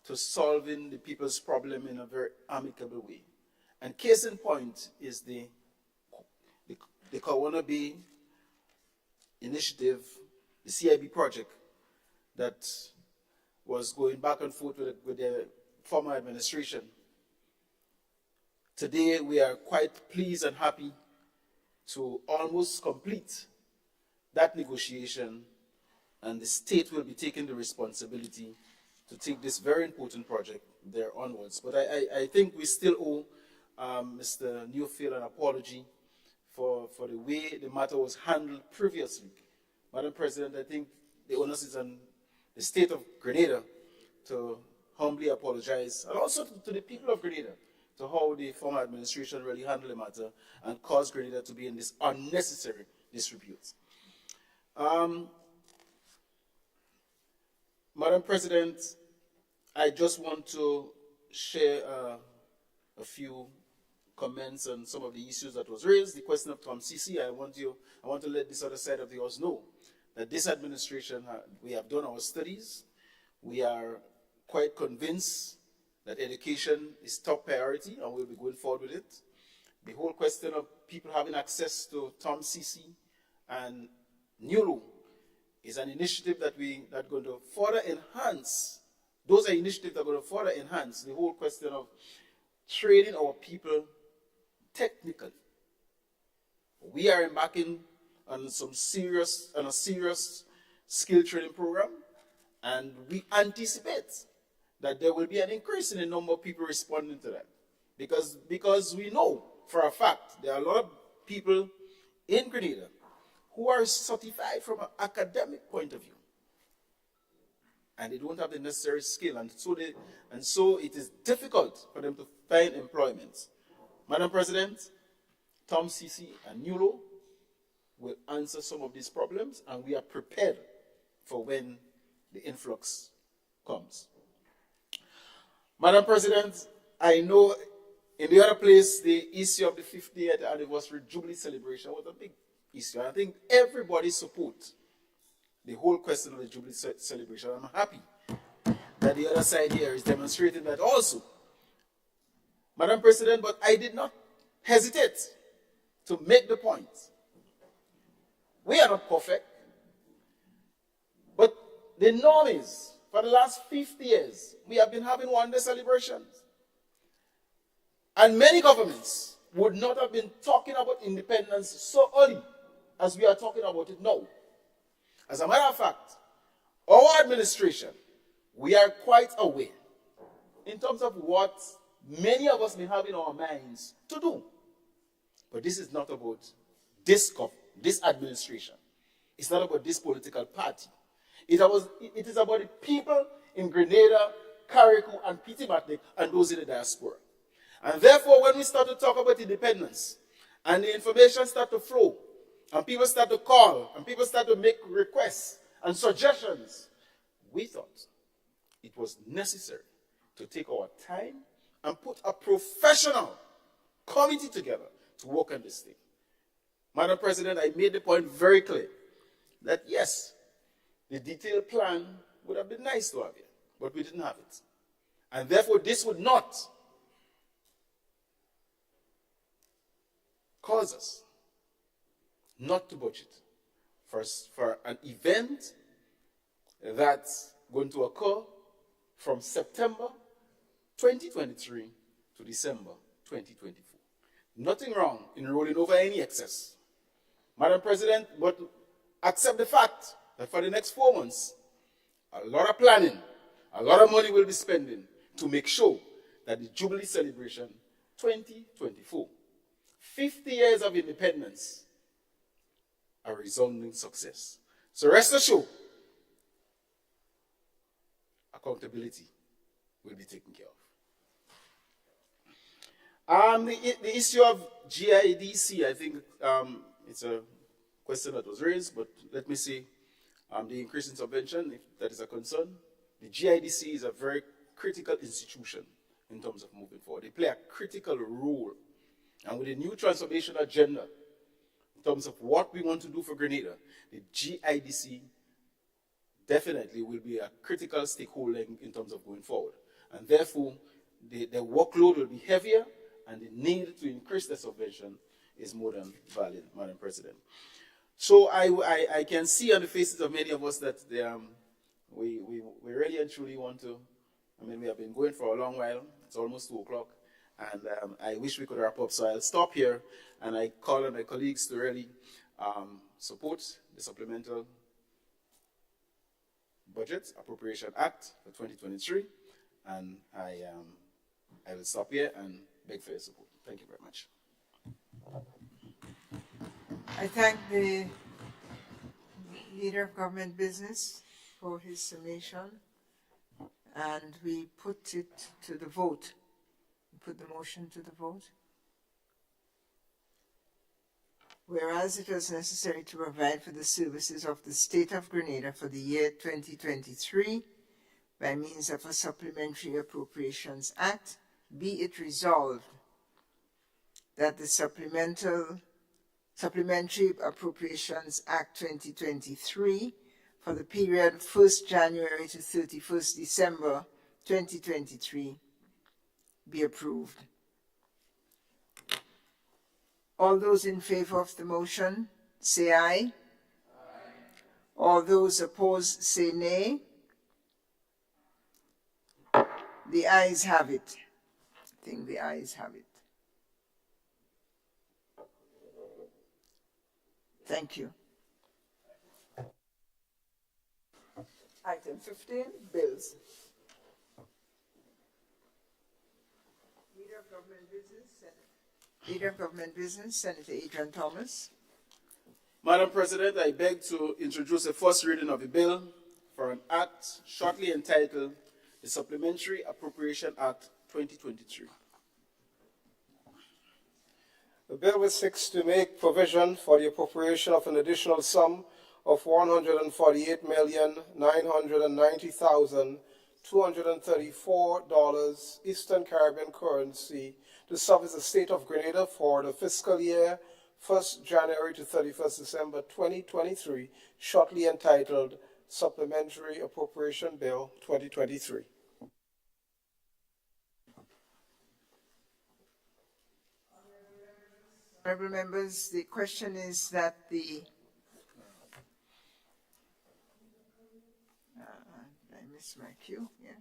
to solving the people's problem in a very amicable way. And case in point is the Kawana Bay initiative, the CIB project that was going back and forth with the former administration. Today, we are quite pleased and happy to almost complete that negotiation, and the state will be taking the responsibility to take this very important project there onwards. But I think we still owe Mr. Newfield an apology for the way the matter was handled previously. Madam President, I think the onus is on the state of Grenada to humbly apologize, and also to the people of Grenada, to how the former administration really handled the matter and caused Grenada to be in this unnecessary disrepute. Madam President, I just want to share a few comments on some of the issues that was raised. The question of Tom Cici, I want to let this other side of the house know that this administration, we have done our studies. We are quite convinced that education is top priority, and we'll be going forward with it. The whole question of people having access to Tom Cici and NULO is an initiative that are going to further enhance. Those are initiatives that are going to further enhance the whole question of training our people technically. We are embarking on a serious skill training program, and we anticipate that there will be an increase in the number of people responding to that. Because we know for a fact there are a lot of people in Grenada who are certified from an academic point of view, and they don't have the necessary skill, and so it is difficult for them to find employment. Madam President, Tom Cici and NULO will answer some of these problems, and we are prepared for when the influx comes. Madam President, I know in the other place the issue of the 50th anniversary Jubilee celebration was a big issue. I think everybody supports the whole question of the Jubilee celebration. I'm happy that the other side here is demonstrating that also. Madam President, but I did not hesitate to make the point. We are not perfect, but the norm is, for the last 50 years, we have been having one-day celebrations. And many governments would not have been talking about independence so early as we are talking about it now. As a matter of fact, our administration, we are quite aware in terms of what many of us may have in our minds to do. But this is not about this administration. It's not about this political party. It is about the people in Grenada, Carriacou, and Petite Martinique, and those in the diaspora. And therefore, when we start to talk about independence, and the information start to flow, and people start to call, and people start to make requests and suggestions, we thought it was necessary to take our time and put a professional committee together to work on this thing. Madam President, I made the point very clear that yes, the detailed plan would have been nice to have it, but we didn't have it. And therefore, this would not cause us not to budget for an event that's going to occur from September 2023 to December 2024. Nothing wrong in rolling over any excess. Madam President, but accept the fact that for the next 4 months, a lot of planning, a lot of money will be spending to make sure that the Jubilee celebration 2024, 50 years of independence, a resounding success. So rest assured, accountability will be taken care of. The issue of GIDC, I think it's a question that was raised, but let me see. The increase in subvention, if that is a concern. The GIDC is a very critical institution in terms of moving forward. They play a critical role. And with the new transformation agenda, in terms of what we want to do for Grenada, the GIDC definitely will be a critical stakeholder in terms of going forward. And therefore, the workload will be heavier, and the need to increase the subvention is more than valid, Madam President. So I can see on the faces of many of us that we really and truly want to, I mean, we have been going for a long while. It's almost 2 o'clock, and I wish we could wrap up. So I'll stop here, and I call on my colleagues to really support the Supplemental Budget Appropriation Act for 2023, and I will stop here and beg for your support. Thank you very much. I thank the Leader of Government Business for his summation, and we put it to the vote. We put the motion to the vote. Whereas it was necessary to provide for the services of the State of Grenada for the year 2023 by means of a Supplementary Appropriations Act, be it resolved that the Supplementary Appropriations Act 2023 for the period 1st January to 31st December 2023 be approved. All those in favor of the motion, say aye. Aye. All those opposed, say nay. The ayes have it. I think the ayes have it. Thank you. Item 15, bills. Leader of Government Business, Leader of Government Business, Senator Adrian Thomas. Madam President, I beg to introduce a first reading of the bill for an act shortly entitled the Supplementary Appropriation Act 2023. The bill which seeks to make provision for the appropriation of an additional sum of $148,990,234 Eastern Caribbean currency to service the State of Grenada for the fiscal year 1st January to 31st December 2023, shortly entitled Supplementary Appropriation Bill 2023. Honourable members, the question is that the I missed my cue. Yeah.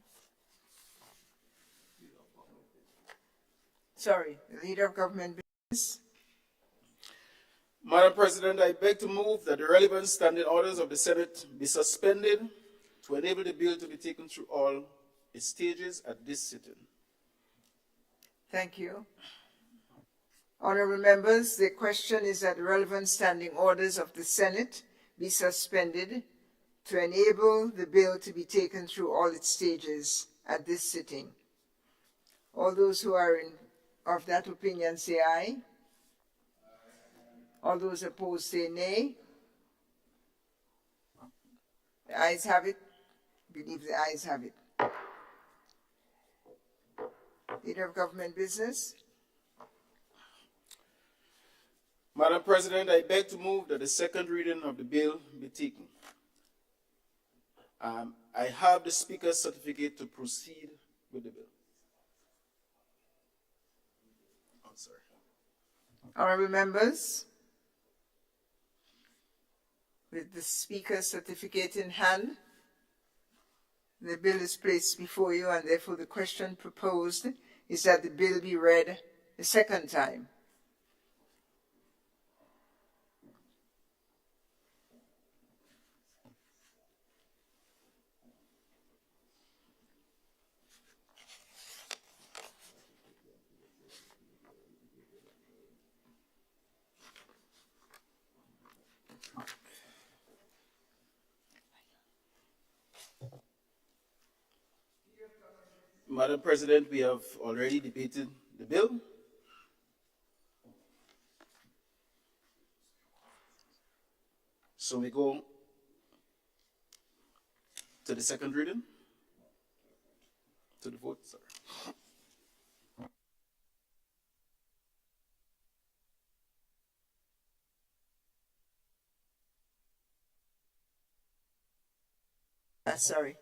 Sorry, the Leader of Government Business. Madam President, I beg to move that the relevant standing orders of the Senate be suspended to enable the bill to be taken through all its stages at this sitting. Thank you. Honourable members, the question is that the relevant standing orders of the Senate be suspended to enable the bill to be taken through all its stages at this sitting. All those who are of that opinion say aye. All those opposed say nay. The ayes have it. I believe the ayes have it. Leader of Government Business. Madam President, I beg to move that the second reading of the bill be taken. I have the Speaker's certificate to proceed with the bill. I'm sorry. Honourable members, with the Speaker's certificate in hand, the bill is placed before you, and therefore the question proposed is that the bill be read a second time. Madam President, we have already debated the bill, So we go to the second reading, to the vote, sorry. Sorry.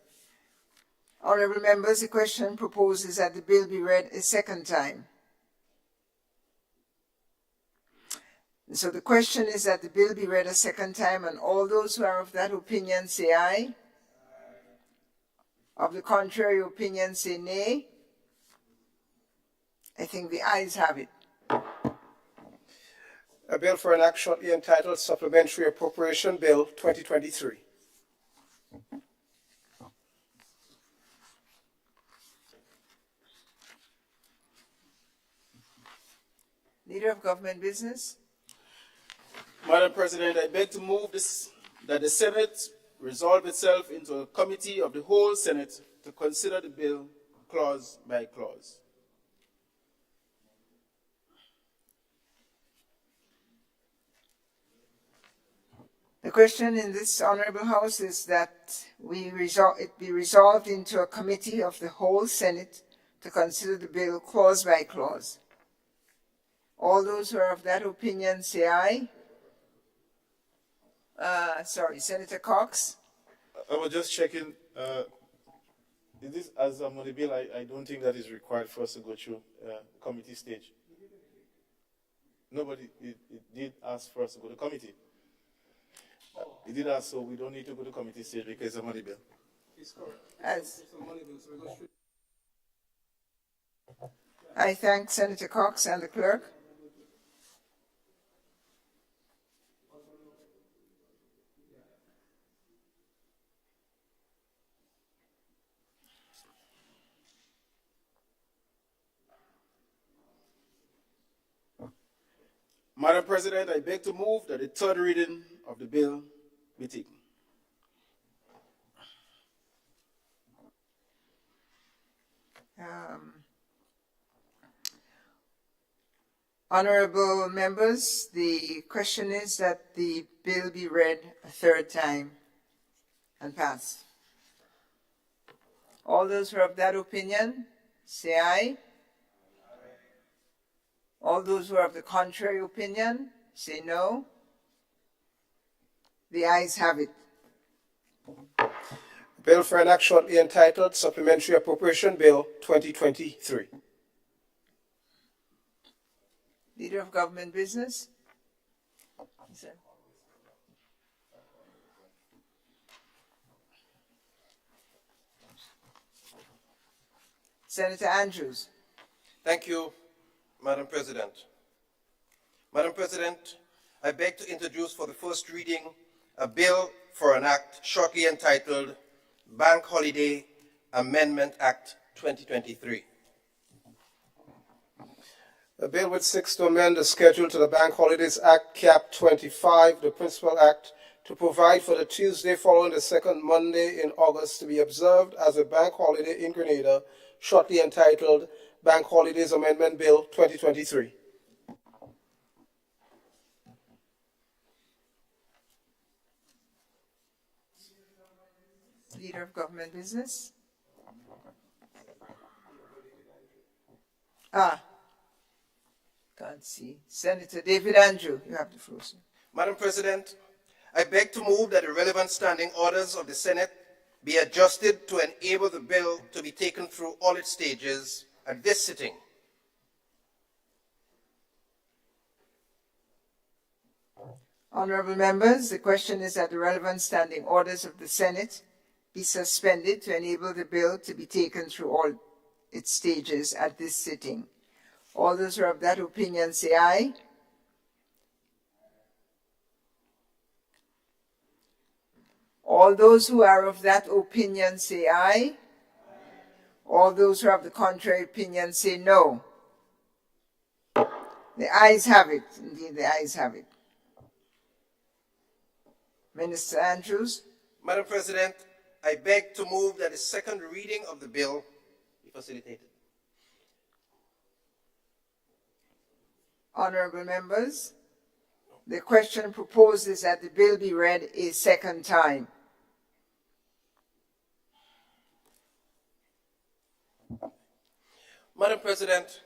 Honourable members, the question proposes that the bill be read a second time. And so the question is that the bill be read a second time, and all those who are of that opinion say aye. Of the contrary opinion say nay. I think the ayes have it. A bill for an act shortly entitled Supplementary Appropriation Bill 2023. Leader of Government Business. Madam President, I beg to move that the Senate resolve itself into a committee of the whole Senate to consider the bill clause by clause. The question in this Honourable House is that it be resolved into a committee of the whole Senate to consider the bill clause by clause. All those who are of that opinion say aye. Senator Cox. I was just checking. This, as I'm on the bill, I don't think that is required for us to go through committee stage. Nobody it did ask for us to go to committee. It did ask, so we don't need to go to committee stage because it's a money bill. It's correct. As It's a money bill, so we go straight. I thank Senator Cox and the clerk. Madam President, I beg to move that the third reading of the bill be taken. Honourable members, the question is that the bill be read a third time and passed. All those who are of that opinion, say aye. All those who are of the contrary opinion, say no. The ayes have it. Bill for an act shortly entitled Supplementary Appropriation Bill 2023. Leader of Government Business. Senator Andrews. Thank you, Madam President. Madam President, I beg to introduce for the first reading a bill for an act shortly entitled Bank Holiday Amendment Act 2023. A bill which seeks to amend the schedule to the Bank Holidays Act, Cap 25, the Principal Act, to provide for the Tuesday following the second Monday in August to be observed as a bank holiday in Grenada, shortly entitled Bank Holidays Amendment Bill 2023. Leader of Government Business. Can't see. Senator David Andrew, you have the floor, sir. Madam President, I beg to move that the relevant standing orders of the Senate be adjusted to enable the bill to be taken through all its stages at this sitting. Honourable members, the question is that the relevant standing orders of the Senate be suspended to enable the bill to be taken through all its stages at this sitting. All those who are of that opinion say aye. All those who are of that opinion say aye. All those who are of the contrary opinion say no. The ayes have it. Indeed, the ayes have it. Minister Andrews. Madam President, I beg to move that the second reading of the bill be facilitated. Honourable members, The question proposed is that the bill be read a second time. Madam President,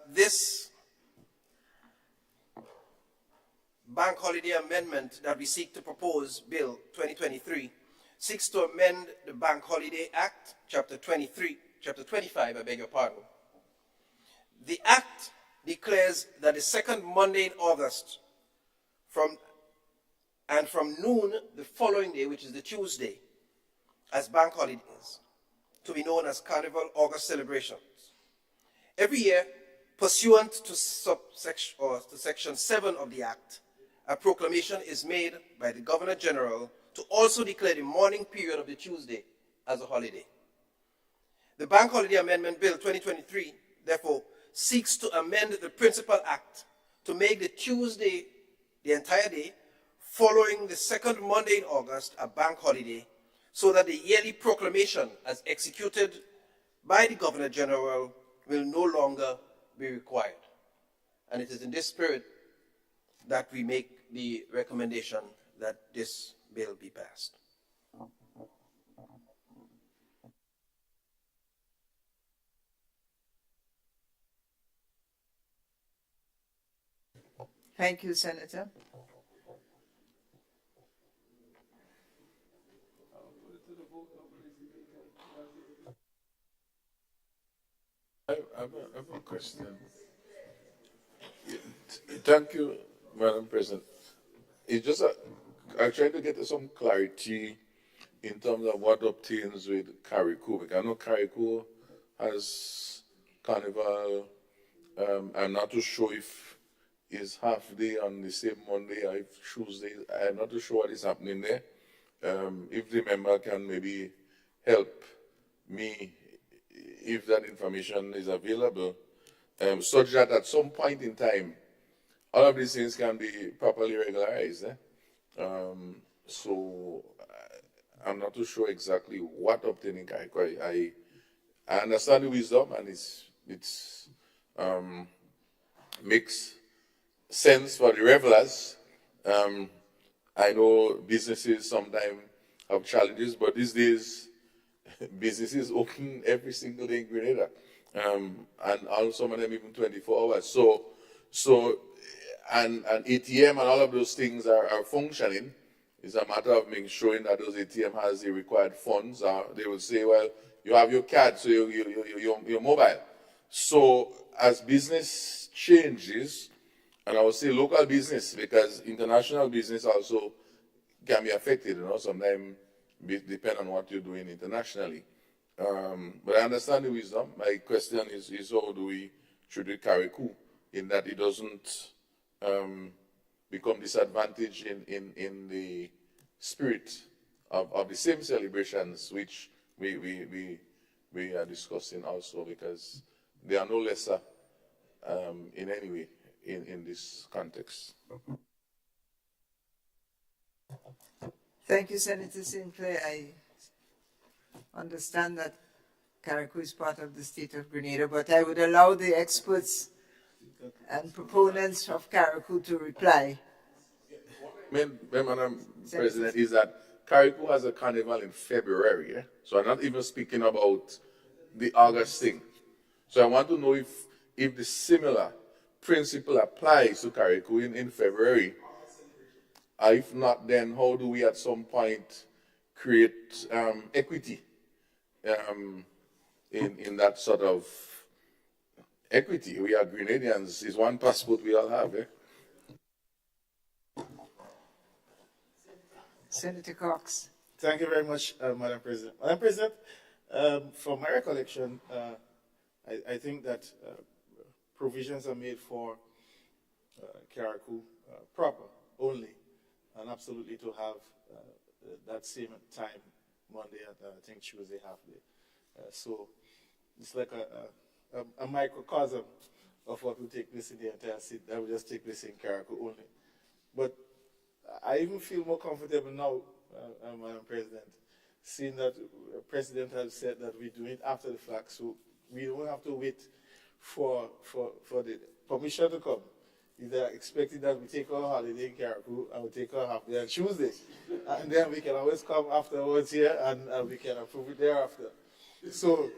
this bank holiday amendment that we seek to propose, Bill 2023, seeks to amend the Bank Holiday Act, Chapter 25, I beg your pardon. The Act declares that the second Monday in August from noon the following day, which is the Tuesday, as bank holidays, to be known as Carnival August celebrations. Every year, pursuant to Section 7 of the Act, a proclamation is made by the Governor General to also declare the morning period of the Tuesday as a holiday. The Bank Holiday Amendment Bill 2023, therefore, seeks to amend the Principal Act to make the Tuesday, the entire day, following the second Monday in August, a bank holiday, so that the yearly proclamation as executed by the Governor General will no longer be required. And it is in this spirit that we make the recommendation that this bill be passed. Thank you, Senator. I have a question. Thank you, Madam President. It's just I'm trying to get some clarity in terms of what obtains with Carriacou. Because I know Carriacou has Carnival. I'm not too sure if it's half day on the same Monday or if Tuesday. I'm not too sure what is happening there. If the member can maybe help me if that information is available, such that at some point in time, all of these things can be properly regularized. So I'm not too sure exactly what obtaining Carriacou. I understand the wisdom, and it's makes sense for the revelers. I know businesses sometimes have challenges, but these days businesses open every single day in Grenada, and some of them even 24 hours. So and ATM and all of those things are functioning. It's a matter of making sure that those ATM has the required funds. They will say, well, you have your card, so you're mobile. So as business changes, and I would say local business, because international business also can be affected, sometimes depend on what you're doing internationally. But I understand the wisdom. My question is how should we Carriacou in that it doesn't become disadvantaged in the spirit of the same celebrations which we are discussing also, because they are no lesser in any way in this context. Thank you, Senator Sinclair. I understand that Carriacou is part of the state of Grenada, but I would allow the experts and proponents of Carriacou to reply. Madam President, is that Carriacou has a carnival in February, so I'm not even speaking about the August thing. So I want to know if the similar principle applies to Carriacou in February. If not, then how do we at some point create equity in that sort of equity? We are Grenadians. It's one passport we all have. Senator Cox. Thank you very much, Madam President. Madam President, from my recollection, I think that provisions are made for Carriacou proper only, and absolutely to have that same time, Monday and I think Tuesday half day. So it's like a microcosm of what will take place in the entire city. That will just take place in Carriacou only. But I even feel more comfortable now, Madam President, seeing that the President has said that we do it after the fact, so we don't have to wait for the permission to come. either expecting that we take our holiday in Carriacou and we take our half day on Tuesday. And then we can always come afterwards here and we can approve it thereafter. So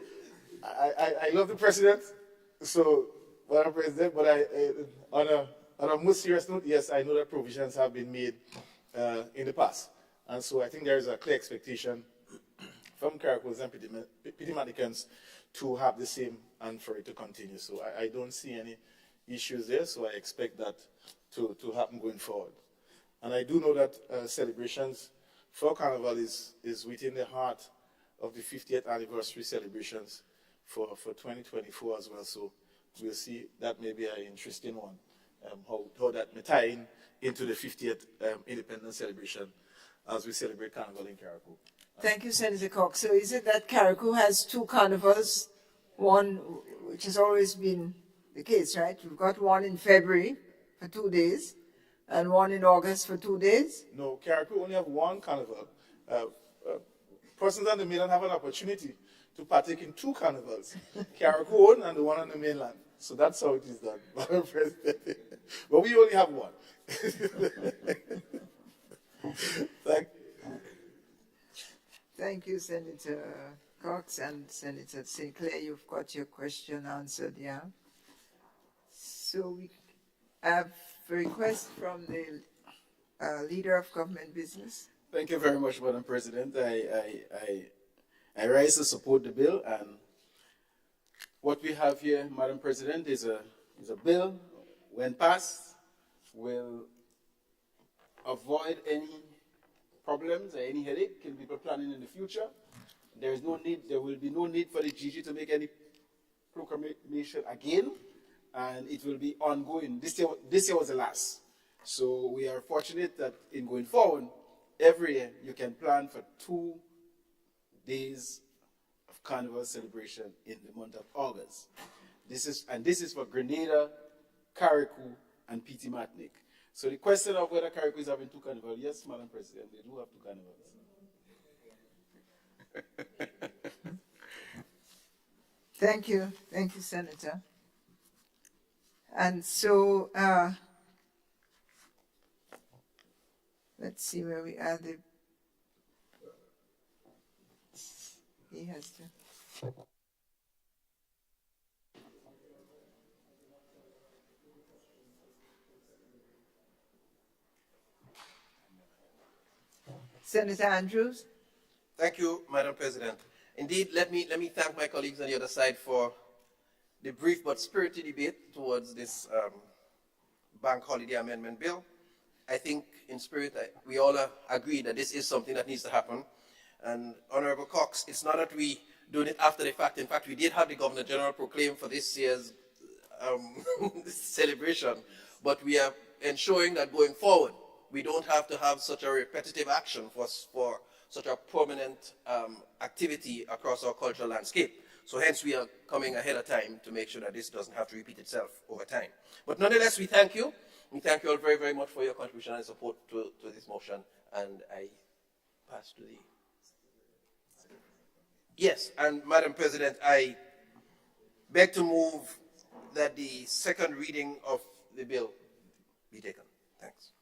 I love the president. So, Madam President, but on a more serious note, yes, I know that provisions have been made in the past. And so I think there is a clear expectation from Carriacou's and Pitimaticans to have the same and for it to continue. So I don't see any issues there, so I expect that to happen going forward. And I do know that celebrations for Carnival is within the heart of the 50th anniversary celebrations for 2024 as well. So we'll see, that may be an interesting one, how that may tie into the 50th independence celebration as we celebrate Carnival in Carriacou. Thank you, Senator Cox. So is it that Carriacou has two carnivals, one which has always been the case, right? We've got one in February for 2 days and one in August for 2 days? No, Carriacou only have one carnival. Persons on the mainland have an opportunity to partake in two carnivals, Carriacou own and the one on the mainland. So that's how it is done, Madam President. But we only have one. Thank you, Senator Cox and Senator Sinclair. You've got your question answered, yeah? So we have a request from the Leader of Government Business. Thank you very much, Madam President. I rise to support the bill, and what we have here, Madam President, is a bill, when passed, will avoid any problems or any headache in people planning in the future. There will be no need for the GG to make any proclamation again, and it will be ongoing. This year was the last. So we are fortunate that in going forward, every year you can plan for 2 days of Carnival celebration in the month of August. This is for Grenada, Carriacou, and Pitimatnik. So the question of whether Carriacou is having 2 carnivals, yes, Madam President, they do have 2 carnivals. Thank you, Senator. And so, let's see where we are. He has to. Senator Andrews. Thank you, Madam President. Indeed, let me thank my colleagues on the other side for the brief but spirited debate towards this bank holiday amendment bill. I think in spirit we all agree that this is something that needs to happen. And Honorable Cox, it's not that we doing it after the fact. In fact, we did have the Governor General proclaim for this year's celebration, but we are ensuring that going forward, we don't have to have such a repetitive action for such a prominent activity across our cultural landscape. So hence we are coming ahead of time to make sure that this doesn't have to repeat itself over time. But nonetheless, we thank you. We thank you all very, very much for your contribution and support to this motion. And I pass to the... Yes, and Madam President, I beg to move that the second reading of the bill be taken. Thanks.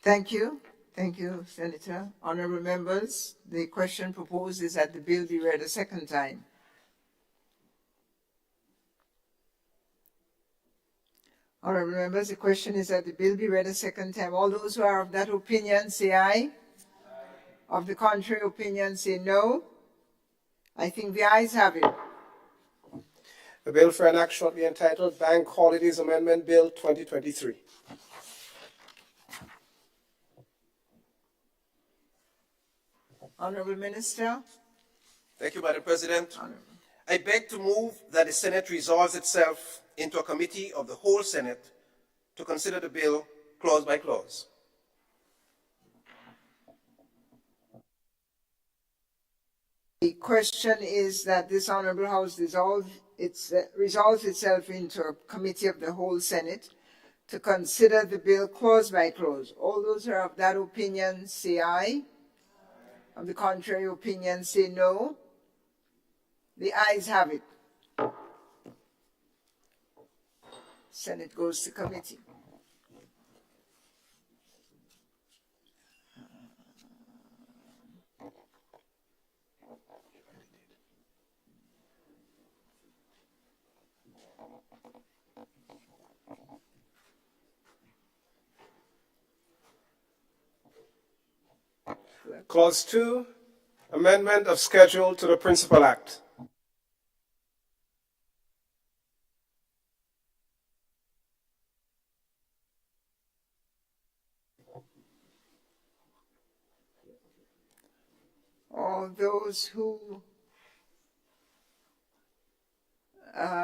Thank you. Thank you, Senator. Honorable members, the question proposed is that the bill be read a second time. Honorable members, the question is that the bill be read a second time. All those who are of that opinion, say aye. Of the contrary opinion, say no. I think the ayes have it. The bill for an act shortly entitled Bank Holidays Amendment Bill 2023. Honorable Minister. Thank you, Madam President. I beg to move that the Senate resolves itself into a committee of the whole Senate to consider the bill clause by clause. The question is that this Honorable House resolves itself into a committee of the whole Senate to consider the bill clause by clause. All those who are of that opinion say aye. Of the contrary opinion, say no. The ayes have it. Senate goes to committee. Clause 2, amendment of schedule to the Principal Act. All those who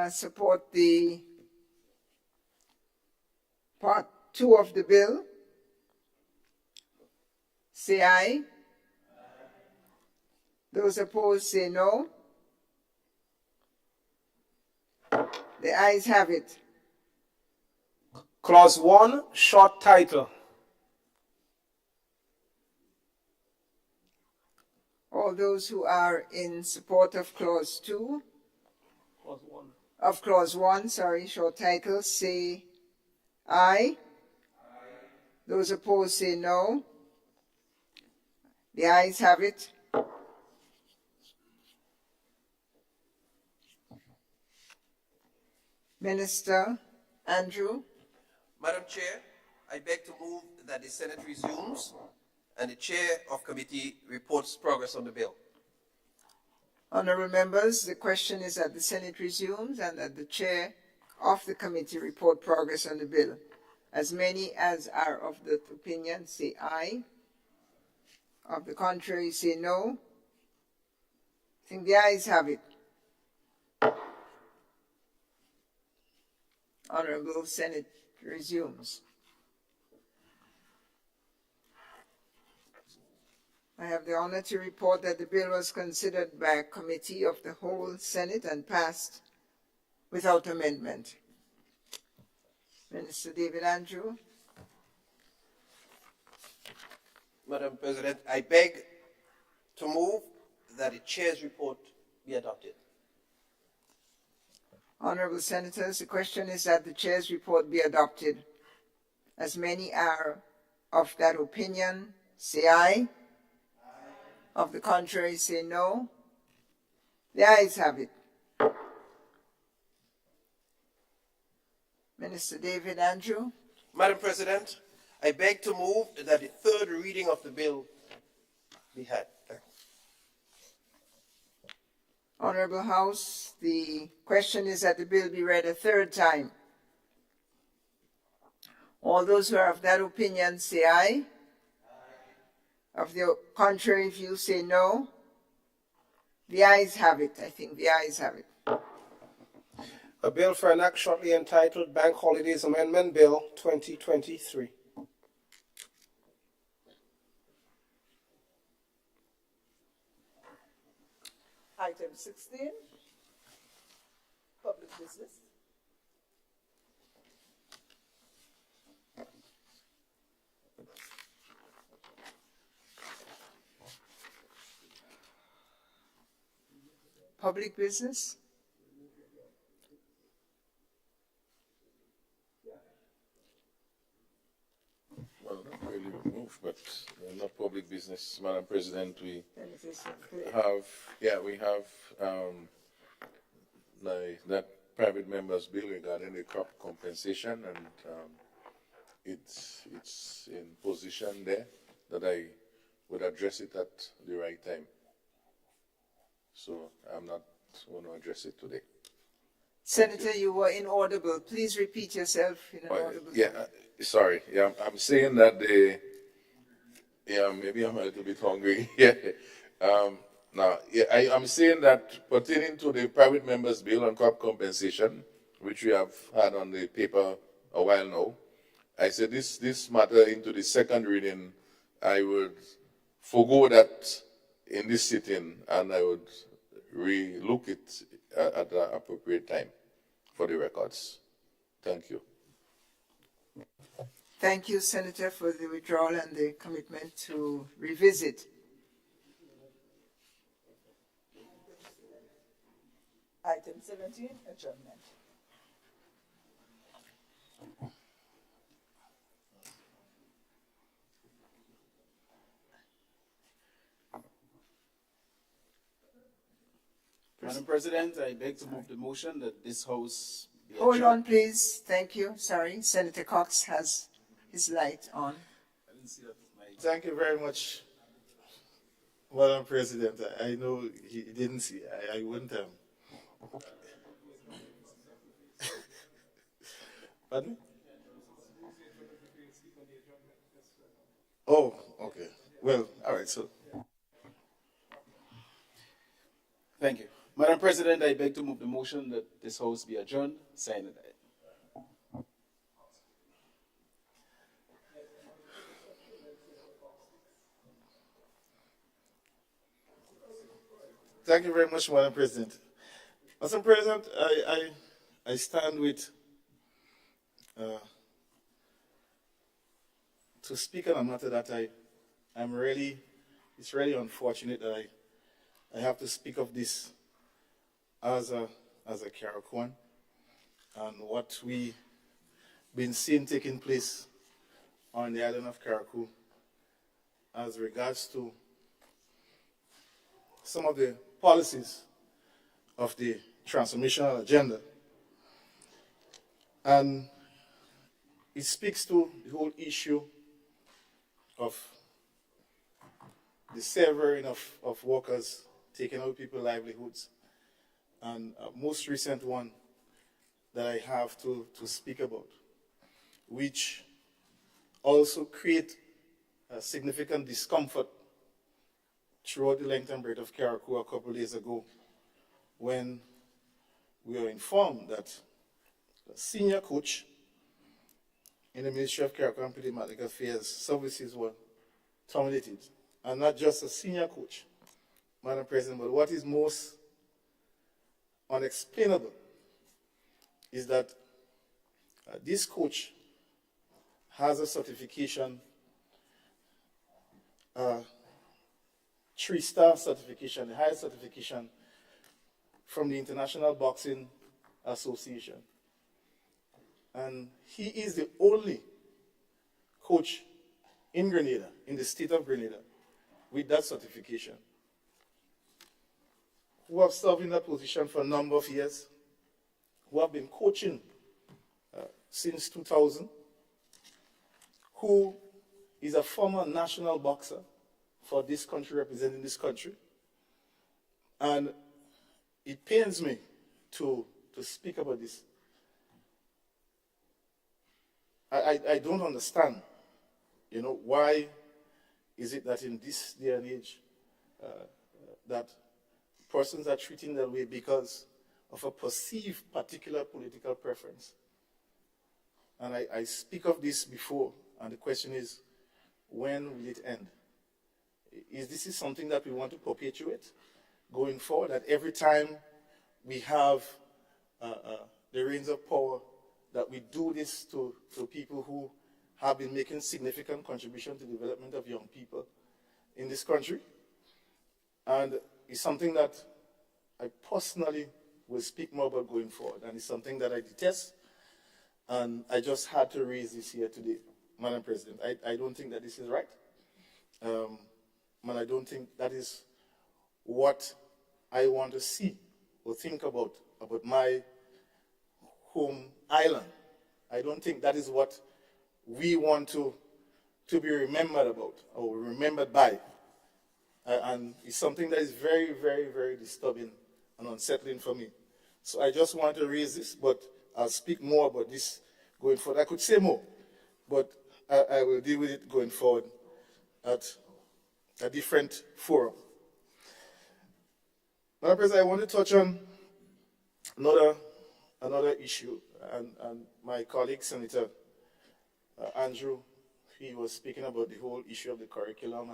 support the Part 2 of the bill, say aye. Those opposed say no. The ayes have it. Clause 1, short title. All those who are in support of Clause 2, of Clause 1, short title, say aye. Those opposed say no. The ayes have it. Minister Andrew. Madam Chair, I beg to move that the Senate resumes and the Chair of Committee reports progress on the bill. Honourable members, the question is that the Senate resumes and that the Chair of the committee report progress on the bill. As many as are of the opinion say aye. Of the contrary say no. I think the ayes have it. Honourable Senate resumes. I have the honour to report that the bill was considered by a committee of the whole Senate and passed without amendment. Minister David Andrew. Madam President, I beg to move that the Chair's report be adopted. Honourable Senators, the question is that the Chair's report be adopted. As many are of that opinion, say aye. Of the contrary, say no. The ayes have it. Minister David Andrew. Madam President, I beg to move that the third reading of the bill be had. Honourable House, the question is that the bill be read a third time. All those who are of that opinion say aye. Of the contrary view say no. The ayes have it. I think the ayes have it. A bill for an act shortly entitled Bank Holidays Amendment Bill 2023. Item 16, public business. Public business. Well, not really removed, but not public business, Madam President. We have that private member's bill regarding the crop compensation, and it's in position there that I would address it at the right time. So I'm not going to address it today. Senator, you were inaudible. Please repeat yourself in an audible. Sorry. Yeah, I'm saying that maybe I'm a little bit hungry. I'm saying that pertaining to the private members' bill on crop compensation, which we have had on the paper a while now, I said this matter into the second reading, I would forego that in this sitting, and I would re-look it at the appropriate time for the records. Thank you. Thank you, Senator, for the withdrawal and the commitment to revisit. Item 17, adjournment. Madam President, I beg to move the motion that this House be Hold adjourned. on, please. Thank you. Sorry, Senator Cox has his light on. I didn't see that. Thank you very much, Madam President. I know he didn't see. I wouldn't have. Pardon me? Oh, okay. Well, all right. So, Thank you. Madam President, I beg to move the motion that this House be adjourned. Signed. thank you very much, Madam President. Madam President, I stand with to speak on a matter that it's really unfortunate that I have to speak of this as a Caracuan and what we been seeing taking place on the island of Carriacou as regards to some of the policies of the transformational agenda. And it speaks to the whole issue of the severing of workers, taking away people's livelihoods. And a most recent one that I have to speak about, which also create a significant discomfort throughout the length and breadth of Carriacou a couple of days ago, when we were informed that a senior coach in the Ministry of Carriacou and Diplomatic Affairs services were terminated. And not just a senior coach, Madam President, but what is most unexplainable is that this coach has a certification, 3-star certification, the highest certification from the International Boxing Association. And he is the only coach in Grenada, in the state of Grenada, with that certification, who have served in that position for a number of years, who have been coaching since 2000, who is a former national boxer for this country, representing this country. And it pains me to speak about this. I don't understand, why is it that in this day and age that persons are treating that way because of a perceived particular political preference. And I speak of this before, and the question is, when will it end? Is this something that we want to perpetuate going forward, that every time we have the reins of power, that we do this to people who have been making significant contribution to the development of young people in this country? And it's something that I personally will speak more about going forward, and it's something that I detest, and I just had to raise this here today, Madam President. I don't think that this is right. And I don't think that is what I want to see or think about my home island. I don't think that is what we want to be remembered about or remembered by. And it's something that is very, very, very disturbing and unsettling for me. So I just want to raise this, but I'll speak more about this going forward. I could say more, but I will deal with it going forward at a different forum. Madam President, I want to touch on another issue, and my colleague, Senator Andrew, he was speaking about the whole issue of the curriculum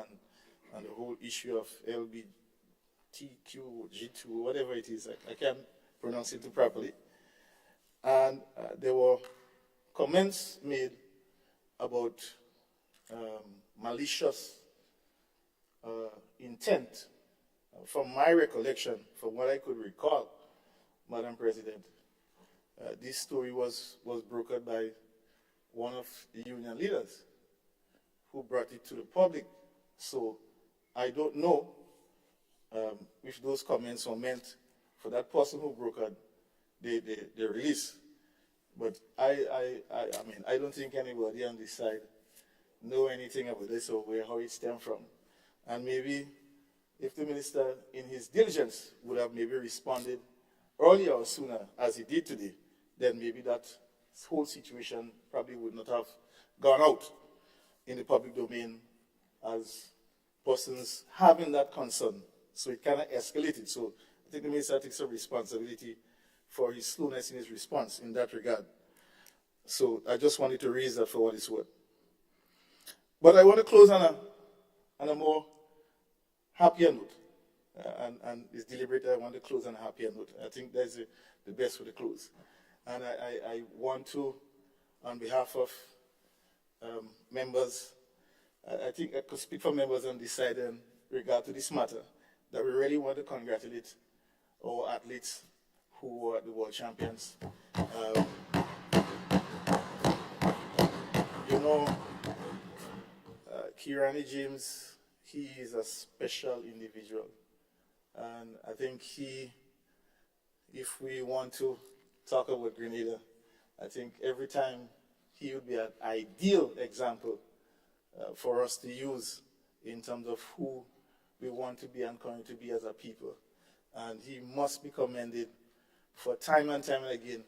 and the whole issue of LGBTQ, G2, whatever it is. I can't pronounce it properly. And there were comments made about malicious intent. From my recollection, from what I could recall, Madam President, this story was brokered by one of the union leaders who brought it to the public. So I don't know if those comments were meant for that person who brokered the release. But I mean, I don't think anybody on this side know anything about this or how it stemmed from. And maybe if the minister, in his diligence, would have maybe responded earlier or sooner, as he did today, then maybe that whole situation probably would not have gone out in the public domain as persons having that concern. So it kind of escalated. So I think the minister takes some responsibility for his slowness in his response in that regard. So I just wanted to raise that for what it's worth. But I want to close on a more happier note. And it's deliberate. I want to close on a happier note. I think that's the best way to close. And I want to, on behalf of members, I think I could speak for members on this side in regard to this matter, that we really want to congratulate our athletes who are the world champions. You know, Kirani James, he is a special individual. And I think if we want to talk about Grenada, I think every time he would be an ideal example for us to use in terms of who we want to be and going to be as a people. And he must be commended for time and time again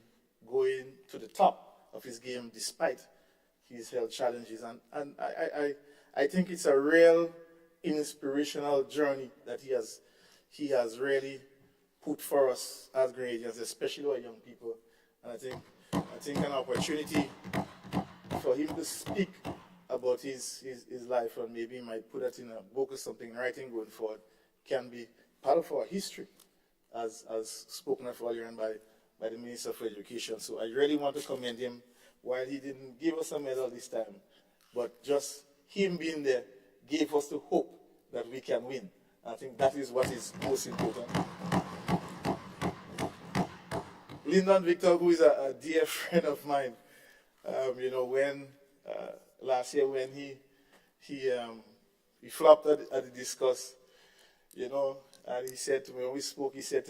going to the top of his game despite his health challenges. And I think it's a real inspirational journey that he has really put for us as Grenadians, especially our young people. And I think an opportunity for him to speak about his life, and maybe he might put that in a book or something, writing going forward, can be part of our history, as spoken of earlier by the Minister for Education. So I really want to commend him, while he didn't give us a medal this time, but just him being there gave us the hope that we can win. I think that is what is most important. Lyndon Victor, who is a dear friend of mine, you know, when last year when he flopped at the discus, you know, and he said to me, when we spoke, he said,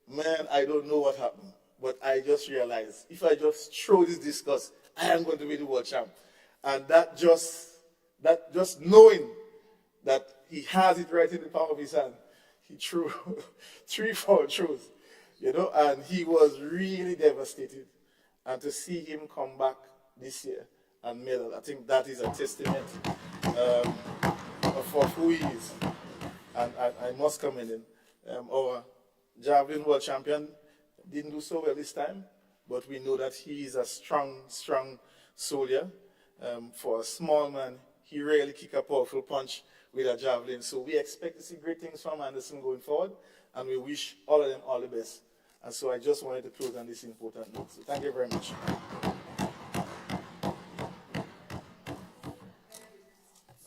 man, I don't know what happened, but I just realized if I just throw this discus, I am going to be the world champ. And that just knowing that he has it right in the palm of his hand, he threw 3-4 throws, you know, and he was really devastated. And to see him come back this year and medal, I think that is a testament of who he is. And I must commend him. Our javelin world champion didn't do so well this time, but we know that he is a strong soldier. For a small man, he really kicked a powerful punch with a javelin. So we expect to see great things from Anderson going forward, and we wish all of them all the best. And so I just wanted to close on this important note. So thank you very much.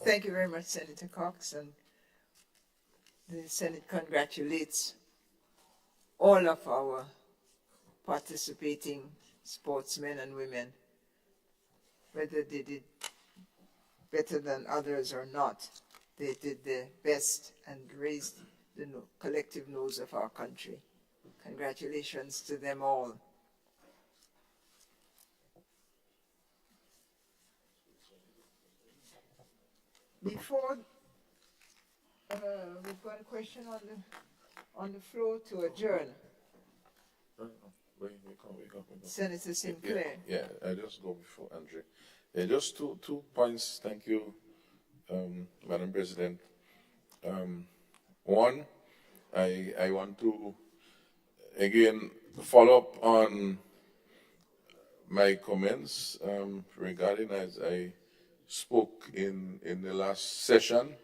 Thank you very much, Senator Cox. And the Senate congratulates all of our participating sportsmen and women, whether they did better than others or not. They did their best and raised the collective nose of our country. Congratulations to them all. Before we've got a question on the floor to adjourn. Senator Sinclair. Yeah, I just go before Andre. Just two points. Thank you, Madam President. One, I want to again follow up on my comments regarding, as I spoke in the last session,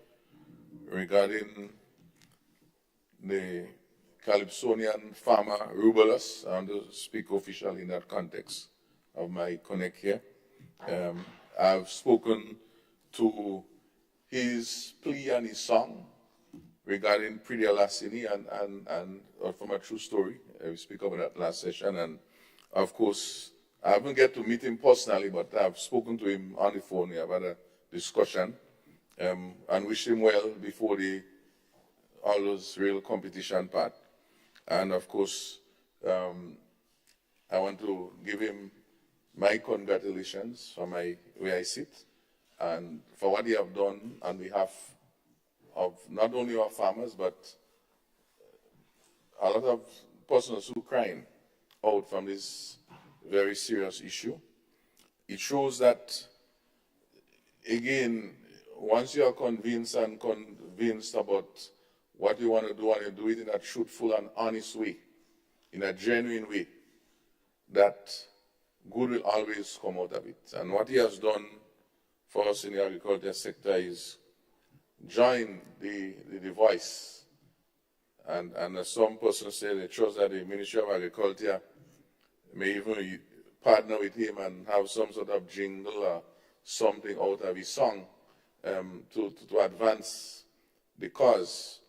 regarding the Calypsonian farmer Rubulus. I want to speak officially in that context of my connect here. I've spoken to his plea and his song regarding Pridia Lassini and from a true story. We speak about that last session, and of course, I haven't get to meet him personally, but I've spoken to him on the phone. We have had a discussion, and wish him well before the all those real competition part. And of course, I want to give him my congratulations for where I sit and for what he have done on behalf of not only our farmers, but a lot of persons who are crying out from this very serious issue. It shows that, again, once you are convinced about what you want to do and you do it in a truthful and honest way, in a genuine way, that good will always come out of it. And what he has done for us in the agriculture sector is join the voice. And as some persons say, they trust that the Ministry of Agriculture may even partner with him and have some sort of jingle or something out of his song to advance the cause.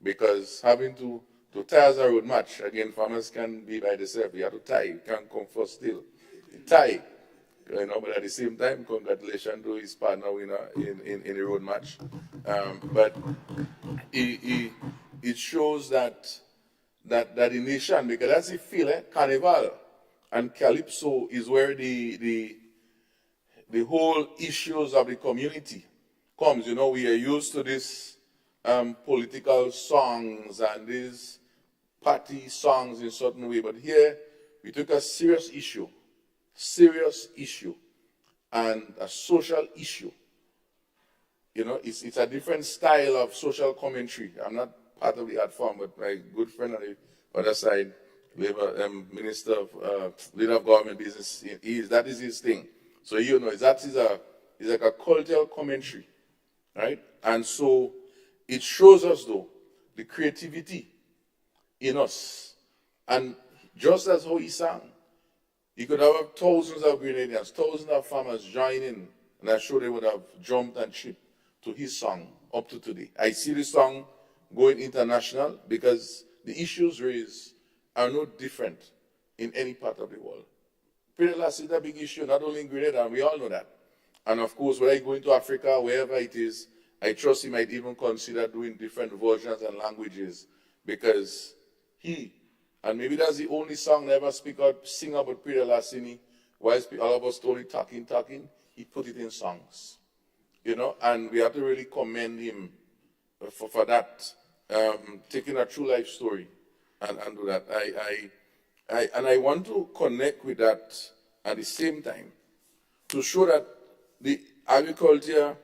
Because having to tie as a road match, again, farmers can be by themselves. You have to tie, you can't come first still. You tie, you know, but at the same time, congratulations to his partner winner in the road match. But it shows that the nation, because that's the feel, Carnival and Calypso is where the whole issues of the community comes. You know, we are used to this political songs and these party songs in certain way, but here we took a serious issue, and a social issue. You know, it's a different style of social commentary. I'm not part of the art form, but my good friend on the other side, Labour Minister of Leader of Government Business, that is his thing. So you know, it's like a cultural commentary, right? And so it shows us though the creativity in us, and just as how he sang, he could have thousands of Grenadians, thousands of farmers join in, and I'm sure they would have jumped and chipped to his song up to today. I see the song going international because the issues raised are no different in any part of the world. Peter Lass is a big issue, not only in Grenada, and we all know that. And of course, when I go into Africa, wherever it is, I trust he might even consider doing different versions and languages, because he, and maybe that's the only song I ever sing about Peter Lassini, whilst all of us only talking, he put it in songs. You know, and we have to really commend him for that, taking a true life story and do that. I want to connect with that at the same time to show that the agriculture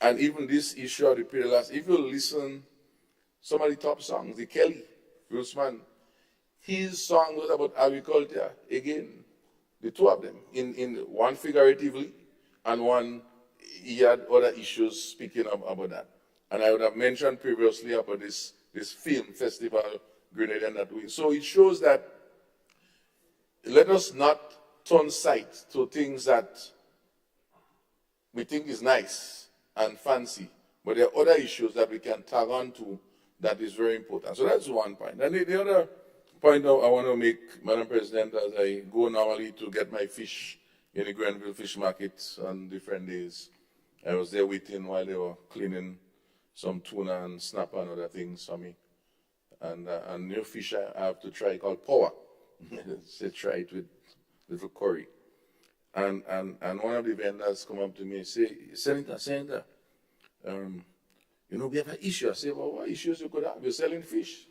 and even this issue of the Peter Lass, if you listen some of the top songs, the Kelly Grossman, his song was about agriculture. Again, the two of them, in one figuratively and one he had other issues speaking about that. And I would have mentioned previously about this film festival Grenadian that we. So it shows that let us not turn sight to things that we think is nice and fancy, but there are other issues that we can tag on to that is very important. So that's one point. And the other point I want to make, Madam President, as I go normally to get my fish in the Grenville Fish Market on different days, I was there waiting while they were cleaning some tuna and snapper and other things for me. And new fish I have to try called Power. Say try it with little curry. And one of the vendors come up to me and say, Senator, you know, we have an issue. I say, well, what issues you could have? You're selling fish.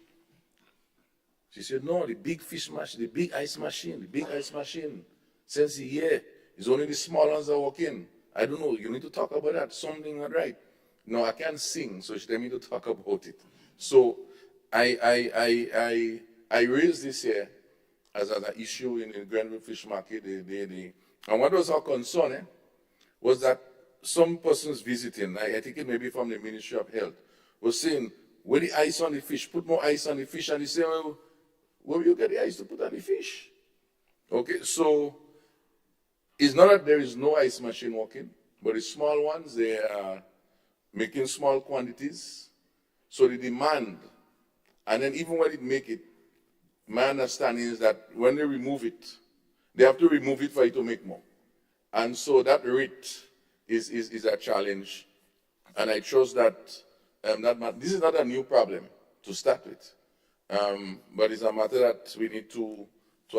She said, no, the big fish machine, the big ice machine, since a year, it's only the small ones that walk in. I don't know, you need to talk about that, something not right. No, I can't sing, so she tell me to talk about it. So I raised this here as an issue in the Grenville Fish Market. And what was our concern was that some persons visiting, I think it may be from the Ministry of Health, was saying, with the ice on the fish, put more ice on the fish. And they say, well, where will you get the ice to put on the fish? Okay, so it's not that there is no ice machine working, but the small ones, they are making small quantities. So the demand, and then even when it make it, my understanding is that when they remove it, they have to remove it for it to make more. And so that rate is a challenge. And I trust that this is not a new problem to start with, but it's a matter that we need to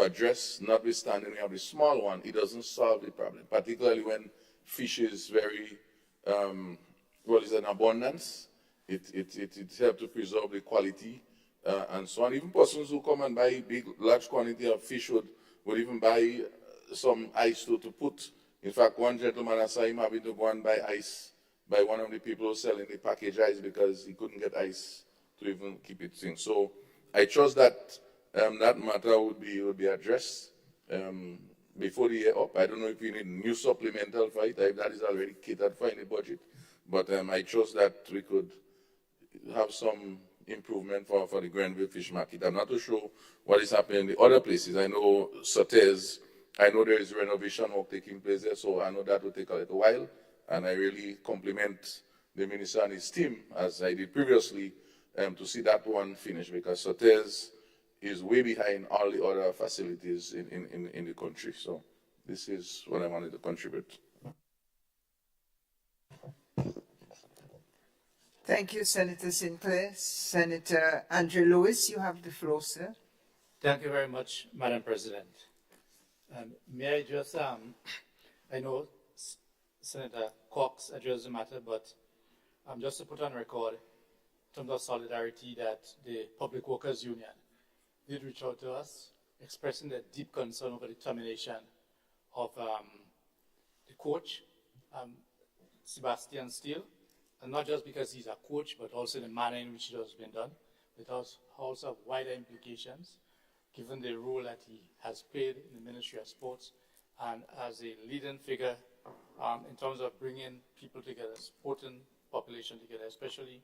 address. Notwithstanding we have the small one, it doesn't solve the problem, particularly when fish is very, is in abundance. It helps to preserve the quality and so on. Even persons who come and buy large quantity of fish would even buy some ice to put. In fact, one gentleman, I saw him having to go and buy ice by one of the people selling the packaged ice because he couldn't get ice to even keep it in. So I trust that that matter would be addressed before the year up. I don't know if we need new supplemental for it, if that is already catered for in the budget, but I trust that we could have some improvement for the Grenville Fish Market. I'm not too sure what is happening in the other places. I know Sotez, I know there is renovation work taking place there, so I know that will take a little while, and I really compliment the minister and his team, as I did previously, to see that one finish, because Sotez is way behind all the other facilities in the country. So this is what I wanted to contribute. Thank you, Senator Sinclair. Senator Andrew Lewis, you have the floor, sir. Thank you very much, Madam President. May I just, I know Senator Cox addressed the matter, but just to put on record, in terms of solidarity, that the Public Workers Union did reach out to us, expressing their deep concern over the termination of the coach, Sebastian Steele, and not just because he's a coach, but also the manner in which it has been done, but also have wider implications, given the role that he has played in the Ministry of Sports and as a leading figure in terms of bringing people together, sporting population together, especially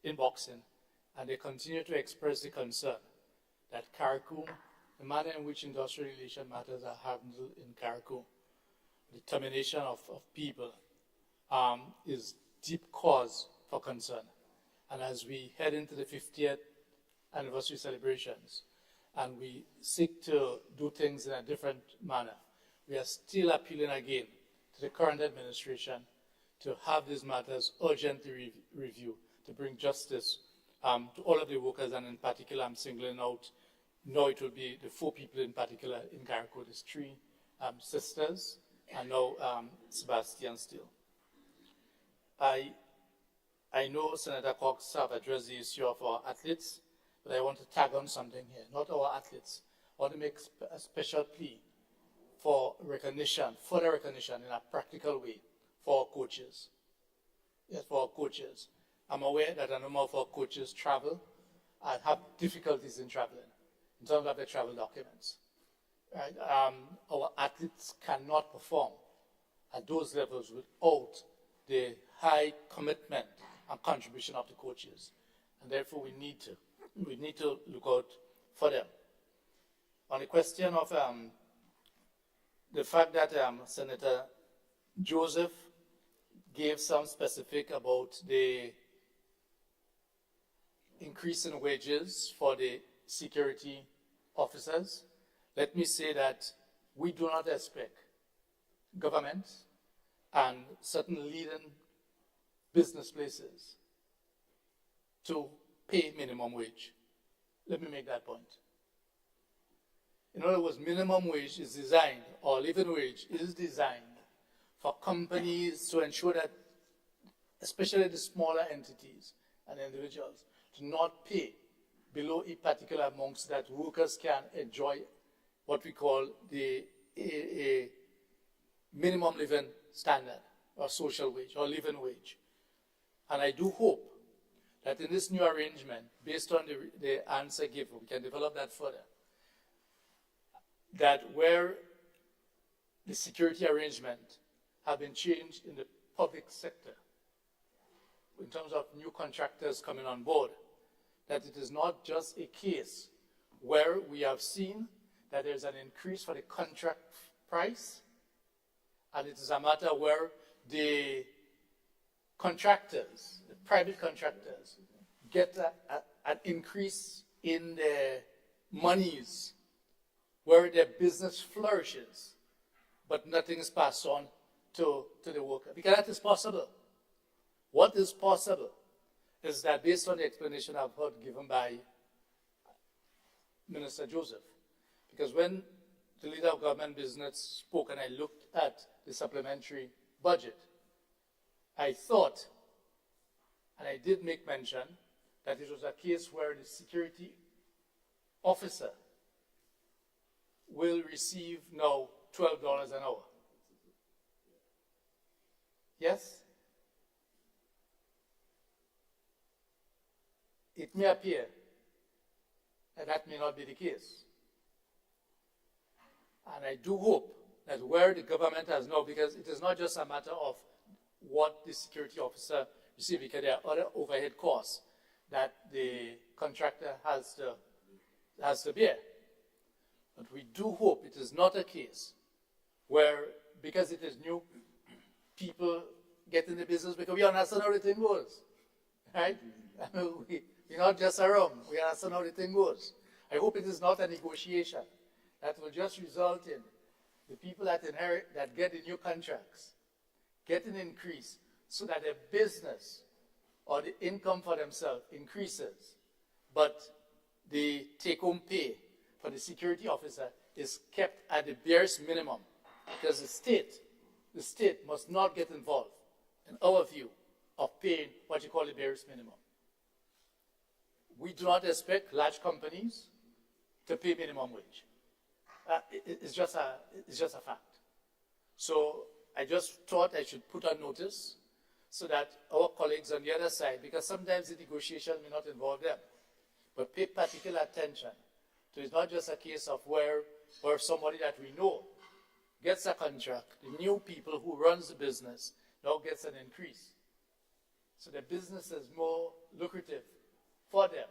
in boxing. And they continue to express the concern that CARICOM, the manner in which industrial relation matters are handled in CARICOM, the termination of people is deep cause for concern. And as we head into the 50th anniversary celebrations, and we seek to do things in a different manner, we are still appealing again to the current administration to have these matters urgently reviewed, to bring justice to all of the workers, and in particular, I'm singling out, now it will be the 4 people in particular in CARICOM, there's 3 sisters, and now Sebastian Steele. I know Senator Cox have addressed the issue of our athletes, but I want to tag on something here. Not our athletes. I want to make a special plea for recognition, further recognition in a practical way for our coaches. Yes, for our coaches. I'm aware that a number of our coaches travel and have difficulties in traveling in terms of their travel documents. Right? Our athletes cannot perform at those levels without the high commitment and contribution of the coaches. And therefore we need to look out for them. On the question of the fact that Senator Joseph gave some specific about the increase in wages for the security officers, let me say that we do not expect government and certain leading business places to pay minimum wage. Let me make that point. In other words, minimum wage is designed, or living wage is designed for companies to ensure that, especially the smaller entities and individuals, to not pay below a particular amount so that workers can enjoy what we call the minimum living standard, or social wage, or living wage. And I do hope that in this new arrangement, based on the answer given, we can develop that further, that where the security arrangement have been changed in the public sector, in terms of new contractors coming on board, that it is not just a case where we have seen that there's an increase for the contract price, and it is a matter where the contractors, the private contractors, get an increase in their monies where their business flourishes, but nothing is passed on to the worker. Because that is possible. What is possible is that based on the explanation I've heard given by Minister Joseph, because when the leader of government business spoke and I looked at the supplementary budget, I thought, and I did make mention, that it was a case where the security officer will receive now $12 an hour. Yes? It may appear that that may not be the case. And I do hope that where the government has now, because it is not just a matter of what the security officer receives, because there are other overhead costs that the contractor has to bear. But we do hope it is not a case where, because it is new, people get in the business because we understand how the thing goes, right? We're not just around, we understand how the thing goes. I hope it is not a negotiation that will just result in the people that inherit, that get the new contracts, get an increase so that their business or the income for themselves increases, but the take-home pay for the security officer is kept at the barest minimum, because the state must not get involved, in our view, of paying what you call the barest minimum. We do not expect large companies to pay minimum wage. It's just a fact. So I just thought I should put on notice so that our colleagues on the other side, because sometimes the negotiation may not involve them, but pay particular attention. So it's not just a case of where somebody that we know gets a contract, the new people who runs the business now gets an increase. So the business is more lucrative for them,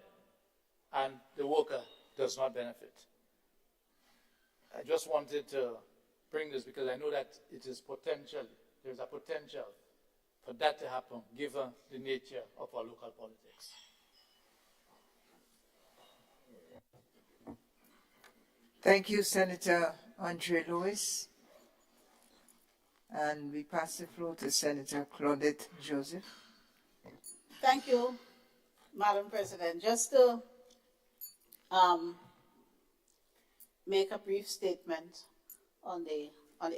and the worker does not benefit. I just wanted to bring this because I know that it is potential, there's a potential for that to happen given the nature of our local politics. Thank you, Senator Andre Lewis. And we pass the floor to Senator Claudette Joseph. Thank you, Madam President. Just to make a brief statement on the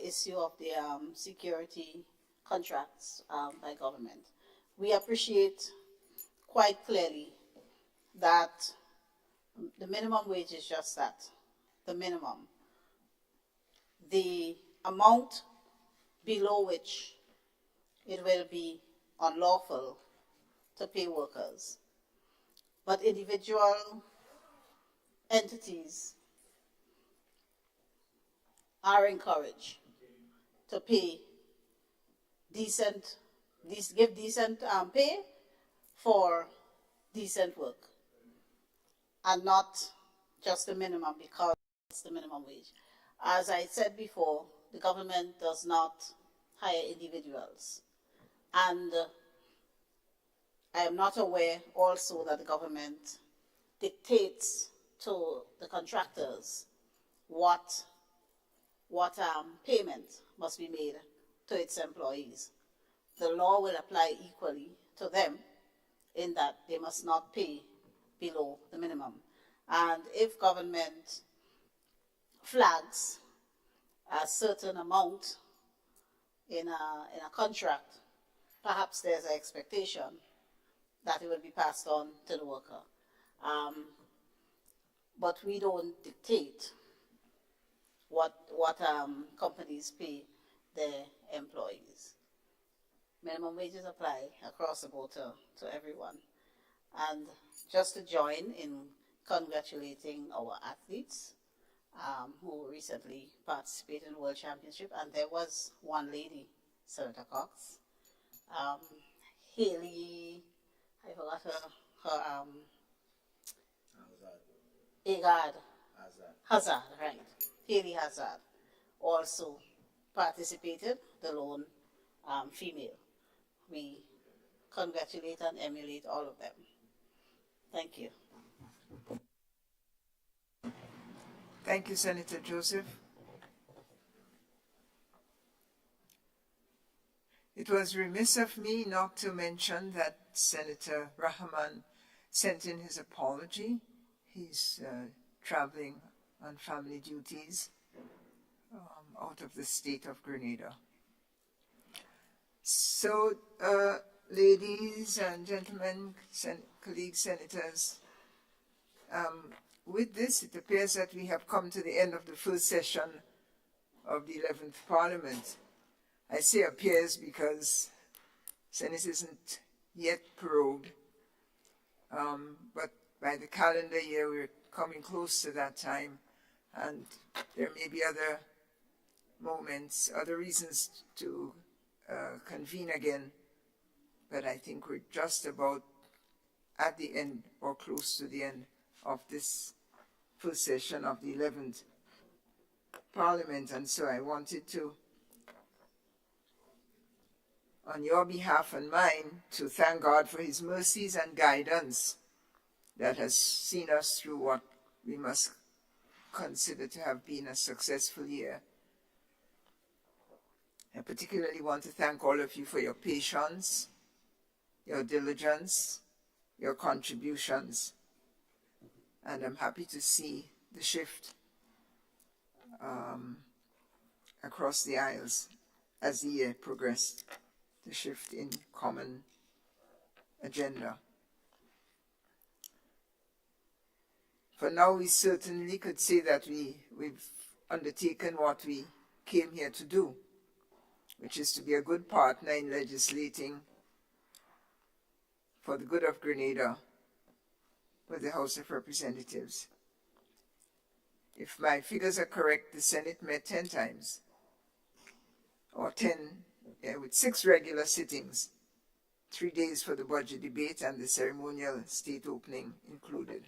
issue of the security contracts by government. We appreciate quite clearly that the minimum wage is just that, the minimum. The amount below which it will be unlawful to pay workers. But individual entities are encouraged to pay give decent pay for decent work, and not just the minimum because it's the minimum wage. As I said before, the government does not hire individuals, and I am not aware also that the government dictates to the contractors what payment must be made to its employees. The law will apply equally to them in that they must not pay below the minimum. And if government flags a certain amount in a contract, perhaps there's an expectation that it will be passed on to the worker. But we don't dictate what companies pay their employees. Minimum wages apply across the board to everyone. And just to join in congratulating our athletes who recently participated in the World Championship, and there was one lady, Senator Cox, Haley, I forgot her Hazard, right. Haley Hazard also participated, the lone female. We congratulate and emulate all of them. Thank you. Thank you, Senator Joseph. It was remiss of me not to mention that Senator Rahman sent in his apology. He's traveling on family duties out of the state of Grenada. So, ladies and gentlemen, colleagues, senators, with this, it appears that we have come to the end of the first session of the 11th Parliament. I say appears because Senate isn't yet prorogued, but by the calendar year, we're coming close to that time, and there may be other moments, other reasons to convene again, but I think we're just about at the end or close to the end of this first session of the 11th Parliament, and so I wanted to, on your behalf and mine, to thank God for his mercies and guidance that has seen us through what we must consider to have been a successful year. I particularly want to thank all of you for your patience, your diligence, your contributions, and I'm happy to see the shift across the aisles as the year progressed, the shift in common agenda. For now, we certainly could say that we've undertaken what we came here to do, which is to be a good partner in legislating for the good of Grenada with the House of Representatives. If my figures are correct, the Senate met 10 times, or 10, with 6 regular sittings, 3 days for the budget debate and the ceremonial state opening included.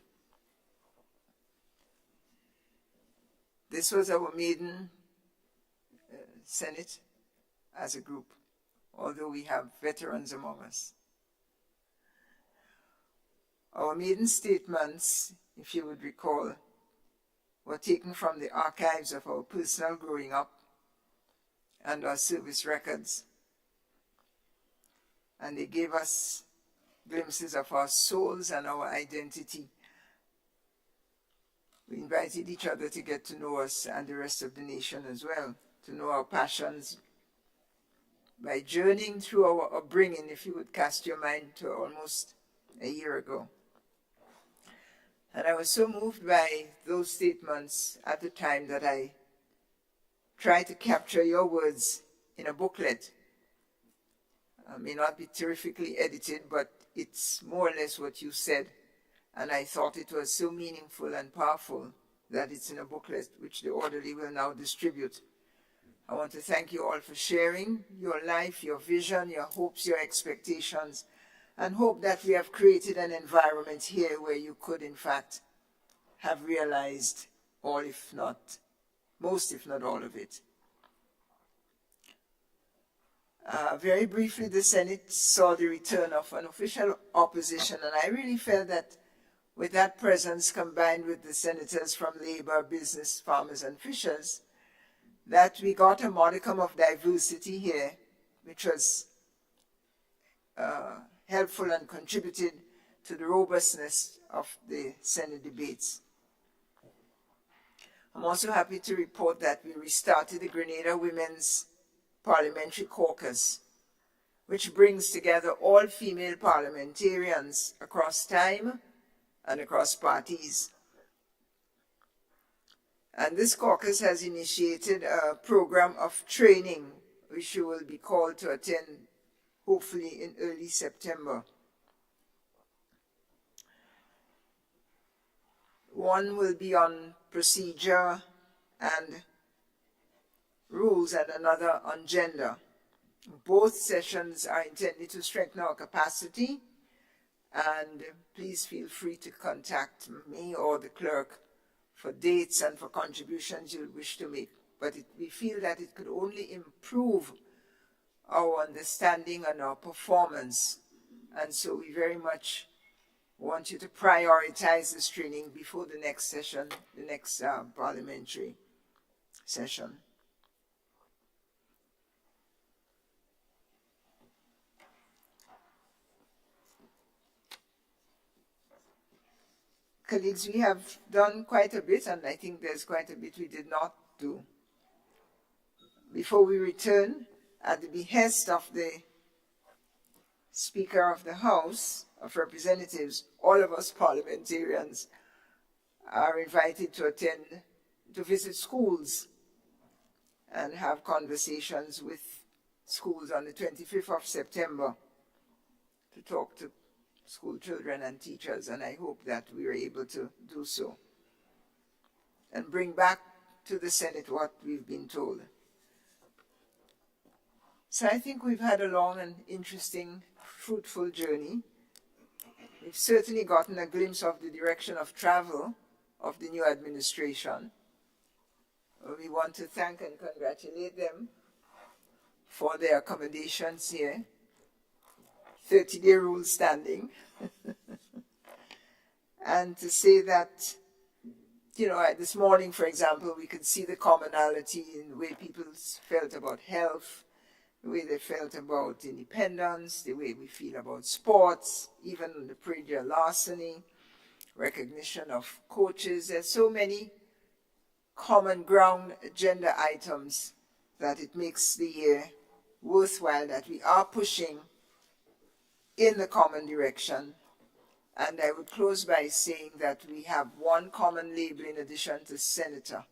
This was our maiden Senate as a group, although we have veterans among us. Our maiden statements, if you would recall, were taken from the archives of our personal growing up and our service records. And they gave us glimpses of our souls and our identity. We invited each other to get to know us and the rest of the nation as well, to know our passions by journeying through our upbringing, if you would cast your mind to almost a year ago. And I was so moved by those statements at the time that I tried to capture your words in a booklet. It may not be terrifically edited, but it's more or less what you said. And I thought it was so meaningful and powerful that it's in a booklet which the orderly will now distribute. I want to thank you all for sharing your life, your vision, your hopes, your expectations, and hope that we have created an environment here where you could, in fact, have realized all, if not most, if not all of it. Very briefly, the Senate saw the return of an official opposition, and I really felt that with that presence combined with the senators from labor, business, farmers, and fishers, that we got a modicum of diversity here, which was helpful and contributed to the robustness of the Senate debates. I'm also happy to report that we restarted the Grenada Women's Parliamentary Caucus, which brings together all female parliamentarians across time and across parties. And this caucus has initiated a program of training, which you will be called to attend, hopefully in early September. One will be on procedure and rules, and another on gender. Both sessions are intended to strengthen our capacity, and please feel free to contact me or the clerk for dates and for contributions you wish to make. But we feel that it could only improve our understanding and our performance. And so we very much want you to prioritize this training before the next session, the next parliamentary session. Colleagues, we have done quite a bit, and I think there's quite a bit we did not do. Before we return, at the behest of the Speaker of the House of Representatives, all of us parliamentarians are invited to visit schools and have conversations with schools on the 25th of September to talk to school children and teachers, and I hope that we are able to do so and bring back to the Senate what we've been told. So I think we've had a long and interesting, fruitful journey. We've certainly gotten a glimpse of the direction of travel of the new administration. We want to thank and congratulate them for their accommodations here. 30-day rule standing. And to say that, you know, this morning, for example, we could see the commonality in the way people felt about health, the way they felt about independence, the way we feel about sports, even the Prager larceny, recognition of coaches. There's so many common ground agenda items that it makes the year worthwhile that we are pushing in the common direction. And I would close by saying that we have one common label in addition to senator.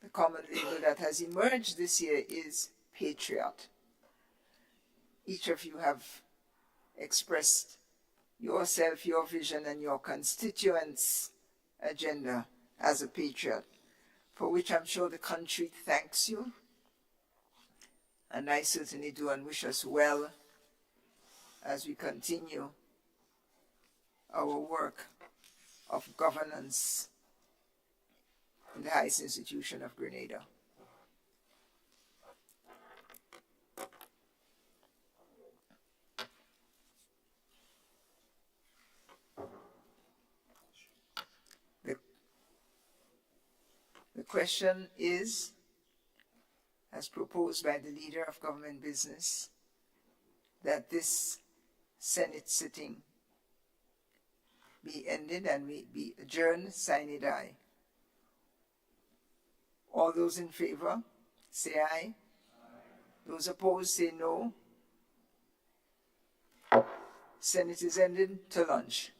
The common label that has emerged this year is patriot. Each of you have expressed yourself, your vision, and your constituents' agenda as a patriot, for which I'm sure the country thanks you. And I certainly do, and wish us well as we continue our work of governance in the highest institution of Grenada. The question is, as proposed by the leader of government business, that this Senate sitting be ended and we be adjourned, sine die. All those in favor, say aye. Those opposed, say no. Senate is ended to lunch.